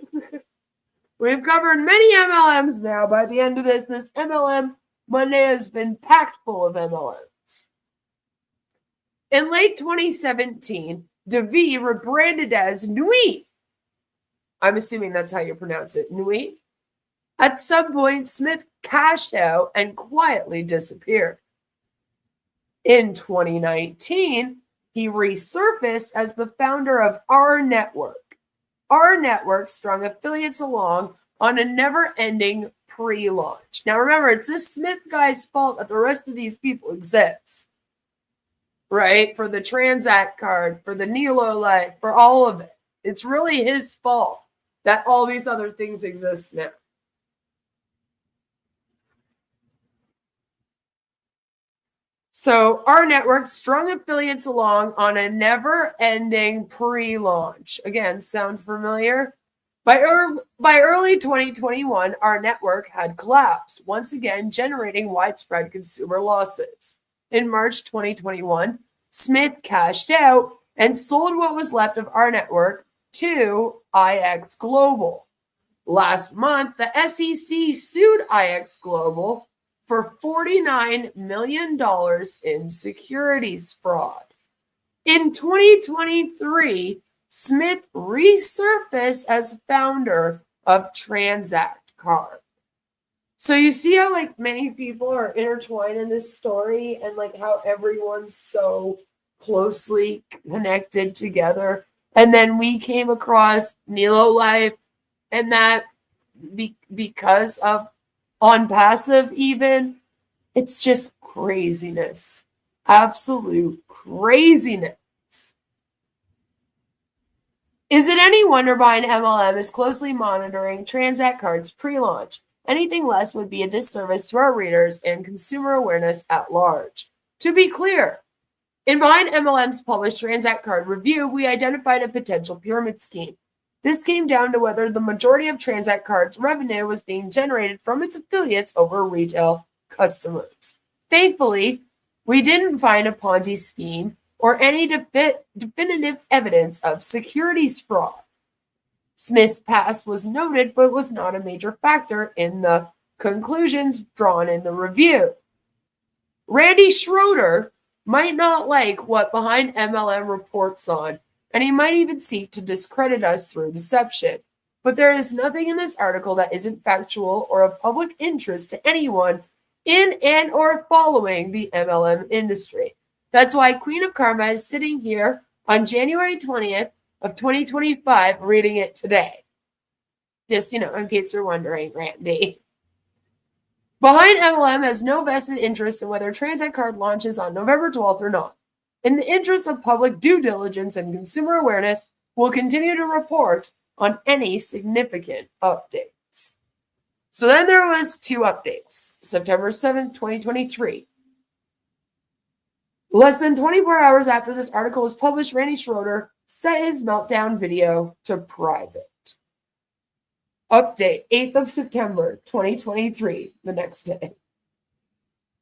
We've covered many MLMs now. By the end of this MLM Monday has been packed full of MLMs. In late 2017, Divi rebranded as Nui. I'm assuming that's how you pronounce it, Nui. At some point, Smith cashed out and quietly disappeared. In 2019, he resurfaced as the founder of Our Network. Our Network strung affiliates along on a never-ending pre-launch. Now remember, it's this Smith guy's fault that the rest of these people exist, right? For the Transact card, for the Nelo Life, for all of it. It's really his fault that all these other things exist now. So Our Network strung affiliates along on a never-ending pre-launch. Again, sound familiar? By early 2021, Our Network had collapsed, once again generating widespread consumer losses. In March 2021, Smith cashed out and sold what was left of Our Network to IX Global. Last month, the SEC sued IX Global for $49 million in securities fraud. In 2023, Smith resurfaced as founder of Transact Card. So you see how like many people are intertwined in this story and like how everyone's so closely connected together. And then we came across Nelo Life, and that because of on passive even, it's just craziness. Absolute craziness. Is it any wonder why an MLM is closely monitoring Transact Card's pre-launch? Anything less would be a disservice to our readers and consumer awareness at large. To be clear, in Behind MLM's published Transact Card review, we identified a potential pyramid scheme. This came down to whether the majority of Transact Card's revenue was being generated from its affiliates over retail customers. Thankfully, we didn't find a Ponzi scheme or any definitive evidence of securities fraud. Smith's past was noted, but was not a major factor in the conclusions drawn in the review. Randy Schroeder might not like what Behind MLM reports on, and he might even seek to discredit us through deception. But there is nothing in this article that isn't factual or of public interest to anyone in and or following the MLM industry. That's why Queen of Karma is sitting here on January 20th of 2025 reading it today. Just, in case you're wondering, Randy. Behind MLM has no vested interest in whether Transact Card launches on November 12th or not. In the interest of public due diligence and consumer awareness, we'll continue to report on any significant updates. So then there was 2 updates. September 7th, 2023. Less than 24 hours after this article was published, Randy Schroeder set his meltdown video to private. Update, 8th of September, 2023, the next day.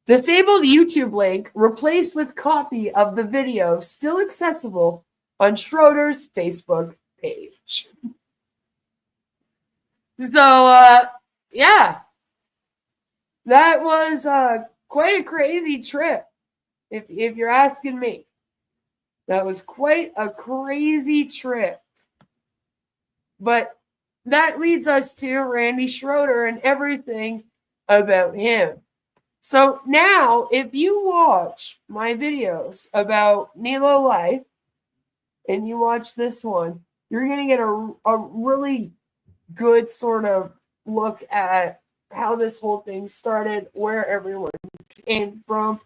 Disabled YouTube link replaced with copy of the video still accessible on Schroeder's Facebook page. So, yeah, that was quite a crazy trip, if you're asking me. That was quite a crazy trip. But that leads us to Randy Schroeder and everything about him. So now, if you watch my videos about Nelo Life and you watch this one, you're going to get a really good sort of look at how this whole thing started, where everyone came from.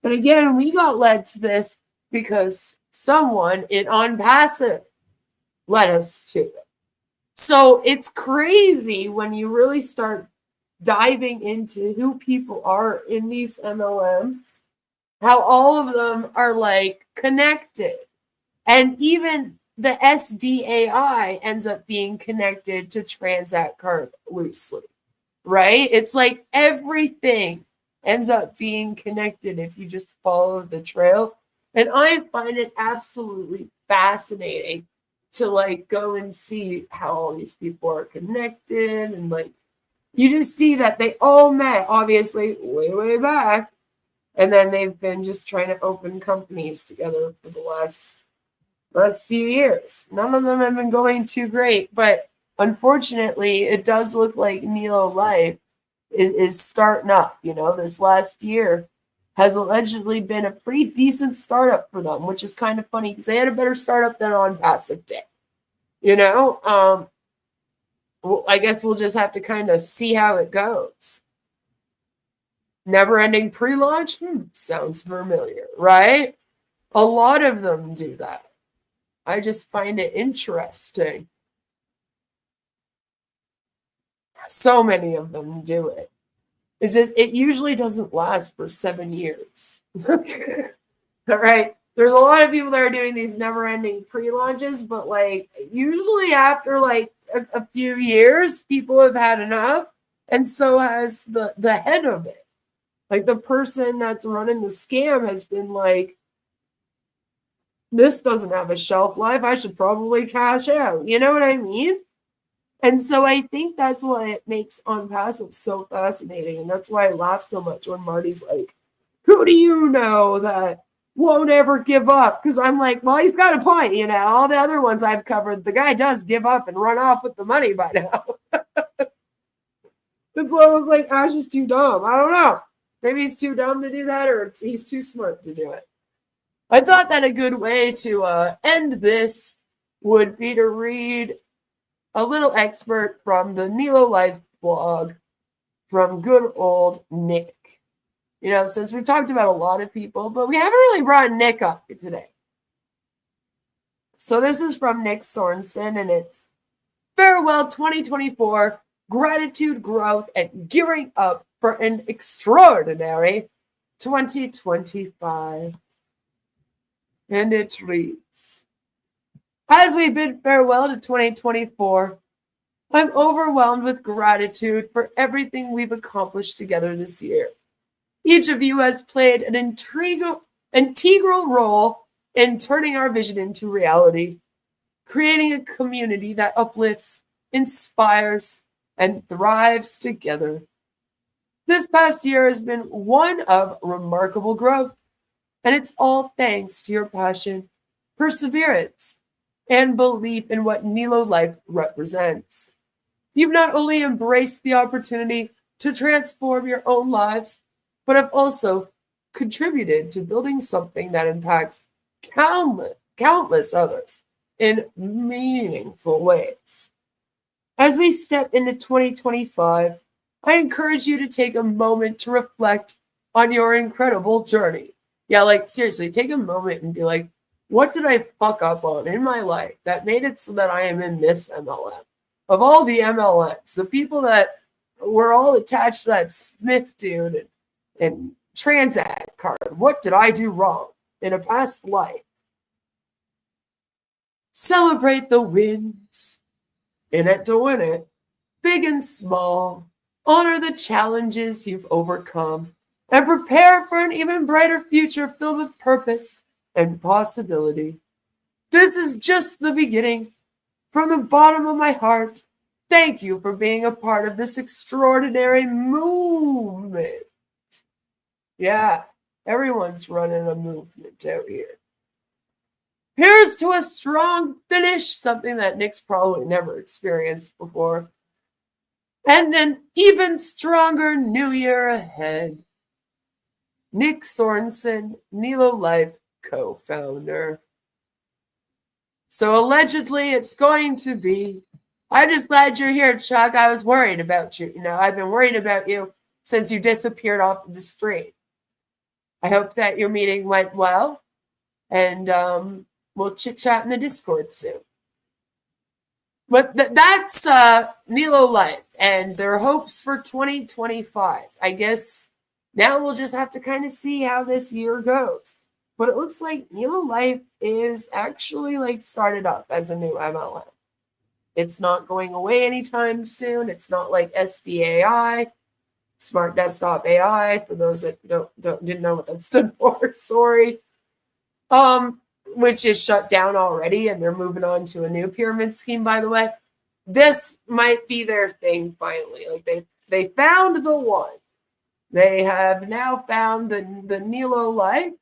But again, we got led to this because someone in On Passive led us to it. So it's crazy when you really start diving into who people are in these MLMs, how all of them are like connected. And even the SDAI ends up being connected to Transact Card loosely, right? It's like everything ends up being connected if you just follow the trail. And I find it absolutely fascinating to like go and see how all these people are connected, and like you just see that they all met obviously way back, and then they've been just trying to open companies together for the last few years. None of them have been going too great, but unfortunately it does look like Nelo Life is starting up. This last year has allegedly been a pretty decent startup for them, which is kind of funny because they had a better startup than on Passive Day. You know, well, I guess we'll just have to kind of see how it goes. Never-ending pre-launch? Sounds familiar, right? A lot of them do that. I just find it interesting. So many of them do it. It's just, it usually doesn't last for 7 years. All right. There's a lot of people that are doing these never-ending pre-launches, but like usually after like a few years, people have had enough, and so has the head of it. Like the person that's running the scam has been like, this doesn't have a shelf life. I should probably cash out. You know what I mean? And so I think that's what it makes On Passive so fascinating. And that's why I laugh so much when Marty's like, who do you know that won't ever give up? Because I'm like, well, he's got a point. You know, all the other ones I've covered, the guy does give up and run off with the money by now. That's why I was like, Ash is too dumb. I don't know. Maybe he's too dumb to do that, or he's too smart to do it. I thought that a good way to end this would be to read a little expert from the Nelo Life blog from good old Nick. You know, since we've talked about a lot of people, but we haven't really brought Nick up today. So this is from Nick Sorensen, and it's Farewell 2024, Gratitude, Growth, and Gearing Up for an Extraordinary 2025. And it reads, as we bid farewell to 2024, I'm overwhelmed with gratitude for everything we've accomplished together this year. Each of you has played an integral role in turning our vision into reality, creating a community that uplifts, inspires, and thrives together. This past year has been one of remarkable growth, and it's all thanks to your passion, perseverance, and belief in what Nelo Life represents. You've not only embraced the opportunity to transform your own lives, but have also contributed to building something that impacts countless others in meaningful ways. As we step into 2025, I encourage you to take a moment to reflect on your incredible journey. Yeah, like seriously, take a moment and be like, what did I fuck up on in my life that made it so that I am in this MLM? Of all the MLMs, the people that were all attached to that Smith dude and Transact card, what did I do wrong in a past life? Celebrate the wins. In it to win it, big and small. Honor the challenges you've overcome and prepare for an even brighter future filled with purpose and possibility. This is just the beginning. From the bottom of my heart, thank you for being a part of this extraordinary movement. Yeah, everyone's running a movement out here. Here's to a strong finish, something that Nick's probably never experienced before. And an even stronger new year ahead. Nick Sorensen, Nelo Life co-founder. So allegedly it's going to be, I'm just glad you're here, Chuck. I was worried about you. You know, I've been worried about you since you disappeared off of the street. I hope that your meeting went well, and we'll chit-chat in the Discord soon. But that's Nelo Life and their hopes for 2025. I guess now we'll just have to kind of see how this year goes. But it looks like Nelo Life is actually like started up as a new MLM. It's not going away anytime soon. It's not like SDAI, Smart Desktop AI, for those that didn't know what that stood for. Sorry. Which is shut down already, and they're moving on to a new pyramid scheme, by the way. This might be their thing finally. Like they found the one. They have now found the Nelo Life.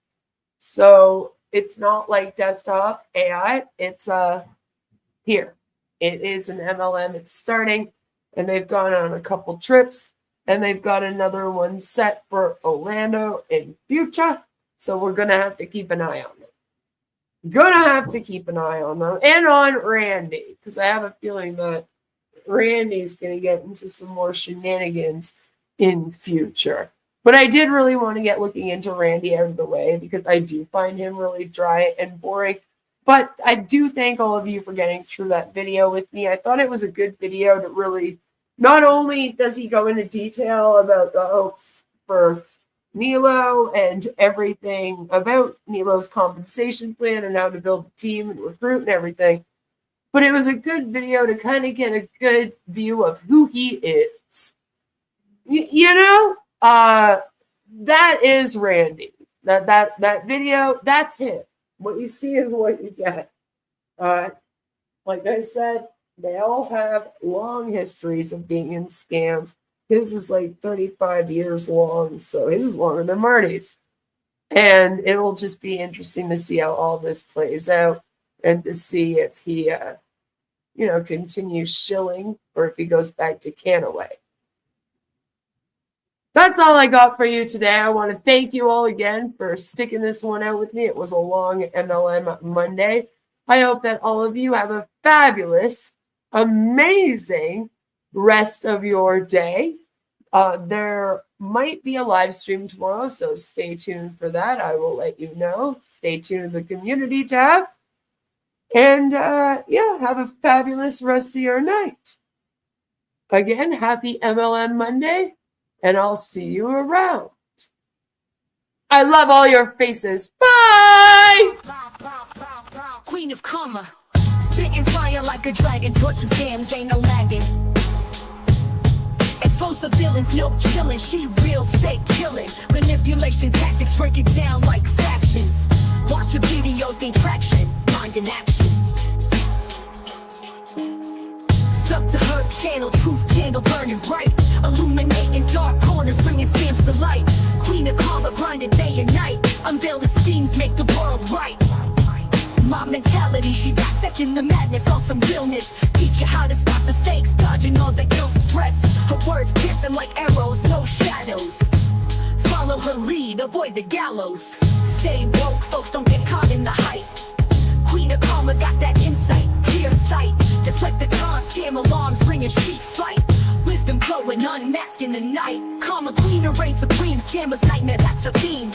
So it's not like desktop AI. It's here. It is an MLM. It's starting, and they've gone on a couple trips. And they've got another one set for Orlando in future. So we're going to have to keep an eye on them. Gonna have to keep an eye on them. And on Randy. Because I have a feeling that Randy's going to get into some more shenanigans in future. But I did really want to get looking into Randy out of the way because I do find him really dry and boring. But I do thank all of you for getting through that video with me. I thought it was a good video to really, not only does he go into detail about the hopes for Nelo and everything about Nelo's compensation plan and how to build a team and recruit and everything, but it was a good video to kind of get a good view of who he is. You know, that is Randy. That video, that's him. What you see is what you get. Like I said, they all have long histories of being in scams. His is like 35 years long, so his is longer than Marty's. And it'll just be interesting to see how all this plays out and to see if he, continues shilling or if he goes back to Canaway. That's all I got for you today. I want to thank you all again for sticking this one out with me. It was a long MLM Monday. I hope that all of you have a fabulous, amazing rest of your day. There might be a live stream tomorrow, so stay tuned for that. I will let you know. Stay tuned to the community tab. And have a fabulous rest of your night. Again, happy MLM Monday. And I'll see you around. I love all your faces. Bye! Queen of Karma. Spitting fire like a dragon. Torching scams, ain't no lagging. Expose the villains, no chillin'. She real, stay killin'. Manipulation tactics, break it down like fractions. Watch your videos, gain traction. Mind in action. Up to her channel, truth candle burning bright, illuminating dark corners, bringing scams to light. Queen of Karma, grinding day and night, unveil the schemes, make the world right. My mentality, she dissecting the madness, all some realness. Teach you how to stop the fakes, dodging all the ill stress. Her words piercing like arrows, no shadows. Follow her lead, avoid the gallows. Stay woke, folks, don't get caught in the hype. Queen of Karma got that insight, clear sight. Deflect the con, scam alarms, bringing sheep flight. Wisdom flowing, unmasking the night. Karma queen, reign supreme, scammers nightmare, that's her theme.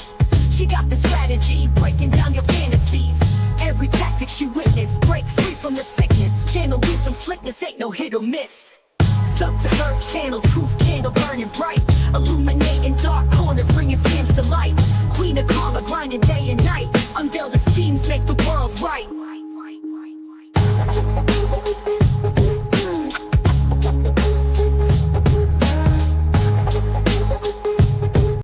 She got the strategy, breaking down your fantasies. Every tactic she witnessed, break free from the sickness. Channel wisdom, slickness, ain't no hit or miss. Sub to her channel, truth candle burning bright.